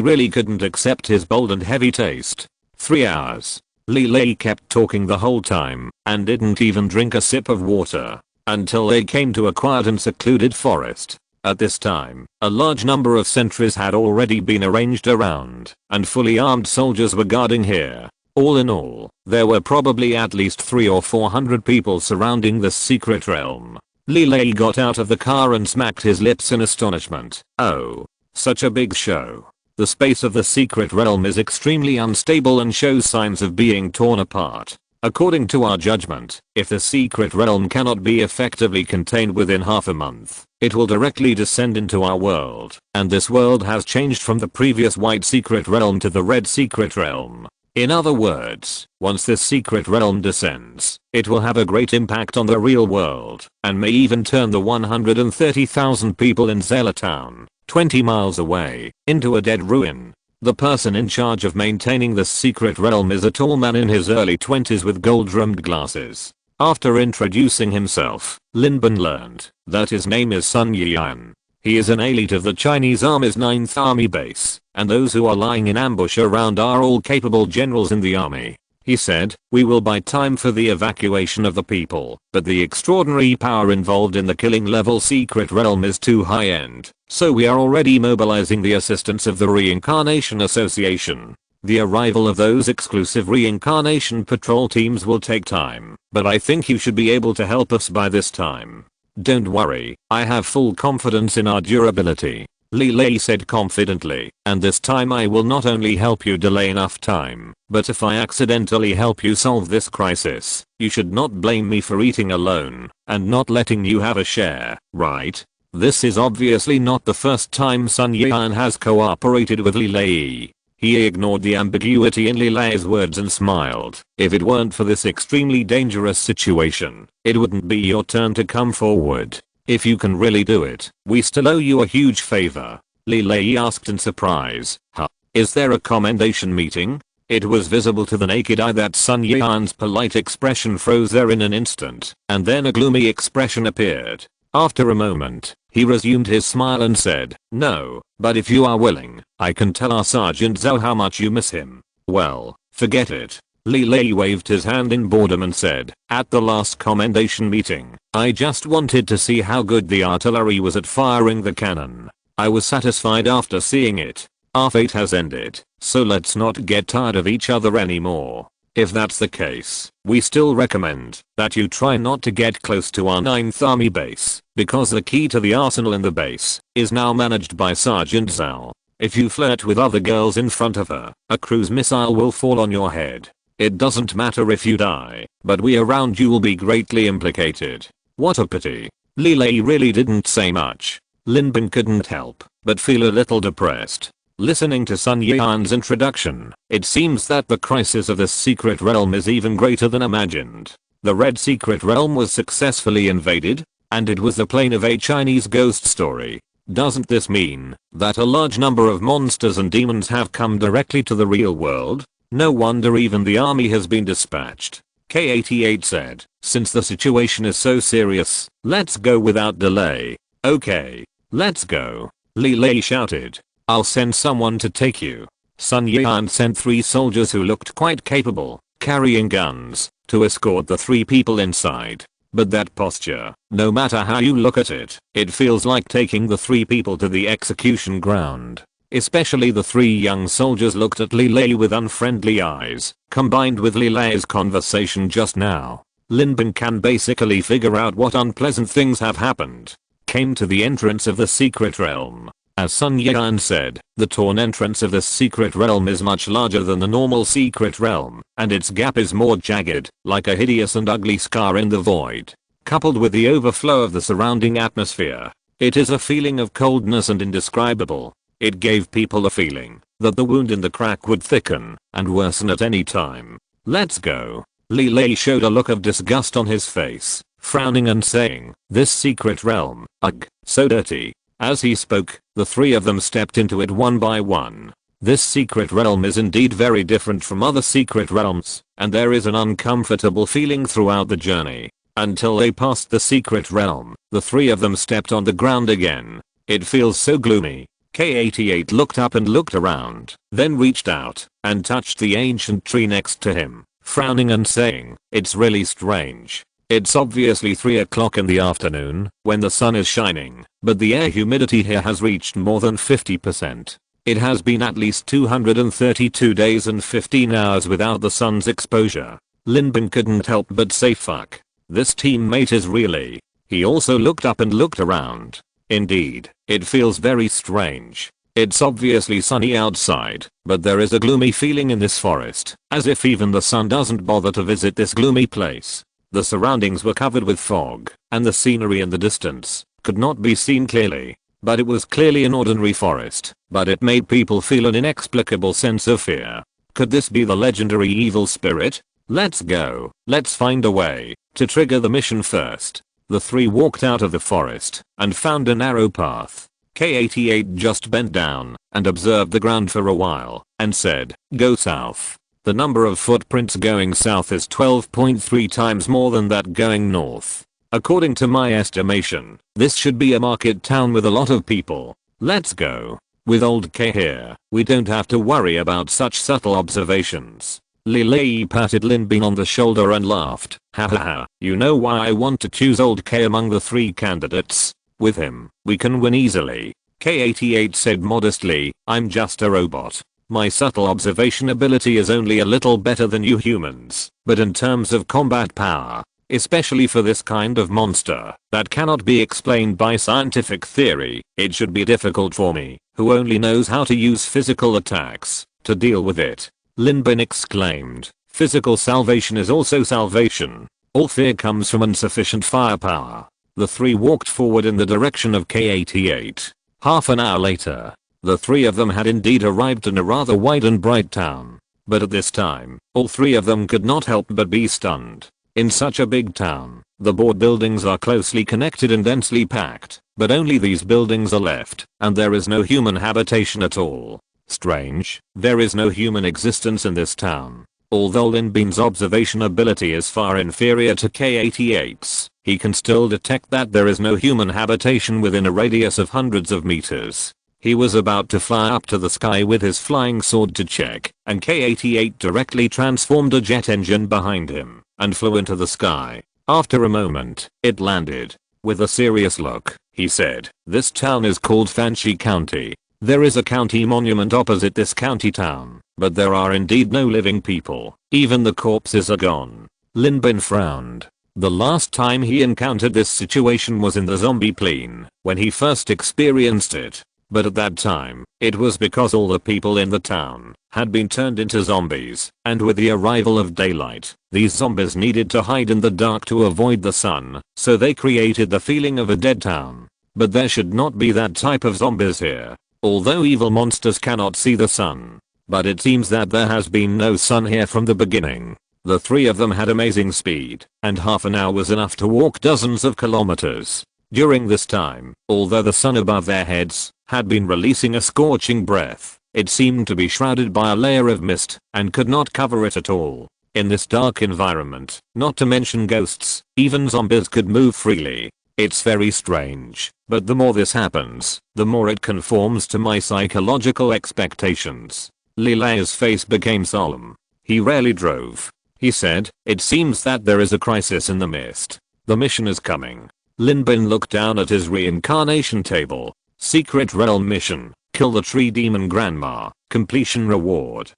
really couldn't accept his bold and heavy taste. 3 hours. Lei kept talking the whole time and didn't even drink a sip of water until they came to a quiet and secluded forest. At this time, a large number of sentries had already been arranged around, and fully armed soldiers were guarding here. All in all, there were probably at least 300 or 400 people surrounding this secret realm. Lei got out of the car and smacked his lips in astonishment. Oh, such a big show. The space of the secret realm is extremely unstable and shows signs of being torn apart. According to our judgment, if the secret realm cannot be effectively contained within half a month, it will directly descend into our world, and this world has changed from the previous white secret realm to the red secret realm. In other words, once this secret realm descends, it will have a great impact on the real world, and may even turn the 130,000 people in Zela Town, 20 miles away, into a dead ruin. The person in charge of maintaining this secret realm is a tall man in his early 20s with gold-rimmed glasses. After introducing himself, Linbin learned that his name is Sun Yian. He is an elite of the Chinese Army's 9th Army base, and those who are lying in ambush around are all capable generals in the army. He said, "We will buy time for the evacuation of the people, but the extraordinary power involved in the killing level secret realm is too high-end, so we are already mobilizing the assistance of the Reincarnation Association. The arrival of those exclusive reincarnation patrol teams will take time, but I think you should be able to help us by this time. Don't worry, I have full confidence in our durability," Li Lei said confidently, "and this time I will not only help you delay enough time, but if I accidentally help you solve this crisis, you should not blame me for eating alone and not letting you have a share, right?" This is obviously not the first time Sun Yan has cooperated with Li Lei. He ignored the ambiguity in Li Lei's words and smiled. "If it weren't for this extremely dangerous situation, it wouldn't be your turn to come forward. If you can really do it, we still owe you a huge favor." Li Lei asked in surprise. "Huh? Is there a commendation meeting?" It was visible to the naked eye that Sun Yan's polite expression froze there in an instant, and then a gloomy expression appeared. After a moment, he resumed his smile and said, "No, but if you are willing, I can tell our Sergeant Zhao how much you miss him." "Well, forget it." Li Lei waved his hand in boredom and said, "At the last commendation meeting, I just wanted to see how good the artillery was at firing the cannon. I was satisfied after seeing it. Our fate has ended, so let's not get tired of each other anymore. If that's the case, we still recommend that you try not to get close to our 9th Army base, because the key to the arsenal in the base is now managed by Sergeant Zhao. If you flirt with other girls in front of her, a cruise missile will fall on your head. It doesn't matter if you die, but we around you will be greatly implicated." What a pity. Li Lei really didn't say much. Lin Bin couldn't help but feel a little depressed. Listening to Sun Yan's introduction, it seems that the crisis of this secret realm is even greater than imagined. The red secret realm was successfully invaded, and it was the plane of a Chinese ghost story. Doesn't this mean that a large number of monsters and demons have come directly to the real world? No wonder even the army has been dispatched. K-88 said, "Since the situation is so serious, let's go without delay." "Okay, let's go," Li Lei shouted. "I'll send someone to take you." Sun Yan sent 3 soldiers who looked quite capable, carrying guns, to escort the 3 people inside. But that posture, no matter how you look at it, it feels like taking the 3 people to the execution ground. Especially the 3 young soldiers looked at Li Lei with unfriendly eyes, combined with Li Lei's conversation just now. Lin Bin can basically figure out what unpleasant things have happened. Came to the entrance of the secret realm. As Sun Yan said, the torn entrance of this secret realm is much larger than the normal secret realm, and its gap is more jagged, like a hideous and ugly scar in the void. Coupled with the overflow of the surrounding atmosphere, it is a feeling of coldness and indescribable. It gave people a feeling that the wound in the crack would thicken and worsen at any time. "Let's go." Li Lei showed a look of disgust on his face, frowning and saying, "This secret realm, ugh, so dirty." As he spoke, the 3 of them stepped into it one by one. This secret realm is indeed very different from other secret realms, and there is an uncomfortable feeling throughout the journey. Until they passed the secret realm, the 3 of them stepped on the ground again. It feels so gloomy. K-88 looked up and looked around, then reached out and touched the ancient tree next to him, frowning and saying, "It's really strange. It's obviously 3 o'clock in the afternoon when the sun is shining, but the air humidity here has reached more than 50%. It has been at least 232 days and 15 hours without the sun's exposure." Lin Bin couldn't help but say fuck. This teammate is really. He also looked up and looked around. Indeed, it feels very strange. It's obviously sunny outside, but there is a gloomy feeling in this forest, as if even the sun doesn't bother to visit this gloomy place. The surroundings were covered with fog, and the scenery in the distance could not be seen clearly. But it was clearly an ordinary forest, but it made people feel an inexplicable sense of fear. Could this be the legendary evil spirit? Let's go. Let's find a way to trigger the mission first. The 3 walked out of the forest and found a narrow path. K-88 just bent down and observed the ground for a while and said, "Go south." The number of footprints going south is 12.3 times more than that going north. According to my estimation, this should be a market town with a lot of people. Let's go. With old K here, we don't have to worry about such subtle observations. Lilei patted Linbin on the shoulder and laughed. Hahaha, you know why I want to choose old K among the 3 candidates? With him, we can win easily. K88 said modestly, I'm just a robot. My subtle observation ability is only a little better than you humans, but in terms of combat power, especially for this kind of monster that cannot be explained by scientific theory, it should be difficult for me, who only knows how to use physical attacks, to deal with it. Linbin exclaimed, physical salvation is also salvation. All fear comes from insufficient firepower. The 3 walked forward in the direction of K88. Half an hour later, the 3 of them had indeed arrived in a rather wide and bright town. But at this time, all 3 of them could not help but be stunned. In such a big town, the board buildings are closely connected and densely packed, but only these buildings are left, and there is no human habitation at all. Strange, there is no human existence in this town. Although Linbin's observation ability is far inferior to K88's, he can still detect that there is no human habitation within a radius of hundreds of meters. He was about to fly up to the sky with his flying sword to check, and K88 directly transformed a jet engine behind him and flew into the sky. After a moment, it landed. With a serious look, he said, this town is called Fanshi County. There is a county monument opposite this county town, but there are indeed no living people. Even the corpses are gone. Linbin frowned. The last time he encountered this situation was in the zombie plane, when he first experienced it. But at that time, it was because all the people in the town had been turned into zombies, and with the arrival of daylight, these zombies needed to hide in the dark to avoid the sun, so they created the feeling of a dead town. But there should not be that type of zombies here. Although evil monsters cannot see the sun. But it seems that there has been no sun here from the beginning. The 3 of them had amazing speed, and half an hour was enough to walk dozens of kilometers. During this time, although the sun above their heads had been releasing a scorching breath, it seemed to be shrouded by a layer of mist and could not cover it at all. In this dark environment, not to mention ghosts, even zombies could move freely. It's very strange, but the more this happens, the more it conforms to my psychological expectations. Lilei's face became solemn. He rarely drove. He said, it seems that there is a crisis in the mist. The mission is coming. Linbin looked down at his reincarnation table. Secret realm mission. Kill the tree demon grandma. Completion reward.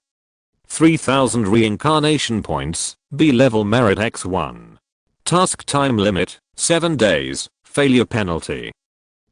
3000 reincarnation points. B-level merit x1. Task time limit. 7 days. Failure penalty.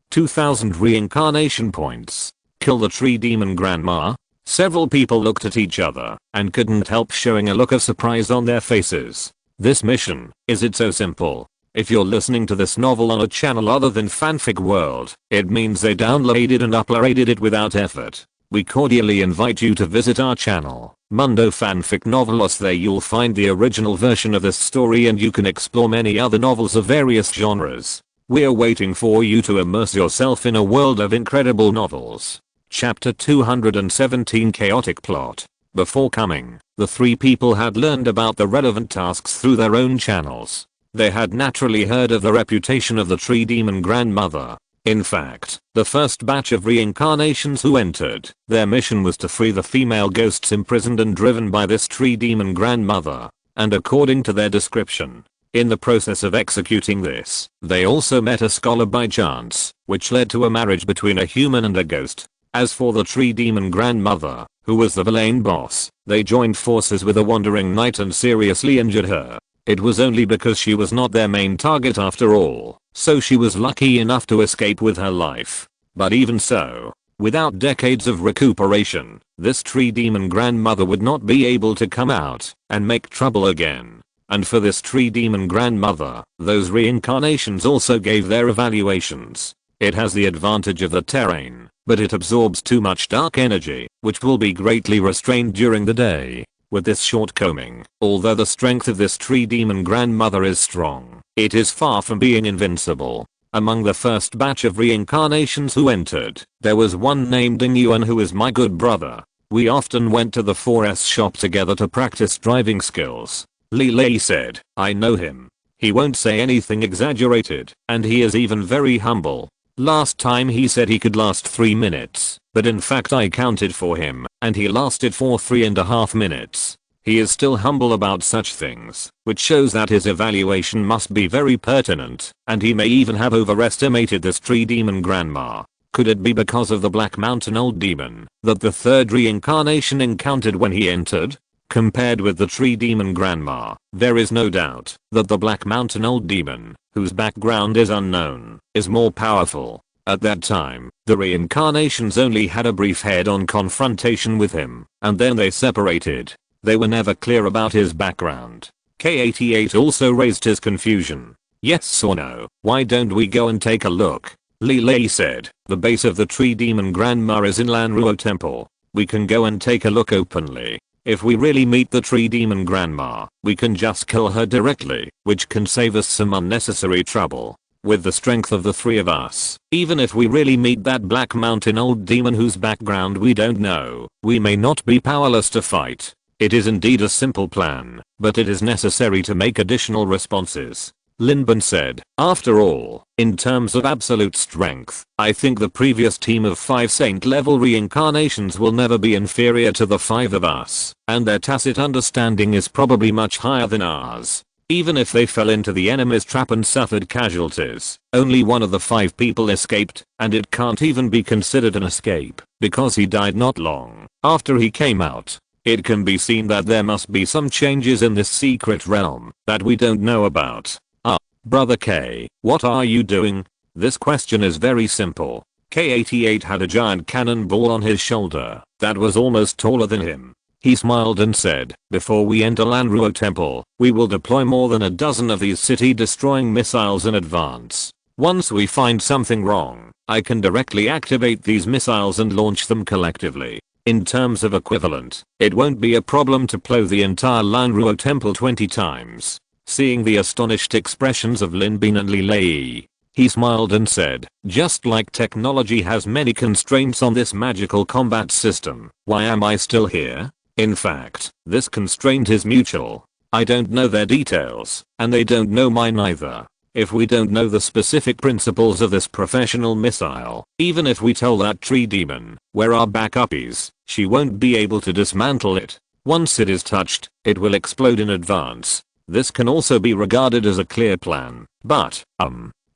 2000 reincarnation points. Kill the tree demon grandma. Several people looked at each other and couldn't help showing a look of surprise on their faces. This mission, is it so simple? If you're listening to this novel on a channel other than Fanfic World, it means they downloaded and uploaded it without effort. We cordially invite you to visit our channel, Mundo Fanfic Novelos. There you'll find the original version of this story and you can explore many other novels of various genres. We're waiting for you to immerse yourself in a world of incredible novels. Chapter 217 Chaotic Plot. Before coming, the 3 people had learned about the relevant tasks through their own channels. They had naturally heard of the reputation of the tree demon grandmother. In fact, the first batch of reincarnations who entered, their mission was to free the female ghosts imprisoned and driven by this tree demon grandmother. And according to their description, in the process of executing this, they also met a scholar by chance, which led to a marriage between a human and a ghost. As for the tree demon grandmother, who was the villain boss, they joined forces with a wandering knight and seriously injured her. It was only because she was not their main target after all, so she was lucky enough to escape with her life. But even so, without decades of recuperation, this tree demon grandmother would not be able to come out and make trouble again. And for this tree demon grandmother, those reincarnations also gave their evaluations. It has the advantage of the terrain, but it absorbs too much dark energy, which will be greatly restrained during the day. With this shortcoming, although the strength of this tree demon grandmother is strong, it is far from being invincible. Among the first batch of reincarnations who entered, there was one named Ding Yuan who is my good brother. We often went to the 4S shop together to practice driving skills. Li Lei said, I know him. He won't say anything exaggerated, and he is even very humble. Last time he said he could last 3 minutes, but in fact I counted for him, and he lasted for 3.5 minutes. He is still humble about such things, which shows that his evaluation must be very pertinent, and he may even have overestimated this tree demon grandma. Could it be because of the Black Mountain Old Demon that the third reincarnation encountered when he entered? Compared with the tree demon grandma, there is no doubt that the Black Mountain Old Demon, whose background is unknown, is more powerful. At that time, the reincarnations only had a brief head-on confrontation with him, and then they separated. They were never clear about his background. K88 also raised his confusion. Yes or no, why don't we go and take a look? Lei said, the base of the tree demon grandma is in Lanruo Temple. We can go and take a look openly. If we really meet the tree demon grandma, we can just kill her directly, which can save us some unnecessary trouble. With the strength of the three of us, even if we really meet that Black Mountain Old Demon whose background we don't know, we may not be powerless to fight. It is indeed a simple plan, but it is necessary to make additional responses. Linben said, after all, in terms of absolute strength, I think the previous team of 5 saint level reincarnations will never be inferior to the 5 of us, and their tacit understanding is probably much higher than ours. Even if they fell into the enemy's trap and suffered casualties, only one of the 5 people escaped, and it can't even be considered an escape, because he died not long after he came out. It can be seen that there must be some changes in this secret realm that we don't know about. Brother K, what are you doing? This question is very simple. K88 had a giant cannonball on his shoulder that was almost taller than him. He smiled and said, before we enter Lanruo Temple, we will deploy more than a dozen of these city-destroying missiles in advance. Once we find something wrong, I can directly activate these missiles and launch them collectively. In terms of equivalent, it won't be a problem to blow the entire Lanruo Temple 20 times. Seeing the astonished expressions of Linben and Lei, he smiled and said, just like technology has many constraints on this magical combat system, why am I still here? In fact, this constraint is mutual. I don't know their details, and they don't know mine either. If we don't know the specific principles of this professional missile, even if we tell that tree demon where our backup is, she won't be able to dismantle it. Once it is touched, it will explode in advance. This can also be regarded as a clear plan, but,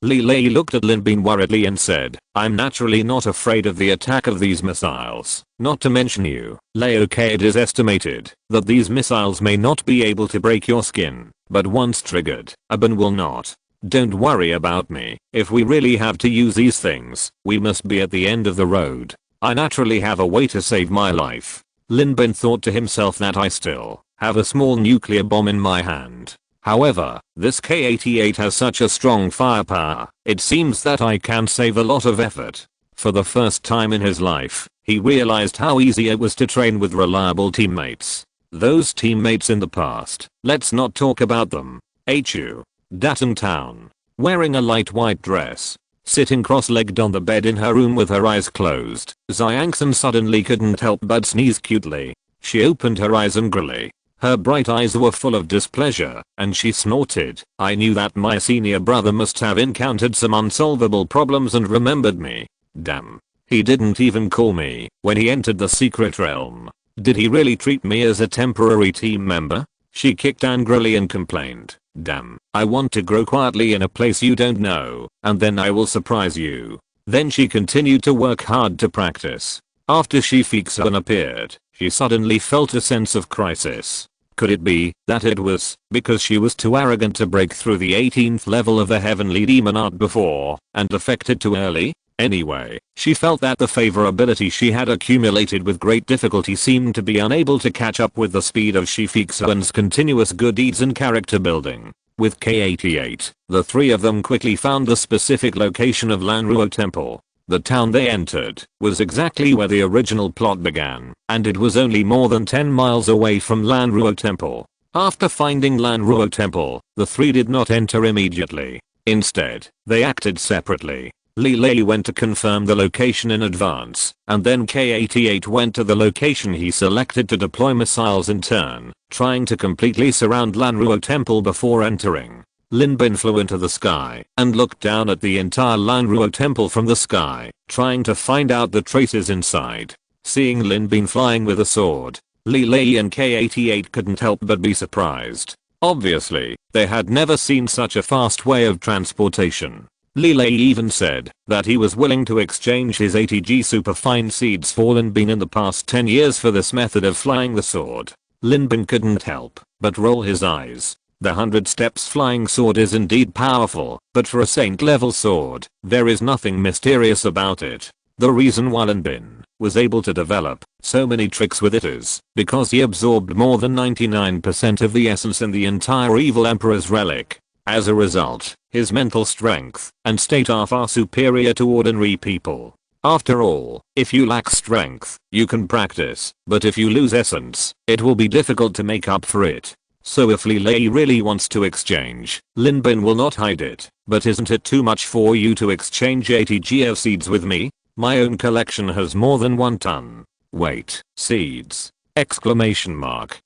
Lei looked at Linben worriedly and said, I'm naturally not afraid of the attack of these missiles, not to mention you, Lei. Okay, it is estimated that these missiles may not be able to break your skin, but once triggered, Abin will not. Don't worry about me. If we really have to use these things, we must be at the end of the road. I naturally have a way to save my life. Linben thought to himself that I still have a small nuclear bomb in my hand. However, this K88 has such a strong firepower, it seems that I can save a lot of effort. For the first time in his life, he realized how easy it was to train with reliable teammates. Those teammates in the past, let's not talk about them. HU. Datun Town. Wearing a light white dress. Sitting cross-legged on the bed in her room with her eyes closed, Xiangxan suddenly couldn't help but sneeze cutely. She opened her eyes angrily. Her bright eyes were full of displeasure, and she snorted. I knew that my senior brother must have encountered some unsolvable problems and remembered me. Damn. He didn't even call me when he entered the secret realm. Did he really treat me as a temporary team member? She kicked angrily and complained. Damn. I want to grow quietly in a place you don't know, and then I will surprise you. Then she continued to work hard to practice. After Shifixan appeared, she suddenly felt a sense of crisis. Could it be that it was because she was too arrogant to break through the 18th level of the heavenly demon art before and defected too early? Anyway, she felt that the favorability she had accumulated with great difficulty seemed to be unable to catch up with the speed of Shifixan's continuous good deeds and character building. With K88, the three of them quickly found the specific location of Lanruo Temple. The town they entered was exactly where the original plot began, and it was only more than 10 miles away from Lanruo Temple. After finding Lanruo Temple, the three did not enter immediately. Instead, they acted separately. Lei went to confirm the location in advance, and then K88 went to the location he selected to deploy missiles in turn, trying to completely surround Lanruo Temple before entering. Lin Bin flew into the sky and looked down at the entire Lanruo temple from the sky, trying to find out the traces inside. Seeing Lin Bin flying with a sword, Li Lei and K-88 couldn't help but be surprised. Obviously, they had never seen such a fast way of transportation. Li Lei even said that he was willing to exchange his ATG superfine seeds for Lin Bin in the past 10 years for this method of flying the sword. Lin Bin couldn't help but roll his eyes. The 100 steps flying sword is indeed powerful, but for a saint level sword, there is nothing mysterious about it. The reason why Lin Bin was able to develop so many tricks with it is because he absorbed more than 99% of the essence in the entire evil emperor's relic. As a result, his mental strength and state are far superior to ordinary people. After all, if you lack strength, you can practice, but if you lose essence, it will be difficult to make up for it. So if Li Lei really wants to exchange, Lin Bin will not hide it. But isn't it too much for you to exchange ATGO seeds with me? My own collection has more than 1 ton. Wait, seeds? Exclamation mark.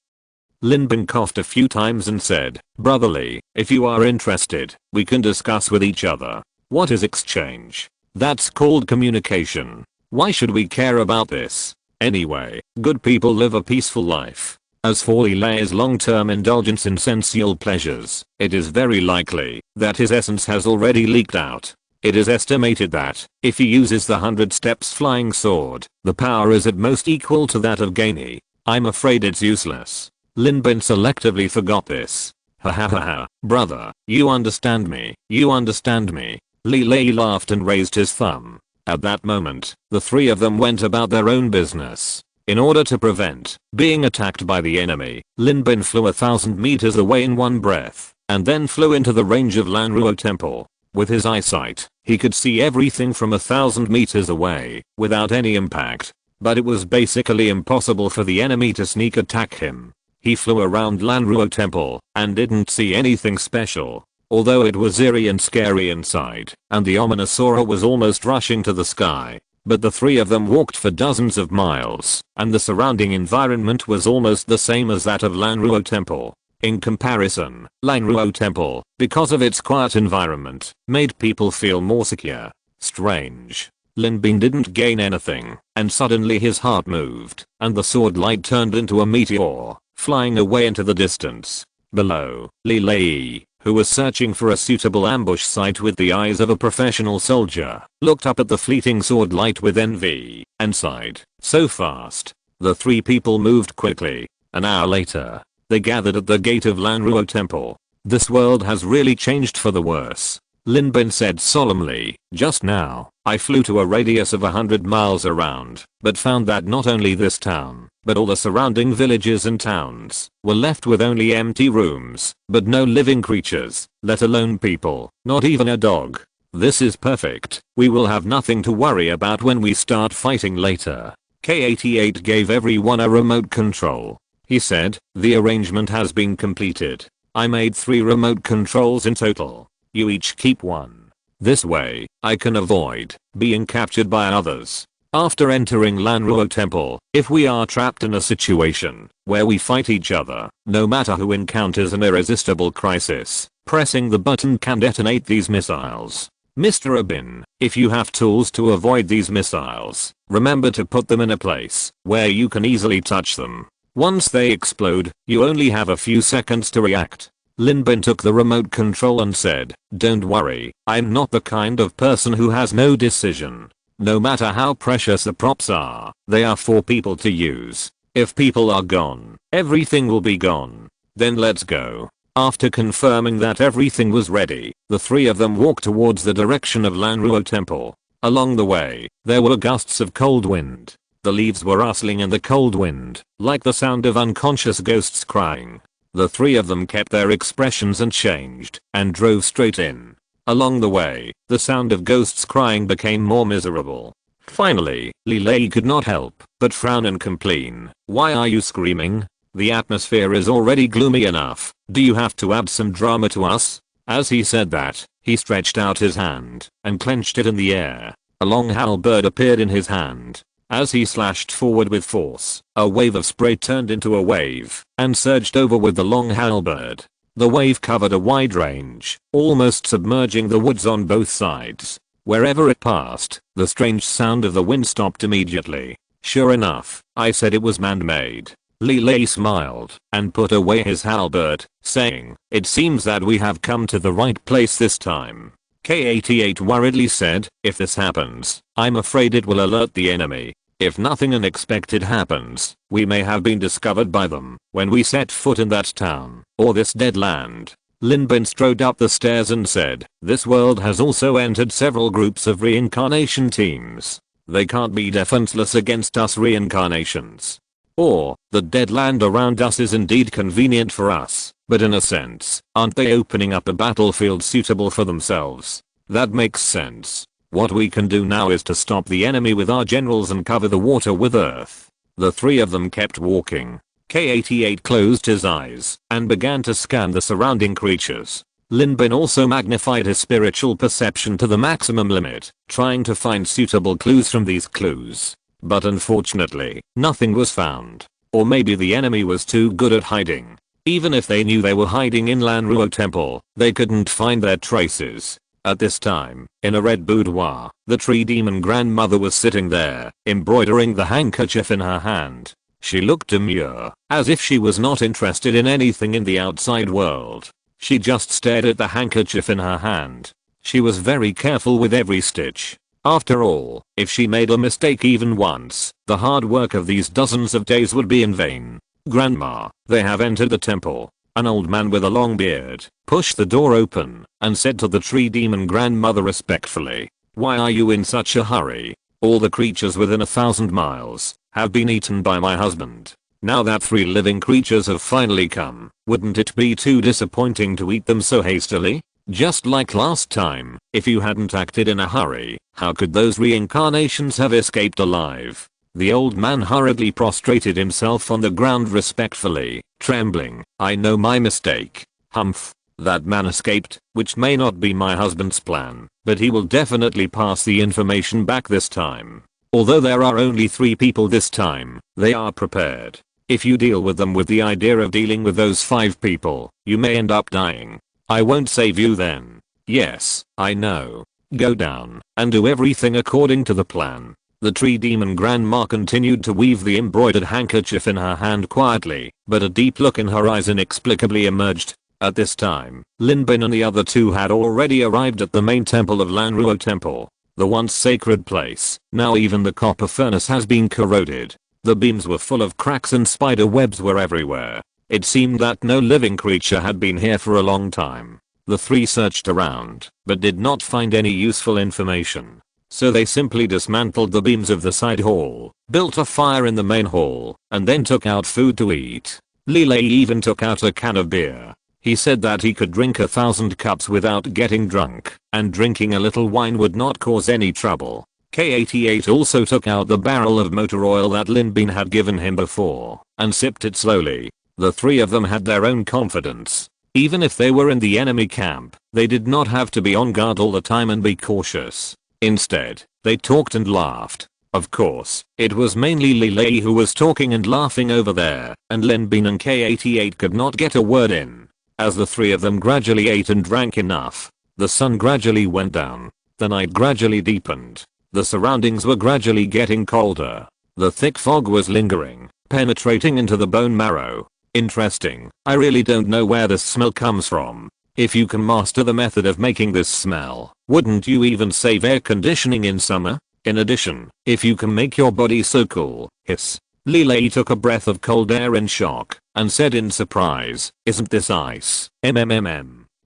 Lin Bin coughed a few times and said, brotherly, if you are interested, we can discuss with each other. What is exchange? That's called communication. Why should we care about this? Anyway, good people live a peaceful life. As for Li Lei's long-term indulgence in sensual pleasures, it is very likely that his essence has already leaked out. It is estimated that, if he uses the 100 steps flying sword, the power is at most equal to that of Gaini. I'm afraid it's useless. Lin Bin selectively forgot this. Ha ha ha ha, brother, you understand me, you understand me. Li Lei laughed and raised his thumb. At that moment, the three of them went about their own business. In order to prevent being attacked by the enemy, Lin Bin flew 1,000 meters away in one breath, and then flew into the range of Lanruo Temple. With his eyesight, he could see everything from 1,000 meters away, without any impact. But it was basically impossible for the enemy to sneak attack him. He flew around Lanruo Temple, and didn't see anything special. Although it was eerie and scary inside, and the ominous aura was almost rushing to the sky. But the three of them walked for dozens of miles, and the surrounding environment was almost the same as that of Lanruo Temple. In comparison, Lanruo Temple, because of its quiet environment, made people feel more secure. Strange. Lin Bin didn't gain anything, and suddenly his heart moved, and the sword light turned into a meteor, flying away into the distance. Below, Li Lei, who was searching for a suitable ambush site with the eyes of a professional soldier, looked up at the fleeting sword light with envy, and sighed. So fast. The three people moved quickly. An hour later, they gathered at the gate of Lanruo Temple. This world has really changed for the worse. Lin Bin said solemnly, just now, I flew to a radius of 100 miles around, but found that not only this town, but all the surrounding villages and towns, were left with only empty rooms, but no living creatures, let alone people, not even a dog. This is perfect. We will have nothing to worry about when we start fighting later. K-88 gave everyone a remote control. He said, the arrangement has been completed. I made 3 remote controls in total. You each keep one. This way, I can avoid being captured by others. After entering Lanruo Temple, if we are trapped in a situation where we fight each other, no matter who encounters an irresistible crisis, pressing the button can detonate these missiles. Mr. Abin, if you have tools to avoid these missiles, remember to put them in a place where you can easily touch them. Once they explode, you only have a few seconds to react. Lin Bin took the remote control and said, don't worry, I'm not the kind of person who has no decision. No matter how precious the props are, they are for people to use. If people are gone, everything will be gone. Then let's go. After confirming that everything was ready, the three of them walked towards the direction of Lanruo Temple. Along the way, there were gusts of cold wind. The leaves were rustling in the cold wind, like the sound of unconscious ghosts crying. The three of them kept their expressions unchanged and drove straight in. Along the way, the sound of ghosts crying became more miserable. Finally, Li Lei could not help but frown and complain. Why are you screaming? The atmosphere is already gloomy enough. Do you have to add some drama to us? As he said that, he stretched out his hand and clenched it in the air. A long halberd appeared in his hand. As he slashed forward with force, a wave of spray turned into a wave and surged over with the long halberd. The wave covered a wide range, almost submerging the woods on both sides. Wherever it passed, the strange sound of the wind stopped immediately. Sure enough, I said it was man-made. Lilei smiled and put away his halberd, saying, "It seems that we have come to the right place this time." K-88 worriedly said, "If this happens, I'm afraid it will alert the enemy. If nothing unexpected happens, we may have been discovered by them when we set foot in that town, or this dead land." Lin Bin strode up the stairs and said, "This world has also entered several groups of reincarnation teams. They can't be defenseless against us reincarnations. Or, the dead land around us is indeed convenient for us, but in a sense, aren't they opening up a battlefield suitable for themselves? That makes sense. What we can do now is to stop the enemy with our generals and cover the water with earth." The three of them kept walking. K-88 closed his eyes and began to scan the surrounding creatures. Lin Bin also magnified his spiritual perception to the maximum limit, trying to find suitable clues from these clues. But unfortunately, nothing was found. Or maybe the enemy was too good at hiding. Even if they knew they were hiding in Lanruo Temple, they couldn't find their traces. At this time, in a red boudoir, the tree demon grandmother was sitting there, embroidering the handkerchief in her hand. She looked demure, as if she was not interested in anything in the outside world. She just stared at the handkerchief in her hand. She was very careful with every stitch. After all, if she made a mistake even once, the hard work of these dozens of days would be in vain. "Grandma, they have entered the temple." An old man with a long beard pushed the door open and said to the tree demon grandmother respectfully, "Why are you in such a hurry? All the creatures within 1,000 miles have been eaten by my husband. Now that 3 living creatures have finally come, wouldn't it be too disappointing to eat them so hastily? Just like last time, if you hadn't acted in a hurry, how could those reincarnations have escaped alive?" The old man hurriedly prostrated himself on the ground respectfully, trembling. "I know my mistake. Humph. That man escaped, which may not be my husband's plan, but he will definitely pass the information back this time. Although there are only 3 people this time, they are prepared. If you deal with them with the idea of dealing with those 5 people, you may end up dying. I won't save you then." "Yes, I know. Go down and do everything according to the plan." The tree demon grandma continued to weave the embroidered handkerchief in her hand quietly, but a deep look in her eyes inexplicably emerged. At this time, Lin Bin and the other 2 had already arrived at the main temple of Lanruo Temple. The once sacred place, now even the copper furnace has been corroded. The beams were full of cracks and spider webs were everywhere. It seemed that no living creature had been here for a long time. The 3 searched around, but did not find any useful information. So they simply dismantled the beams of the side hall, built a fire in the main hall, and then took out food to eat. Lilei even took out a can of beer. He said that he could drink 1,000 cups without getting drunk, and drinking a little wine would not cause any trouble. K-88 also took out the barrel of motor oil that Lin Bin had given him before, and sipped it slowly. The 3 of them had their own confidence. Even if they were in the enemy camp, they did not have to be on guard all the time and be cautious. Instead, they talked and laughed. Of course, it was mainly Lilei who was talking and laughing over there, and Lin Bin and K-88 could not get a word in. As the 3 of them gradually ate and drank enough, the sun gradually went down. The night gradually deepened. The surroundings were gradually getting colder. The thick fog was lingering, penetrating into the bone marrow. Interesting. I really don't know where this smell comes from. If you can master the method of making this smell, wouldn't you even save air conditioning in summer? In addition, if you can make your body so cool, hiss. Lilei took a breath of cold air in shock, and said in surprise, "Isn't this ice?"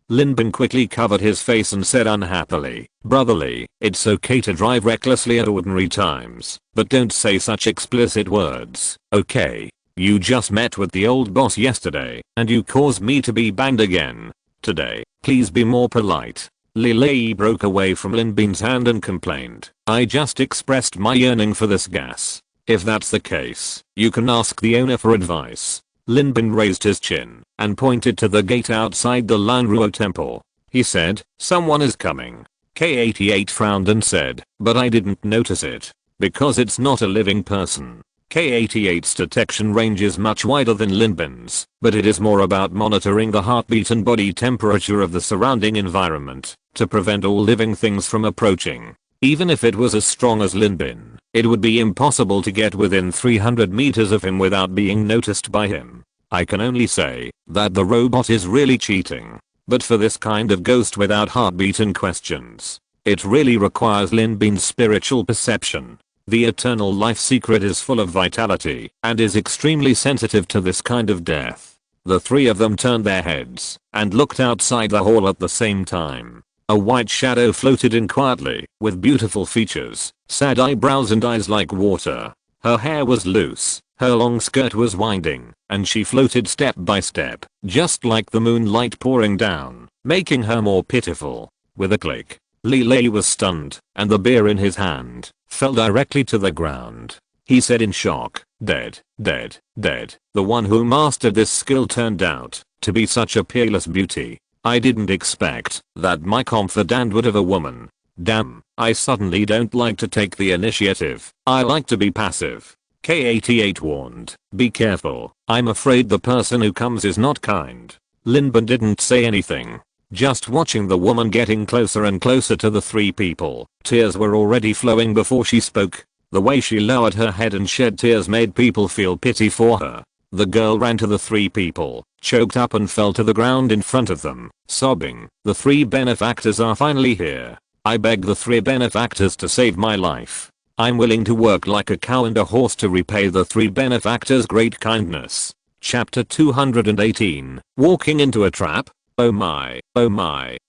Lin Bin quickly covered his face and said unhappily, "Brotherly, it's okay to drive recklessly at ordinary times, but don't say such explicit words, okay? You just met with the old boss yesterday, and you caused me to be banged again. Today, please be more polite." Lilei broke away from Lin Bin's hand and complained, "I just expressed my yearning for this gas. If that's the case, you can ask the owner for advice." Lin Bin raised his chin and pointed to the gate outside the Lanruo temple. He said, "Someone is coming." K-88 frowned and said, "But I didn't notice it. Because it's not a living person." K88's detection range is much wider than Linbin's, but it is more about monitoring the heartbeat and body temperature of the surrounding environment to prevent all living things from approaching. Even if it was as strong as Linbin, it would be impossible to get within 300 meters of him without being noticed by him. I can only say that the robot is really cheating. But for this kind of ghost without heartbeat and questions, it really requires Linbin's spiritual perception. The eternal life secret is full of vitality and is extremely sensitive to this kind of death. The three of them turned their heads and looked outside the hall at the same time. A white shadow floated in quietly, with beautiful features, sad eyebrows and eyes like water. Her hair was loose, her long skirt was winding, and she floated step by step, just like the moonlight pouring down, making her more pitiful. With a click, Lilei was stunned, and the beer in his hand fell directly to the ground. He said in shock, "Dead, dead, dead." The one who mastered this skill turned out to be such a peerless beauty. I didn't expect that my confidant would have a woman. Damn, I suddenly don't like to take the initiative. I like to be passive. K88 warned, "Be careful, I'm afraid the person who comes is not kind." Linbin didn't say anything, just watching the woman getting closer and closer to the three people. Tears were already flowing before she spoke. The way she lowered her head and shed tears made people feel pity for her. The girl ran to the three people, choked up and fell to the ground in front of them, sobbing. "The three benefactors are finally here. I beg the three benefactors to save my life. I'm willing to work like a cow and a horse to repay the three benefactors' great kindness." Chapter 218. Walking into a trap? Oh my,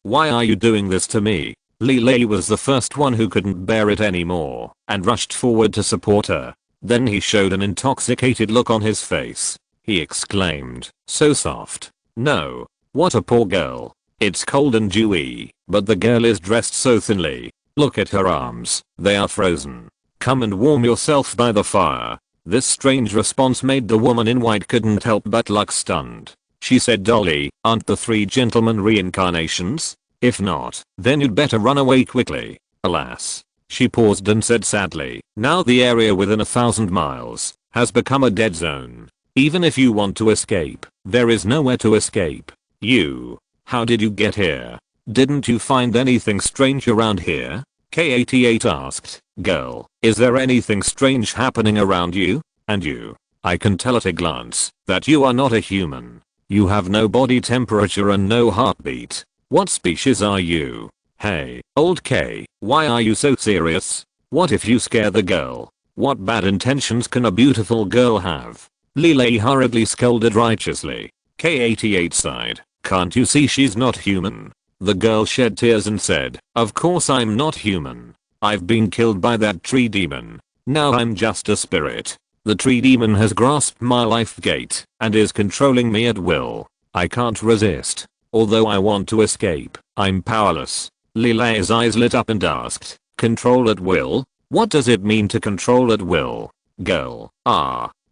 why are you doing this to me? Lilei was the first one who couldn't bear it anymore and rushed forward to support her. Then he showed an intoxicated look on his face. He exclaimed, "So soft. No. What a poor girl. It's cold and dewy, but the girl is dressed so thinly. Look at her arms, they are frozen. Come and warm yourself by the fire." This strange response made the woman in white couldn't help but look stunned. She said dully, "Aren't the three gentlemen reincarnations? If not, then you'd better run away quickly." Alas. She paused and said sadly, "Now the area within 1,000 miles has become a dead zone. Even if you want to escape, there is nowhere to escape. How did you get here? Didn't you find anything strange around here?" K88 asked. "Girl, is there anything strange happening around you? And you? I can tell at a glance that you are not a human. You have no body temperature and no heartbeat. What species are you? Hey, old K, why are you so serious? What if you scare the girl? What bad intentions can a beautiful girl have?" Lilei hurriedly scolded righteously. K88 sighed. "Can't you see she's not human?" The girl shed tears and said, "Of course I'm not human. I've been killed by that tree demon. Now I'm just a spirit. The tree demon has grasped my life gate and is controlling me at will. I can't resist. Although I want to escape, I'm powerless." Lilei's eyes lit up and asked, "Control at will? What does it mean to control at will?" Girl,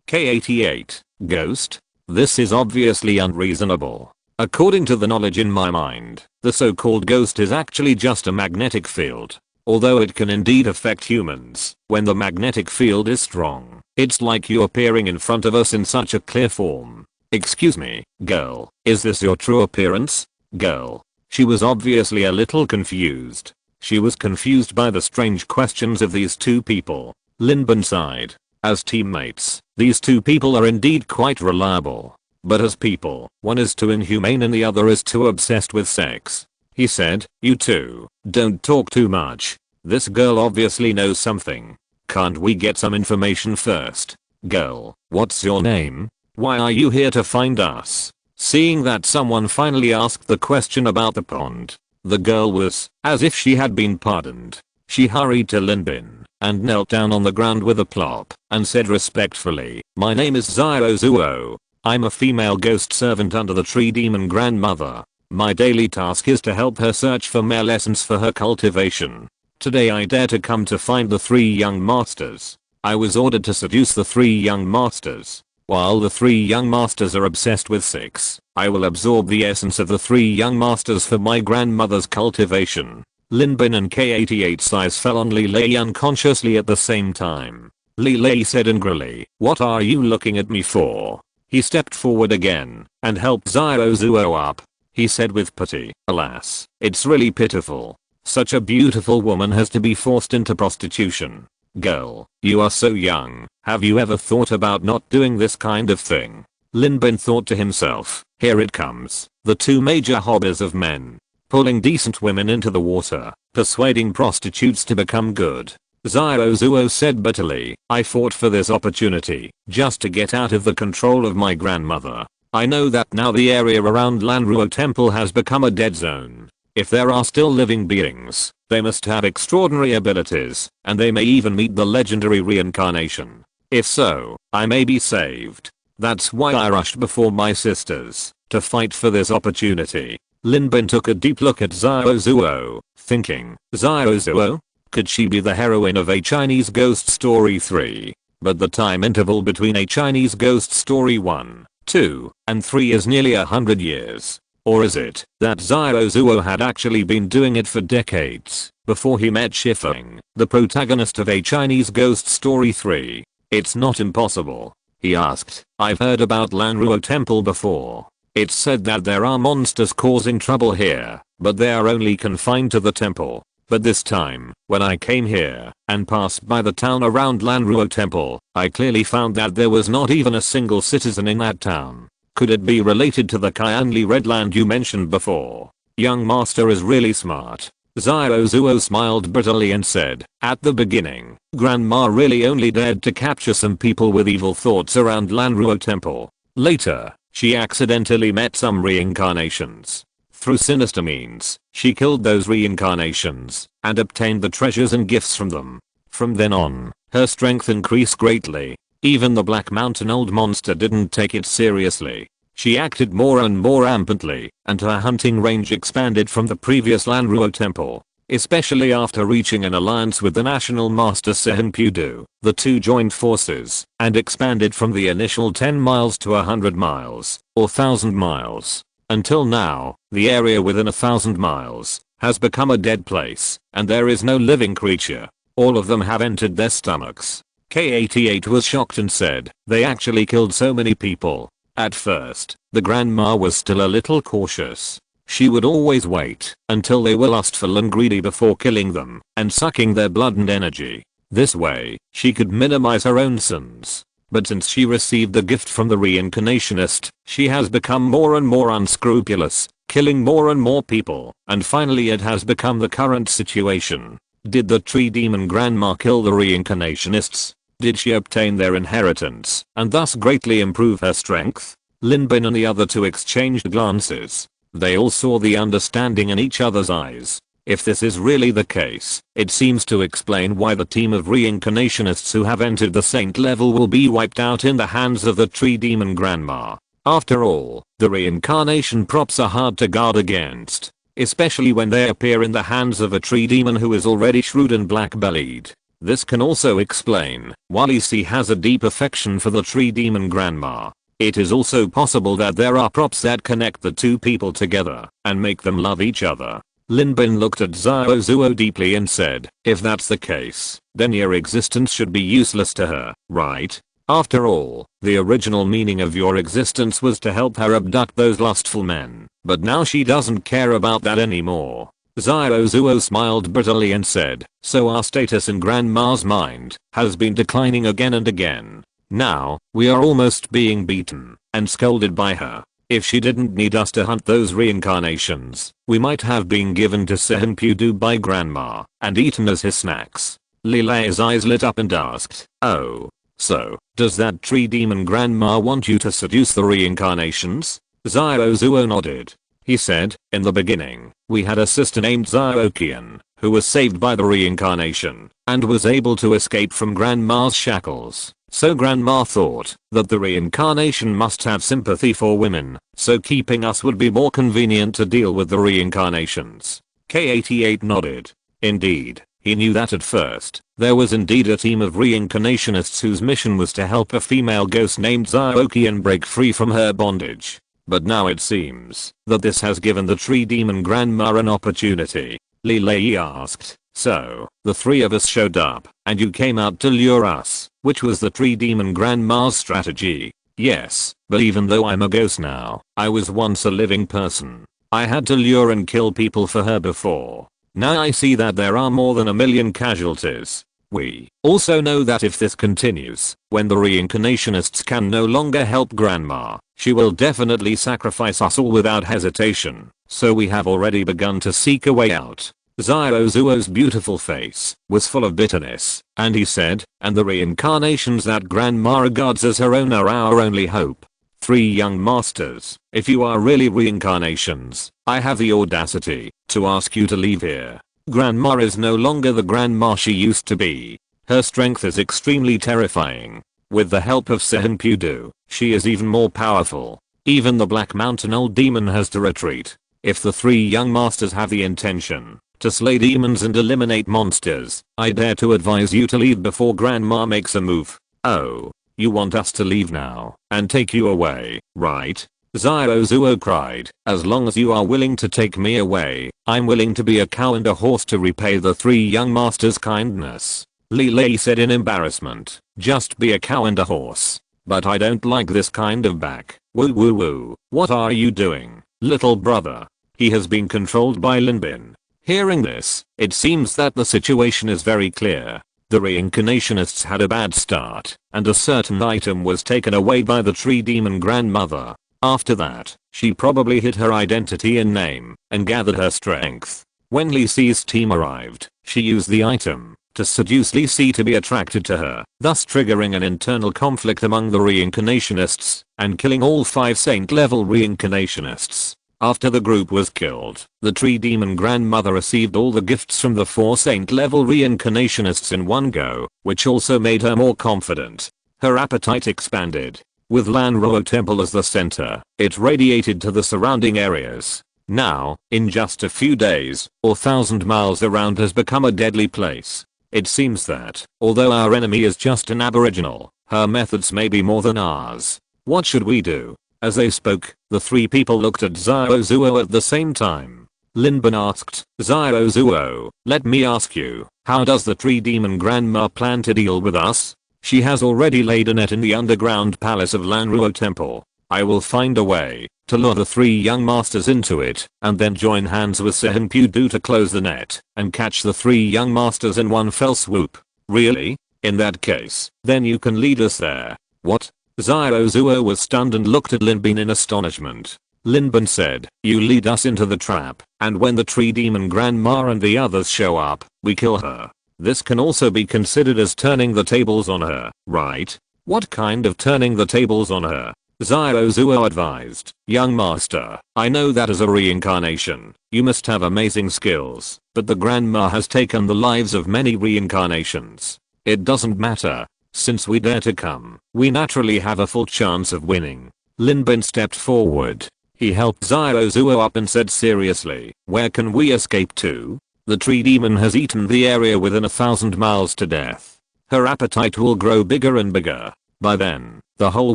K88, ghost? This is obviously unreasonable. According to the knowledge in my mind, the so-called ghost is actually just a magnetic field. Although it can indeed affect humans, when the magnetic field is strong, it's like you appearing in front of us in such a clear form. "Excuse me, girl, is this your true appearance?" Girl. She was obviously a little confused. She was confused by the strange questions of these two people. Linbin sighed. As teammates, these two people are indeed quite reliable. But as people, one is too inhumane and the other is too obsessed with sex. He said, "You two, don't talk too much. This girl obviously knows something. Can't we get some information first?" Girl, what's your name? Why are you here to find us? Seeing that someone finally asked the question about the pond, the girl was, as if she had been pardoned. She hurried to Linbin and knelt down on the ground with a plop and said respectfully, "My name is Ziozuo. I'm a female ghost servant under the tree demon grandmother. My daily task is to help her search for male essence for her cultivation. Today I dare to come to find the three young masters. I was ordered to seduce the three young masters. While the three young masters are obsessed with sex, I will absorb the essence of the three young masters for my grandmother's cultivation." Linbin and K88's eyes fell on Lilei unconsciously at the same time. Li Lei said angrily. What are you looking at me for? He stepped forward again and helped Xiao Zuo up. He said with pity, alas, it's really pitiful. Such a beautiful woman has to be forced into prostitution. Girl, you are so young, have you ever thought about not doing this kind of thing? Lin Bin thought to himself, here it comes, the two major hobbies of men. Pulling decent women into the water, persuading prostitutes to become good. Xiao Zuo said bitterly, I fought for this opportunity, just to get out of the control of my grandmother. I know that now the area around Lanruo Temple has become a dead zone. If there are still living beings, they must have extraordinary abilities, and they may even meet the legendary reincarnation. If so, I may be saved. That's why I rushed before my sisters, to fight for this opportunity. Lin Bin took a deep look at Xiao Zuo, thinking, Xiao Zuo? Could she be the heroine of A Chinese Ghost Story 3? But the time interval between A Chinese Ghost Story 1, 2, and 3 is nearly 100 years. Or is it that Xiao Zuo had actually been doing it for decades, before he met Shifeng, the protagonist of A Chinese Ghost Story 3? It's not impossible. He asked, I've heard about Lanruo Temple before. It's said that there are monsters causing trouble here, but they are only confined to the temple. But this time, when I came here and passed by the town around Lanruo Temple, I clearly found that there was not even a single citizen in that town. Could it be related to the Qianli Redland you mentioned before? Young master is really smart. Xiao Zuo smiled bitterly and said, at the beginning, Grandma really only dared to capture some people with evil thoughts around Lanruo Temple. Later, she accidentally met some reincarnations. Through sinister means, she killed those reincarnations and obtained the treasures and gifts from them. From then on, her strength increased greatly. Even the Black Mountain old monster didn't take it seriously. She acted more and more rampantly, and her hunting range expanded from the previous Lanruo Temple. Especially after reaching an alliance with the National Master Sehen Pudu, the two joined forces and expanded from the initial 10 miles to 100 miles, or 1000 miles. Until now, the area within 1000 miles has become a dead place, and there is no living creature. All of them have entered their stomachs. K88 was shocked and said, they actually killed so many people. At first, the grandma was still a little cautious. She would always wait until they were lustful and greedy before killing them and sucking their blood and energy. This way, she could minimize her own sins. But since she received the gift from the reincarnationist, she has become more and more unscrupulous, killing more and more people, and finally it has become the current situation. Did the tree demon grandma kill the reincarnationists? Did she obtain their inheritance and thus greatly improve her strength? Lin Bin and the other two exchanged glances. They all saw the understanding in each other's eyes. If this is really the case, it seems to explain why the team of reincarnationists who have entered the saint level will be wiped out in the hands of the tree demon grandma. After all, the reincarnation props are hard to guard against, especially when they appear in the hands of a tree demon who is already shrewd and black-bellied. This can also explain why Li Si has a deep affection for the tree demon grandma. It is also possible that there are props that connect the two people together and make them love each other. Lin Bin looked at Xiao Zuo deeply and said, if that's the case, then your existence should be useless to her, right? After all, the original meaning of your existence was to help her abduct those lustful men, but now she doesn't care about that anymore. Xiao Zuo smiled bitterly and said, so our status in Grandma's mind has been declining again and again. Now, we are almost being beaten and scolded by her. If she didn't need us to hunt those reincarnations, we might have been given to Sehen Pudu by Grandma and eaten as his snacks. Li Lei's eyes lit up and asked, oh, so, does that tree demon grandma want you to seduce the reincarnations? Xiao Zuo nodded. He said, in the beginning, we had a sister named Xiao Qian, who was saved by the reincarnation, and was able to escape from Grandma's shackles. So Grandma thought that the reincarnation must have sympathy for women, so keeping us would be more convenient to deal with the reincarnations. K88 nodded. Indeed, he knew that at first. There was indeed a team of reincarnationists whose mission was to help a female ghost named Xiao Qian break free from her bondage. But now it seems that this has given the tree demon grandma an opportunity. Li Lei asked, So, the three of us showed up, and you came out to lure us, which was the tree demon grandma's strategy. Yes, but even though I'm a ghost now, I was once a living person. I had to lure and kill people for her before. Now I see that there are more than a million casualties. We also know that if this continues, when the reincarnationists can no longer help grandma, she will definitely sacrifice us all without hesitation, so we have already begun to seek a way out. Zyrozuo's beautiful face was full of bitterness, and he said, and the reincarnations that grandma regards as her own are our only hope. Three young masters, if you are really reincarnations, I have the audacity to ask you to leave here. Grandma is no longer the grandma she used to be. Her strength is extremely terrifying. With the help of Sehenpudu, she is even more powerful. Even the Black Mountain Old Demon has to retreat. If the three young masters have the intention to slay demons and eliminate monsters, I dare to advise you to leave before grandma makes a move. Oh, you want us to leave now and take you away, right? Zyrozuo cried, as long as you are willing to take me away, I'm willing to be a cow and a horse to repay the three young masters' kindness. Lilei said in embarrassment, just be a cow and a horse. But I don't like this kind of back. Woo woo woo, what are you doing, little brother? He has been controlled by Linbin. Hearing this, it seems that the situation is very clear. The reincarnationists had a bad start, and a certain item was taken away by the tree demon grandmother. After that, she probably hid her identity and name, and gathered her strength. When Li Si's team arrived, she used the item to seduce Li Si to be attracted to her, thus triggering an internal conflict among the reincarnationists, and killing all 5 saint-level reincarnationists. After the group was killed, the tree demon grandmother received all the gifts from the 4 saint-level reincarnationists in one go, which also made her more confident. Her appetite expanded. With Lanruo Temple as the center, it radiated to the surrounding areas. Now, in just a few days, 1,000 miles around has become a deadly place. It seems that, although our enemy is just an aboriginal, her methods may be more than ours. What should we do? As they spoke, the three people looked at Zyrozuo at the same time. Linbin asked, Zyrozuo, let me ask you, how does the tree demon grandma plan to deal with us? She has already laid a net in the underground palace of Lanruo Temple. I will find a way to lure the three young masters into it, and then join hands with Sehenpudu to close the net, and catch the three young masters in one fell swoop. Really? In that case, then you can lead us there. What? Zyrozuo was stunned and looked at Linbin in astonishment. Linbin said, you lead us into the trap, and when the tree demon grandma and the others show up, we kill her. This can also be considered as turning the tables on her, right? What kind of turning the tables on her? Zyrozuo advised, young master, I know that as a reincarnation, you must have amazing skills, but the grandma has taken the lives of many reincarnations. It doesn't matter. Since we dare to come, we naturally have a full chance of winning. Linbin stepped forward. He helped Zyrozuo up and said seriously, where can we escape to? The tree demon has eaten the area within 1,000 miles to death. Her appetite will grow bigger and bigger. By then, the whole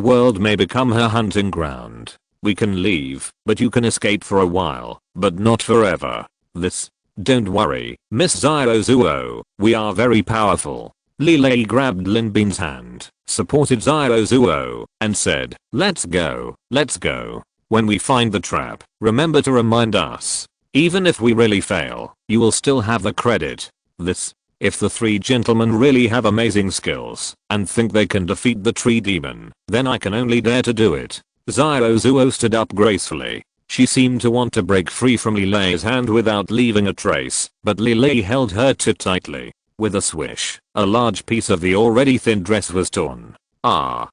world may become her hunting ground. We can leave, but you can escape for a while, but not forever. Don't worry, Miss Zyrozuo, we are very powerful. Lilei grabbed Linbin's hand, supported Zyrozuo, and said, let's go. When we find the trap, remember to remind us. Even if we really fail, you will still have the credit. If the three gentlemen really have amazing skills, and think they can defeat the tree demon, then I can only dare to do it. Zyrozuo stood up gracefully. She seemed to want to break free from Lilei's hand without leaving a trace, but Lilei held her too tightly. With a swish, a large piece of the already thin dress was torn. I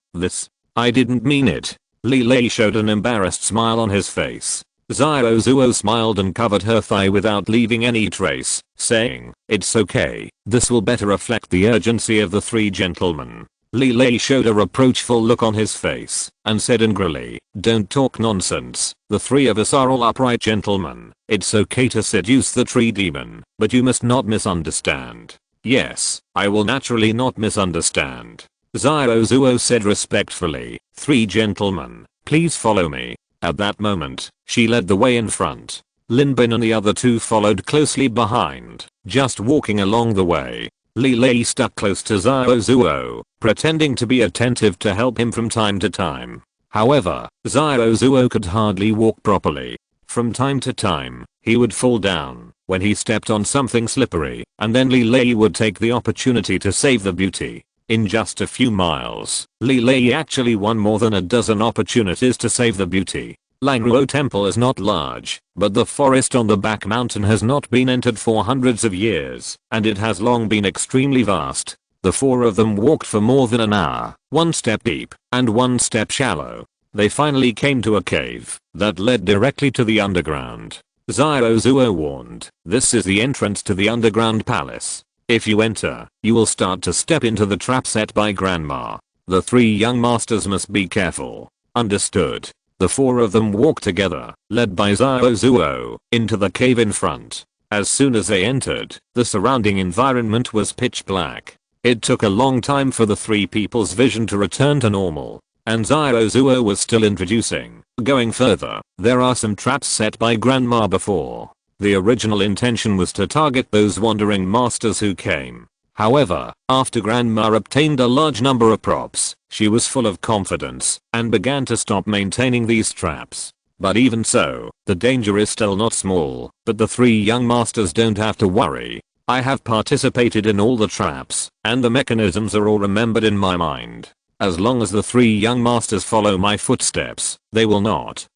didn't mean it. Lilei showed an embarrassed smile on his face. Zyrozuo smiled and covered her thigh without leaving any trace, saying, it's okay, this will better reflect the urgency of the three gentlemen. Lilei showed a reproachful look on his face, and said angrily, don't talk nonsense, the three of us are all upright gentlemen. It's okay to seduce the tree demon, but you must not misunderstand. Yes, I will naturally not misunderstand. Zyrozuo said respectfully, three gentlemen, please follow me. At that moment, she led the way in front. Linbin and the other two followed closely behind. Just walking along the way, Li Lei stuck close to Zhuo, pretending to be attentive to help him from time to time. However, Zhuo could hardly walk properly. From time to time, he would fall down when he stepped on something slippery, and then Li Lei would take the opportunity to save the beauty. In just a few miles, Li Lei actually won more than a dozen opportunities to save the beauty. Langruo Temple is not large, but the forest on the back mountain has not been entered for hundreds of years, and it has long been extremely vast. The four of them walked for more than an hour, one step deep, and one step shallow. They finally came to a cave that led directly to the underground. Zhuo warned, "This is the entrance to the underground palace. If you enter, you will start to step into the trap set by Grandma. The three young masters must be careful." Understood. The four of them walked together, led by Zhuo, into the cave in front. As soon as they entered, the surrounding environment was pitch black. It took a long time for the three people's vision to return to normal, and Zhuo was still introducing. Going further, there are some traps set by Grandma before. The original intention was to target those wandering masters who came. However, after Grandma obtained a large number of props, she was full of confidence and began to stop maintaining these traps. But even so, the danger is still not small, but the three young masters don't have to worry. I have participated in all the traps, and the mechanisms are all remembered in my mind. As long as the three young masters follow my footsteps, they will not.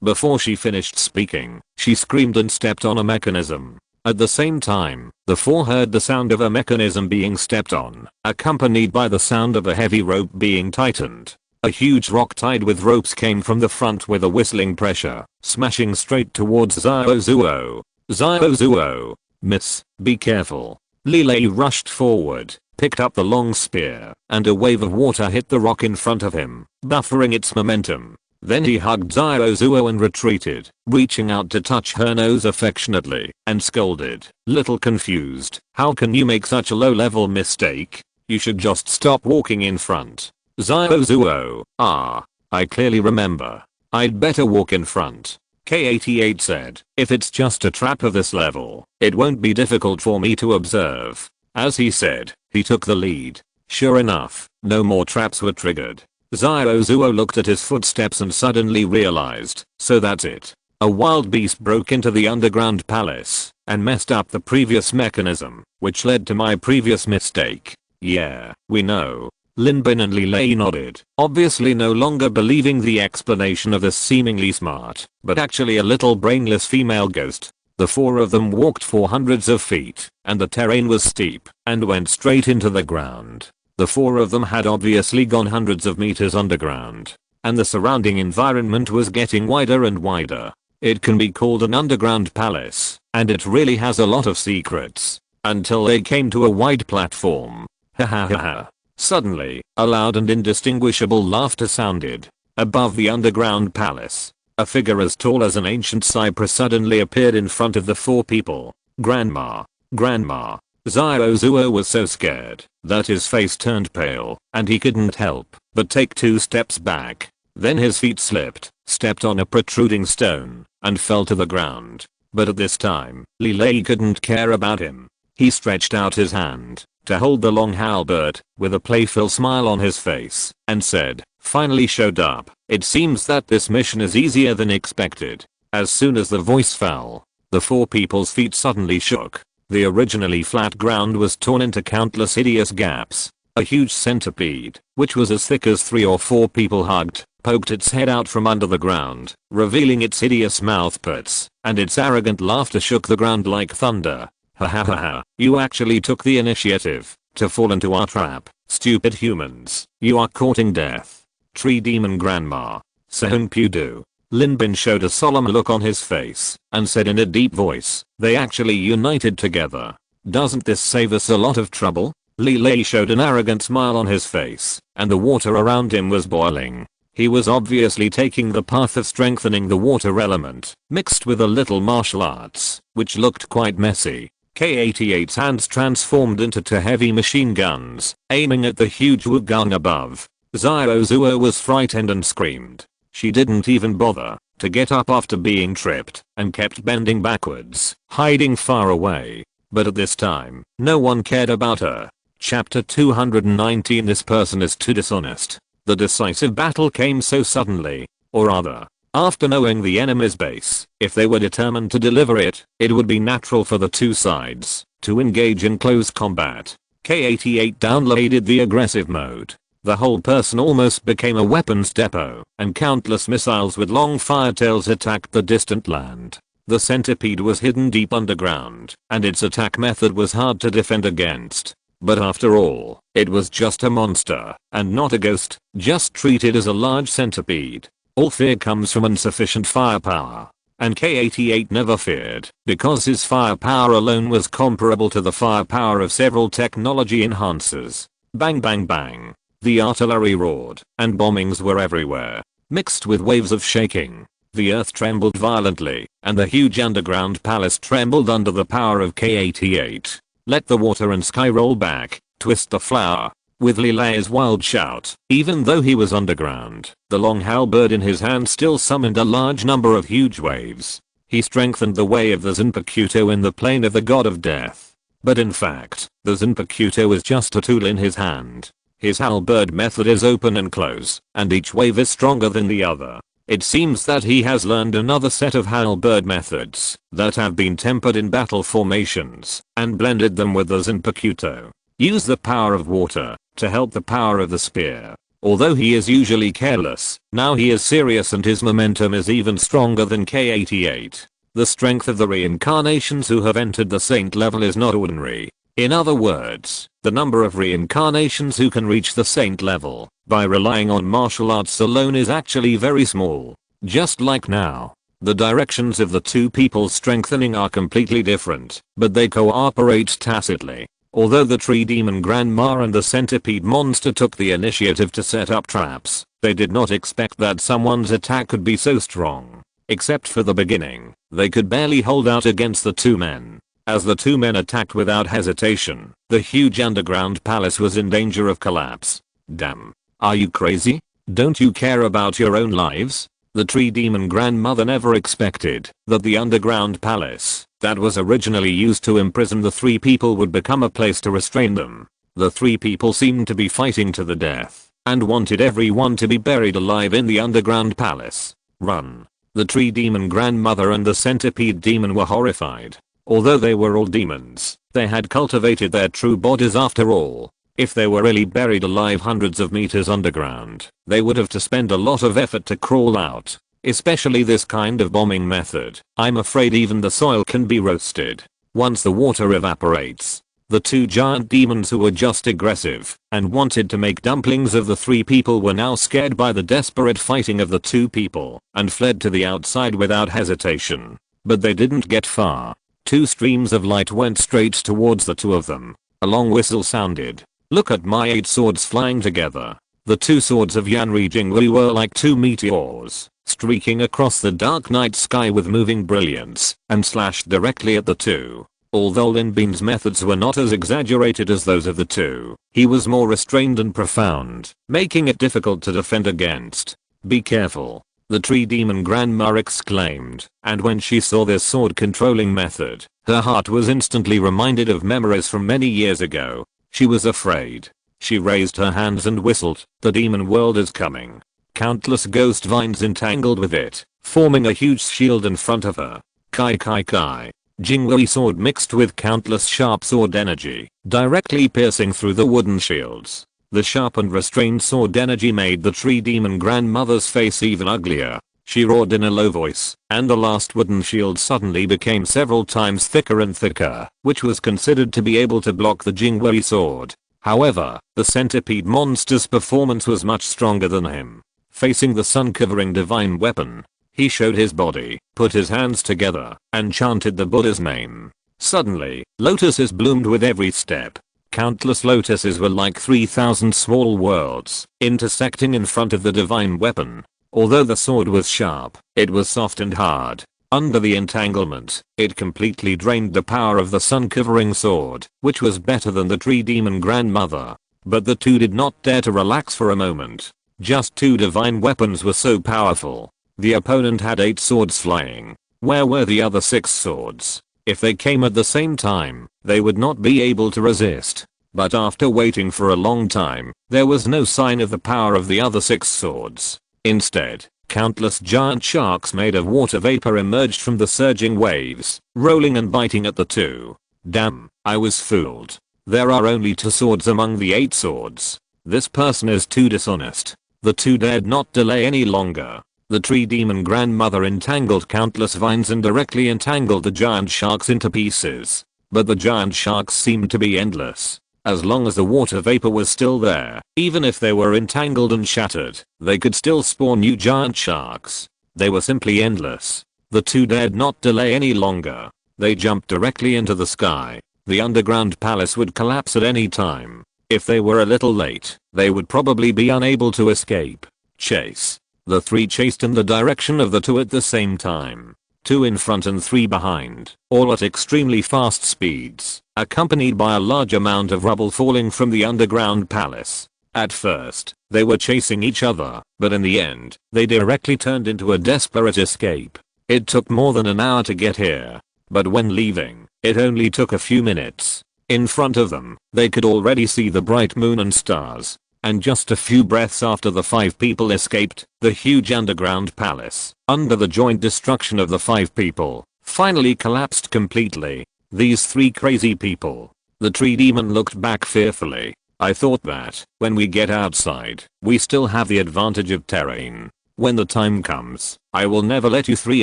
Before she finished speaking, she screamed and stepped on a mechanism. At the same time, the four heard the sound of a mechanism being stepped on, accompanied by the sound of a heavy rope being tightened. A huge rock tied with ropes came from the front with a whistling pressure, smashing straight towards Zhuo. Zhuo, "Miss, be careful." Li Lei rushed forward, picked up the long spear, and a wave of water hit the rock in front of him, buffering its momentum. Then he hugged Zhuo and retreated, reaching out to touch her nose affectionately, and scolded, "Little confused, how can you make such a low-level mistake? You should just stop walking in front." Zhuo, I clearly remember. I'd better walk in front. K88 said, "If it's just a trap of this level, it won't be difficult for me to observe." As he said, he took the lead. Sure enough, no more traps were triggered. Zhuo looked at his footsteps and suddenly realized, so that's it. A wild beast broke into the underground palace and messed up the previous mechanism, which led to my previous mistake. Yeah, we know. Linbin and Li Lei nodded, obviously no longer believing the explanation of this seemingly smart, but actually a little brainless female ghost. The four of them walked for hundreds of feet, and the terrain was steep, and went straight into the ground. The four of them had obviously gone hundreds of meters underground, and the surrounding environment was getting wider and wider. It can be called an underground palace, and it really has a lot of secrets. Until they came to a wide platform. Ha ha ha ha. Suddenly, a loud and indistinguishable laughter sounded. Above the underground palace, a figure as tall as an ancient cypress suddenly appeared in front of the four people. Grandma. Grandma. Zhuo was so scared that his face turned pale, and he couldn't help but take 2 steps back. Then his feet slipped, stepped on a protruding stone, and fell to the ground. But at this time, Li Lei couldn't care about him. He stretched out his hand to hold the long halberd with a playful smile on his face, and said, "Finally showed up. It seems that this mission is easier than expected." As soon as the voice fell, the four people's feet suddenly shook. The originally flat ground was torn into countless hideous gaps. A huge centipede, which was as thick as 3 or 4 people hugged, poked its head out from under the ground, revealing its hideous mouth parts, and its arrogant laughter shook the ground like thunder. "Ha ha ha ha, you actually took the initiative to fall into our trap, stupid humans. You are courting death." Tree Demon Grandma. Sehun Pudu. Linbin showed a solemn look on his face and said in a deep voice, "They actually united together. Doesn't this save us a lot of trouble?" Li Lei showed an arrogant smile on his face, and the water around him was boiling. He was obviously taking the path of strengthening the water element, mixed with a little martial arts, which looked quite messy. K-88's hands transformed into 2 heavy machine guns, aiming at the huge wood gun above. Zhuo was frightened and screamed. She didn't even bother to get up after being tripped, and kept bending backwards, hiding far away. But at this time, no one cared about her. Chapter 219. This person is too dishonest. The decisive battle came so suddenly. Or rather, after knowing the enemy's base, if they were determined to deliver it, it would be natural for the two sides to engage in close combat. K-88 downloaded the aggressive mode. The whole person almost became a weapons depot, and countless missiles with long firetails attacked the distant land. The centipede was hidden deep underground, and its attack method was hard to defend against. But after all, it was just a monster, and not a ghost, just treated as a large centipede. All fear comes from insufficient firepower. And K-88 never feared, because his firepower alone was comparable to the firepower of several technology enhancers. Bang bang bang. The artillery roared, and bombings were everywhere, mixed with waves of shaking. The earth trembled violently, and the huge underground palace trembled under the power of K-88. Let the water and sky roll back, twist the flower. With Lilay's wild shout, even though he was underground, the long halberd in his hand still summoned a large number of huge waves. He strengthened the way of the Zinpakuto in the plane of the god of death. But in fact, the Zinpakuto is just a tool in his hand. His halberd method is open and close, and each wave is stronger than the other. It seems that he has learned another set of halberd methods that have been tempered in battle formations, and blended them with the Zinpakuto. Use the power of water to help the power of the spear. Although he is usually careless, now he is serious and his momentum is even stronger than K-88. The strength of the reincarnations who have entered the saint level is not ordinary. In other words, the number of reincarnations who can reach the saint level by relying on martial arts alone is actually very small. Just like now, the directions of the two people strengthening are completely different, but they cooperate tacitly. Although the tree demon grandma and the centipede monster took the initiative to set up traps, they did not expect that someone's attack could be so strong. Except for the beginning, they could barely hold out against the two men. As the two men attacked without hesitation, the huge underground palace was in danger of collapse. Damn. Are you crazy? Don't you care about your own lives? The tree demon grandmother never expected that the underground palace that was originally used to imprison the three people would become a place to restrain them. The three people seemed to be fighting to the death and wanted everyone to be buried alive in the underground palace. Run. The tree demon grandmother and the centipede demon were horrified. Although they were all demons, they had cultivated their true bodies after all. If they were really buried alive hundreds of meters underground, they would have to spend a lot of effort to crawl out. Especially this kind of bombing method. I'm afraid even the soil can be roasted once the water evaporates. The two giant demons who were just aggressive and wanted to make dumplings of the three people were now scared by the desperate fighting of the two people and fled to the outside without hesitation. But they didn't get far. Two streams of light went straight towards the two of them. A long whistle sounded. Look at my 8 swords flying together. The two swords of Yanri Jingli were like two meteors, streaking across the dark night sky with moving brilliance, and slashed directly at the two. Although Lin Bin's methods were not as exaggerated as those of the two, he was more restrained and profound, making it difficult to defend against. Be careful, the tree demon grandma exclaimed, and when she saw this sword controlling method, her heart was instantly reminded of memories from many years ago. She was afraid. She raised her hands and whistled. The demon world is coming. Countless ghost vines entangled with it, forming a huge shield in front of her. Kai kai kai. Jingwei sword mixed with countless sharp sword energy, directly piercing through the wooden shields. The sharp and restrained sword energy made the tree demon grandmother's face even uglier. She roared in a low voice, and the last wooden shield suddenly became several times thicker and thicker, which was considered to be able to block the Jingwei sword. However, the centipede monster's performance was much stronger than him. Facing the sun-covering divine weapon, he showed his body, put his hands together, and chanted the Buddha's name. Suddenly, lotuses bloomed with every step. Countless lotuses were like 3,000 small worlds, intersecting in front of the divine weapon. Although the sword was sharp, it was soft and hard. Under the entanglement, it completely drained the power of the sun-covering sword, which was better than the tree demon grandmother. But the two did not dare to relax for a moment. Just two divine weapons were so powerful. The opponent had 8 swords flying. Where were the other 6 swords? If they came at the same time, they would not be able to resist. But after waiting for a long time, there was no sign of the power of the other 6 swords. Instead, countless giant sharks made of water vapor emerged from the surging waves, rolling and biting at the 2. Damn, I was fooled. There are only 2 swords among the 8 swords. This person is too dishonest. The 2 dared not delay any longer. The tree demon grandmother entangled countless vines and directly entangled the giant sharks into pieces. But the giant sharks seemed to be endless. As long as the water vapor was still there, even if they were entangled and shattered, they could still spawn new giant sharks. They were simply endless. The 2 dared not delay any longer. They jumped directly into the sky. The underground palace would collapse at any time. If they were a little late, they would probably be unable to escape. Chase. The 3 chased in the direction of the 2 at the same time. 2 in front and 3 behind, all at extremely fast speeds, accompanied by a large amount of rubble falling from the underground palace. At first, they were chasing each other, but in the end, they directly turned into a desperate escape. It took more than an hour to get here, but when leaving, it only took a few minutes. In front of them, they could already see the bright moon and stars. And just a few breaths after the 5 people escaped, the huge underground palace, under the joint destruction of the 5 people, finally collapsed completely. These 3 crazy people. The tree demon looked back fearfully. I thought that, when we get outside, we still have the advantage of terrain. When the time comes, I will never let you 3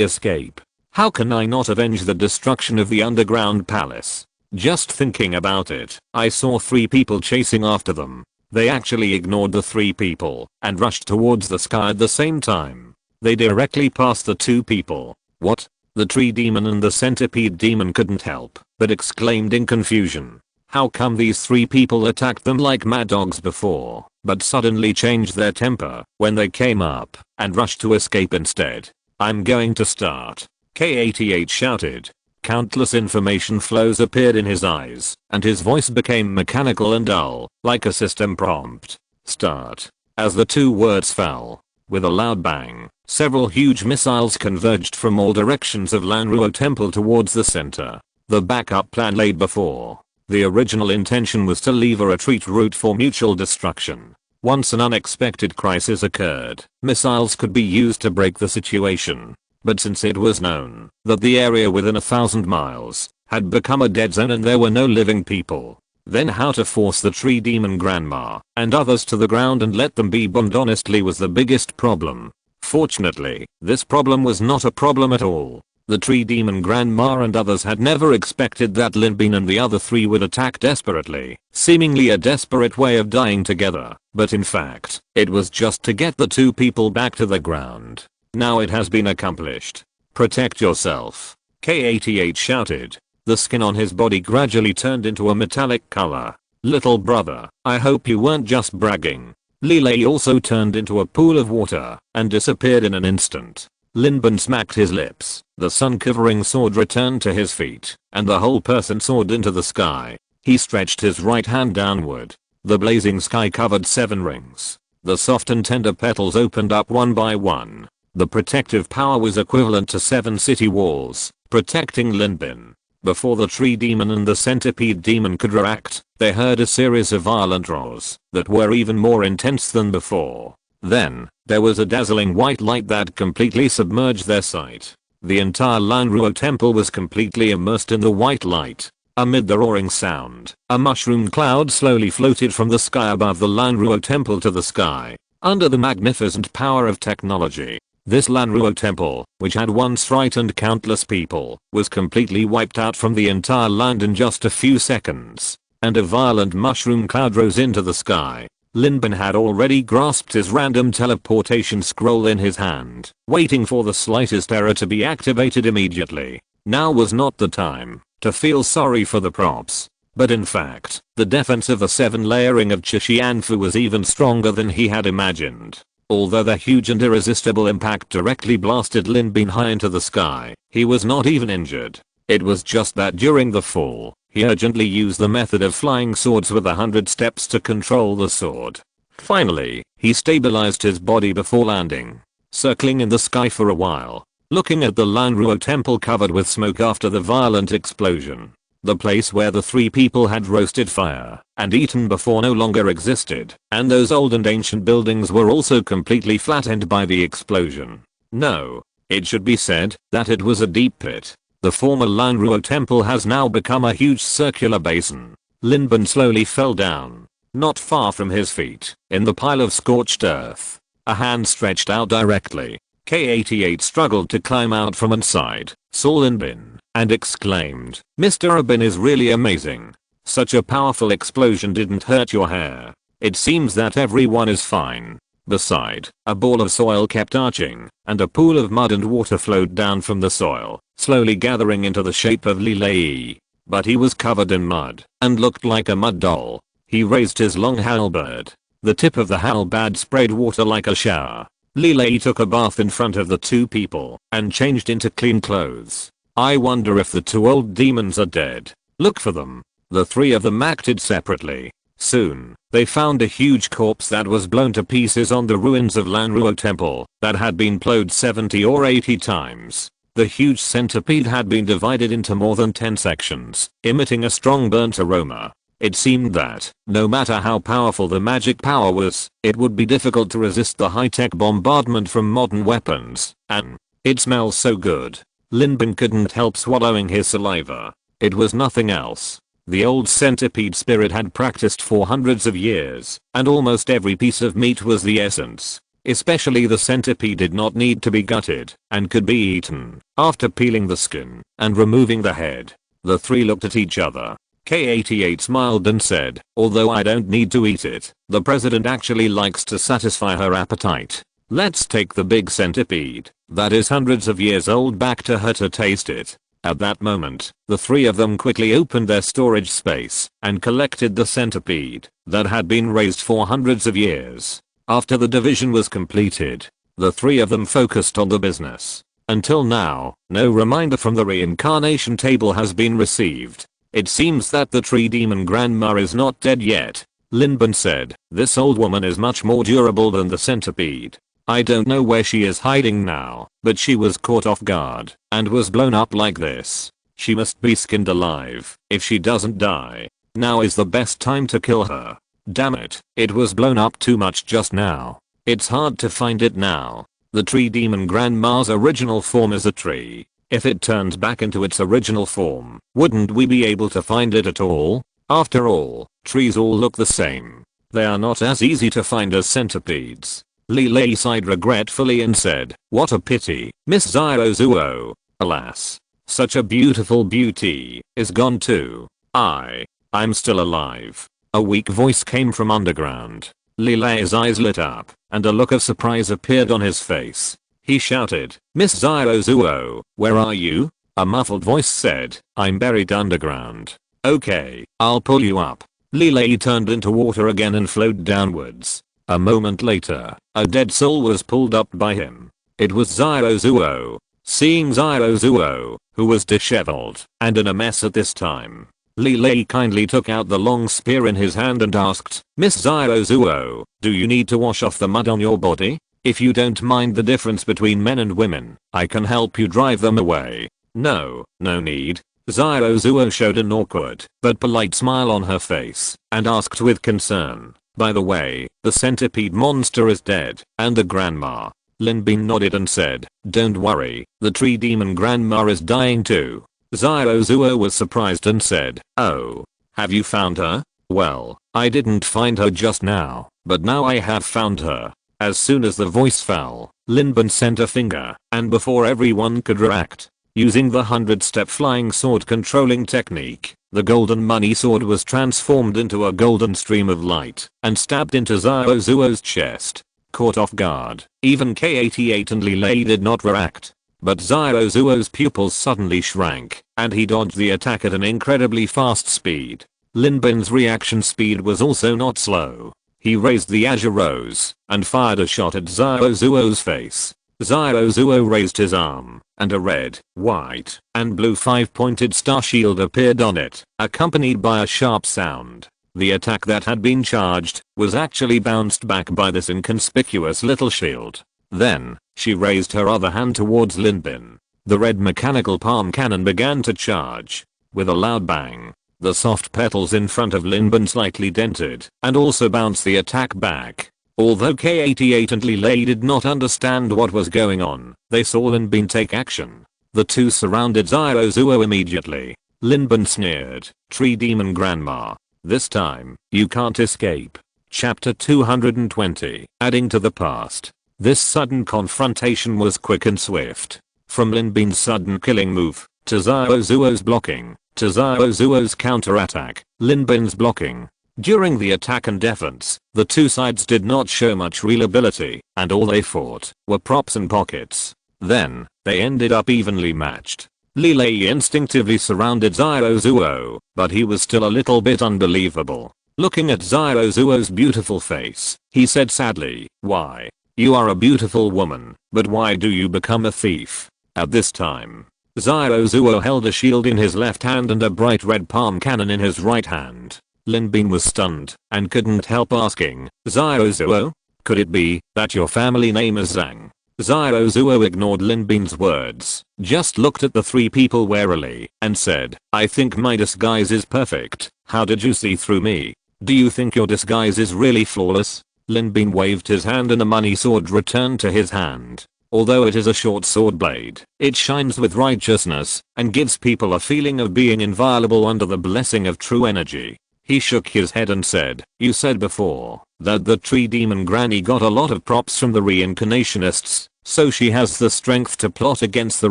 escape. How can I not avenge the destruction of the underground palace? Just thinking about it, I saw 3 people chasing after them. They actually ignored the 3 people and rushed towards the sky at the same time. They directly passed the 2 people. What? The tree demon and the centipede demon couldn't help but exclaimed in confusion. How come these 3 people attacked them like mad dogs before, but suddenly changed their temper when they came up and rushed to escape instead? I'm going to start. K88 shouted. Countless information flows appeared in his eyes, and his voice became mechanical and dull, like a system prompt. Start. As the 2 words fell, with a loud bang, several huge missiles converged from all directions of Lanruo Temple towards the center. The backup plan laid before. The original intention was to leave a retreat route for mutual destruction. Once an unexpected crisis occurred, missiles could be used to break the situation. But since it was known that the area within 1,000 miles had become a dead zone and there were no living people, then how to force the tree demon grandma and others to the ground and let them be burned honestly was the biggest problem. Fortunately, this problem was not a problem at all. The tree demon grandma and others had never expected that Linbin and the other 3 would attack desperately, seemingly a desperate way of dying together, but in fact, it was just to get the 2 people back to the ground. Now it has been accomplished. Protect yourself. K88 shouted. The skin on his body gradually turned into a metallic color. Little brother, I hope you weren't just bragging. Lilei also turned into a pool of water and disappeared in an instant. Linbin smacked his lips. The sun-covering sword returned to his feet, and the whole person soared into the sky. He stretched his right hand downward. The blazing sky covered 7 rings. The soft and tender petals opened up one by one. The protective power was equivalent to 7 city walls, protecting Linbin. Before the tree demon and the centipede demon could react, they heard a series of violent roars that were even more intense than before. Then, there was a dazzling white light that completely submerged their sight. The entire Lanruo temple was completely immersed in the white light. Amid the roaring sound, a mushroom cloud slowly floated from the sky above the Lanruo temple to the sky. Under the magnificent power of technology, this Lanruo temple, which had once frightened countless people, was completely wiped out from the entire land in just a few seconds. And a violent mushroom cloud rose into the sky. Linbin had already grasped his random teleportation scroll in his hand, waiting for the slightest error to be activated immediately. Now was not the time to feel sorry for the props. But in fact, the defense of a 7 layering of Chishianfu was even stronger than he had imagined. Although the huge and irresistible impact directly blasted Linbin high into the sky, he was not even injured. It was just that during the fall, he urgently used the method of flying swords with 100 steps to control the sword. Finally, he stabilized his body before landing, circling in the sky for a while, looking at the Lanruo temple covered with smoke after the violent explosion. The place where the three people had roasted fire and eaten before no longer existed, and those old and ancient buildings were also completely flattened by the explosion. No. It should be said that it was a deep pit. The former Lanruo temple has now become a huge circular basin. Linbin slowly fell down. Not far from his feet, in the pile of scorched earth, a hand stretched out directly. K-88 struggled to climb out from inside, saw Linbin, and exclaimed, "Mr. Abin is really amazing. Such a powerful explosion didn't hurt your hair. It seems that everyone is fine." Beside, a ball of soil kept arching, and a pool of mud and water flowed down from the soil, slowly gathering into the shape of Li Lei. But he was covered in mud, and looked like a mud doll. He raised his long halberd. The tip of the halberd sprayed water like a shower. Li Lei took a bath in front of the two people, and changed into clean clothes. "I wonder if the two old demons are dead. Look for them." The three of them acted separately. Soon, they found a huge corpse that was blown to pieces on the ruins of Lanruo Temple that had been plowed 70 or 80 times. The huge centipede had been divided into more than 10 sections, emitting a strong burnt aroma. It seemed that, no matter how powerful the magic power was, it would be difficult to resist the high-tech bombardment from modern weapons, and it smells so good. Linbin couldn't help swallowing his saliva. It was nothing else. The old centipede spirit had practiced for hundreds of years, and almost every piece of meat was the essence. Especially the centipede did not need to be gutted, and could be eaten, after peeling the skin and removing the head. The three looked at each other. K-88 smiled and said, "Although I don't need to eat it, the president actually likes to satisfy her appetite. Let's take the big centipede, that is hundreds of years old, back to her to taste it." At that moment, the three of them quickly opened their storage space and collected the centipede that had been raised for hundreds of years. After the division was completed, the three of them focused on the business. Until now, no reminder from the reincarnation table has been received. It seems that the tree demon grandma is not dead yet. Linbin said, "This old woman is much more durable than the centipede. I don't know where she is hiding now, but she was caught off guard and was blown up like this. She must be skinned alive if she doesn't die. Now is the best time to kill her. Damn it, it was blown up too much just now. It's hard to find it now." The tree demon grandma's original form is a tree. If it turns back into its original form, wouldn't we be able to find it at all? After all, trees all look the same. They are not as easy to find as centipedes. Li Lei sighed regretfully and said, "What a pity, Miss Zyrozuo. Alas. Such a beautiful beauty is gone too. I'm still alive." A weak voice came from underground. Li Lei's eyes lit up, and a look of surprise appeared on his face. He shouted, "Miss Zyrozuo, where are you?" A muffled voice said, "I'm buried underground." "Okay, I'll pull you up." Li Lei turned into water again and flowed downwards. A moment later, a dead soul was pulled up by him. It was Zyrozuo. Seeing Zyrozuo, who was disheveled and in a mess at this time, Li Lei kindly took out the long spear in his hand and asked, "Miss Zyrozuo, do you need to wash off the mud on your body? If you don't mind the difference between men and women, I can help you drive them away." No need. Zyrozuo showed an awkward but polite smile on her face and asked with concern, "By the way, the centipede monster is dead, and the grandma." Linbin nodded and said, "Don't worry, the tree demon grandma is dying too." Zyrozuo was surprised and said, "Oh, have you found her?" "Well, I didn't find her just now, but now I have found her." As soon as the voice fell, Linbin sent a finger, and before everyone could react, using the 100-step flying sword controlling technique, the golden money sword was transformed into a golden stream of light and stabbed into Zyrozuo's chest. Caught off guard, even K-88 and Li Lei did not react. But Zyrozuo's pupils suddenly shrank, and he dodged the attack at an incredibly fast speed. Linbin's reaction speed was also not slow. He raised the Azure Rose and fired a shot at Zyrozuo's face. Zyrozuo raised his arm, and a red, white, and blue 5-pointed star shield appeared on it, accompanied by a sharp sound. The attack that had been charged was actually bounced back by this inconspicuous little shield. Then, she raised her other hand towards Linbin. The red mechanical palm cannon began to charge. with a loud bang. The soft petals in front of Linbin slightly dented and also bounced the attack back. Although K88 and Lilei did not understand what was going on, they saw Linbin take action. The two surrounded Xiaozuo immediately. Linbin sneered, "Tree Demon Grandma. This time, you can't escape." Chapter 220. Adding to the past. This sudden confrontation was quick and swift. From Linbin's sudden killing move, to Xiaozuo's blocking, to Xiaozuo's counterattack, Linbin's blocking. During the attack and defense, the two sides did not show much real ability, and all they fought were props and pockets. Then, they ended up evenly matched. Lilei instinctively surrounded Xiaozuo, but he was still a little bit unbelievable. Looking at Xiaozuo's beautiful face, he said sadly, "Why? You are a beautiful woman, but why do you become a thief?" At this time, Xiaozuo held a shield in his left hand and a bright red palm cannon in his right hand. Linbin was stunned and couldn't help asking, "Xiaozuo? Could it be that your family name is Zhang?" Xiaozuo ignored Linbin's words, just looked at the three people warily, and said, "I think my disguise is perfect. How did you see through me? Do you think your disguise is really flawless?" Linbin waved his hand and a money sword returned to his hand. Although it is a short sword blade, it shines with righteousness and gives people a feeling of being inviolable under the blessing of true energy. He shook his head and said, "You said before that the tree demon granny got a lot of props from the reincarnationists, so she has the strength to plot against the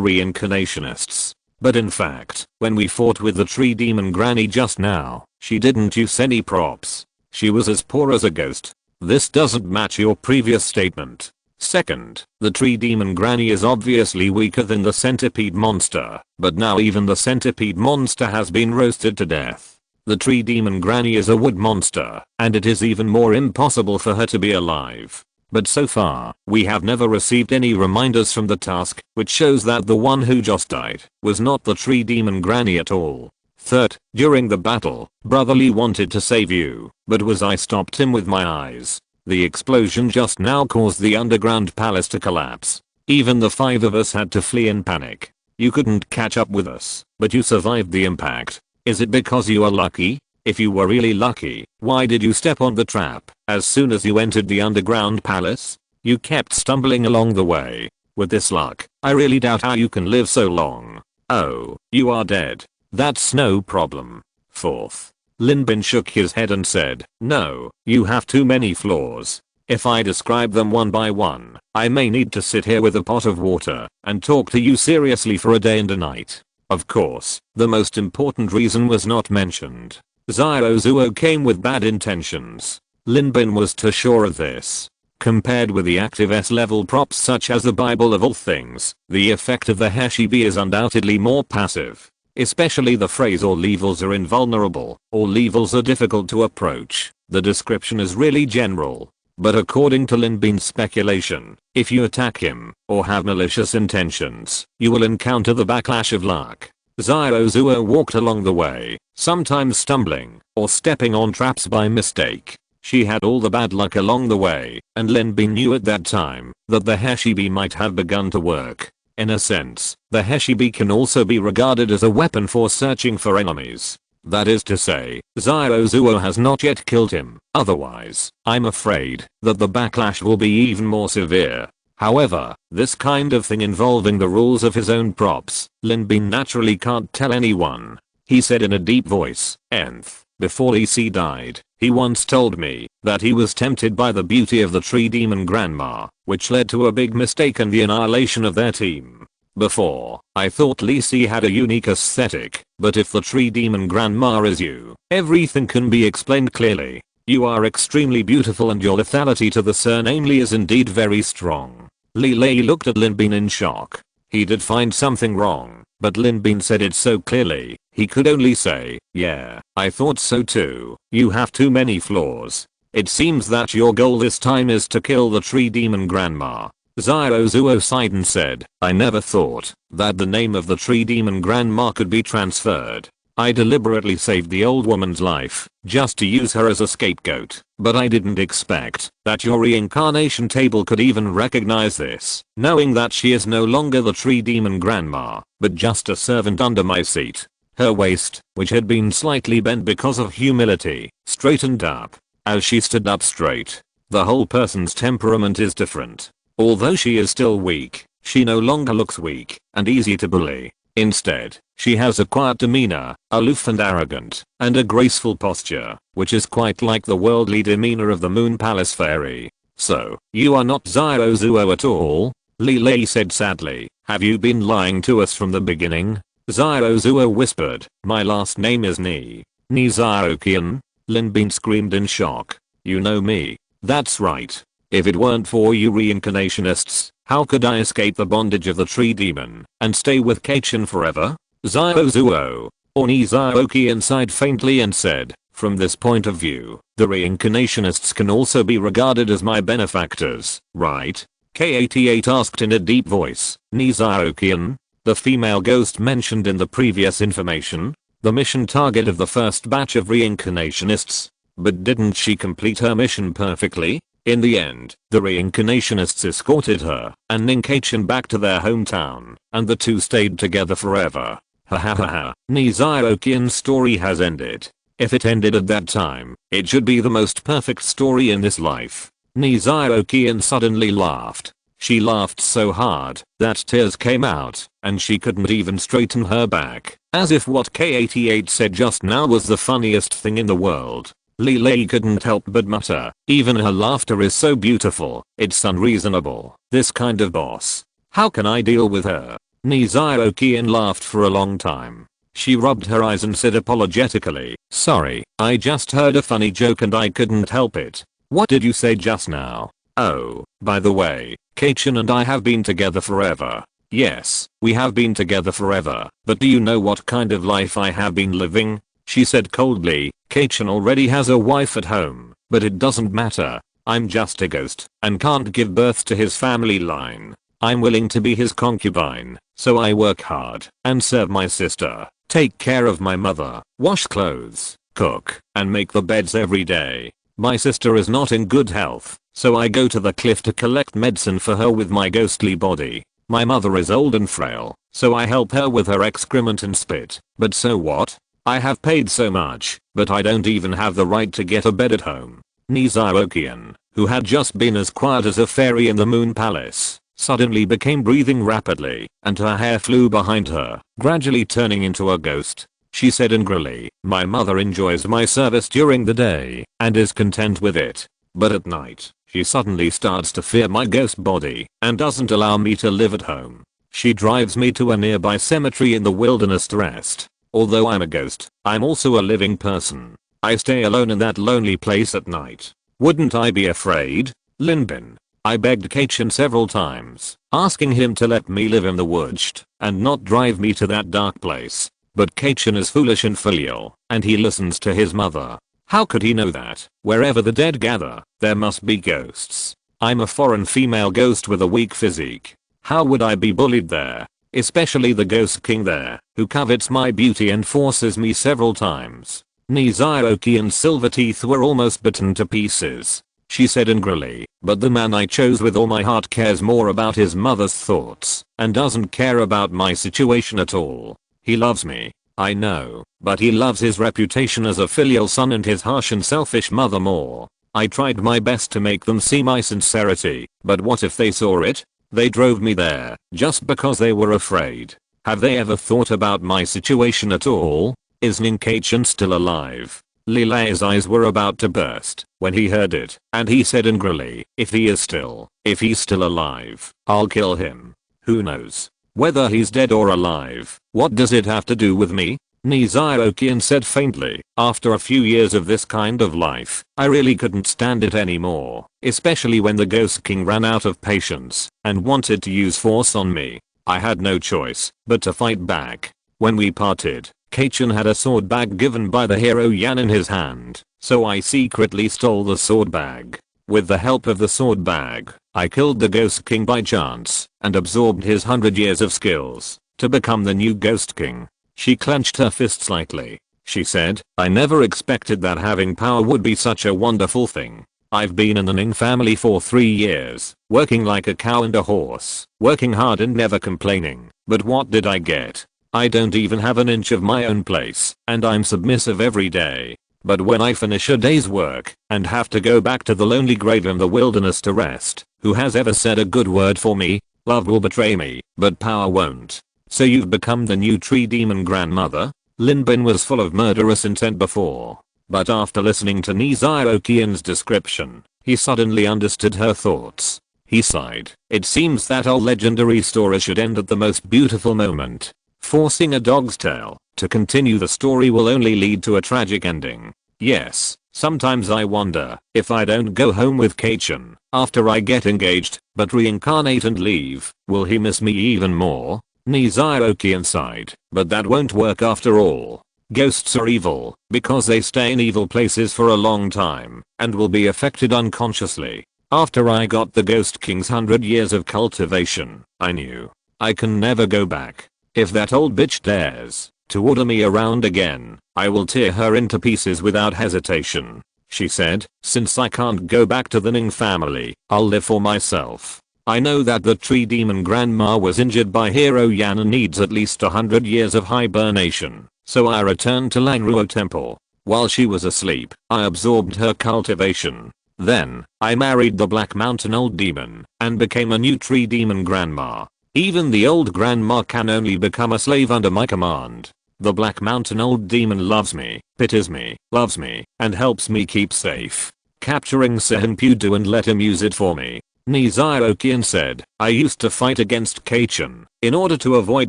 reincarnationists. But in fact, when we fought with the tree demon granny just now, she didn't use any props. She was as poor as a ghost. This doesn't match your previous statement. Second, the tree demon granny is obviously weaker than the centipede monster, but now even the centipede monster has been roasted to death. The tree demon granny is a wood monster, and it is even more impossible for her to be alive. But so far, we have never received any reminders from the task, which shows that the one who just died was not the tree demon granny at all. Third, during the battle, Brother Lee wanted to save you, but I stopped him with my eyes. The explosion just now caused the underground palace to collapse. Even the five of us had to flee in panic. You couldn't catch up with us, but you survived the impact. Is it because you are lucky? If you were really lucky, why did you step on the trap as soon as you entered the underground palace? You kept stumbling along the way. With this luck, I really doubt how you can live so long. Oh, you are dead. That's no problem." Fourth, Linbin shook his head and said, "No, you have too many flaws. If I describe them one by one, I may need to sit here with a pot of water and talk to you seriously for a day and a night." Of course, the most important reason was not mentioned. Xiaozuo came with bad intentions. Linbin was too sure of this. Compared with the active S-level props such as the Bible of all things, the effect of the Heshibi is undoubtedly more passive. Especially the phrase "all levels are invulnerable," "all levels are difficult to approach." The description is really general. But according to Linbin's speculation, if you attack him, or have malicious intentions, you will encounter the backlash of luck. Xiaozuo walked along the way, sometimes stumbling, or stepping on traps by mistake. She had all the bad luck along the way, and Linbin knew at that time that the Heshibi might have begun to work. In a sense, the Heshibi can also be regarded as a weapon for searching for enemies. That is to say, Xiaozuo has not yet killed him, otherwise, I'm afraid that the backlash will be even more severe. However, this kind of thing involving the rules of his own props, Linbin naturally can't tell anyone. He said in a deep voice, "Nth, before EC died, he once told me that he was tempted by the beauty of the tree demon grandma, which led to a big mistake and the annihilation of their team. Before, I thought Lisi had a unique aesthetic, but if the tree demon grandma is you, everything can be explained clearly. You are extremely beautiful and your lethality to the surname Lee is indeed very strong." Lilei looked at Linbin in shock. He did find something wrong, but Linbin said it so clearly, he could only say, "Yeah, I thought so too. You have too many flaws. It seems that your goal this time is to kill the tree demon grandma." Xiaozuo sighed and said, "I never thought that the name of the tree demon grandma could be transferred. I deliberately saved the old woman's life, just to use her as a scapegoat, but I didn't expect that your reincarnation table could even recognize this, knowing that she is no longer the tree demon grandma, but just a servant under my seat." Her waist, which had been slightly bent because of humility, straightened up. As she stood up straight, the whole person's temperament is different. Although she is still weak, she no longer looks weak and easy to bully. Instead, she has a quiet demeanor, aloof and arrogant, and a graceful posture, which is quite like the worldly demeanor of the Moon Palace fairy. So, you are not Zyrozuo at all? Lilei said sadly. Have you been lying to us from the beginning? Zyrozuo whispered, my last name is Ni Zyrokian. Linbin screamed in shock. You know me. That's right. If it weren't for you reincarnationists, how could I escape the bondage of the tree demon and stay with Kaichin forever? Zyrozuo, or Ni Zyrokian sighed faintly and said, from this point of view, the reincarnationists can also be regarded as my benefactors, right? K88 asked in a deep voice. Ni Zyrokian, the female ghost mentioned in the previous information, the mission target of the first batch of reincarnationists. But didn't she complete her mission perfectly? In the end, the reincarnationists escorted her and Ninkachin back to their hometown, and the two stayed together forever. Ha ha ha ha. Ni Zyrokian's story has ended. If it ended at that time, it should be the most perfect story in this life. Ni Zyrokian suddenly laughed. She laughed so hard that tears came out, and she couldn't even straighten her back, as if what K88 said just now was the funniest thing in the world. Lilei couldn't help but mutter, even her laughter is so beautiful, it's unreasonable, this kind of boss. How can I deal with her? Ni Zyrokian laughed for a long time. She rubbed her eyes and said apologetically, sorry, I just heard a funny joke and I couldn't help it. What did you say just now? Oh, by the way, Kaichin and I have been together forever. Yes, we have been together forever, but do you know what kind of life I have been living? She said coldly. Kaichin already has a wife at home, but it doesn't matter. I'm just a ghost and can't give birth to his family line. I'm willing to be his concubine, so I work hard and serve my sister, take care of my mother, wash clothes, cook, and make the beds every day. My sister is not in good health, so I go to the cliff to collect medicine for her with my ghostly body. My mother is old and frail, so I help her with her excrement and spit. But so what? I have paid so much, but I don't even have the right to get a bed at home. Ni Zyrokian, who had just been as quiet as a fairy in the Moon Palace, suddenly became breathing rapidly, and her hair flew behind her, gradually turning into a ghost. She said angrily, my mother enjoys my service during the day, and is content with it. But at night, she suddenly starts to fear my ghost body, and doesn't allow me to live at home. She drives me to a nearby cemetery in the wilderness to rest. Although I'm a ghost, I'm also a living person. I stay alone in that lonely place at night. Wouldn't I be afraid? Linbin. I begged Kaichin several times, asking him to let me live in the woods and not drive me to that dark place. But Kaichin is foolish and filial, and he listens to his mother. How could he know that, wherever the dead gather, there must be ghosts? I'm a foreign female ghost with a weak physique. How would I be bullied there? Especially the ghost king there, who covets my beauty and forces me several times. Ni Zyrokian's silver teeth were almost bitten to pieces. She said angrily, but the man I chose with all my heart cares more about his mother's thoughts, and doesn't care about my situation at all. He loves me, I know, but he loves his reputation as a filial son and his harsh and selfish mother more. I tried my best to make them see my sincerity, but what if they saw it? They drove me there, just because they were afraid. Have they ever thought about my situation at all? Is Ninkachin still alive? Lilei's eyes were about to burst when he heard it, and he said angrily, if he's still alive, I'll kill him. Who knows? Whether he's dead or alive, what does it have to do with me? Ni Zyrokian said faintly, after a few years of this kind of life, I really couldn't stand it anymore, especially when the Ghost King ran out of patience and wanted to use force on me. I had no choice but to fight back. When we parted, Kaichin had a sword bag given by the hero Yan in his hand, so I secretly stole the sword bag. With the help of the sword bag, I killed the Ghost King by chance and absorbed his 100 years of skills to become the new Ghost King. She clenched her fist slightly. She said, I never expected that having power would be such a wonderful thing. I've been in the Ning family for 3 years, working like a cow and a horse, working hard and never complaining. But what did I get? I don't even have an inch of my own place, and I'm submissive every day. But when I finish a day's work and have to go back to the lonely grave in the wilderness to rest, who has ever said a good word for me? Love will betray me, but power won't. So you've become the new tree demon grandmother? Lin Bin was full of murderous intent before. But after listening to Nizaokian's description, he suddenly understood her thoughts. He sighed. It seems that our legendary story should end at the most beautiful moment. Forcing a dog's tale to continue the story will only lead to a tragic ending. Yes, sometimes I wonder if I don't go home with Kaichan after I get engaged, but reincarnate and leave, will he miss me even more? Nizaokian sighed, but that won't work after all. Ghosts are evil because they stay in evil places for a long time and will be affected unconsciously. After I got the Ghost King's 100 years of cultivation, I knew I can never go back. If that old bitch dares to order me around again, I will tear her into pieces without hesitation. She said, since I can't go back to the Ning family, I'll live for myself. I know that the tree demon grandma was injured by Hero Yan and needs at least 100 years of hibernation, so I returned to Langruo Temple. While she was asleep, I absorbed her cultivation. Then, I married the Black Mountain Old Demon and became a new tree demon grandma. Even the old grandma can only become a slave under my command. The Black Mountain Old Demon loves me, pities me, loves me, and helps me keep safe. Capturing Sehenpudu and let him use it for me. Nizaokian said, I used to fight against Kaichan in order to avoid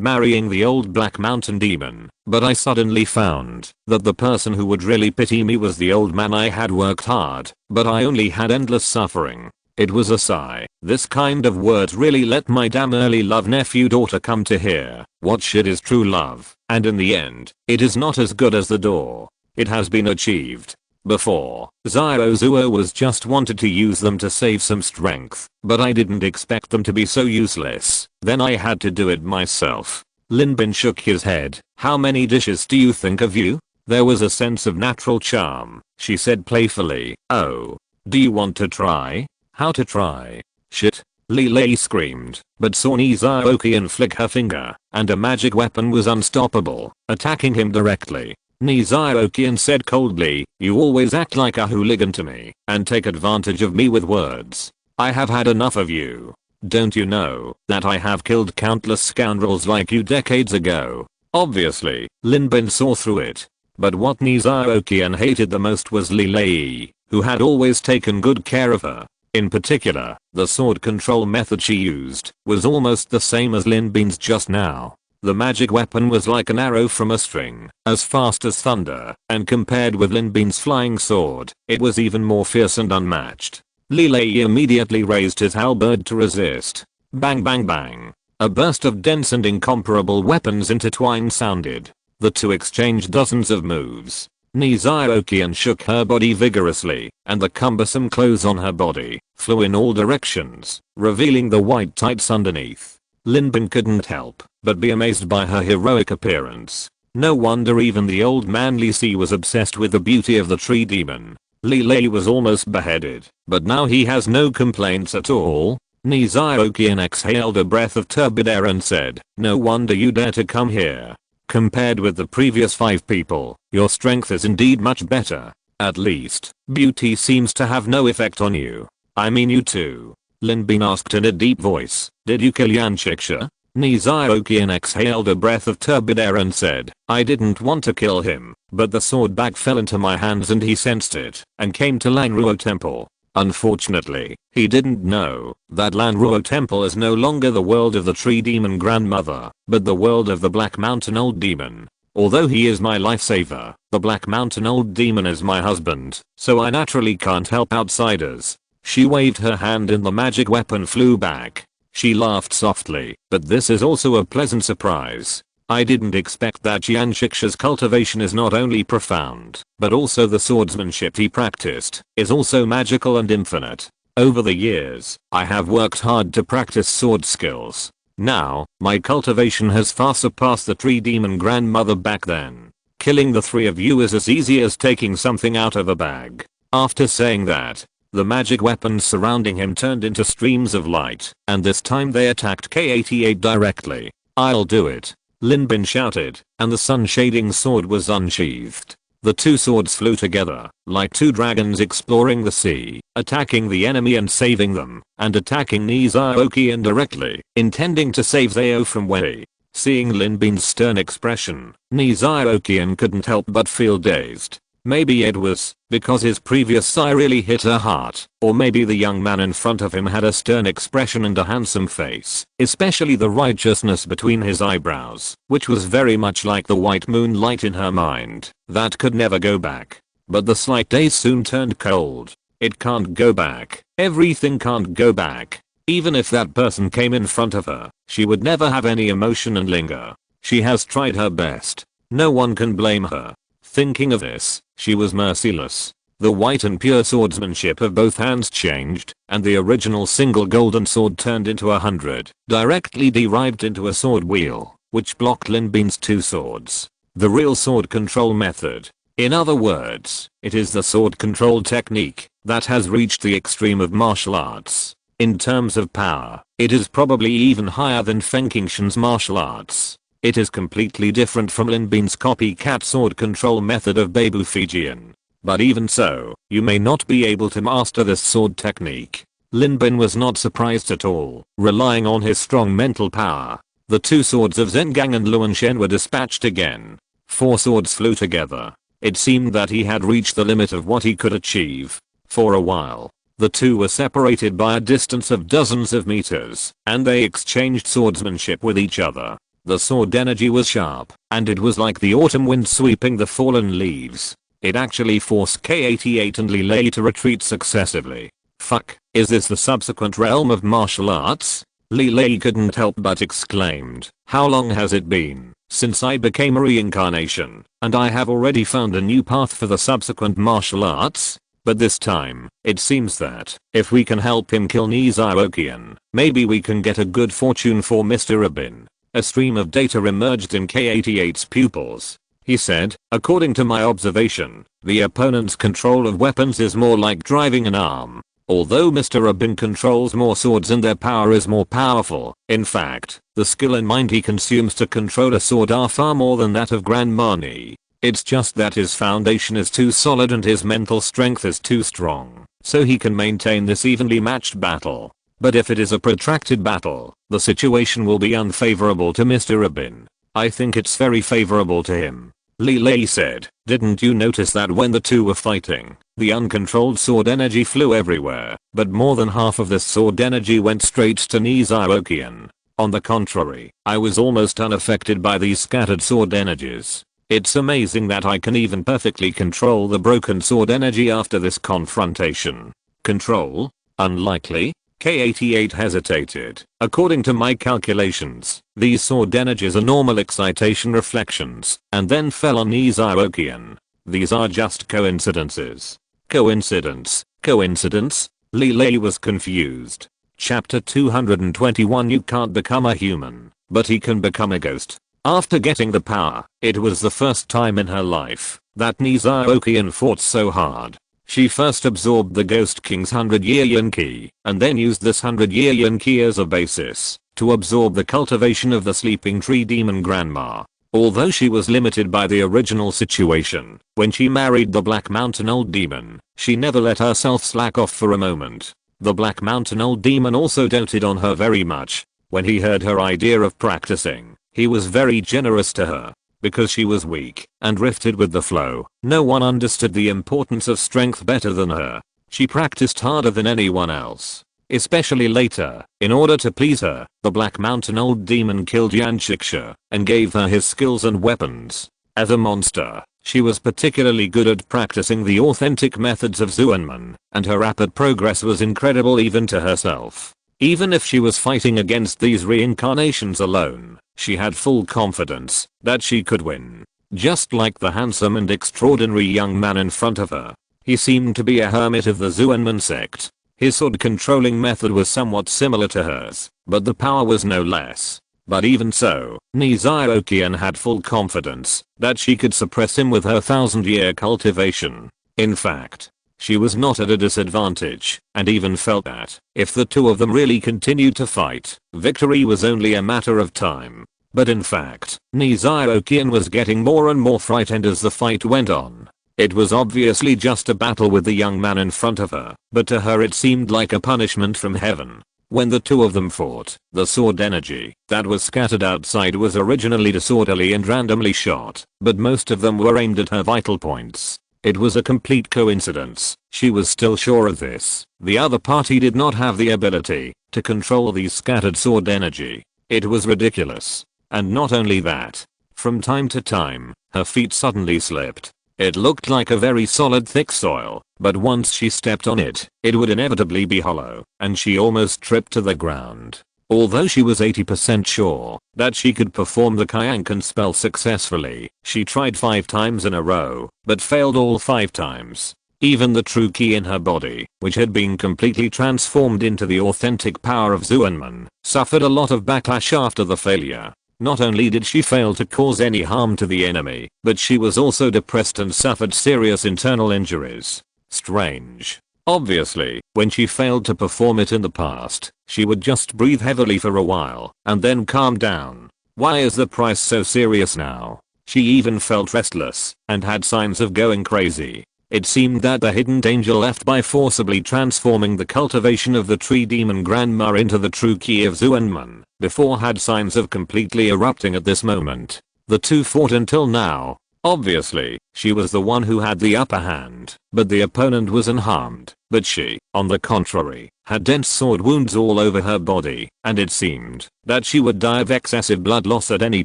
marrying the old Black Mountain Demon, but I suddenly found that the person who would really pity me was the old man. I had worked hard, but I only had endless suffering. It was a sigh. This kind of words really let my damn early love nephew daughter come to hear what shit is true love, and in the end, it is not as good as the door. It has been achieved. Before, Ziozuo was just wanted to use them to save some strength, but I didn't expect them to be so useless. Then I had to do it myself. Lin Bin shook his head. How many dishes do you think of you? There was a sense of natural charm. She said playfully, oh, do you want to try? How to try? Shit. Li Lei screamed, but saw Nizaokian flick her finger, and a magic weapon was unstoppable, attacking him directly. Nizaokian said coldly, you always act like a hooligan to me, and take advantage of me with words. I have had enough of you. Don't you know that I have killed countless scoundrels like you decades ago? Obviously, Lin Bin saw through it. But what Nizaokian hated the most was Li Lei, who had always taken good care of her. In particular, the sword control method she used was almost the same as Lin Bin's just now. The magic weapon was like an arrow from a string, as fast as thunder, and compared with Lin Bin's flying sword, it was even more fierce and unmatched. Li Lei immediately raised his halberd to resist. Bang bang bang. A burst of dense and incomparable weapons intertwined sounded. The two exchanged dozens of moves. Nizaokian shook her body vigorously, and the cumbersome clothes on her body flew in all directions, revealing the white tights underneath. Lin Bin couldn't help but be amazed by her heroic appearance. No wonder even the old man Li Si was obsessed with the beauty of the tree demon. Li Lei was almost beheaded, but now he has no complaints at all. Nizaokian exhaled a breath of turbid air and said, no wonder you dare to come here. Compared with the previous 5 people, your strength is indeed much better. At least, beauty seems to have no effect on you. I mean you too. Lin Bin asked in a deep voice, did you kill Yanchiksha? Nizaokian exhaled a breath of turbid air and said, I didn't want to kill him, but the sword bag fell into my hands and he sensed it, and came to Langruo Temple. Unfortunately, he didn't know that Langruo Temple is no longer the world of the tree demon grandmother, but the world of the Black Mountain Old Demon. Although he is my lifesaver, the Black Mountain Old Demon is my husband, so I naturally can't help outsiders. She waved her hand and the magic weapon flew back. She laughed softly, but this is also a pleasant surprise. I didn't expect that Yanchiksha's cultivation is not only profound, but also the swordsmanship he practiced is also magical and infinite. Over the years, I have worked hard to practice sword skills. Now, my cultivation has far surpassed the tree demon grandmother back then. Killing the 3 of you is as easy as taking something out of a bag. After saying that, the magic weapons surrounding him turned into streams of light, and this time they attacked K-88 directly. I'll do it. Lin Bin shouted, and the sun-shading sword was unsheathed. The two swords flew together, like two dragons exploring the sea, attacking the enemy and saving them, and attacking Nizaokian directly, intending to save Zao from Wei. Seeing Lin Bin's stern expression, Nizaokian couldn't help but feel dazed. Maybe it was because his previous sigh really hit her heart, or maybe the young man in front of him had a stern expression and a handsome face, especially the righteousness between his eyebrows, which was very much like the white moonlight in her mind, that could never go back. But the slight daze soon turned cold. It can't go back. Everything can't go back. Even if that person came in front of her, she would never have any emotion and linger. She has tried her best. No one can blame her. Thinking of this, she was merciless. The white and pure swordsmanship of both hands changed, and the original single golden sword turned into 100, directly derived into a sword wheel, which blocked Lin Bin's two swords. The real sword control method. In other words, it is the sword control technique that has reached the extreme of martial arts. In terms of power, it is probably even higher than Feng Qingshan's martial arts. It is completely different from Lin Bin's copycat sword control method of Beibu Fijian. But even so, you may not be able to master this sword technique. Lin Bin was not surprised at all, relying on his strong mental power. The two swords of Zhengang and Luan Shen were dispatched again. 4 swords flew together. It seemed that he had reached the limit of what he could achieve. For a while, the two were separated by a distance of dozens of meters, and they exchanged swordsmanship with each other. The sword energy was sharp, and it was like the autumn wind sweeping the fallen leaves. It actually forced K88 and Li Lei to retreat successively. Fuck, is this the subsequent realm of martial arts? Li Lei couldn't help but exclaimed. How long has it been since I became a reincarnation, and I have already found a new path for the subsequent martial arts? But this time, it seems that, if we can help him kill Nizaokian, maybe we can get a good fortune for Mr. Abin. A stream of data emerged in K88's pupils. He said, according to my observation, the opponent's control of weapons is more like driving an arm. Although Mr. Abin controls more swords and their power is more powerful, in fact, the skill and mind he consumes to control a sword are far more than that of Grandma Ni. It's just that his foundation is too solid and his mental strength is too strong, so he can maintain this evenly matched battle. But if it is a protracted battle, the situation will be unfavorable to Mr. Abin. I think it's very favorable to him. Li Lei said, didn't you notice that when the two were fighting, the uncontrolled sword energy flew everywhere, but more than half of this sword energy went straight to Nizaokian. On the contrary, I was almost unaffected by these scattered sword energies. It's amazing that I can even perfectly control the broken sword energy after this confrontation. Control? Unlikely? K88 hesitated. According to my calculations, these sword energies are normal excitation reflections, and then fell on Nizaokian. These are just coincidences. Coincidence? Coincidence? Li Lei was confused. Chapter 221. You can't become a human, but he can become a ghost. After getting the power, it was the first time in her life that Nizaokian fought so hard. She first absorbed the Ghost King's 100-year Yin Ki, and then used this 100-year Yin Ki as a basis to absorb the cultivation of the Sleeping Tree Demon Grandma. Although she was limited by the original situation, when she married the Black Mountain Old Demon, she never let herself slack off for a moment. The Black Mountain Old Demon also doted on her very much. When he heard her idea of practicing, he was very generous to her. Because she was weak and drifted with the flow, no one understood the importance of strength better than her. She practiced harder than anyone else. Especially later, in order to please her, the Black Mountain Old Demon killed Yan Shiksha and gave her his skills and weapons. As a monster, she was particularly good at practicing the authentic methods of Zuanman, and her rapid progress was incredible even to herself. Even if she was fighting against these reincarnations alone, she had full confidence that she could win. Just like the handsome and extraordinary young man in front of her. He seemed to be a hermit of the Zuanman sect. His sword controlling method was somewhat similar to hers, but the power was no less. But even so, Nizaokian had full confidence that she could suppress him with her 1000-year cultivation. In fact, she was not at a disadvantage, and even felt that, if the two of them really continued to fight, victory was only a matter of time. But in fact, Nizaokian was getting more and more frightened as the fight went on. It was obviously just a battle with the young man in front of her, but to her it seemed like a punishment from heaven. When the two of them fought, the sword energy that was scattered outside was originally disorderly and randomly shot, but most of them were aimed at her vital points. It was a complete coincidence. She was still sure of this. The other party did not have the ability to control these scattered sword energy. It was ridiculous. And not only that. From time to time, her feet suddenly slipped. It looked like a very solid thick soil, but once she stepped on it, it would inevitably be hollow, and she almost tripped to the ground. Although she was 80% sure that she could perform the Kyankan spell successfully, she tried 5 times in a row, but failed all 5 times. Even the true ki in her body, which had been completely transformed into the authentic power of Zuenman, suffered a lot of backlash after the failure. Not only did she fail to cause any harm to the enemy, but she was also depressed and suffered serious internal injuries. Strange. Obviously, when she failed to perform it in the past, she would just breathe heavily for a while, and then calm down. Why is the price so serious now? She even felt restless, and had signs of going crazy. It seemed that the hidden danger left by forcibly transforming the cultivation of the tree demon grandma into the true ki of Zuenman before had signs of completely erupting at this moment. The two fought until now. Obviously, she was the one who had the upper hand, but the opponent was unharmed. But she, on the contrary, had dense sword wounds all over her body, and it seemed that she would die of excessive blood loss at any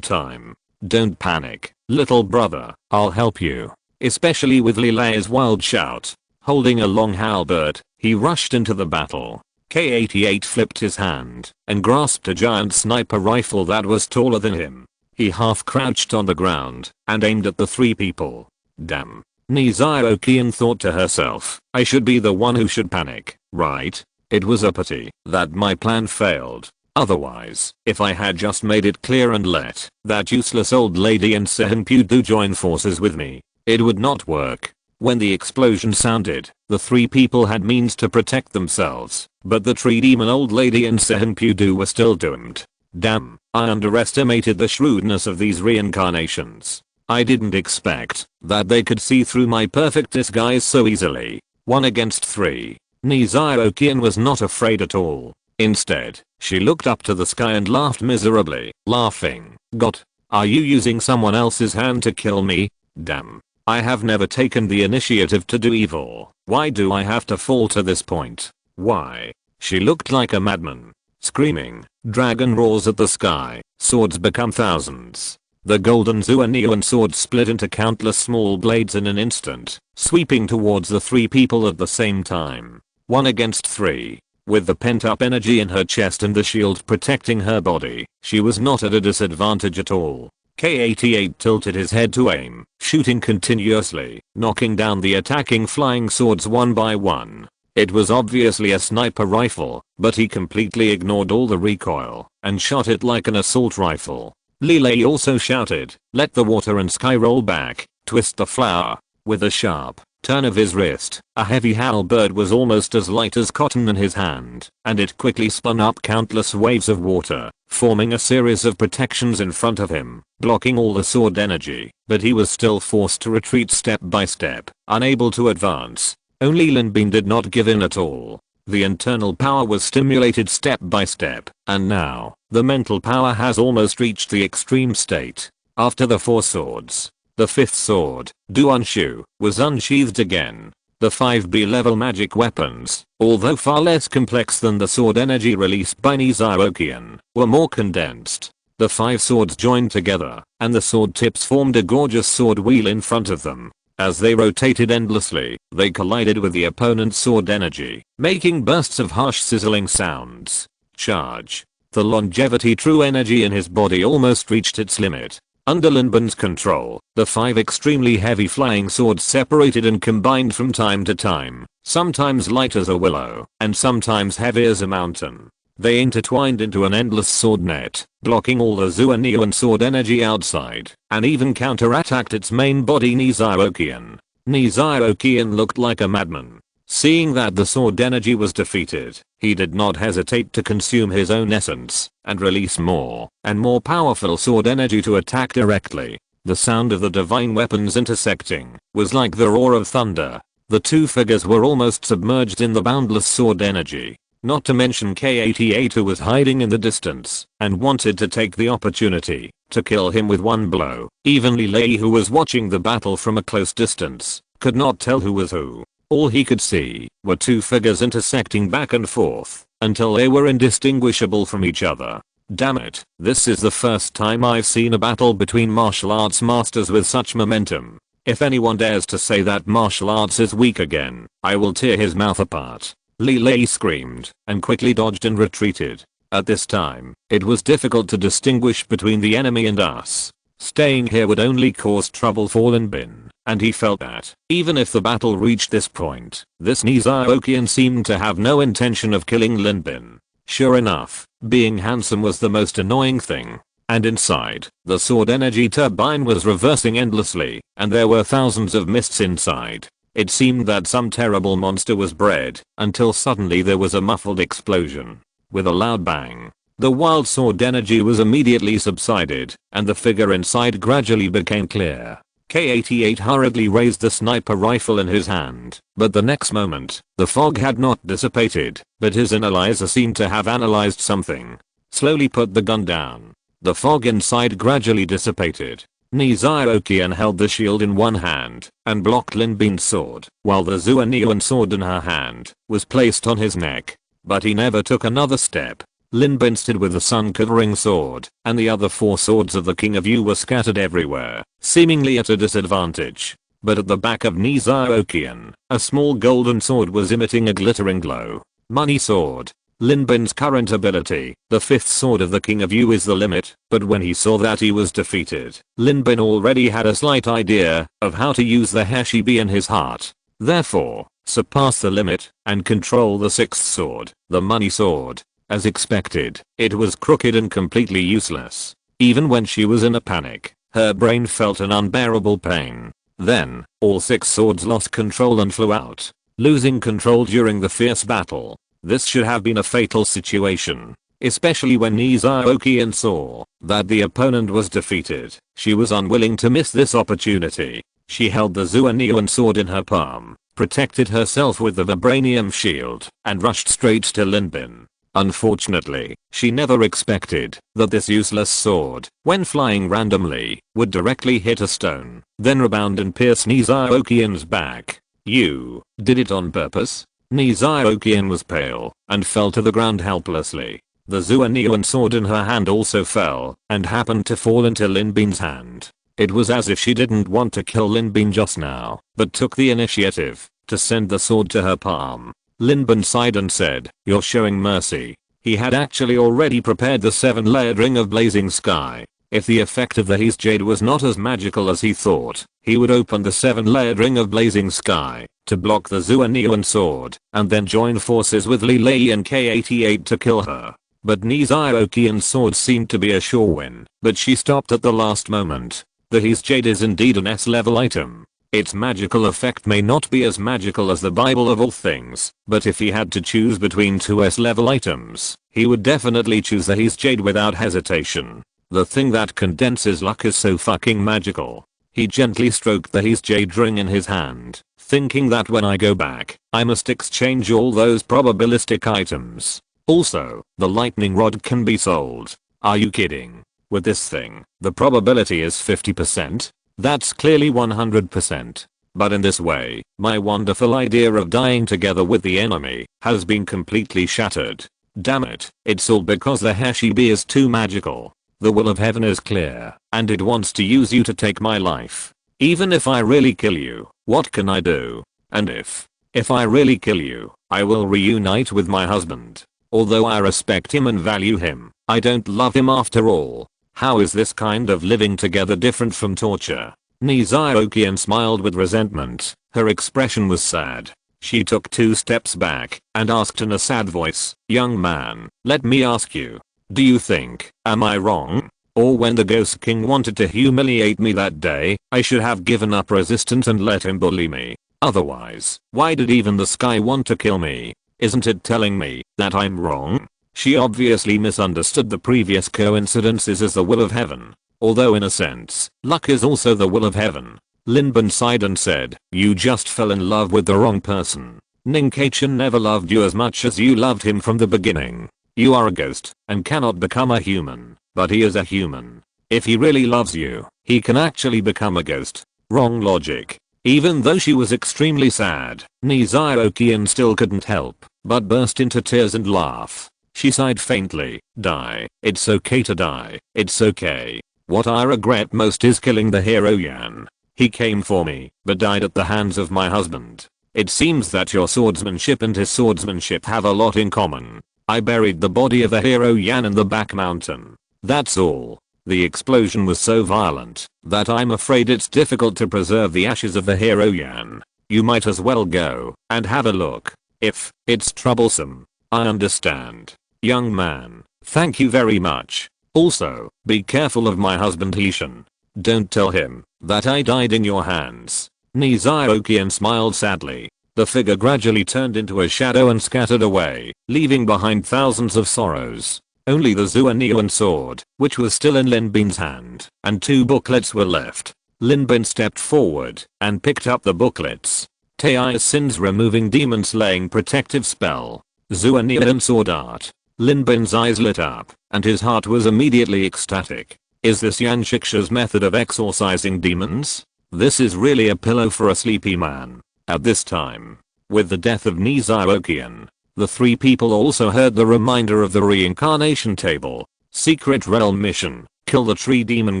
time. Don't panic, little brother, I'll help you. Especially with Lilay's wild shout. Holding a long halberd, he rushed into the battle. K-88 flipped his hand and grasped a giant sniper rifle that was taller than him. He half crouched on the ground and aimed at the 3 people. Damn. Nizaokian thought to herself, I should be the one who should panic, right? It was a pity that my plan failed. Otherwise, if I had just made it clear and let that useless old lady and Sehenpudu join forces with me, it would not work. When the explosion sounded, the 3 people had means to protect themselves, but the tree demon old lady and Sehenpudu were still doomed. Damn, I underestimated the shrewdness of these reincarnations. I didn't expect that they could see through my perfect disguise so easily. 1 against 3. Nizaokian was not afraid at all. Instead, she looked up to the sky and laughed miserably, laughing. God, are you using someone else's hand to kill me? Damn. I have never taken the initiative to do evil. Why do I have to fall to this point? Why? She looked like a madman. Screaming, dragon roars at the sky, swords become thousands. The golden Zuanian sword split into countless small blades in an instant, sweeping towards the 3 people at the same time. 1 against 3. With the pent-up energy in her chest and the shield protecting her body, she was not at a disadvantage at all. K-88 tilted his head to aim, shooting continuously, knocking down the attacking flying swords one by one. It was obviously a sniper rifle, but he completely ignored all the recoil and shot it like an assault rifle. Lilay also shouted, let the water and sky roll back, twist the flower. With a sharp turn of his wrist, a heavy halberd was almost as light as cotton in his hand, and it quickly spun up countless waves of water, forming a series of protections in front of him, blocking all the sword energy, but he was still forced to retreat step by step, unable to advance. Only Linbin did not give in at all. The internal power was stimulated step by step, and now, the mental power has almost reached the extreme state. After the 4 swords, the 5th sword, Duanshu, was unsheathed again. The 5B level magic weapons, although far less complex than the sword energy released by Nizaokian, were more condensed. The 5 swords joined together, and the sword tips formed a gorgeous sword wheel in front of them. As they rotated endlessly, they collided with the opponent's sword energy, making bursts of harsh sizzling sounds. Charge. The longevity true energy in his body almost reached its limit. Under Linbin's control, the 5 extremely heavy flying swords separated and combined from time to time, sometimes light as a willow, and sometimes heavy as a mountain. They intertwined into an endless sword net, blocking all the Zuanian sword energy outside, and even counterattacked its main body Nizaokian. Nizaokian looked like a madman. Seeing that the sword energy was defeated, he did not hesitate to consume his own essence and release more and more powerful sword energy to attack directly. The sound of the divine weapons intersecting was like the roar of thunder. The two figures were almost submerged in the boundless sword energy. Not to mention K88, who was hiding in the distance and wanted to take the opportunity to kill him with one blow. Even Li Lei, who was watching the battle from a close distance, could not tell who was who. All he could see were two figures intersecting back and forth until they were indistinguishable from each other. Damn it, this is the first time I've seen a battle between martial arts masters with such momentum. If anyone dares to say that martial arts is weak again, I will tear his mouth apart. Li Lei screamed and quickly dodged and retreated. At this time, it was difficult to distinguish between the enemy and us. Staying here would only cause trouble for Lin Bin, and he felt that, even if the battle reached this point, this Nizaokian seemed to have no intention of killing Lin Bin. Sure enough, being handsome was the most annoying thing. And inside, the sword energy turbine was reversing endlessly, and there were thousands of mists inside. It seemed that some terrible monster was bred, until suddenly there was a muffled explosion. With a loud bang, the wild sword energy was immediately subsided, and the figure inside gradually became clear. K88 hurriedly raised the sniper rifle in his hand, but the next moment, the fog had not dissipated, but his analyzer seemed to have analyzed something. Slowly put the gun down. The fog inside gradually dissipated. Nizaokian held the shield in one hand and blocked Lin Bin's sword, while the Zuanian sword in her hand was placed on his neck. But he never took another step. Lin Bin stood with the sun-covering sword, and the other four swords of the King of Yu were scattered everywhere, seemingly at a disadvantage. But at the back of Nizaokian, a small golden sword was emitting a glittering glow. Money sword. Lin Bin's current ability, the fifth sword of the King of Yu, is the limit, but when he saw that he was defeated, Lin Bin already had a slight idea of how to use the Hashibi in his heart. Therefore, surpass the limit and control the sixth sword, the money sword. As expected, it was crooked and completely useless. Even when she was in a panic, her brain felt an unbearable pain. Then, all six swords lost control and flew out, losing control during the fierce battle. This should have been a fatal situation, especially when Nizaokian saw that the opponent was defeated. She was unwilling to miss this opportunity. She held the Zuanian sword in her palm, protected herself with the vibranium shield, and rushed straight to Lin Bin. Unfortunately, she never expected that this useless sword, when flying randomly, would directly hit a stone, then rebound and pierce Nizaokian's back. You did it on purpose? Nizaokian was pale and fell to the ground helplessly. The Zuanian sword in her hand also fell and happened to fall into Lin Bin's hand. It was as if she didn't want to kill Lin Bin just now, but took the initiative to send the sword to her palm. Lin Bin sighed and said, "You're showing mercy." He had actually already prepared the 7-layered ring of blazing sky. If the effect of the His Jade was not as magical as he thought, he would open the 7-layered ring of blazing sky to block the Zuanian sword, and then join forces with Li Lei and K88 to kill her. But Nizaokian's sword seemed to be a sure win, but she stopped at the last moment. The His Jade is indeed an S-level item. Its magical effect may not be as magical as the Bible of all things, but if he had to choose between two S-level items, he would definitely choose the His Jade without hesitation. The thing that condenses luck is so fucking magical. He gently stroked the His Jade ring in his hand, thinking that when I go back, I must exchange all those probabilistic items. Also, the lightning rod can be sold. Are you kidding? With this thing, the probability is 50%. That's clearly 100%. But in this way, my wonderful idea of dying together with the enemy has been completely shattered. Damn it, it's all because the Hashibi is too magical. The will of heaven is clear, and it wants to use you to take my life. Even if I really kill you, what can I do? And if I really kill you, I will reunite with my husband. Although I respect him and value him, I don't love him after all. How is this kind of living together different from torture? Nizaokian smiled with resentment. Her expression was sad. She took 2 steps back and asked in a sad voice, "Young man, let me ask you. Do you think, am I wrong? Or when the Ghost King wanted to humiliate me that day, I should have given up resistance and let him bully me? Otherwise, why did even the sky want to kill me? Isn't it telling me that I'm wrong? She obviously misunderstood the previous coincidences as the will of heaven. Although in a sense, luck is also the will of heaven. Linbin sighed and said, you just fell in love with the wrong person. Ninkachan never loved you as much as you loved him from the beginning. You are a ghost and cannot become a human, but he is a human. If he really loves you, he can actually become a ghost. Wrong logic. Even though she was extremely sad, Niziokian still couldn't help but burst into tears and laugh. She sighed faintly. Die. It's okay to die. It's okay. What I regret most is killing the hero Yan. He came for me, but died at the hands of my husband. It seems that your swordsmanship and his swordsmanship have a lot in common. I buried the body of the hero Yan in the back mountain. That's all. The explosion was so violent that I'm afraid it's difficult to preserve the ashes of the hero Yan. You might as well go and have a look. If it's troublesome. I understand. Young man, thank you very much. Also, be careful of my husband Hishan. Don't tell him that I died in your hands. Niziokian smiled sadly. The figure gradually turned into a shadow and scattered away, leaving behind thousands of sorrows. Only the Zuanian sword, which was still in Linbin's hand, and 2 booklets were left. Linbin stepped forward and picked up the booklets. Taisin's removing demon slaying protective spell. Zuanian sword art. Linbin's eyes lit up, and his heart was immediately ecstatic. Is this Yanshiksha's method of exorcising demons? This is really a pillow for a sleepy man. At this time, with the death of Niziokian, the 3 people also heard the reminder of the reincarnation table. Secret realm mission. Kill the tree demon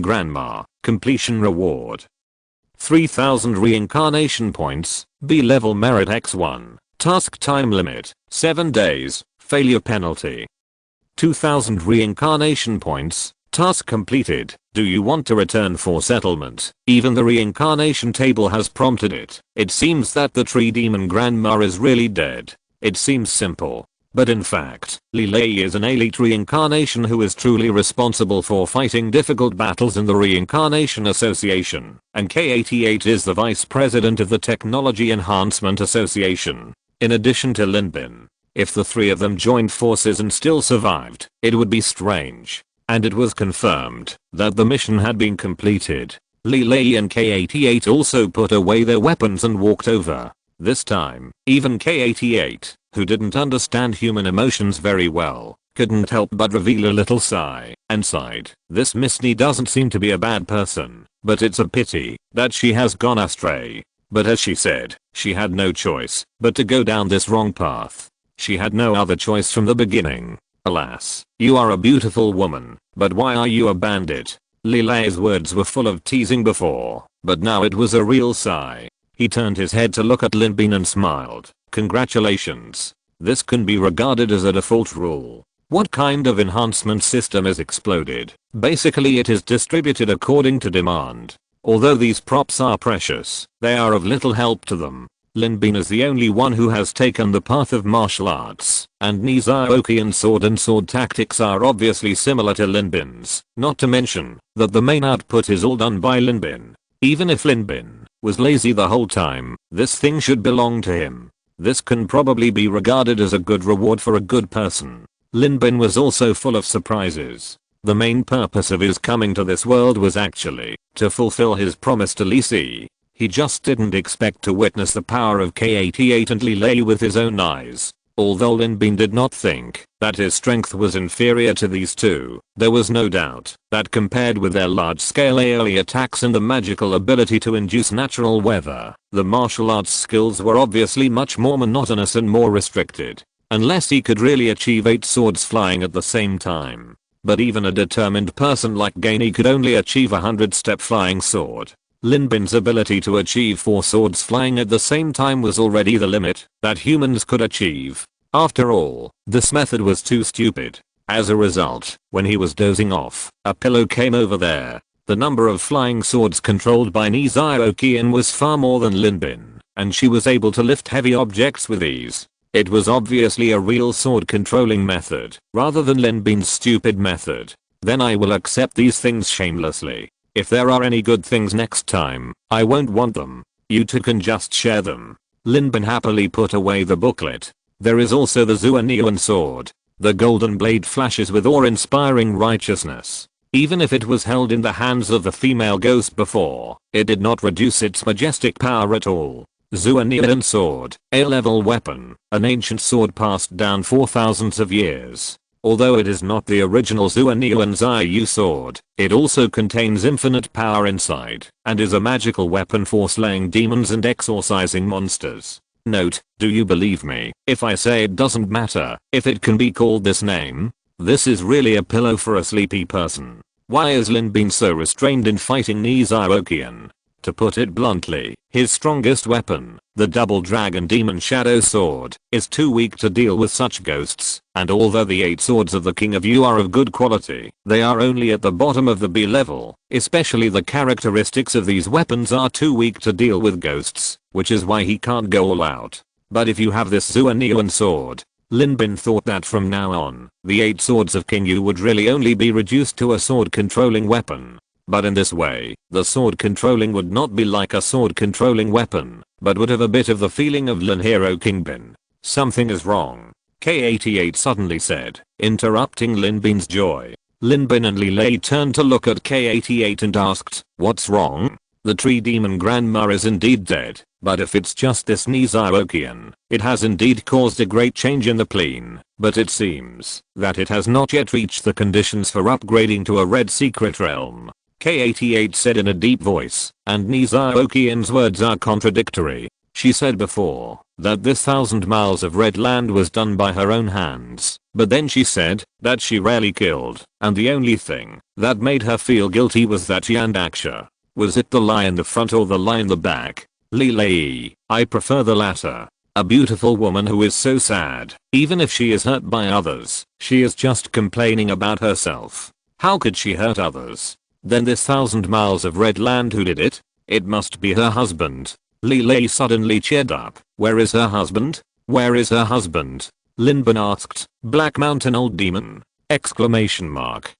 grandma. Completion reward. 3000 reincarnation points. B level merit x1. Task time limit. 7 days. Failure penalty. 2000 reincarnation points. Task completed. Do you want to return for settlement? Even the reincarnation table has prompted it. It seems that the tree demon grandma is really dead. It seems simple. But in fact, Lilei is an elite reincarnation who is truly responsible for fighting difficult battles in the Reincarnation Association, and K88 is the vice president of the Technology Enhancement Association. In addition to Linbin, if the 3 of them joined forces and still survived, it would be strange. And it was confirmed that the mission had been completed. Lilei and K88 also put away their weapons and walked over. This time, even K88, who didn't understand human emotions very well, couldn't help but reveal a little sigh, and sighed. This Misty doesn't seem to be a bad person, but it's a pity that she has gone astray. But as she said, she had no choice but to go down this wrong path. She had no other choice from the beginning. Alas, you are a beautiful woman, but why are you a bandit? Lilei's words were full of teasing before, but now it was a real sigh. He turned his head to look at Linbin and smiled. Congratulations. This can be regarded as a default rule. What kind of enhancement system is exploded? Basically it is distributed according to demand. Although these props are precious, they are of little help to them. Linbin is the only one who has taken the path of martial arts, and Niziokian's sword and sword tactics are obviously similar to Linbin's, not to mention that the main output is all done by Linbin. Even if Linbin was lazy the whole time, this thing should belong to him. This can probably be regarded as a good reward for a good person. Linbin was also full of surprises. The main purpose of his coming to this world was actually to fulfill his promise to Lisi. He just didn't expect to witness the power of K88 and Lilei with his own eyes. Although Linbin did not think that his strength was inferior to these 2, there was no doubt that compared with their large-scale AoE attacks and the magical ability to induce natural weather, the martial arts skills were obviously much more monotonous and more restricted. Unless he could really achieve 8 swords flying at the same time. But even a determined person like Gainey could only achieve a 100-step flying sword. Linbin's ability to achieve 4 swords flying at the same time was already the limit that humans could achieve. After all, this method was too stupid. As a result, when he was dozing off, a pillow came over there. The number of flying swords controlled by Niziokian was far more than Linbin, and she was able to lift heavy objects with ease. It was obviously a real sword controlling method, rather than Linbin's stupid method. Then I will accept these things shamelessly. If there are any good things next time, I won't want them. You two can just share them. Lin Bin happily put away the booklet. There is also the Zuanian sword. The golden blade flashes with awe-inspiring righteousness. Even if it was held in the hands of the female ghost before, it did not reduce its majestic power at all. Zuanian sword, A-level weapon, an ancient sword passed down for thousands of years. Although it is not the original Zuanian Zaiyu sword, it also contains infinite power inside, and is a magical weapon for slaying demons and exorcising monsters. Note, do you believe me if I say it doesn't matter if it can be called this name? This is really a pillow for a sleepy person. Why is Lin Bin so restrained in fighting Nizhaokian? To put it bluntly, his strongest weapon, the double dragon demon shadow sword, is too weak to deal with such ghosts, and although the 8 swords of the King of Yu are of good quality, they are only at the bottom of the B level, especially the characteristics of these weapons are too weak to deal with ghosts, which is why he can't go all out. But if you have this Zuanian sword, Lin Bin thought that from now on, the 8 swords of King Yu would really only be reduced to a sword controlling weapon. But in this way, the sword controlling would not be like a sword controlling weapon, but would have a bit of the feeling of Lin Hero King Bin. Something is wrong, K88 suddenly said, interrupting Lin Bin's joy. Lin Bin and Li Lei turned to look at K88 and asked, what's wrong? The tree demon grandma is indeed dead, but if it's just this Nizhaokian, it has indeed caused a great change in the plane, but it seems that it has not yet reached the conditions for upgrading to a red secret realm. K88 said in a deep voice, and Nizhaokian's words are contradictory. She said before that this 1,000 miles of red land was done by her own hands, but then she said that she rarely killed, and the only thing that made her feel guilty was that she and Aksha. Was it the lie in the front or the lie in the back? Li Lei, I prefer the latter. A beautiful woman who is so sad, even if she is hurt by others, she is just complaining about herself. How could she hurt others? Then this 1,000 miles of red land, who did it? It must be her husband. Li Lei suddenly cheered up. Where is her husband? Where is her husband? Lin Bin asked. Black Mountain old demon! Exclamation mark.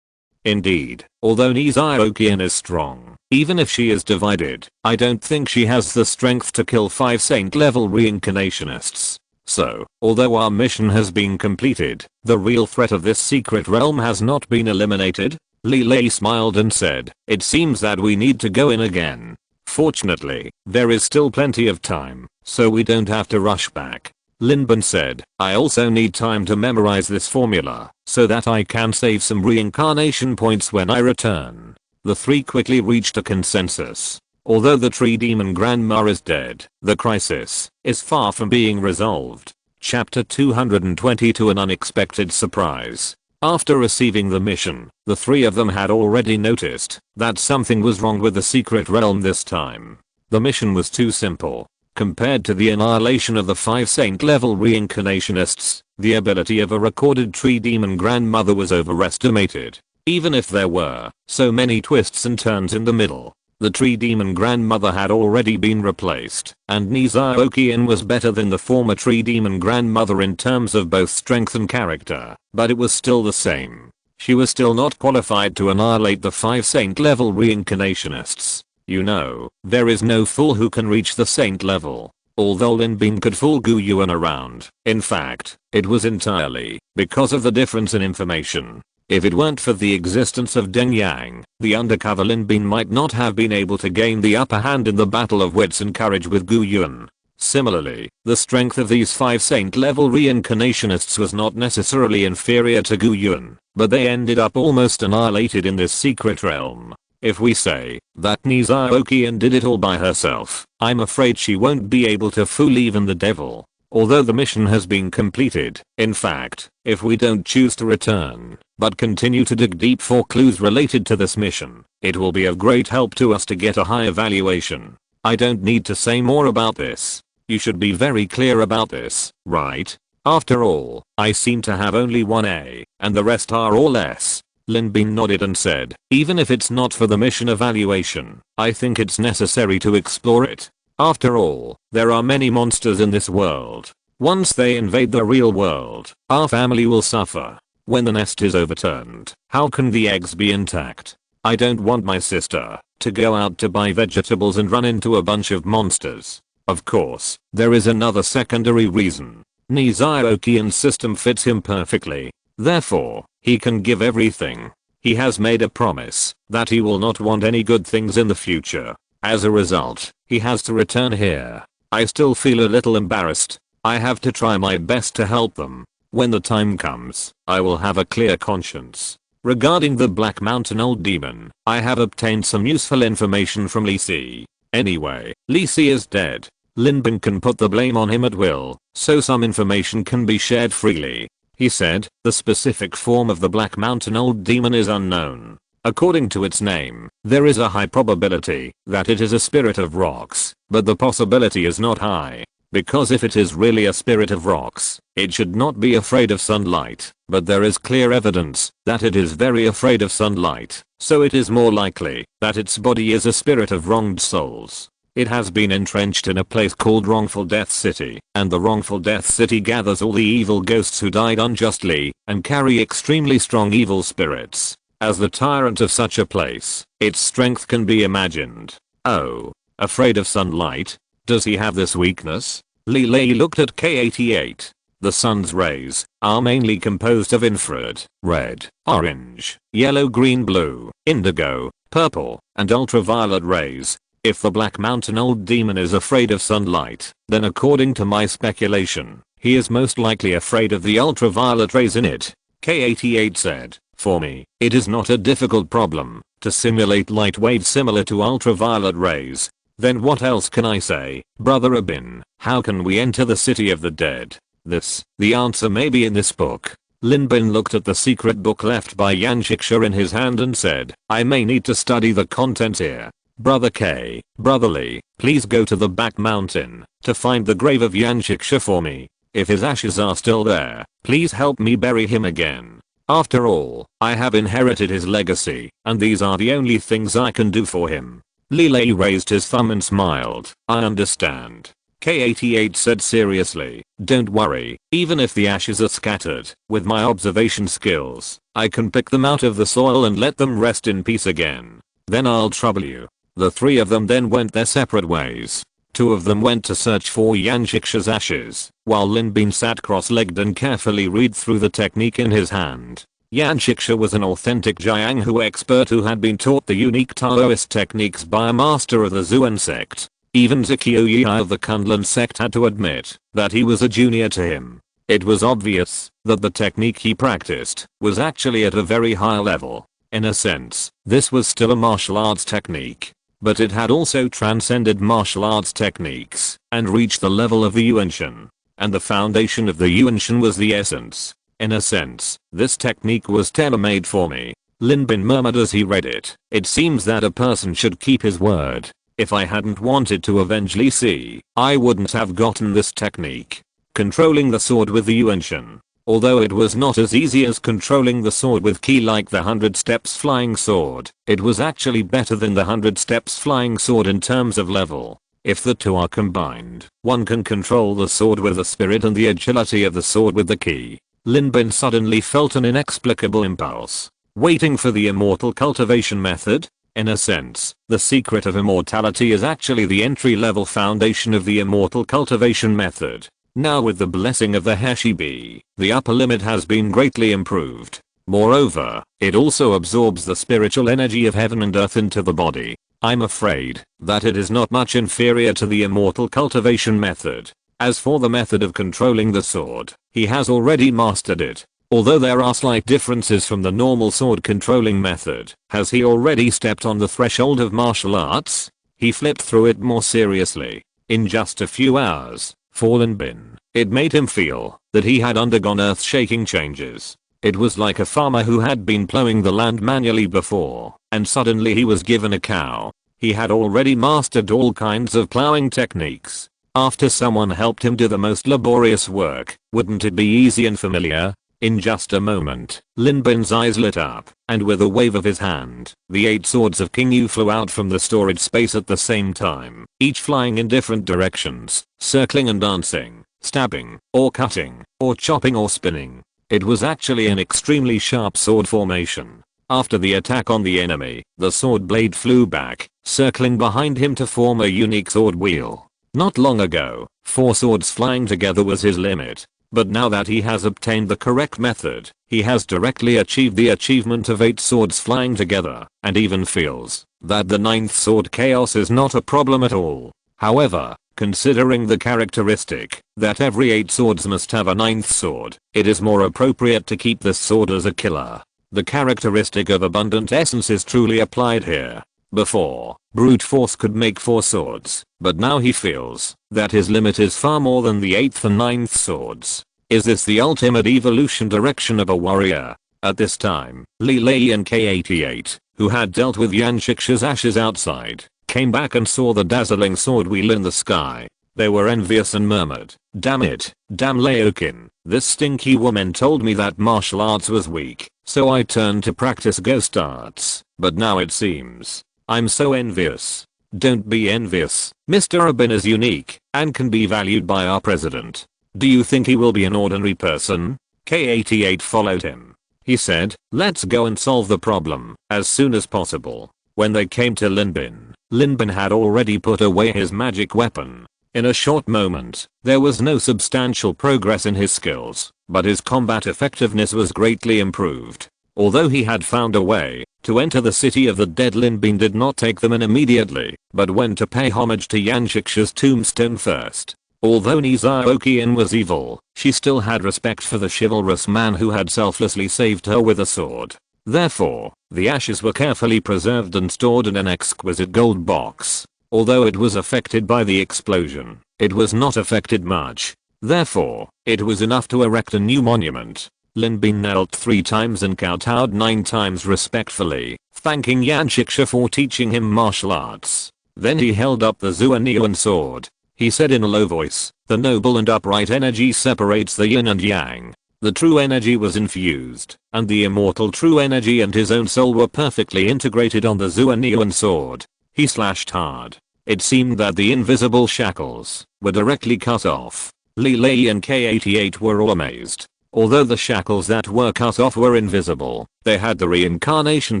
Indeed, although Nizhaokian is strong, even if she is divided, I don't think she has the strength to kill 5 saint level reincarnationists. So, although our mission has been completed, the real threat of this secret realm has not been eliminated. Li Lei smiled and said, it seems that we need to go in again. Fortunately, there is still plenty of time, so we don't have to rush back. Lin Bin said, I also need time to memorize this formula, so that I can save some reincarnation points when I return. The 3 quickly reached a consensus. Although the tree demon grandma is dead, the crisis is far from being resolved. Chapter 222 An unexpected surprise. After receiving the mission, the 3 of them had already noticed that something was wrong with the secret realm this time. The mission was too simple. Compared to the annihilation of the 5 saint level reincarnationists, the ability of a recorded tree demon grandmother was overestimated. Even if there were so many twists and turns in the middle, the tree demon grandmother had already been replaced, and Nizhaokian was better than the former tree demon grandmother in terms of both strength and character, but it was still the same. She was still not qualified to annihilate the 5 saint level reincarnationists. You know, there is no fool who can reach the saint level. Although Lin Bin could fool Gu Yuan around, in fact, it was entirely because of the difference in information. If it weren't for the existence of Deng Yang, the undercover Lin Bin might not have been able to gain the upper hand in the battle of wits and courage with Gu Yuan. Similarly, the strength of these 5 saint level reincarnationists was not necessarily inferior to Gu Yuan, but they ended up almost annihilated in this secret realm. If we say that Nizhaokian did it all by herself, I'm afraid she won't be able to fool even the devil. Although the mission has been completed, in fact, if we don't choose to return, but continue to dig deep for clues related to this mission, it will be of great help to us to get a high evaluation. I don't need to say more about this. You should be very clear about this, right? After all, I seem to have only 1 A, and the rest are all S. Lin Bin nodded and said, even if it's not for the mission evaluation, I think it's necessary to explore it. After all, there are many monsters in this world. Once they invade the real world, our family will suffer. When the nest is overturned, how can the eggs be intact? I don't want my sister to go out to buy vegetables and run into a bunch of monsters. Of course, there is another secondary reason. Niziokian's system fits him perfectly. Therefore, he can give everything. He has made a promise that he will not want any good things in the future. As a result, he has to return here. I still feel a little embarrassed. I have to try my best to help them. When the time comes, I will have a clear conscience. Regarding the Black Mountain Old Demon, I have obtained some useful information from Li Si. Anyway, Li Si is dead. Lin Bin can put the blame on him at will, so some information can be shared freely. He said, the specific form of the Black Mountain Old Demon is unknown. According to its name, there is a high probability that it is a spirit of rocks, but the possibility is not high. Because if it is really a spirit of rocks, it should not be afraid of sunlight, but there is clear evidence that it is very afraid of sunlight, so it is more likely that its body is a spirit of wronged souls. It has been entrenched in a place called Wrongful Death City, and the Wrongful Death City gathers all the evil ghosts who died unjustly and carry extremely strong evil spirits. As the tyrant of such a place, its strength can be imagined. Oh, afraid of sunlight? Does he have this weakness? Li Lei looked at K88. The sun's rays are mainly composed of infrared, red, orange, yellow, green, blue, indigo, purple, and ultraviolet rays. If the Black Mountain Old Demon is afraid of sunlight, then according to my speculation, he is most likely afraid of the ultraviolet rays in it. K88 said, for me, it is not a difficult problem to simulate light waves similar to ultraviolet rays. Then what else can I say, Brother Abin? How can we enter the city of the dead? The answer may be in this book. Lin Bin looked at the secret book left by Yanshiksha in his hand and said, I may need to study the content here. Brother K, Brother Lee, please go to the back mountain to find the grave of Yanshiksha for me. If his ashes are still there, please help me bury him again. After all, I have inherited his legacy, and these are the only things I can do for him. Li Lei raised his thumb and smiled. I understand. K88 said seriously, don't worry, even if the ashes are scattered, with my observation skills, I can pick them out of the soil and let them rest in peace again. Then I'll trouble you. The three of them then went their separate ways. Two of them went to search for Yanshiksha's ashes, while Lin Bin sat cross-legged and carefully read through the technique in his hand. Yanshiksha was an authentic Jianghu expert who had been taught the unique Taoist techniques by a master of the Zhuan sect. Even Zikyo Yi of the Kunlun sect had to admit that he was a junior to him. It was obvious that the technique he practiced was actually at a very high level. In a sense, this was still a martial arts technique. But it had also transcended martial arts techniques and reached the level of the Yuanshan. And the foundation of the Yuanshan was the essence. In a sense, this technique was tailor-made for me. Lin Bin murmured as he read it. It seems that a person should keep his word. If I hadn't wanted to avenge Li Si, I wouldn't have gotten this technique. Controlling the sword with the Yuanshan. Although it was not as easy as controlling the sword with ki like the 100 steps flying sword, it was actually better than the 100 steps flying sword in terms of level. If the two are combined, one can control the sword with the spirit and the agility of the sword with the ki. Lin Bin suddenly felt an inexplicable impulse. Waiting for the immortal cultivation method? In a sense, the secret of immortality is actually the entry-level foundation of the immortal cultivation method. Now with the blessing of the Heshibi, the upper limit has been greatly improved. Moreover, it also absorbs the spiritual energy of heaven and earth into the body. I'm afraid that it is not much inferior to the immortal cultivation method. As for the method of controlling the sword, he has already mastered it. Although there are slight differences from the normal sword controlling method, has he already stepped on the threshold of martial arts? He flipped through it more seriously. In just a few hours, for Lin Bin, it made him feel that he had undergone earth-shaking changes. It was like a farmer who had been plowing the land manually before, and suddenly he was given a cow. He had already mastered all kinds of plowing techniques. After someone helped him do the most laborious work, wouldn't it be easy and familiar? In just a moment, Lin Bin's eyes lit up, and with a wave of his hand, the 8 swords of King Yu flew out from the storage space at the same time, each flying in different directions, circling and dancing, stabbing, or cutting, or chopping or spinning. It was actually an extremely sharp sword formation. After the attack on the enemy, the sword blade flew back, circling behind him to form a unique sword wheel. Not long ago, 4 swords flying together was his limit. But now that he has obtained the correct method, he has directly achieved the achievement of 8 swords flying together, and even feels that the 9th sword chaos is not a problem at all. However, considering the characteristic that every 8 swords must have a 9th sword, it is more appropriate to keep this sword as a killer. The characteristic of abundant essence is truly applied here. Before, brute force could make 4 swords, but now he feels that his limit is far more than the 8th and 9th swords. Is this the ultimate evolution direction of a warrior? At this time, Li Lei and K88, who had dealt with Yan Shiksha's ashes outside, came back and saw the dazzling sword wheel in the sky. They were envious and murmured, "Damn it, damn Leokin, this stinky woman told me that martial arts was weak, so I turned to practice ghost arts, but now it seems I'm so envious." Don't be envious. Mr. Abin is unique and can be valued by our president. Do you think he will be an ordinary person? K88 followed him. He said, "Let's go and solve the problem as soon as possible." When they came to Linbin, Linbin had already put away his magic weapon. In a short moment, there was no substantial progress in his skills, but his combat effectiveness was greatly improved. Although he had found a way to enter the city of the dead, Linbin did not take them in immediately, but went to pay homage to Yan Shiksha's tombstone first. Although Nizaokian was evil, she still had respect for the chivalrous man who had selflessly saved her with a sword. Therefore, the ashes were carefully preserved and stored in an exquisite gold box. Although it was affected by the explosion, it was not affected much. Therefore, it was enough to erect a new monument. Linbin knelt 3 times and kowtowed 9 times respectfully, thanking Yan Shiksha for teaching him martial arts. Then he held up the Zuanian sword. He said in a low voice, "The noble and upright energy separates the yin and yang." The true energy was infused, and the immortal true energy and his own soul were perfectly integrated on the Zuanian sword. He slashed hard. It seemed that the invisible shackles were directly cut off. Li Lei and K88 were all amazed. Although the shackles that were cut off were invisible, they had the reincarnation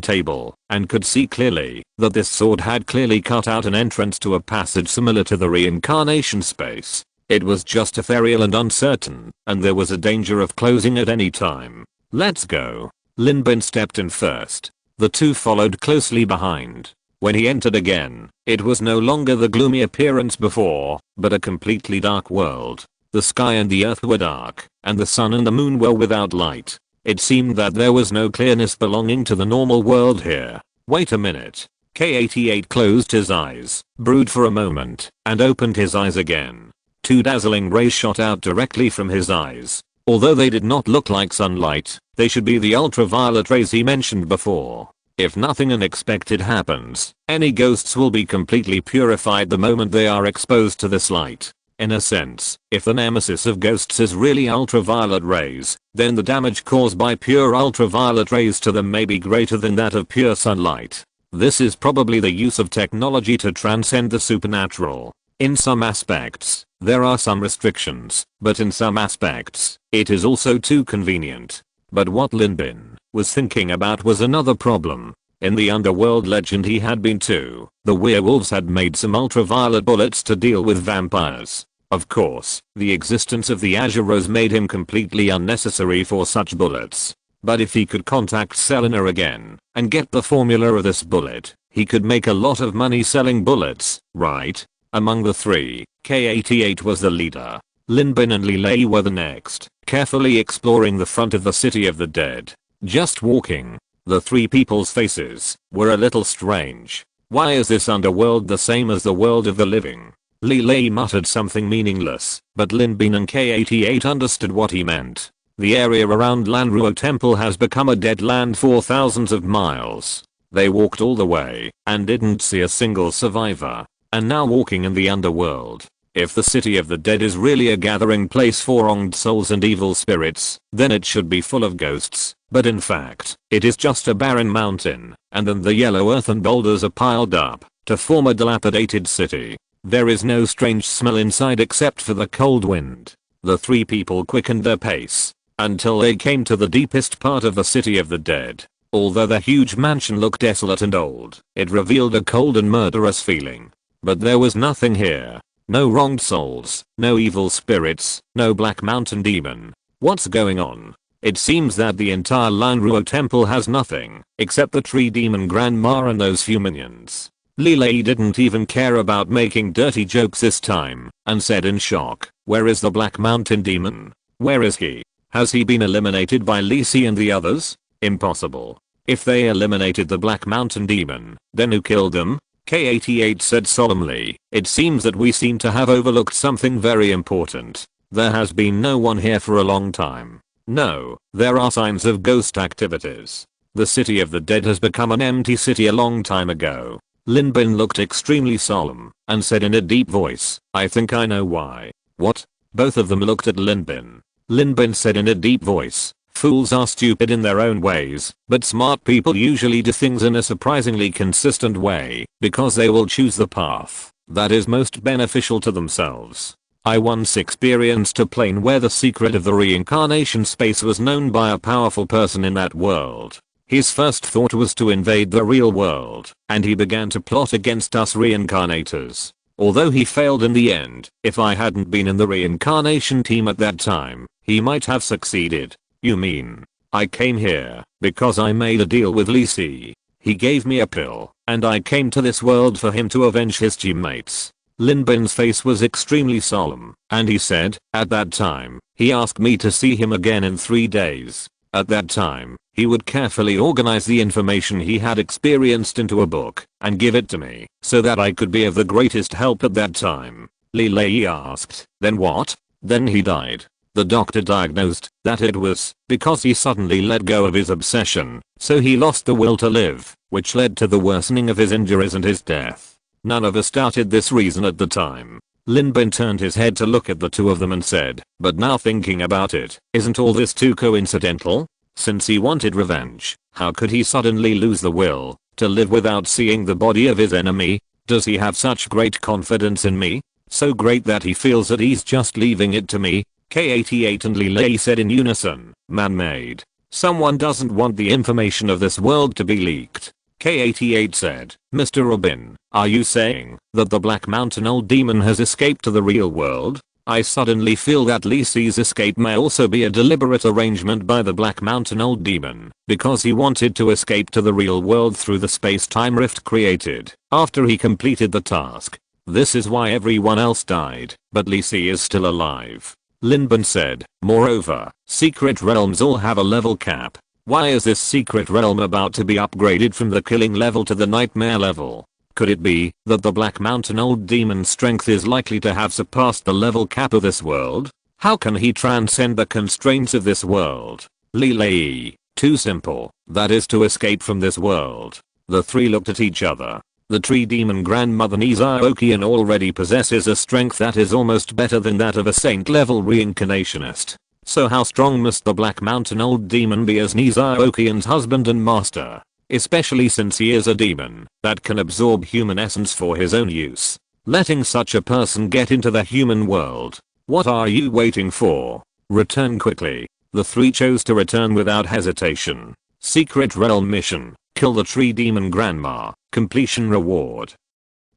table, and could see clearly that this sword had clearly cut out an entrance to a passage similar to the reincarnation space. It was just ethereal and uncertain, and there was a danger of closing at any time. "Let's go." Linbin stepped in first. The 2 followed closely behind. When he entered again, it was no longer the gloomy appearance before, but a completely dark world. The sky and the earth were dark, and the sun and the moon were without light. It seemed that there was no clearness belonging to the normal world here. Wait a minute. K88 closed his eyes, brooded for a moment, and opened his eyes again. 2 dazzling rays shot out directly from his eyes. Although they did not look like sunlight, they should be the ultraviolet rays he mentioned before. If nothing unexpected happens, any ghosts will be completely purified the moment they are exposed to this light. In a sense, if the nemesis of ghosts is really ultraviolet rays, then the damage caused by pure ultraviolet rays to them may be greater than that of pure sunlight. This is probably the use of technology to transcend the supernatural. In some aspects, there are some restrictions, but in some aspects, it is also too convenient. But what Linbin was thinking about was another problem. In the underworld legend he had been to, the werewolves had made some ultraviolet bullets to deal with vampires. Of course, the existence of the Azure Rose made him completely unnecessary for such bullets. But if he could contact Selena again and get the formula of this bullet, he could make a lot of money selling bullets, right? Among the 3, K88 was the leader. Linbin and Li Lei were the next, carefully exploring the front of the city of the dead. Just walking. The 3 people's faces were a little strange. Why is this underworld the same as the world of the living? Li Lei muttered something meaningless, but Linbin and K88 understood what he meant. The area around Lanruo Temple has become a dead land for thousands of miles. They walked all the way and didn't see a single survivor. And now walking in the underworld. If the city of the dead is really a gathering place for wronged souls and evil spirits, then it should be full of ghosts. But in fact, it is just a barren mountain, and then the yellow earth and boulders are piled up to form a dilapidated city. There is no strange smell inside except for the cold wind. The 3 people quickened their pace until they came to the deepest part of the city of the dead. Although the huge mansion looked desolate and old, it revealed a cold and murderous feeling. But there was nothing here. No wronged souls, no evil spirits, no Black Mountain demon. What's going on? It seems that the entire Lanruo temple has nothing, except the tree demon grandma and those few minions. Lilei didn't even care about making dirty jokes this time, and said in shock, "Where is the Black Mountain demon? Where is he? Has he been eliminated by Lisi and the others? Impossible. If they eliminated the Black Mountain demon, then who killed them?" K88 said solemnly, "It seems that we seem to have overlooked something very important. There has been no one here for a long time. No, there are signs of ghost activities. The city of the dead has become an empty city a long time ago." Linbin looked extremely solemn and said in a deep voice, "I think I know why." "What?" Both of them looked at Linbin. Linbin said in a deep voice, "Fools are stupid in their own ways, but smart people usually do things in a surprisingly consistent way because they will choose the path that is most beneficial to themselves. I once experienced a plane where the secret of the reincarnation space was known by a powerful person in that world. His first thought was to invade the real world, and he began to plot against us reincarnators. Although he failed in the end, if I hadn't been in the reincarnation team at that time, he might have succeeded." "You mean, I came here because I made a deal with Lisi. He gave me a pill, and I came to this world for him to avenge his teammates." Linbin's face was extremely solemn, and he said, "At that time, he asked me to see him again in 3 days. At that time, he would carefully organize the information he had experienced into a book and give it to me so that I could be of the greatest help at that time." Lilei asked, "Then what?" "Then he died. The doctor diagnosed that it was because he suddenly let go of his obsession, so he lost the will to live, which led to the worsening of his injuries and his death. None of us doubted this reason at the time." Linbin turned his head to look at the two of them and said, "But now thinking about it, isn't all this too coincidental? Since he wanted revenge, how could he suddenly lose the will to live without seeing the body of his enemy? Does he have such great confidence in me? So great that he feels at ease just leaving it to me?" K88 and Lilei said in unison, "Man-made. Someone doesn't want the information of this world to be leaked." K88 said, "Mr. Abin, are you saying that the Black Mountain old demon has escaped to the real world? I suddenly feel that Lisi's escape may also be a deliberate arrangement by the Black Mountain old demon because he wanted to escape to the real world through the space-time rift created after he completed the task. This is why everyone else died, but Lisi is still alive." Linbin said, "Moreover, secret realms all have a level cap. Why is this secret realm about to be upgraded from the killing level to the nightmare level? Could it be that the Black Mountain old demon's strength is likely to have surpassed the level cap of this world? How can he transcend the constraints of this world?" Lilei, "Too simple. That is to escape from this world." The three looked at each other. The tree demon grandmother Nizaokian already possesses a strength that is almost better than that of a saint level reincarnationist. So how strong must the Black Mountain old demon be as Nizaokian's husband and master? Especially since he is a demon that can absorb human essence for his own use. Letting such a person get into the human world. What are you waiting for? Return quickly. The three chose to return without hesitation. Secret realm mission. Kill the tree demon grandma. Completion reward.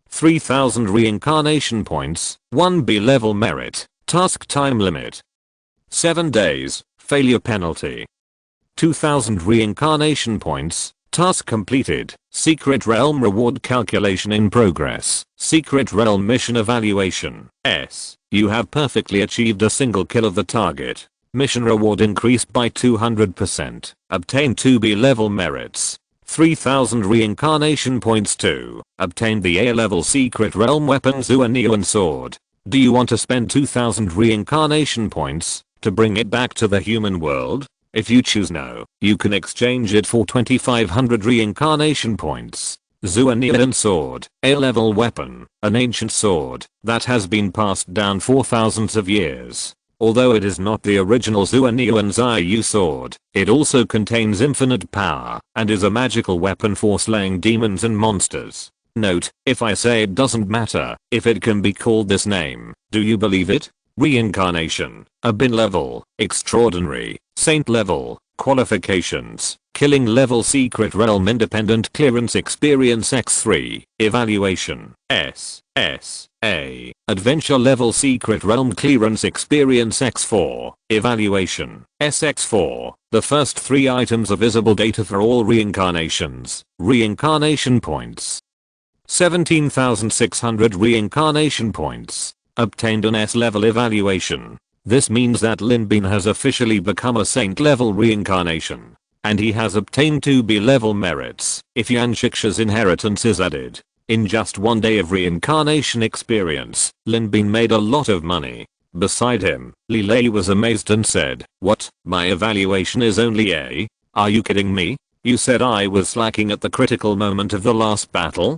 3000 reincarnation points. 1B level merit. Task time limit. 7 days. Failure penalty. 2000 reincarnation points. Task completed. Secret realm reward calculation in progress. Secret realm mission evaluation. S. You have perfectly achieved a single kill of the target. Mission reward increased by 200%. Obtain 2B level merits. 3000 reincarnation points to obtain the A level secret realm weapon Zuanian sword. Do you want to spend 2000 reincarnation points to bring it back to the human world? If you choose no, you can exchange it for 2500 reincarnation points. Zuanian sword, A level weapon, an ancient sword that has been passed down for thousands of years. Although it is not the original Zuanian Zayu sword, it also contains infinite power and is a magical weapon for slaying demons and monsters. Note, if I say it doesn't matter if it can be called this name, do you believe it? Reincarnation, Abin level, extraordinary, saint level, qualifications, Killing level secret realm independent clearance experience x3. Evaluation SSA. Adventure level secret realm clearance experience x4. Evaluation SX4. The first 3 items are visible data for all reincarnations. Reincarnation points. 17,600 reincarnation points. Obtained an S level evaluation. This means that Lin Bin has officially become a saint level reincarnation. And he has obtained 2 B level merits if Yan Shiksha's inheritance is added. In just 1 day of reincarnation experience, Lin Bin made a lot of money. Beside him, Li Lei was amazed and said, "What? My evaluation is only A? Are you kidding me? You said I was slacking at the critical moment of the last battle?"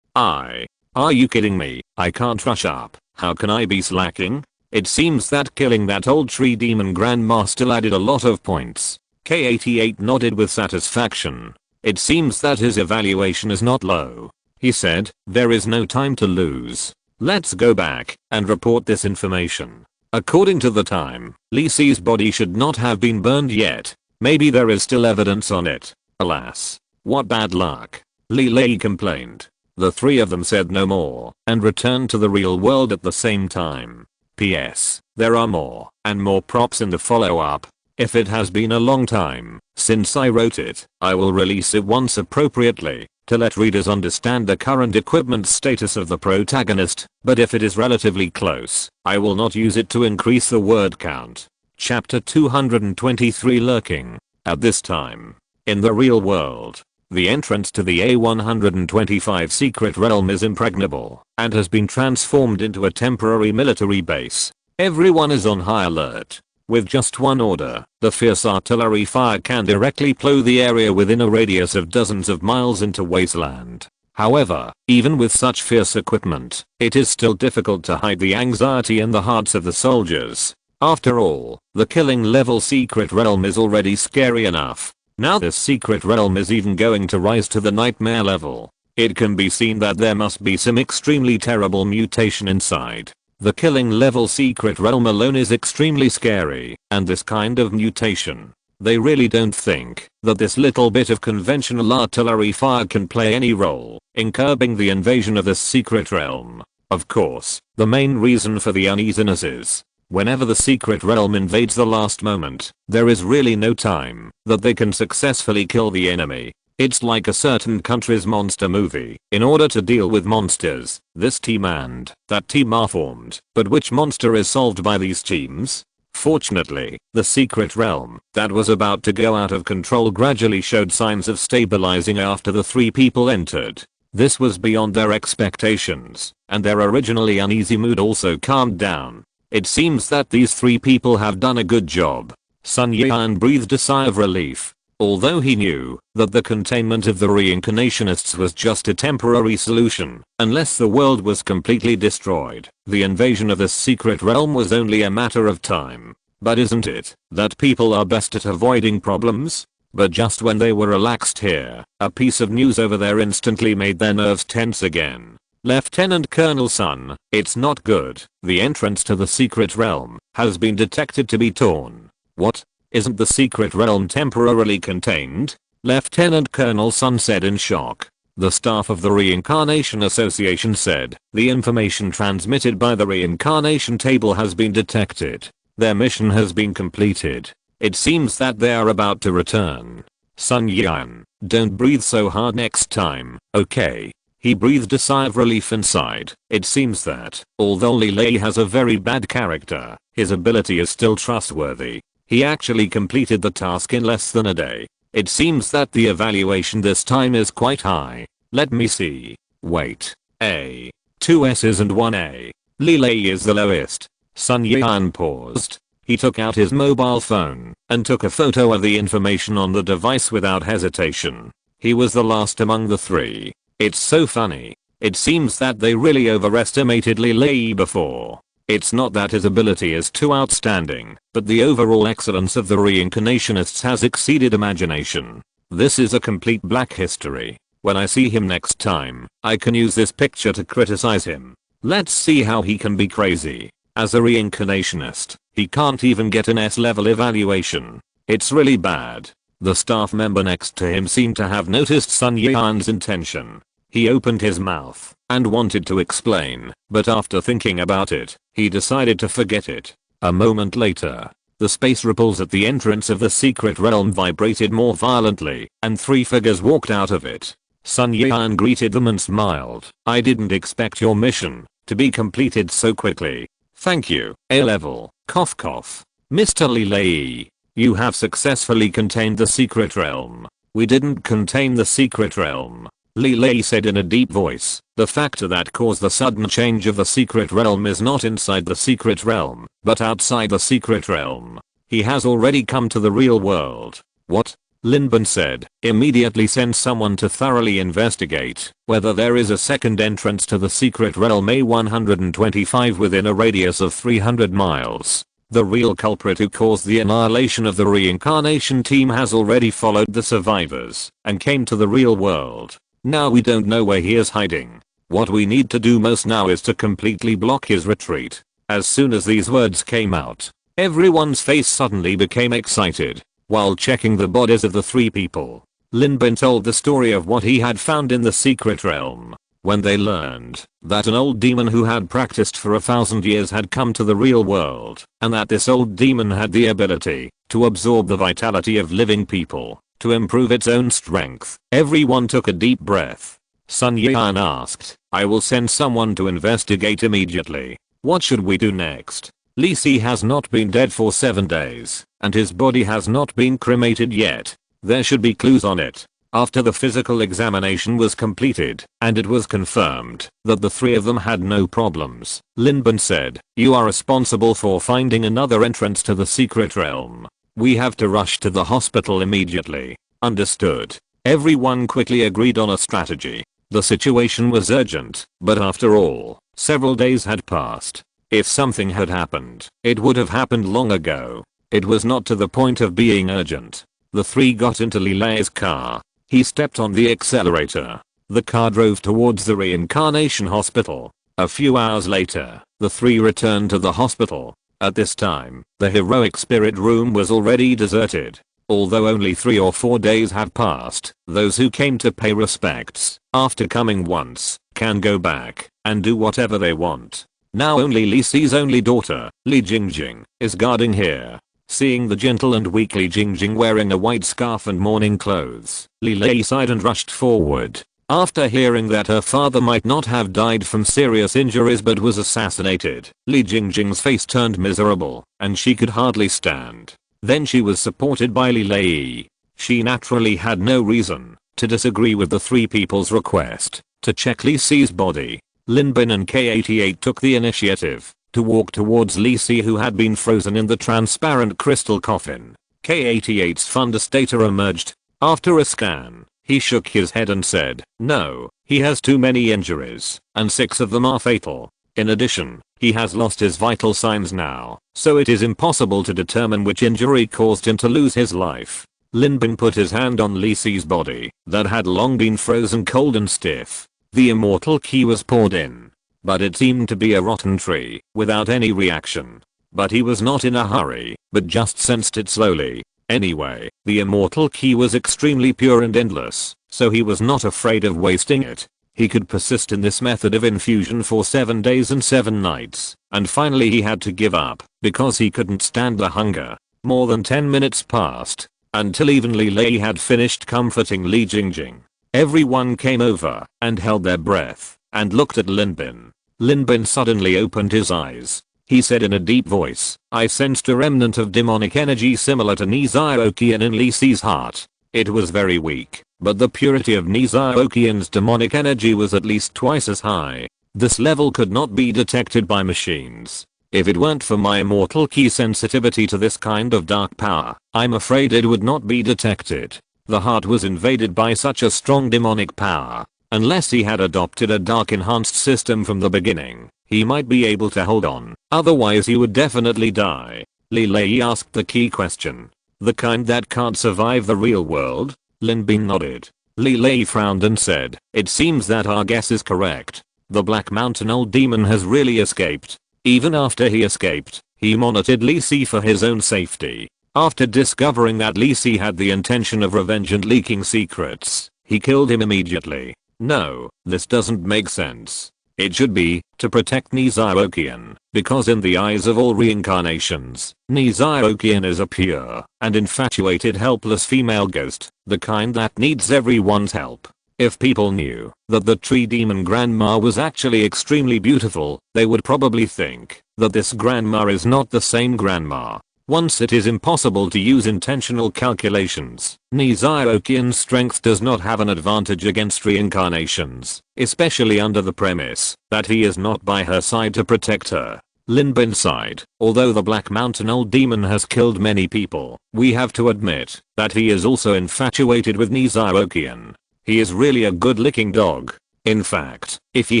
Are you kidding me? I can't rush up. How can I be slacking? It seems that killing that old tree demon grandma still added a lot of points. K88 nodded with satisfaction. It seems that his evaluation is not low. He said, "There is no time to lose. Let's go back and report this information." According to the time, Li Si's body should not have been burned yet. Maybe there is still evidence on it. Alas. What bad luck. Li Lei complained. The 3 of them said no more and returned to the real world at the same time. P.S. There are more and more props in the follow-up. If it has been a long time since I wrote it, I will release it once appropriately to let readers understand the current equipment status of the protagonist, but if it is relatively close, I will not use it to increase the word count. Chapter 223 Lurking. At this time, in the real world, the entrance to the A125 secret realm is impregnable and has been transformed into a temporary military base. Everyone is on high alert. With just one order, the fierce artillery fire can directly plow the area within a radius of dozens of miles into wasteland. However, even with such fierce equipment, it is still difficult to hide the anxiety in the hearts of the soldiers. After all, the killing level secret realm is already scary enough. Now this secret realm is even going to rise to the nightmare level. It can be seen that there must be some extremely terrible mutation inside. The killing level secret realm alone is extremely scary, and this kind of mutation. They really don't think that this little bit of conventional artillery fire can play any role in curbing the invasion of this secret realm. Of course, the main reason for the uneasiness is whenever the secret realm invades the last moment, there is really no time that they can successfully kill the enemy. It's like a certain country's monster movie. In order to deal with monsters, this team and that team are formed, but which monster is solved by these teams? Fortunately, the secret realm that was about to go out of control gradually showed signs of stabilizing after the 3 people entered. This was beyond their expectations, and their originally uneasy mood also calmed down. It seems that these 3 people have done a good job. Sun Yan breathed a sigh of relief. Although he knew that the containment of the reincarnationists was just a temporary solution, unless the world was completely destroyed, the invasion of this secret realm was only a matter of time. But isn't it that people are best at avoiding problems? But just when they were relaxed here, a piece of news over there instantly made their nerves tense again. Lieutenant Colonel Sun, it's not good. The entrance to the secret realm has been detected to be torn. What? Isn't the secret realm temporarily contained? Lieutenant Colonel Sun said in shock. The staff of the Reincarnation Association said the information transmitted by the reincarnation table has been detected. Their mission has been completed. It seems that they are about to return. Sun Yan, don't breathe so hard next time, okay? He breathed a sigh of relief and sighed. It seems that, although Li Lei has a very bad character, his ability is still trustworthy. He actually completed the task in less than a day. It seems that the evaluation this time is quite high. Let me see. Wait. A. 2 S's and 1 A. Li Lei is the lowest. Sun Yan paused. He took out his mobile phone and took a photo of the information on the device without hesitation. He was the last among the 3. It's so funny. It seems that they really overestimated Li Lei before. It's not that his ability is too outstanding, but the overall excellence of the reincarnationists has exceeded imagination. This is a complete black history. When I see him next time, I can use this picture to criticize him. Let's see how he can be crazy. As a reincarnationist, he can't even get an S level evaluation. It's really bad. The staff member next to him seemed to have noticed Sun Yan's intention. He opened his mouth and wanted to explain, but after thinking about it, he decided to forget it. A moment later, the space ripples at the entrance of the secret realm vibrated more violently, and 3 figures walked out of it. Sun Yan greeted them and smiled. "I didn't expect your mission to be completed so quickly. Thank you, A-level, cough cough. Mr. Li Lei, you have successfully contained the secret realm." "We didn't contain the secret realm," Li Lei said in a deep voice. "The factor that caused the sudden change of the secret realm is not inside the secret realm, but outside the secret realm. He has already come to the real world." "What?" Lin Bin said. "Immediately send someone to thoroughly investigate whether there is a second entrance to the secret realm A125 within a radius of 300 miles. The real culprit who caused the annihilation of the reincarnation team has already followed the survivors and came to the real world. Now we don't know where he is hiding. What we need to do most now is to completely block his retreat." As soon as these words came out, everyone's face suddenly became excited. While checking the bodies of the 3 people, Lin Bin told the story of what he had found in the secret realm. When they learned that an old demon who had practiced for 1,000 years had come to the real world, and that this old demon had the ability to absorb the vitality of living people to improve its own strength, everyone took a deep breath. Sun Yan asked, "I will send someone to investigate immediately. What should we do next?" "Li Si has not been dead for 7 days, and his body has not been cremated yet. There should be clues on it." After the physical examination was completed, and it was confirmed that the 3 of them had no problems, Lin Bin said, "You are responsible for finding another entrance to the secret realm. We have to rush to the hospital immediately." "Understood." Everyone quickly agreed on a strategy. The situation was urgent, but after all, several days had passed. If something had happened, it would have happened long ago. It was not to the point of being urgent. The 3 got into Li Lei's car. He stepped on the accelerator. The car drove towards the reincarnation hospital. A few hours later, the 3 returned to the hospital. At this time, the heroic spirit room was already deserted. Although only 3 or 4 days had passed, those who came to pay respects, after coming once, can go back and do whatever they want. Now only Li Si's only daughter, Li Jingjing, is guarding here. Seeing the gentle and weak Li Jingjing wearing a white scarf and mourning clothes, Li Lei sighed and rushed forward. After hearing that her father might not have died from serious injuries but was assassinated, Li Jingjing's face turned miserable, and she could hardly stand. Then she was supported by Li Lei. She naturally had no reason to disagree with the 3 people's request to check Li Si's body. Lin Bin and K88 took the initiative to walk towards Li Si, who had been frozen in the transparent crystal coffin. K88's Fundastator emerged. After a scan, he shook his head and said, "No, he has too many injuries, and 6 of them are fatal. In addition, he has lost his vital signs now, so it is impossible to determine which injury caused him to lose his life." Lin Bin put his hand on Li Si's body that had long been frozen cold and stiff. The immortal key was poured in, but it seemed to be a rotten tree, without any reaction. But he was not in a hurry, but just sensed it slowly. Anyway, the immortal key was extremely pure and endless, so he was not afraid of wasting it. He could persist in this method of infusion for 7 days and 7 nights, and finally he had to give up, because he couldn't stand the hunger. More than 10 minutes passed, until even Li Lei had finished comforting Li Jingjing. Everyone came over and held their breath and looked at Lin Bin. Lin Bin suddenly opened his eyes. He said in a deep voice, "I sensed a remnant of demonic energy similar to Niziokian in Li Si's heart. It was very weak, but the purity of Niziokian's demonic energy was at least twice as high. This level could not be detected by machines. If it weren't for my immortal key sensitivity to this kind of dark power, I'm afraid it would not be detected." The heart was invaded by such a strong demonic power. Unless he had adopted a dark enhanced system from the beginning, he might be able to hold on. Otherwise he would definitely die. Li Lei asked the key question. "The kind that can't survive the real world?" Lin Bin nodded. Li Lei frowned and said, "It seems that our guess is correct. The Black Mountain old demon has really escaped. Even after he escaped, he monitored Li Si for his own safety. After discovering that Li Si had the intention of revenge and leaking secrets, he killed him immediately. No, this doesn't make sense. It should be, to protect Niziokian, because in the eyes of all reincarnations, Niziokian is a pure and infatuated helpless female ghost, the kind that needs everyone's help. If people knew that the tree demon grandma was actually extremely beautiful, they would probably think that this grandma is not the same grandma. Once it is impossible to use intentional calculations, Niziokian's strength does not have an advantage against reincarnations, especially under the premise that he is not by her side to protect her. Lin Bin sighed. Although the Black Mountain Old Demon has killed many people, we have to admit that he is also infatuated with Niziokian. He is really a good-looking dog. In fact, if he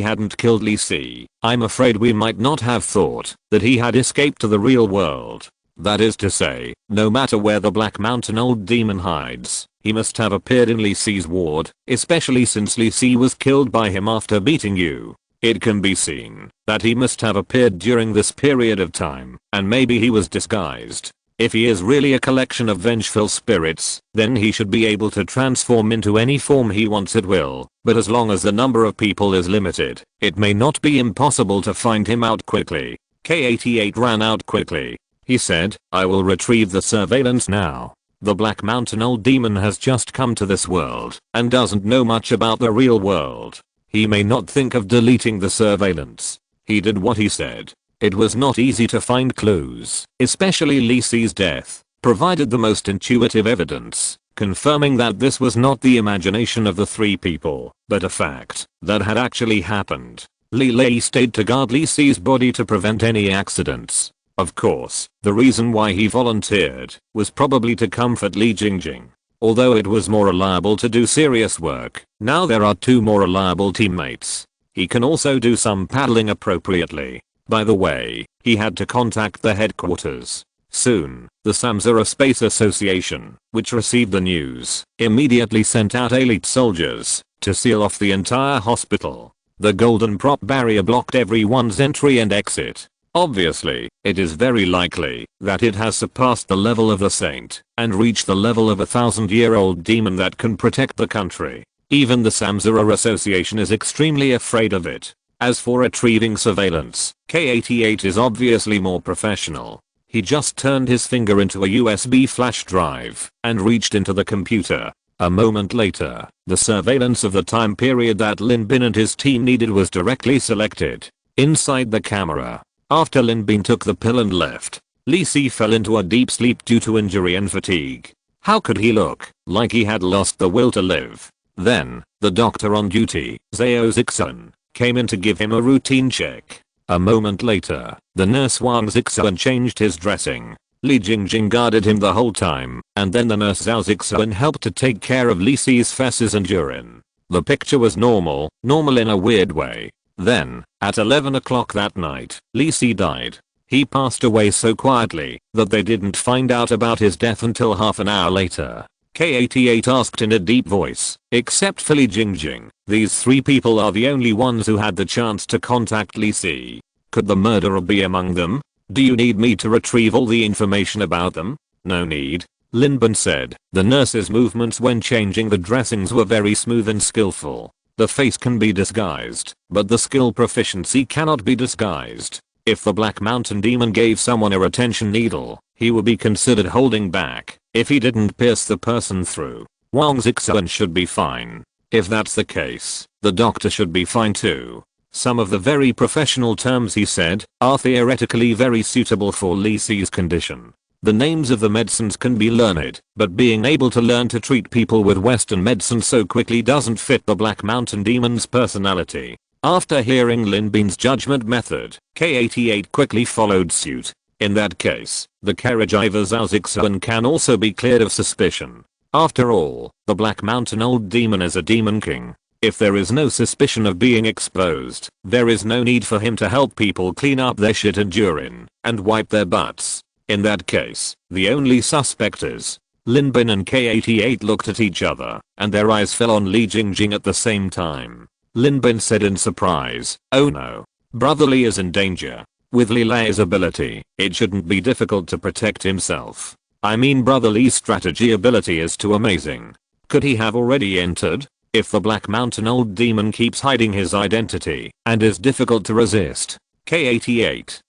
hadn't killed Li Si, I'm afraid we might not have thought that he had escaped to the real world. That is to say, no matter where the Black Mountain Old Demon hides, he must have appeared in Li Si's ward, especially since Li Si was killed by him after beating you. It can be seen that he must have appeared during this period of time, and maybe he was disguised. If he is really a collection of vengeful spirits, then he should be able to transform into any form he wants at will, but as long as the number of people is limited, it may not be impossible to find him out quickly. K88 ran out quickly. He said, I will retrieve the surveillance now. The Black Mountain Old Demon has just come to this world and doesn't know much about the real world. He may not think of deleting the surveillance. He did what he said. It was not easy to find clues, especially Li Si's death provided the most intuitive evidence, confirming that this was not the imagination of the three people, but a fact that had actually happened. Li Lei stayed to guard Li Si's body to prevent any accidents. Of course, the reason why he volunteered was probably to comfort Li Jingjing. Although it was more reliable to do serious work, now there are two more reliable teammates. He can also do some paddling appropriately. By the way, he had to contact the headquarters. Soon, the Samsara Space Association, which received the news, immediately sent out elite soldiers to seal off the entire hospital. The golden prop barrier blocked everyone's entry and exit. Obviously, it is very likely that it has surpassed the level of the saint and reached the level of a 1,000-year-old demon that can protect the country. Even the Samsara Association is extremely afraid of it. As for retrieving surveillance, K88 is obviously more professional. He just turned his finger into a USB flash drive and reached into the computer. A moment later, the surveillance of the time period that Lin Bin and his team needed was directly selected. Inside the camera, after Lin Bin took the pill and left, Li Si fell into a deep sleep due to injury and fatigue. How could he look like he had lost the will to live? Then, the doctor on duty, Zhao Zixuan, came in to give him a routine check. A moment later, the nurse Wang Zixuan changed his dressing. Li Jingjing guarded him the whole time, and then the nurse Zhao Zixuan helped to take care of Li Si's feces and urine. The picture was normal in a weird way. Then, at 11 o'clock that night, Li Si died. He passed away so quietly that they didn't find out about his death until half an hour later. K88 asked in a deep voice, except for Li Jingjing, these three people are the only ones who had the chance to contact Li Si. Could the murderer be among them? Do you need me to retrieve all the information about them? No need. Lin Bin said. The nurse's movements when changing the dressings were very smooth and skillful. The face can be disguised, but the skill proficiency cannot be disguised. If the Black Mountain Demon gave someone a retention needle, he would be considered holding back if he didn't pierce the person through. Wang Zixuan should be fine. If that's the case, the doctor should be fine too. Some of the very professional terms he said are theoretically very suitable for Li Si's condition. The names of the medicines can be learned, but being able to learn to treat people with Western medicine so quickly doesn't fit the Black Mountain Demon's personality. After hearing Lin Bin's judgment method, K88 quickly followed suit. In that case, the carriage driver Zhao Zixuan can also be cleared of suspicion. After all, the Black Mountain Old Demon is a demon king. If there is no suspicion of being exposed, there is no need for him to help people clean up their shit and urine and wipe their butts. In that case, the only suspect is. Lin Bin and K88 looked at each other, and their eyes fell on Li Jingjing at the same time. Lin Bin said in surprise, oh no. Brother Li is in danger. With Li Lei's ability, it shouldn't be difficult to protect himself. I mean, Brother Lee's strategy ability is too amazing. Could he have already entered? If the Black Mountain Old Demon keeps hiding his identity and is difficult to resist. K88.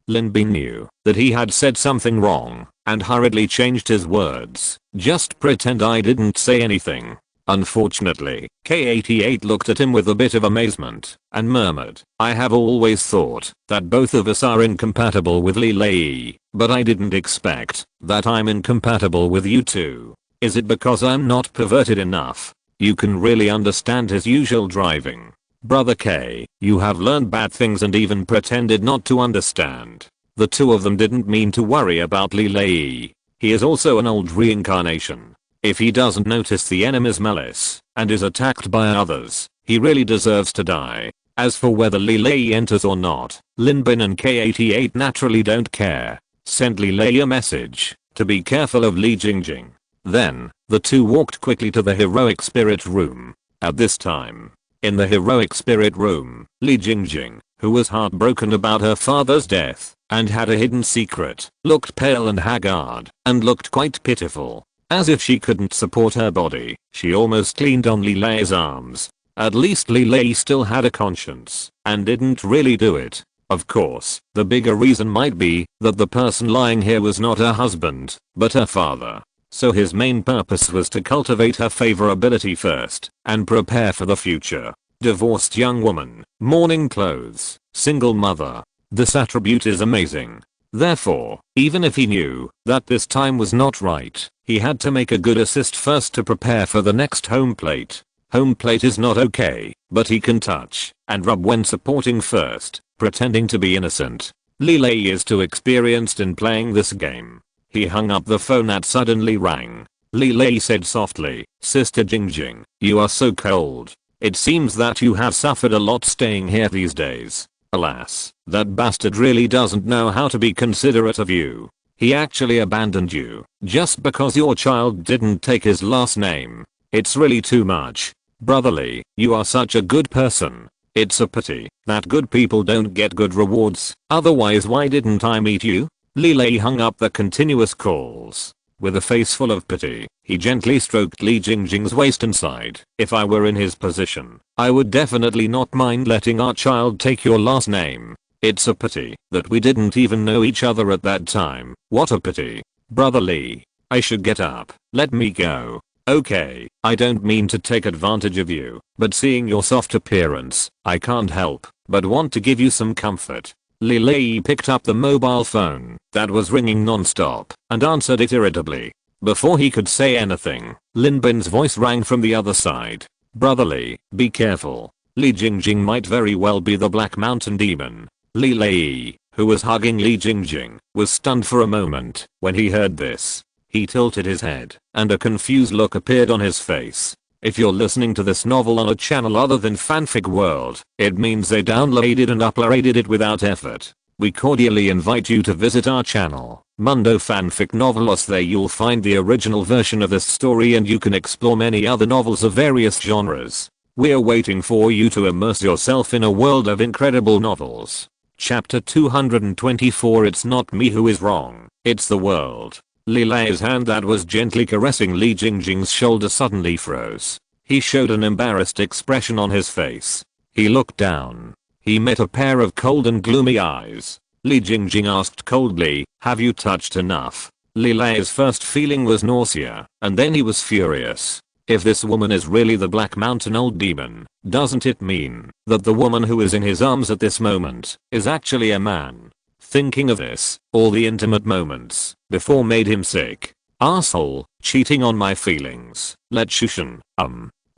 Lin Bin knew that he had said something wrong and hurriedly changed his words. Just pretend I didn't say anything. Unfortunately, K88 looked at him with a bit of amazement and murmured, I have always thought that both of us are incompatible with Li Lei, but I didn't expect that I'm incompatible with you too. Is it because I'm not perverted enough? You can really understand his usual driving. Brother K, you have learned bad things and even pretended not to understand. The two of them didn't mean to worry about Li Lei. He is also an old reincarnation. If he doesn't notice the enemy's malice and is attacked by others, he really deserves to die. As for whether Li Lei enters or not, Lin Bin and K88 naturally don't care. Send Li Lei a message to be careful of Li Jingjing. Then, the two walked quickly to the heroic spirit room. At this time, in the heroic spirit room, Li Jingjing, who was heartbroken about her father's death and had a hidden secret, looked pale and haggard and looked quite pitiful. As if she couldn't support her body, she almost leaned on Li Lei's arms. At least Li Lei still had a conscience and didn't really do it. Of course, the bigger reason might be that the person lying here was not her husband, but her father. So his main purpose was to cultivate her favorability first and prepare for the future. Divorced young woman, mourning clothes, single mother. This attribute is amazing. Therefore, even if he knew that this time was not right, he had to make a good assist first to prepare for the next home plate. Home plate is not okay, but he can touch and rub when supporting first, pretending to be innocent. Li Lei is too experienced in playing this game. He hung up the phone that suddenly rang. Li Lei said softly, Sister Jingjing, you are so cold. It seems that you have suffered a lot staying here these days. Alas, that bastard really doesn't know how to be considerate of you. He actually abandoned you just because your child didn't take his last name. It's really too much. Brother Li, you are such a good person. It's a pity that good people don't get good rewards. Otherwise, why didn't I meet you? Li Lei hung up the continuous calls. With a face full of pity, he gently stroked Li Jingjing's waist and sighed. If I were in his position, I would definitely not mind letting our child take your last name. It's a pity that we didn't even know each other at that time. What a pity. Brother Li, I should get up. Let me go. Okay, I don't mean to take advantage of you, but seeing your soft appearance, I can't help but want to give you some comfort. Li Lei picked up the mobile phone that was ringing non-stop and answered it irritably. Before he could say anything, Lin Bin's voice rang from the other side. Brother Li, be careful. Li Jingjing might very well be the Black Mountain Demon. Li Lei, who was hugging Li Jingjing, was stunned for a moment when he heard this. He tilted his head and a confused look appeared on his face. If you're listening to this novel on a channel other than Fanfic World, it means they downloaded and uploaded it without effort. We cordially invite you to visit our channel, Mundo Fanfic Novelos. There you'll find the original version of this story and you can explore many other novels of various genres. We're waiting for you to immerse yourself in a world of incredible novels. Chapter 224. It's not me who is wrong, it's the world. Li Lei's hand that was gently caressing Li Jingjing's shoulder suddenly froze. He showed an embarrassed expression on his face. He looked down. He met a pair of cold and gloomy eyes. Li Jingjing asked coldly, have you touched enough? Li Lei's first feeling was nausea, and then he was furious. If this woman is really the Black Mountain Old Demon, doesn't it mean that the woman who is in his arms at this moment is actually a man? Thinking of this, all the intimate moments before made him sick. Asshole, cheating on my feelings. Let's shushin.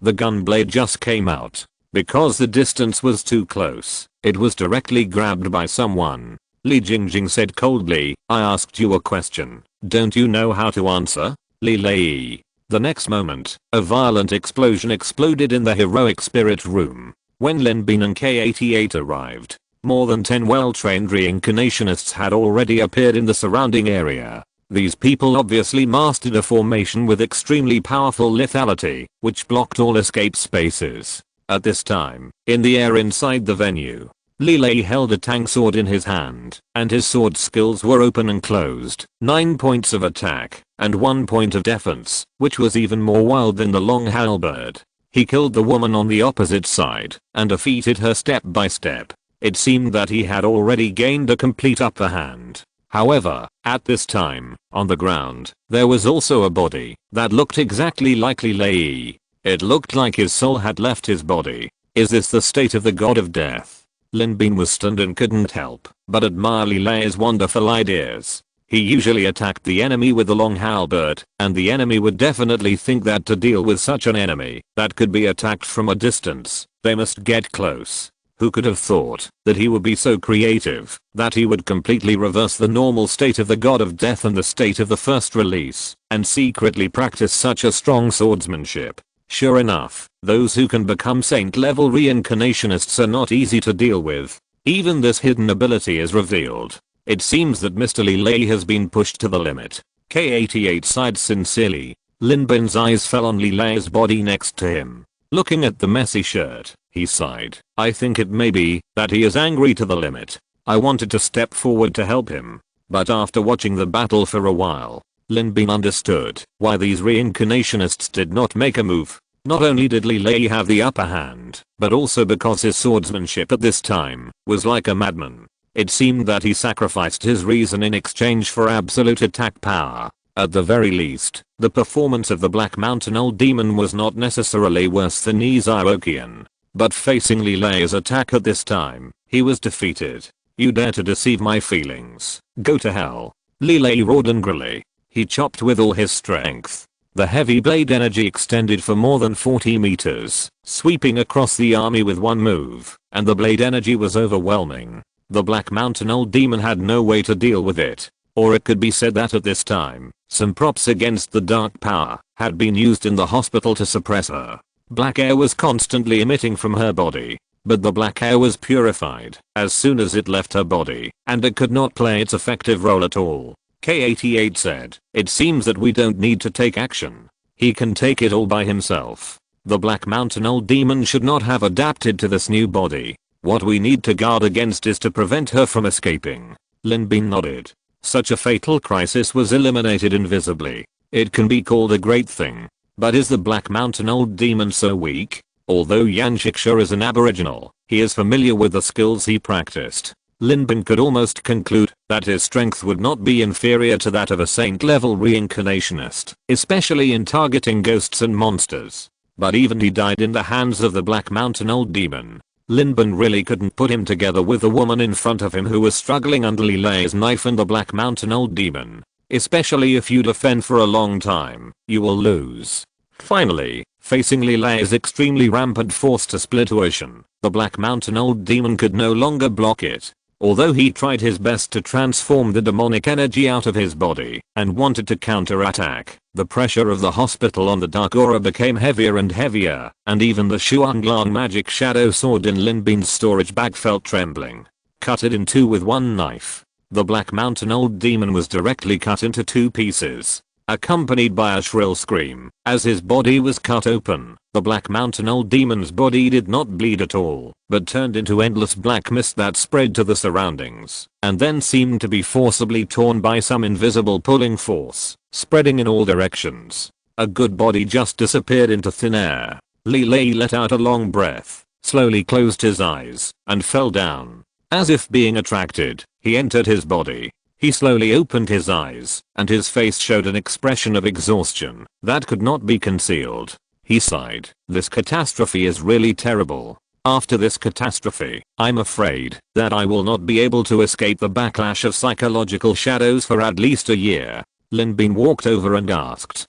The gun blade just came out. Because the distance was too close, it was directly grabbed by someone. Li Jingjing said coldly, I asked you a question. Don't you know how to answer? Li Lei. The next moment, a violent explosion exploded in the heroic spirit room. When Lin Bin and K88 arrived, more than 10 well-trained reincarnationists had already appeared in the surrounding area. These people obviously mastered a formation with extremely powerful lethality, which blocked all escape spaces. At this time, in the air inside the venue, Li Lei held a tang sword in his hand, and his sword skills were open and closed, 9 points of attack, and 1 point of defense, which was even more wild than the long halberd. He killed the woman on the opposite side, and defeated her step by step. It seemed that he had already gained a complete upper hand. However, at this time, on the ground, there was also a body that looked exactly like Li Lei. It looked like his soul had left his body. Is this the state of the god of death? Lin Bin was stunned and couldn't help but admire Li Lei's wonderful ideas. He usually attacked the enemy with a long halberd, and the enemy would definitely think that to deal with such an enemy that could be attacked from a distance, they must get close. Who could have thought that he would be so creative that he would completely reverse the normal state of the god of death and the state of the first release, and secretly practice such a strong swordsmanship? Sure enough, those who can become saint level reincarnationists are not easy to deal with. Even this hidden ability is revealed. It seems that Mr. Li Lei has been pushed to the limit. K88 sighed sincerely. Lin Bin's eyes fell on Li Lei's body next to him. Looking at the messy shirt, he sighed. I think it may be that he is angry to the limit. I wanted to step forward to help him, but after watching the battle for a while, Lin Bin understood why these reincarnationists did not make a move. Not only did Li Lei have the upper hand, but also because his swordsmanship at this time was like a madman. It seemed that he sacrificed his reason in exchange for absolute attack power. At the very least, the performance of the Black Mountain Old Demon was not necessarily worse than Izaokian. But facing Li Lei's attack at this time, he was defeated. You dare to deceive my feelings. Go to hell. Li Lei roared angrily. He chopped with all his strength. The heavy blade energy extended for more than 40 meters, sweeping across the army with one move, and the blade energy was overwhelming. The Black Mountain Old Demon had no way to deal with it. Or it could be said that at this time, some props against the dark power had been used in the hospital to suppress her. Black air was constantly emitting from her body, but the black air was purified as soon as it left her body, and it could not play its effective role at all. K88 said, it seems that we don't need to take action. He can take it all by himself. The Black Mountain Old Demon should not have adapted to this new body. What we need to guard against is to prevent her from escaping. Lin Bin nodded. Such a fatal crisis was eliminated invisibly. It can be called a great thing. But is the Black Mountain Old Demon so weak? Although Yan Shiksha is an aboriginal, he is familiar with the skills he practiced. Lin Bin could almost conclude that his strength would not be inferior to that of a saint-level reincarnationist, especially in targeting ghosts and monsters. But even he died in the hands of the Black Mountain Old Demon. Lin Bin really couldn't put him together with the woman in front of him who was struggling under Li Lei's knife and the Black Mountain Old Demon. Especially if you defend for a long time, you will lose. Finally, facing Li Lei's extremely rampant force to split ocean, the Black Mountain Old Demon could no longer block it. Although he tried his best to transform the demonic energy out of his body and wanted to counterattack, the pressure of the hospital on the dark aura became heavier and heavier, and even the Shuanglan magic shadow sword in Lin Bin's storage bag felt trembling. Cut it in two with one knife. The Black Mountain Old Demon was directly cut into two pieces, accompanied by a shrill scream. As his body was cut open, the Black Mountain Old Demon's body did not bleed at all, but turned into endless black mist that spread to the surroundings, and then seemed to be forcibly torn by some invisible pulling force, spreading in all directions. A good body just disappeared into thin air. Li Lei let out a long breath, slowly closed his eyes, and fell down. As if being attracted, he entered his body. He slowly opened his eyes, and his face showed an expression of exhaustion that could not be concealed. He sighed. This catastrophe is really terrible. After this catastrophe, I'm afraid that I will not be able to escape the backlash of psychological shadows for at least a year. Lin Bin walked over and asked,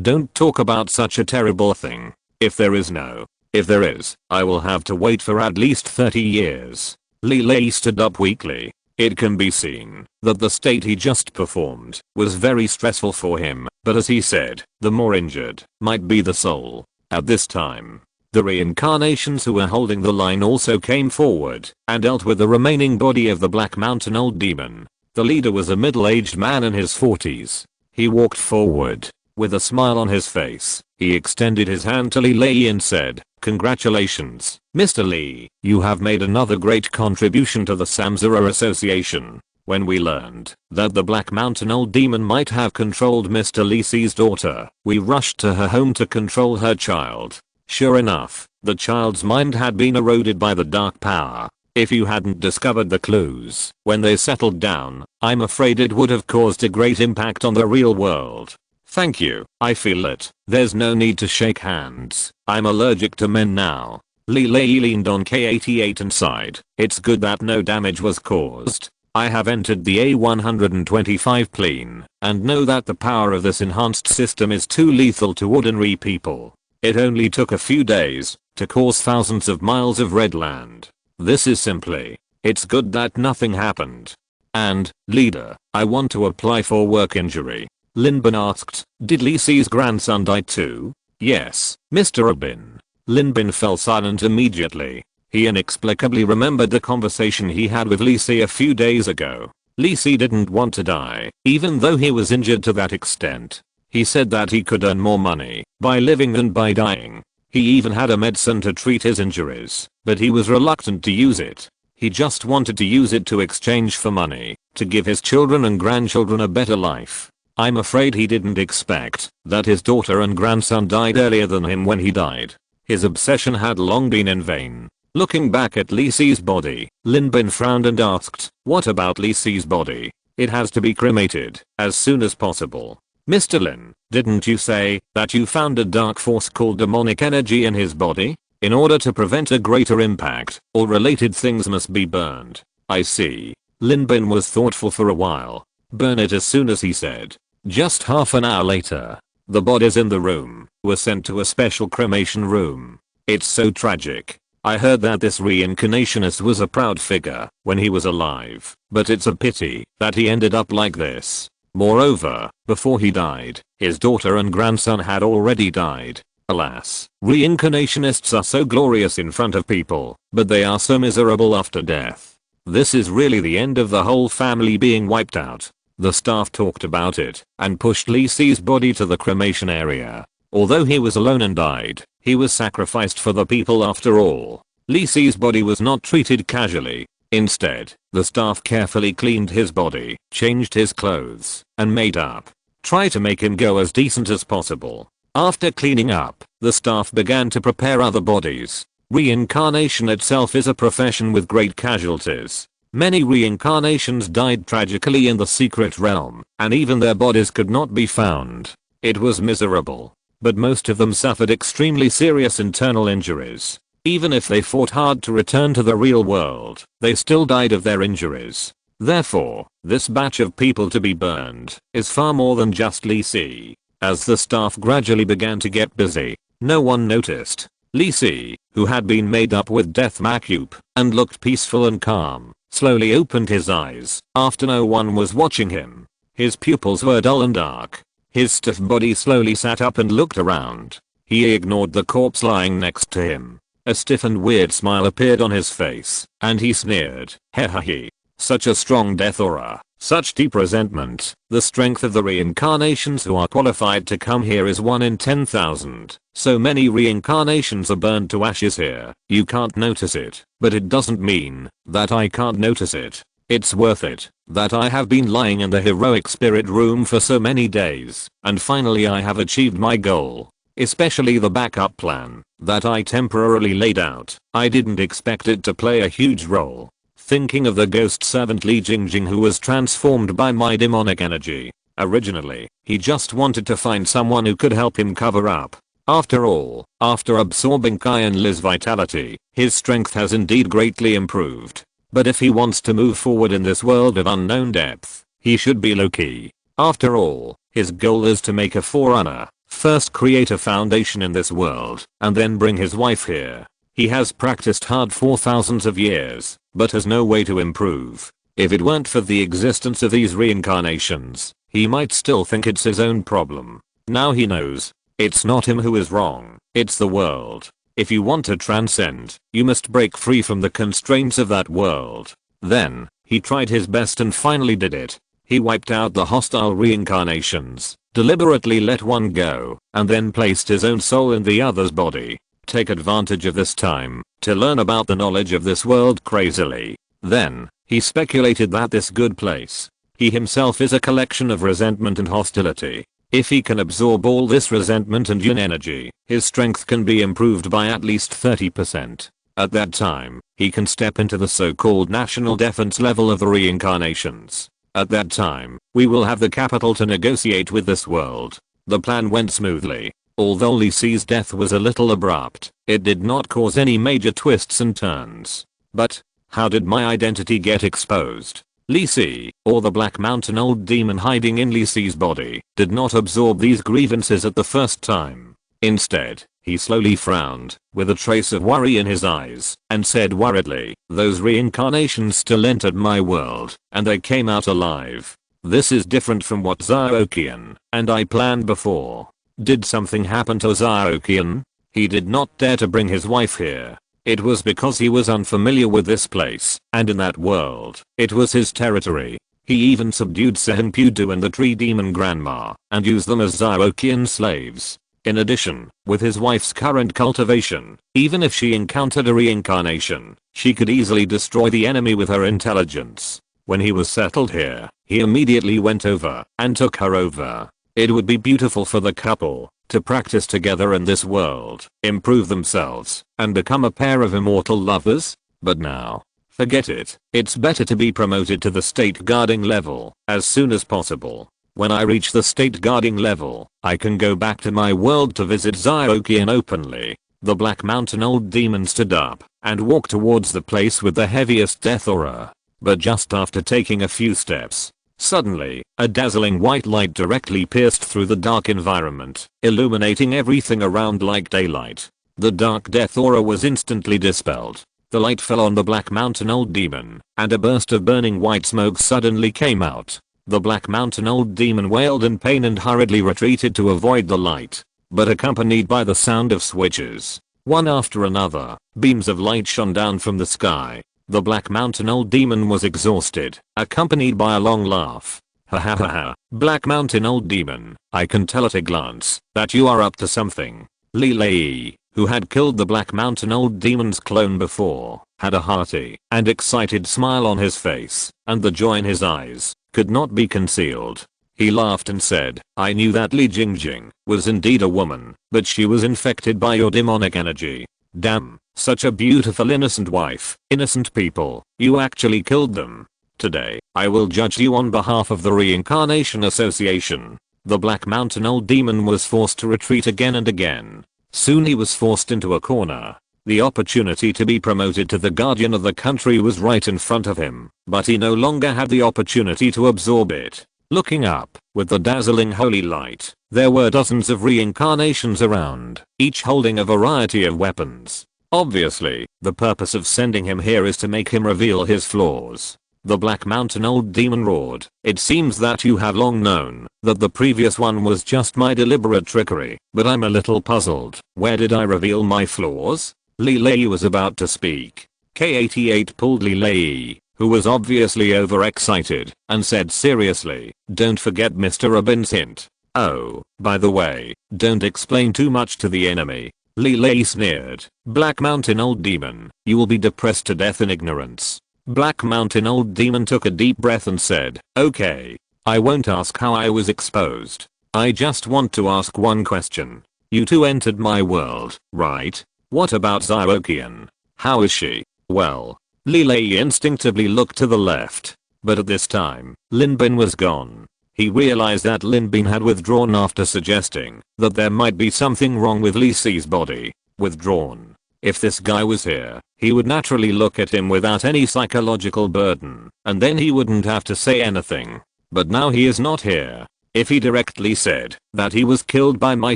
Don't talk about such a terrible thing. If there is, I will have to wait for at least 30 years. Li Lei stood up weakly. It can be seen that the state he just performed was very stressful for him, but as he said, the more injured might be the soul. At this time, the reincarnations who were holding the line also came forward and dealt with the remaining body of the Black Mountain Old Demon. The leader was a middle-aged man in his 40s. He walked forward with a smile on his face. He extended his hand to Li Lei and said, Congratulations, Mr. Lee. You have made another great contribution to the Samsara Association. When we learned that the Black Mountain Old Demon might have controlled Mr. Lee C's daughter, we rushed to her home to control her child. Sure enough, the child's mind had been eroded by the dark power. If you hadn't discovered the clues when they settled down, I'm afraid it would have caused a great impact on the real world. Thank you, I feel it. There's no need to shake hands. I'm allergic to men now. Lee leaned on K-88 and sighed. It's good that no damage was caused. I have entered the A125 plane and know that the power of this enhanced system is too lethal to ordinary people. It only took a few days to cause thousands of miles of red land. This is simply, it's good that nothing happened. And, leader, I want to apply for work injury. Linbin asked, did Lee C's grandson die too? Yes, Mr. Abin. Linbin fell silent immediately. He inexplicably remembered the conversation he had with Lee C a few days ago. Lee C didn't want to die, even though he was injured to that extent. He said that he could earn more money by living than by dying. He even had a medicine to treat his injuries, but he was reluctant to use it. He just wanted to use it to exchange for money, to give his children and grandchildren a better life. I'm afraid he didn't expect that his daughter and grandson died earlier than him when he died. His obsession had long been in vain. Looking back at Lee C's body, Linbin frowned and asked, what about Lee C's body? It has to be cremated as soon as possible. Mr. Lin, didn't you say that you found a dark force called demonic energy in his body? In order to prevent a greater impact, all related things must be burned. I see. Linbin was thoughtful for a while. Burn it as soon as he said. Just half an hour later, the bodies in the room were sent to a special cremation room. It's so tragic. I heard that this reincarnationist was a proud figure when he was alive, but it's a pity that he ended up like this. Moreover, before he died, his daughter and grandson had already died. Alas, reincarnationists are so glorious in front of people, but they are so miserable after death. This is really the end of the whole family being wiped out. The staff talked about it and pushed Lee C's body to the cremation area. Although he was alone and died, he was sacrificed for the people after all. Lee C's body was not treated casually. Instead, the staff carefully cleaned his body, changed his clothes, and made up. Try to make him go as decent as possible. After cleaning up, the staff began to prepare other bodies. Reincarnation itself is a profession with great casualties. Many reincarnations died tragically in the secret realm, and even their bodies could not be found. It was miserable. But most of them suffered extremely serious internal injuries. Even if they fought hard to return to the real world, they still died of their injuries. Therefore, this batch of people to be burned is far more than just Lee C. As the staff gradually began to get busy, no one noticed. Lee C, who had been made up with death makeup and looked peaceful and calm, slowly opened his eyes after no one was watching him. His pupils were dull and dark. His stiff body slowly sat up and looked around. He ignored the corpse lying next to him. A stiff and weird smile appeared on his face, and he sneered. Hehehe. Such a strong death aura, such deep resentment. The strength of the reincarnations who are qualified to come here is 1 in 10,000. So many reincarnations are burned to ashes here. You can't notice it, but it doesn't mean that I can't notice it. It's worth it that I have been lying in the heroic spirit room for so many days, and finally I have achieved my goal. Especially the backup plan that I temporarily laid out. I didn't expect it to play a huge role. Thinking of the ghost servant Li Jingjing who was transformed by my demonic energy. Originally, he just wanted to find someone who could help him cover up. After all, after absorbing Kai and Li's vitality, his strength has indeed greatly improved. But if he wants to move forward in this world of unknown depth, he should be low-key. After all, his goal is to make a forerunner. First create a foundation in this world, and then bring his wife here. He has practiced hard for thousands of years, but has no way to improve. If it weren't for the existence of these reincarnations, he might still think it's his own problem. Now he knows. It's not him who is wrong, it's the world. If you want to transcend, you must break free from the constraints of that world. Then, he tried his best and finally did it. He wiped out the hostile reincarnations, deliberately let one go, and then placed his own soul in the other's body. take advantage of this time to learn about the knowledge of this world crazily. Then, he speculated that this good place, he himself is a collection of resentment and hostility. If he can absorb all this resentment and yin energy, his strength can be improved by at least 30%. At that time, he can step into the so-called national defense level of the reincarnations. At that time, we will have the capital to negotiate with this world. The plan went smoothly. Although Li Si's death was a little abrupt, it did not cause any major twists and turns. But, how did my identity get exposed? Li Si, or the Black Mountain Old Demon hiding in Li Si's body, did not absorb these grievances at the first time. Instead, he slowly frowned, with a trace of worry in his eyes, and said worriedly, "Those reincarnations still entered my world, and they came out alive. This is different from what Xiaoqian and I planned before. Did something happen to Xiaoqian? He did not dare to bring his wife here. It was because he was unfamiliar with this place, and in that world, it was his territory. He even subdued Senpudu and the tree demon grandma, and used them as Xiaoqian slaves. In addition, with his wife's current cultivation, even if she encountered a reincarnation, she could easily destroy the enemy with her intelligence. When he was settled here, he immediately went over and took her over. It would be beautiful for the couple to practice together in this world, improve themselves, and become a pair of immortal lovers. But now, forget it. It's better to be promoted to the state guarding level as soon as possible. When I reach the state guarding level, I can go back to my world to visit Xiaoqian openly." The Black Mountain Old Demon stood up and walked towards the place with the heaviest death aura. But just after taking a few steps, suddenly, a dazzling white light directly pierced through the dark environment, illuminating everything around like daylight. The dark death aura was instantly dispelled. The light fell on the Black Mountain Old Demon, and a burst of burning white smoke suddenly came out. The Black Mountain Old Demon wailed in pain and hurriedly retreated to avoid the light, but accompanied by the sound of switches. One after another, beams of light shone down from the sky. The Black Mountain Old Demon was exhausted, accompanied by a long laugh. "Ha ha ha ha, Black Mountain Old Demon, I can tell at a glance that you are up to something." Li Lei, who had killed the Black Mountain Old Demon's clone before, had a hearty and excited smile on his face, and the joy in his eyes could not be concealed. He laughed and said, "I knew that Li Jingjing was indeed a woman, but she was infected by your demonic energy. Damn, such a beautiful innocent wife. Innocent people, you actually killed them. Today, I will judge you on behalf of the Reincarnation Association." The Black Mountain Old Demon was forced to retreat again and again. Soon he was forced into a corner. The opportunity to be promoted to the guardian of the country was right in front of him, but he no longer had the opportunity to absorb it. Looking up, with the dazzling holy light, there were dozens of reincarnations around, each holding a variety of weapons. Obviously, the purpose of sending him here is to make him reveal his flaws. The Black Mountain Old Demon roared, "It seems that you have long known that the previous one was just my deliberate trickery, but I'm a little puzzled. Where did I reveal my flaws?" Li Lei was about to speak. K88 pulled Li Lei, who was obviously overexcited, and said seriously, "Don't forget Mr. Abin's hint. Oh, by the way, don't explain too much to the enemy." Li Lei sneered, "Black Mountain Old Demon, you will be depressed to death in ignorance." Black Mountain Old Demon took a deep breath and said, "Okay, I won't ask how I was exposed. I just want to ask one question. You two entered my world, right? What about Xiaoqian? How is she?" Well, Li Lei instinctively looked to the left, but at this time, Lin Bin was gone. He realized that Lin Bin had withdrawn after suggesting that there might be something wrong with Li Si's body. Withdrawn. If this guy was here, he would naturally look at him without any psychological burden, and then he wouldn't have to say anything. But now he is not here. If he directly said that he was killed by my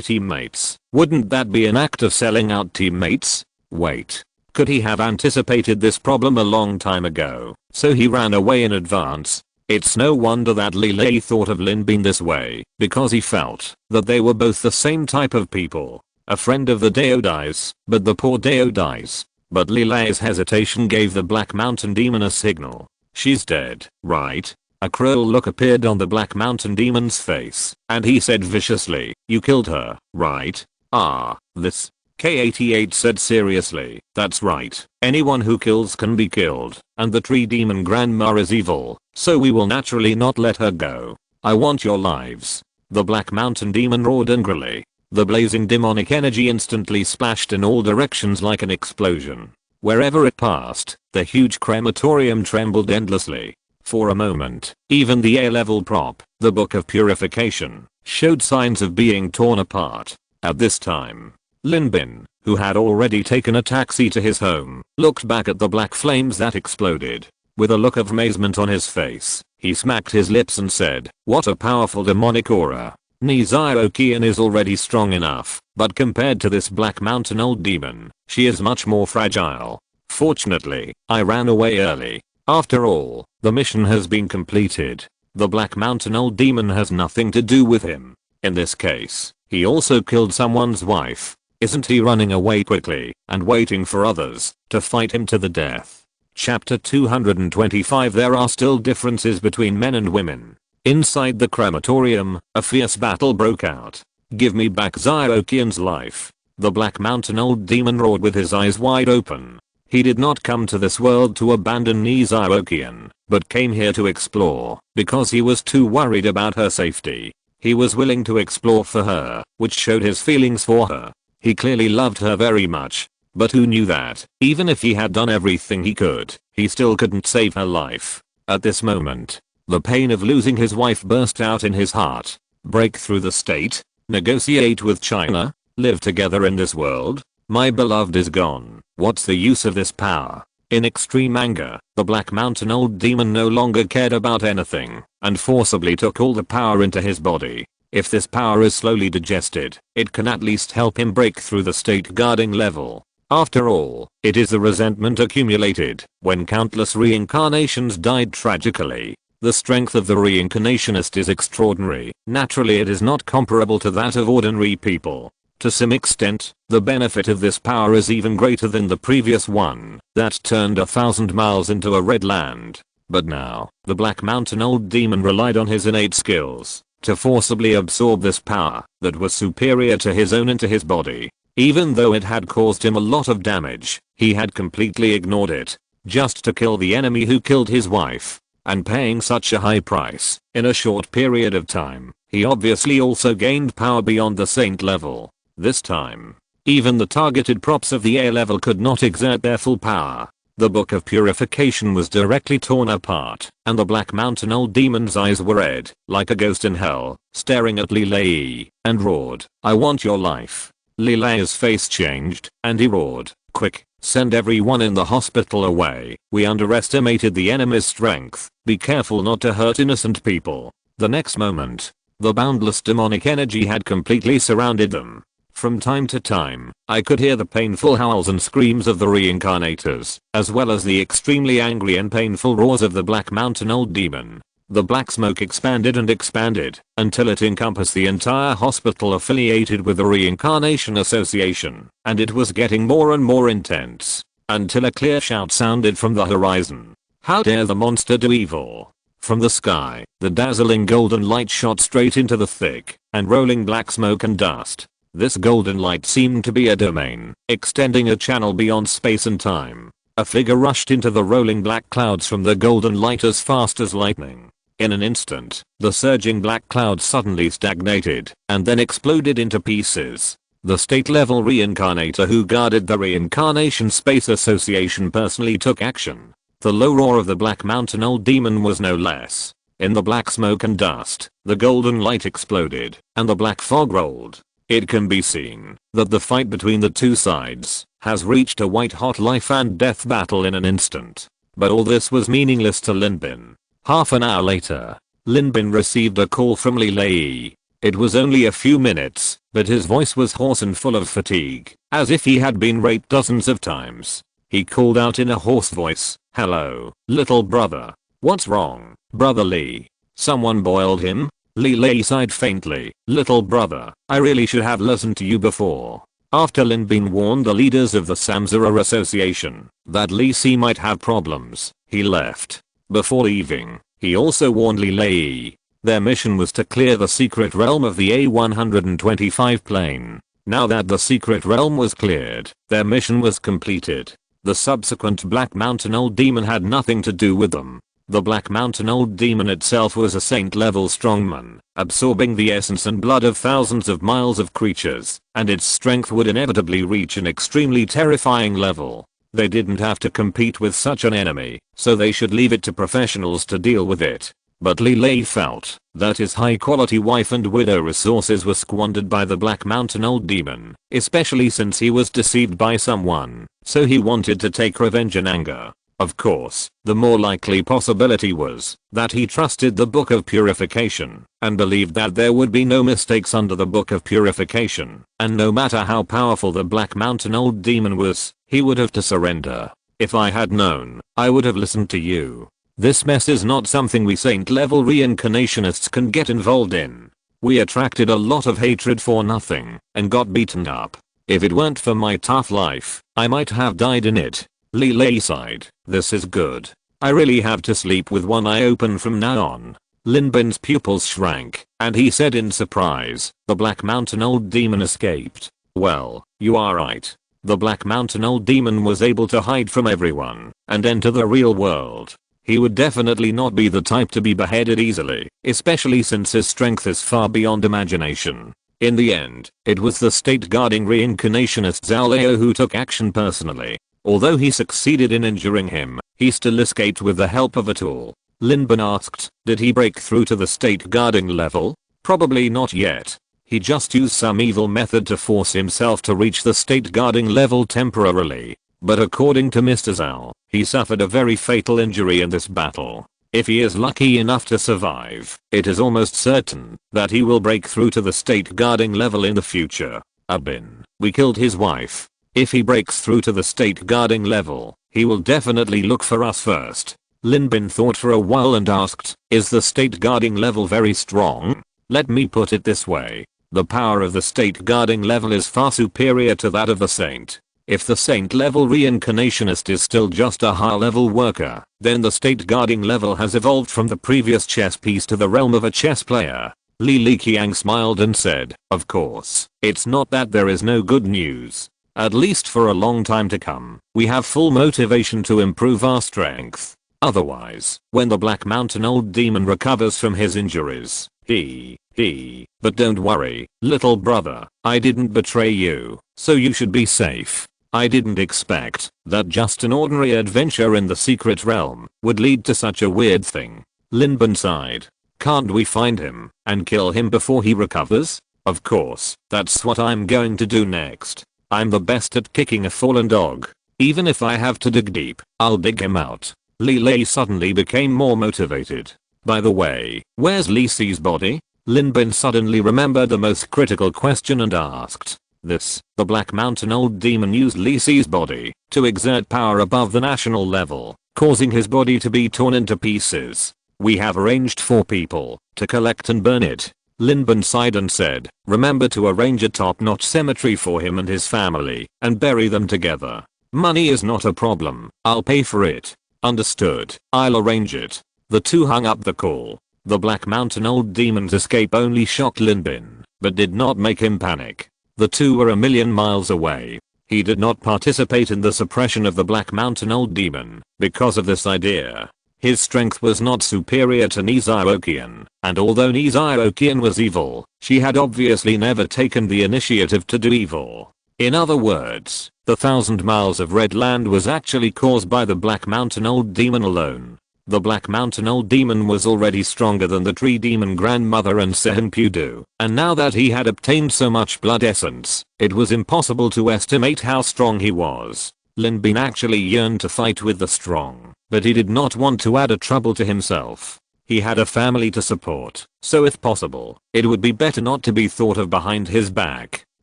teammates, wouldn't that be an act of selling out teammates? Wait. Could he have anticipated this problem a long time ago, so he ran away in advance? It's no wonder that Li Lei thought of Lin Bin this way, because he felt that they were both the same type of people. A friend of the Dao dies, but the poor Dao dies. But Li Lei's hesitation gave the Black Mountain Demon a signal. She's dead, right? A cruel look appeared on the Black Mountain Demon's face, and he said viciously, "You killed her, right?" "Ah, this K88 said seriously, that's right. Anyone who kills can be killed, and the tree demon grandma is evil, so we will naturally not let her go. I want your lives. The Black Mountain demon roared angrily. The blazing demonic energy instantly splashed in all directions like an explosion. Wherever it passed, the huge crematorium trembled endlessly. For a moment, even the A-level prop, the Book of Purification, showed signs of being torn apart. At this time, Lin Bin, who had already taken a taxi to his home, looked back at the black flames that exploded. With a look of amazement on his face, he smacked his lips and said, "What a powerful demonic aura. Niziokian is already strong enough, but compared to this Black Mountain old demon, she is much more fragile. Fortunately, I ran away early. After all, the mission has been completed. The Black Mountain old demon has nothing to do with him. In this case, he also killed someone's wife. Isn't he running away quickly and waiting for others to fight him to the death?" Chapter 225. There are still differences between men and women. Inside the crematorium, a fierce battle broke out. "Give me back Ziokian's life." The Black Mountain old demon roared with his eyes wide open. He did not come to this world to abandon Niziokian, but came here to explore, because he was too worried about her safety. He was willing to explore for her, which showed his feelings for her. He clearly loved her very much, but who knew that, even if he had done everything he could, he still couldn't save her life. At this moment, the pain of losing his wife burst out in his heart. Break through the state? Negotiate with China? Live together in this world? My beloved is gone. What's the use of this power? In extreme anger, the Black Mountain old demon no longer cared about anything, and forcibly took all the power into his body. If this power is slowly digested, it can at least help him break through the state guarding level. After all, it is the resentment accumulated when countless reincarnations died tragically. The strength of the reincarnationist is extraordinary. Naturally, it is not comparable to that of ordinary people. To some extent, the benefit of this power is even greater than the previous one that turned 1,000 miles into a red land. But now, the Black Mountain old demon relied on his innate skills to forcibly absorb this power that was superior to his own into his body. Even though it had caused him a lot of damage, he had completely ignored it, just to kill the enemy who killed his wife. And paying such a high price in a short period of time, he obviously also gained power beyond the saint level. This time, even the targeted props of the A level could not exert their full power. The Book of Purification was directly torn apart, and the Black Mountain old demon's eyes were red, like a ghost in hell, staring at Li Lei, and roared, "I want your life." Li Lei's face changed, and he roared, "Quick, send everyone in the hospital away. We underestimated the enemy's strength. Be careful not to hurt innocent people." The next moment, the boundless demonic energy had completely surrounded them. From time to time, I could hear the painful howls and screams of the reincarnators, as well as the extremely angry and painful roars of the Black Mountain old demon. The black smoke expanded and expanded, until it encompassed the entire hospital affiliated with the Reincarnation Association, and it was getting more and more intense, until a clear shout sounded from the horizon. "How dare the monster do evil!" From the sky, the dazzling golden light shot straight into the thick and rolling black smoke and dust. This golden light seemed to be a domain, extending a channel beyond space and time. A figure rushed into the rolling black clouds from the golden light as fast as lightning. In an instant, the surging black clouds suddenly stagnated and then exploded into pieces. The state-level reincarnator who guarded the Reincarnation Space Association personally took action. The low roar of the Black Mountain old demon was no less. In the black smoke and dust, the golden light exploded, and the black fog rolled. It can be seen that the fight between the two sides has reached a white-hot life and death battle in an instant. But all this was meaningless to Lin Bin. Half an hour later, Lin Bin received a call from Li Lei. It was only a few minutes, but his voice was hoarse and full of fatigue, as if he had been raped dozens of times. He called out in a hoarse voice, "Hello, little brother. What's wrong, brother Li? Someone boiled him?" Li Lei sighed faintly, "Little brother, I really should have listened to you before." After Lin Bin warned the leaders of the Samsara Association that Li Si might have problems, he left. Before leaving, he also warned Li Lei. Their mission was to clear the secret realm of the A-125 plane. Now that the secret realm was cleared, their mission was completed. The subsequent Black Mountain Old Demon had nothing to do with them. The Black Mountain Old Demon itself was a saint-level strongman, absorbing the essence and blood of thousands of miles of creatures, and its strength would inevitably reach an extremely terrifying level. They didn't have to compete with such an enemy, so they should leave it to professionals to deal with it. But Li Lei felt that his high-quality wife and widow resources were squandered by the Black Mountain Old Demon, especially since he was deceived by someone, so he wanted to take revenge in anger. Of course, the more likely possibility was that he trusted the Book of Purification and believed that there would be no mistakes under the Book of Purification, and no matter how powerful the Black Mountain Old Demon was, he would have to surrender. If I had known, I would have listened to you. This mess is not something we saint-level reincarnationists can get involved in. We attracted a lot of hatred for nothing and got beaten up. If it weren't for my tough life, I might have died in it. Li Lei sighed. This is good. I really have to sleep with one eye open from now on. Lin Bin's pupils shrank, and he said in surprise, the Black Mountain Old Demon escaped. Well, you are right. The Black Mountain Old Demon was able to hide from everyone and enter the real world. He would definitely not be the type to be beheaded easily, especially since his strength is far beyond imagination. In the end, it was the state-guarding reincarnationist Zhao Leo who took action personally. Although he succeeded in injuring him, he still escaped with the help of a tool. Lin Bin asked, did he break through to the state-guarding level? Probably not yet. He just used some evil method to force himself to reach the state-guarding level temporarily. But according to Mr. Zhao, he suffered a very fatal injury in this battle. If he is lucky enough to survive, it is almost certain that he will break through to the state-guarding level in the future. Abin, we killed his wife. If he breaks through to the state-guarding level, he will definitely look for us first. Lin Bin thought for a while and asked, is the state-guarding level very strong? Let me put it this way. The power of the state-guarding level is far superior to that of the saint. If the saint-level reincarnationist is still just a high-level worker, then the state-guarding level has evolved from the previous chess piece to the realm of a chess player. Li Liqiang smiled and said, of course, it's not that there is no good news. At least for a long time to come, we have full motivation to improve our strength. Otherwise, when the Black Mountain Old Demon recovers from his injuries, but don't worry, little brother, I didn't betray you, so you should be safe. I didn't expect that just an ordinary adventure in the secret realm would lead to such a weird thing. Lin Bin sighed. Can't we find him and kill him before he recovers? Of course, that's what I'm going to do next. I'm the best at kicking a fallen dog. Even if I have to dig deep, I'll dig him out. Li Lei suddenly became more motivated. By the way, where's Li Si's body? Lin Bin suddenly remembered the most critical question and asked. The Black Mountain Old Demon used Li Si's body to exert power above the national level, causing his body to be torn into pieces. We have arranged for people to collect and burn it. Lin Bin sighed and said, remember to arrange a top-notch cemetery for him and his family, and bury them together. Money is not a problem, I'll pay for it. Understood, I'll arrange it. The two hung up the call. The Black Mountain Old Demon's escape only shocked Lin Bin, but did not make him panic. The two were a million miles away. He did not participate in the suppression of the Black Mountain Old Demon because of this idea. His strength was not superior to Niziokian, and although Niziokian was evil, she had obviously never taken the initiative to do evil. In other words, the 1,000 miles of red land was actually caused by the Black Mountain Old Demon alone. The Black Mountain Old Demon was already stronger than the Tree Demon Grandmother and Senpudu, and now that he had obtained so much blood essence, it was impossible to estimate how strong he was. Lin Bin actually yearned to fight with the strong, but he did not want to add a trouble to himself. He had a family to support, so if possible, it would be better not to be thought of behind his back.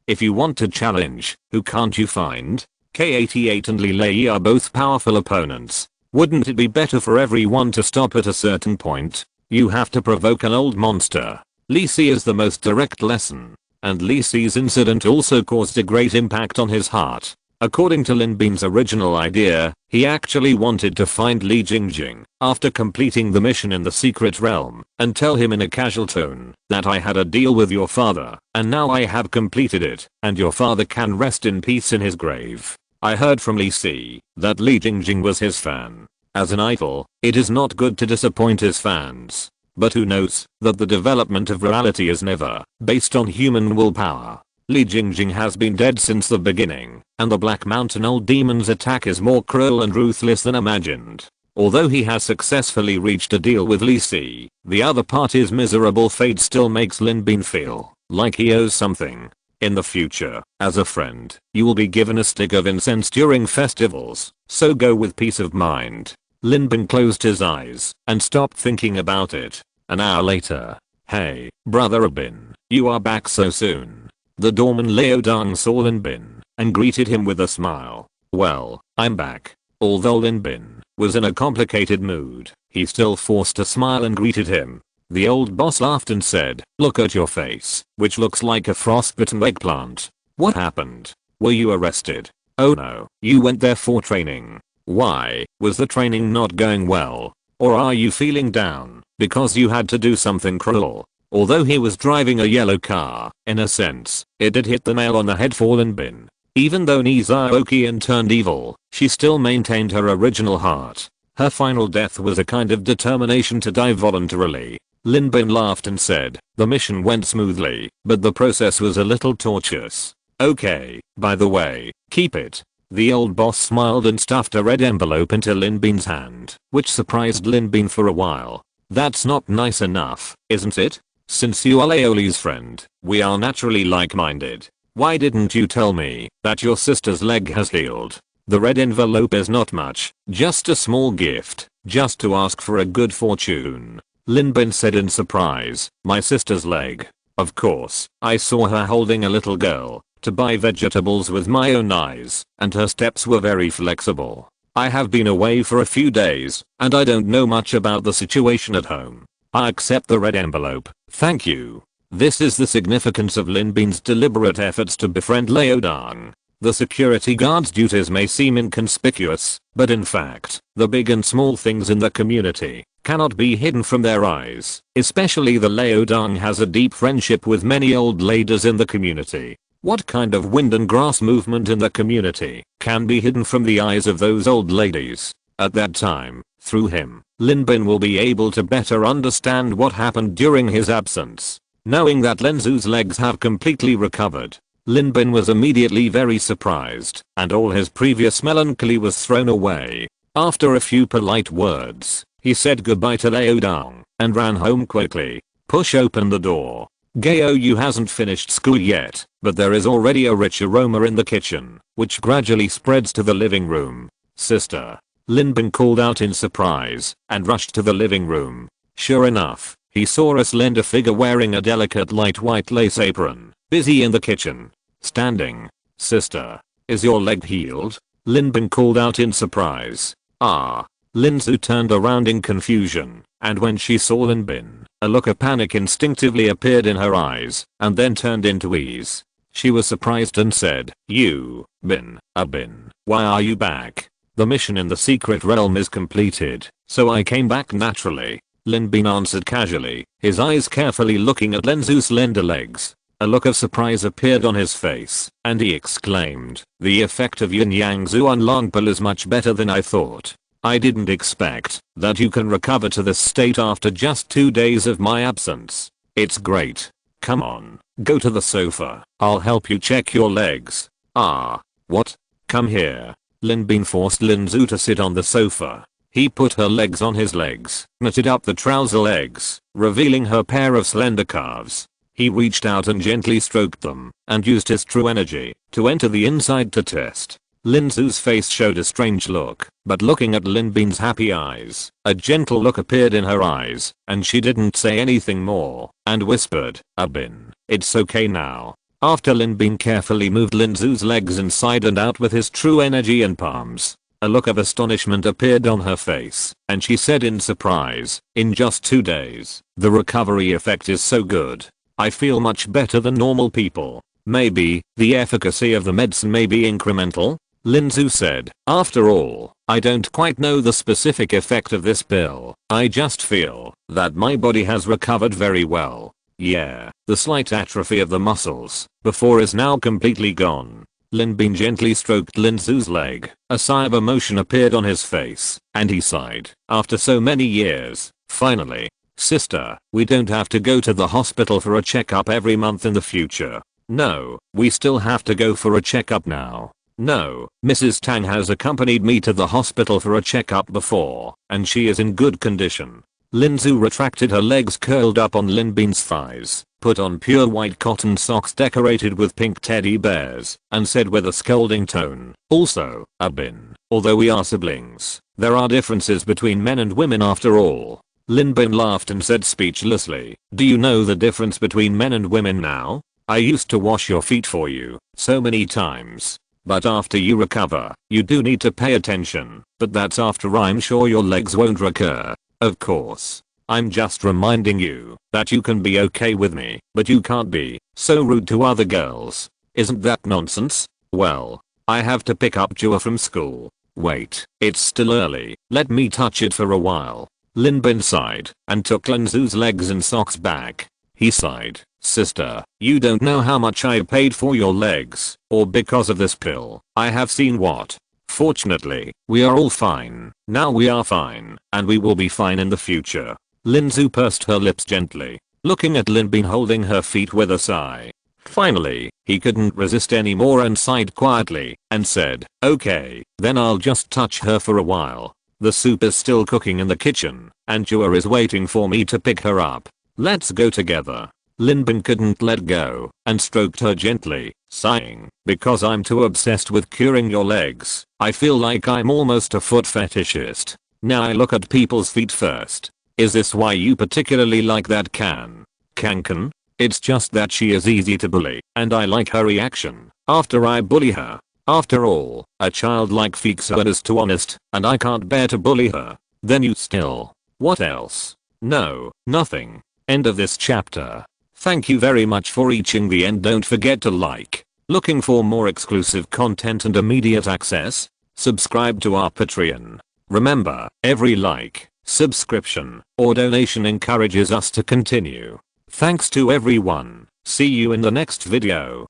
If you want to challenge, who can't you find? K88 and Li Lei are both powerful opponents. Wouldn't it be better for everyone to stop at a certain point? You have to provoke an old monster. Li Si is the most direct lesson. And Li Si's incident also caused a great impact on his heart. According to Lin Bin's original idea, he actually wanted to find Li Jingjing after completing the mission in the secret realm and tell him in a casual tone that I had a deal with your father and now I have completed it and your father can rest in peace in his grave. I heard from Li Si that Li Jingjing was his fan. As an idol, it is not good to disappoint his fans. But who knows that the development of reality is never based on human willpower. Li Jingjing has been dead since the beginning, and the Black Mountain Old Demon's attack is more cruel and ruthless than imagined. Although he has successfully reached a deal with Li Si, the other party's miserable fate still makes Lin Bin feel like he owes something. In the future, as a friend, you will be given a stick of incense during festivals, so go with peace of mind. Lin Bin closed his eyes and stopped thinking about it. An hour later. Hey, brother Abin, you are back so soon. The doorman Leodang saw Lin Bin and greeted him with a smile. Well, I'm back. Although Lin Bin was in a complicated mood, he still forced a smile and greeted him. The old boss laughed and said, look at your face, which looks like a frostbitten eggplant. What happened? Were you arrested? Oh no, you went there for training. Why, was the training not going well? Or are you feeling down because you had to do something cruel? Although he was driving a yellow car, in a sense, it did hit the nail on the head for Lin Bin. Even though Nizaokian turned evil, she still maintained her original heart. Her final death was a kind of determination to die voluntarily. Lin Bin laughed and said, the mission went smoothly, but the process was a little tortuous. Okay, by the way, keep it. The old boss smiled and stuffed a red envelope into Lin Bin's hand, which surprised Lin Bin for a while. That's not nice enough, isn't it? Since you are Laoli's friend, we are naturally like-minded. Why didn't you tell me that your sister's leg has healed? The red envelope is not much, just a small gift, just to ask for a good fortune. Lin Bin said in surprise, my sister's leg. Of course, I saw her holding a little girl to buy vegetables with my own eyes, and her steps were very flexible. I have been away for a few days, and I don't know much about the situation at home. I accept the red envelope, thank you. This is the significance of Lin Bin's deliberate efforts to befriend Leodang. The security guard's duties may seem inconspicuous, but in fact, the big and small things in the community cannot be hidden from their eyes. Especially the Leodang has a deep friendship with many old ladies in the community. What kind of wind and grass movement in the community can be hidden from the eyes of those old ladies? At that time, through him, Lin Bin will be able to better understand what happened during his absence. Knowing that Lenzu's legs have completely recovered, Lin Bin was immediately very surprised, and all his previous melancholy was thrown away. After a few polite words, he said goodbye to Leodang and ran home quickly. Push open the door. Gayo, you hasn't finished school yet, but there is already a rich aroma in the kitchen, which gradually spreads to the living room. Sister. Lin Bin called out in surprise and rushed to the living room. Sure enough, he saw a slender figure wearing a delicate light white lace apron, busy in the kitchen. Standing. Sister. Is your leg healed? Lin Bin called out in surprise. Ah. Linzu turned around in confusion, and when she saw Lin Bin, a look of panic instinctively appeared in her eyes, and then turned into ease. She was surprised and said, you, Bin, Abin, why are you back? The mission in the secret realm is completed, so I came back naturally. Lin Bin answered casually, his eyes carefully looking at Lenzu's slender legs. A look of surprise appeared on his face, and he exclaimed, the effect of Yin Yang Zuan Longpul is much better than I thought. I didn't expect that you can recover to this state after just 2 days of my absence. It's great. Come on, go to the sofa. I'll help you check your legs. Ah, what? Come here. Lin Bin forced Linzu to sit on the sofa. He put her legs on his legs, knitted up the trouser legs, revealing her pair of slender calves. He reached out and gently stroked them, and used his true energy to enter the inside to test. Linzu's face showed a strange look, but looking at Lin Bin's happy eyes, a gentle look appeared in her eyes, and she didn't say anything more, and whispered, Abin, it's okay now. After Lin Bin carefully moved Linzu's legs inside and out with his true energy and palms, a look of astonishment appeared on her face, and she said in surprise, in just 2 days, the recovery effect is so good. I feel much better than normal people. Maybe, the efficacy of the medicine may be incremental? Linzu said, after all, I don't quite know the specific effect of this pill. I just feel that my body has recovered very well. Yeah, the slight atrophy of the muscles before is now completely gone. Linbin gently stroked Linzu's leg. A sigh of emotion appeared on his face, and he sighed. After so many years, finally. Sister, we don't have to go to the hospital for a checkup every month in the future. No, we still have to go for a checkup now. No, Mrs. Tang has accompanied me to the hospital for a checkup before, and she is in good condition. Linzu retracted her legs curled up on Linbin's thighs, put on pure white cotton socks decorated with pink teddy bears, and said with a scolding tone, also, Abin, although we are siblings, there are differences between men and women after all. Linbin laughed and said speechlessly, do you know the difference between men and women now? I used to wash your feet for you, so many times. But after you recover, you do need to pay attention, but that's after I'm sure your legs won't recur. Of course. I'm just reminding you that you can be okay with me, but you can't be so rude to other girls. Isn't that nonsense? Well, I have to pick up Jua from school. Wait, it's still early, let me touch it for a while. Linbin sighed and took Linzu's legs and socks back. He sighed, sister, you don't know how much I paid for your legs, or because of this pill, I have seen what. Fortunately, we are all fine. Now we are fine, and we will be fine in the future. Linzu pursed her lips gently, looking at Linbin holding her feet with a sigh. Finally, he couldn't resist anymore and sighed quietly, and said, okay, then I'll just touch her for a while. The soup is still cooking in the kitchen, and Jua is waiting for me to pick her up. Let's go together. Linbin couldn't let go, and stroked her gently, sighing, because I'm too obsessed with curing your legs, I feel like I'm almost a foot fetishist. Now I look at people's feet first. Is this why you particularly like that Kankan? It's just that she is easy to bully, and I like her reaction after I bully her. After all, a child like Fixer is too honest, and I can't bear to bully her. Then you still. What else? No, nothing. End of this chapter. Thank you very much for reaching the end. Don't forget to like. Looking for more exclusive content and immediate access? Subscribe to our Patreon. Remember, every like, subscription, or donation encourages us to continue. Thanks to everyone. See you in the next video.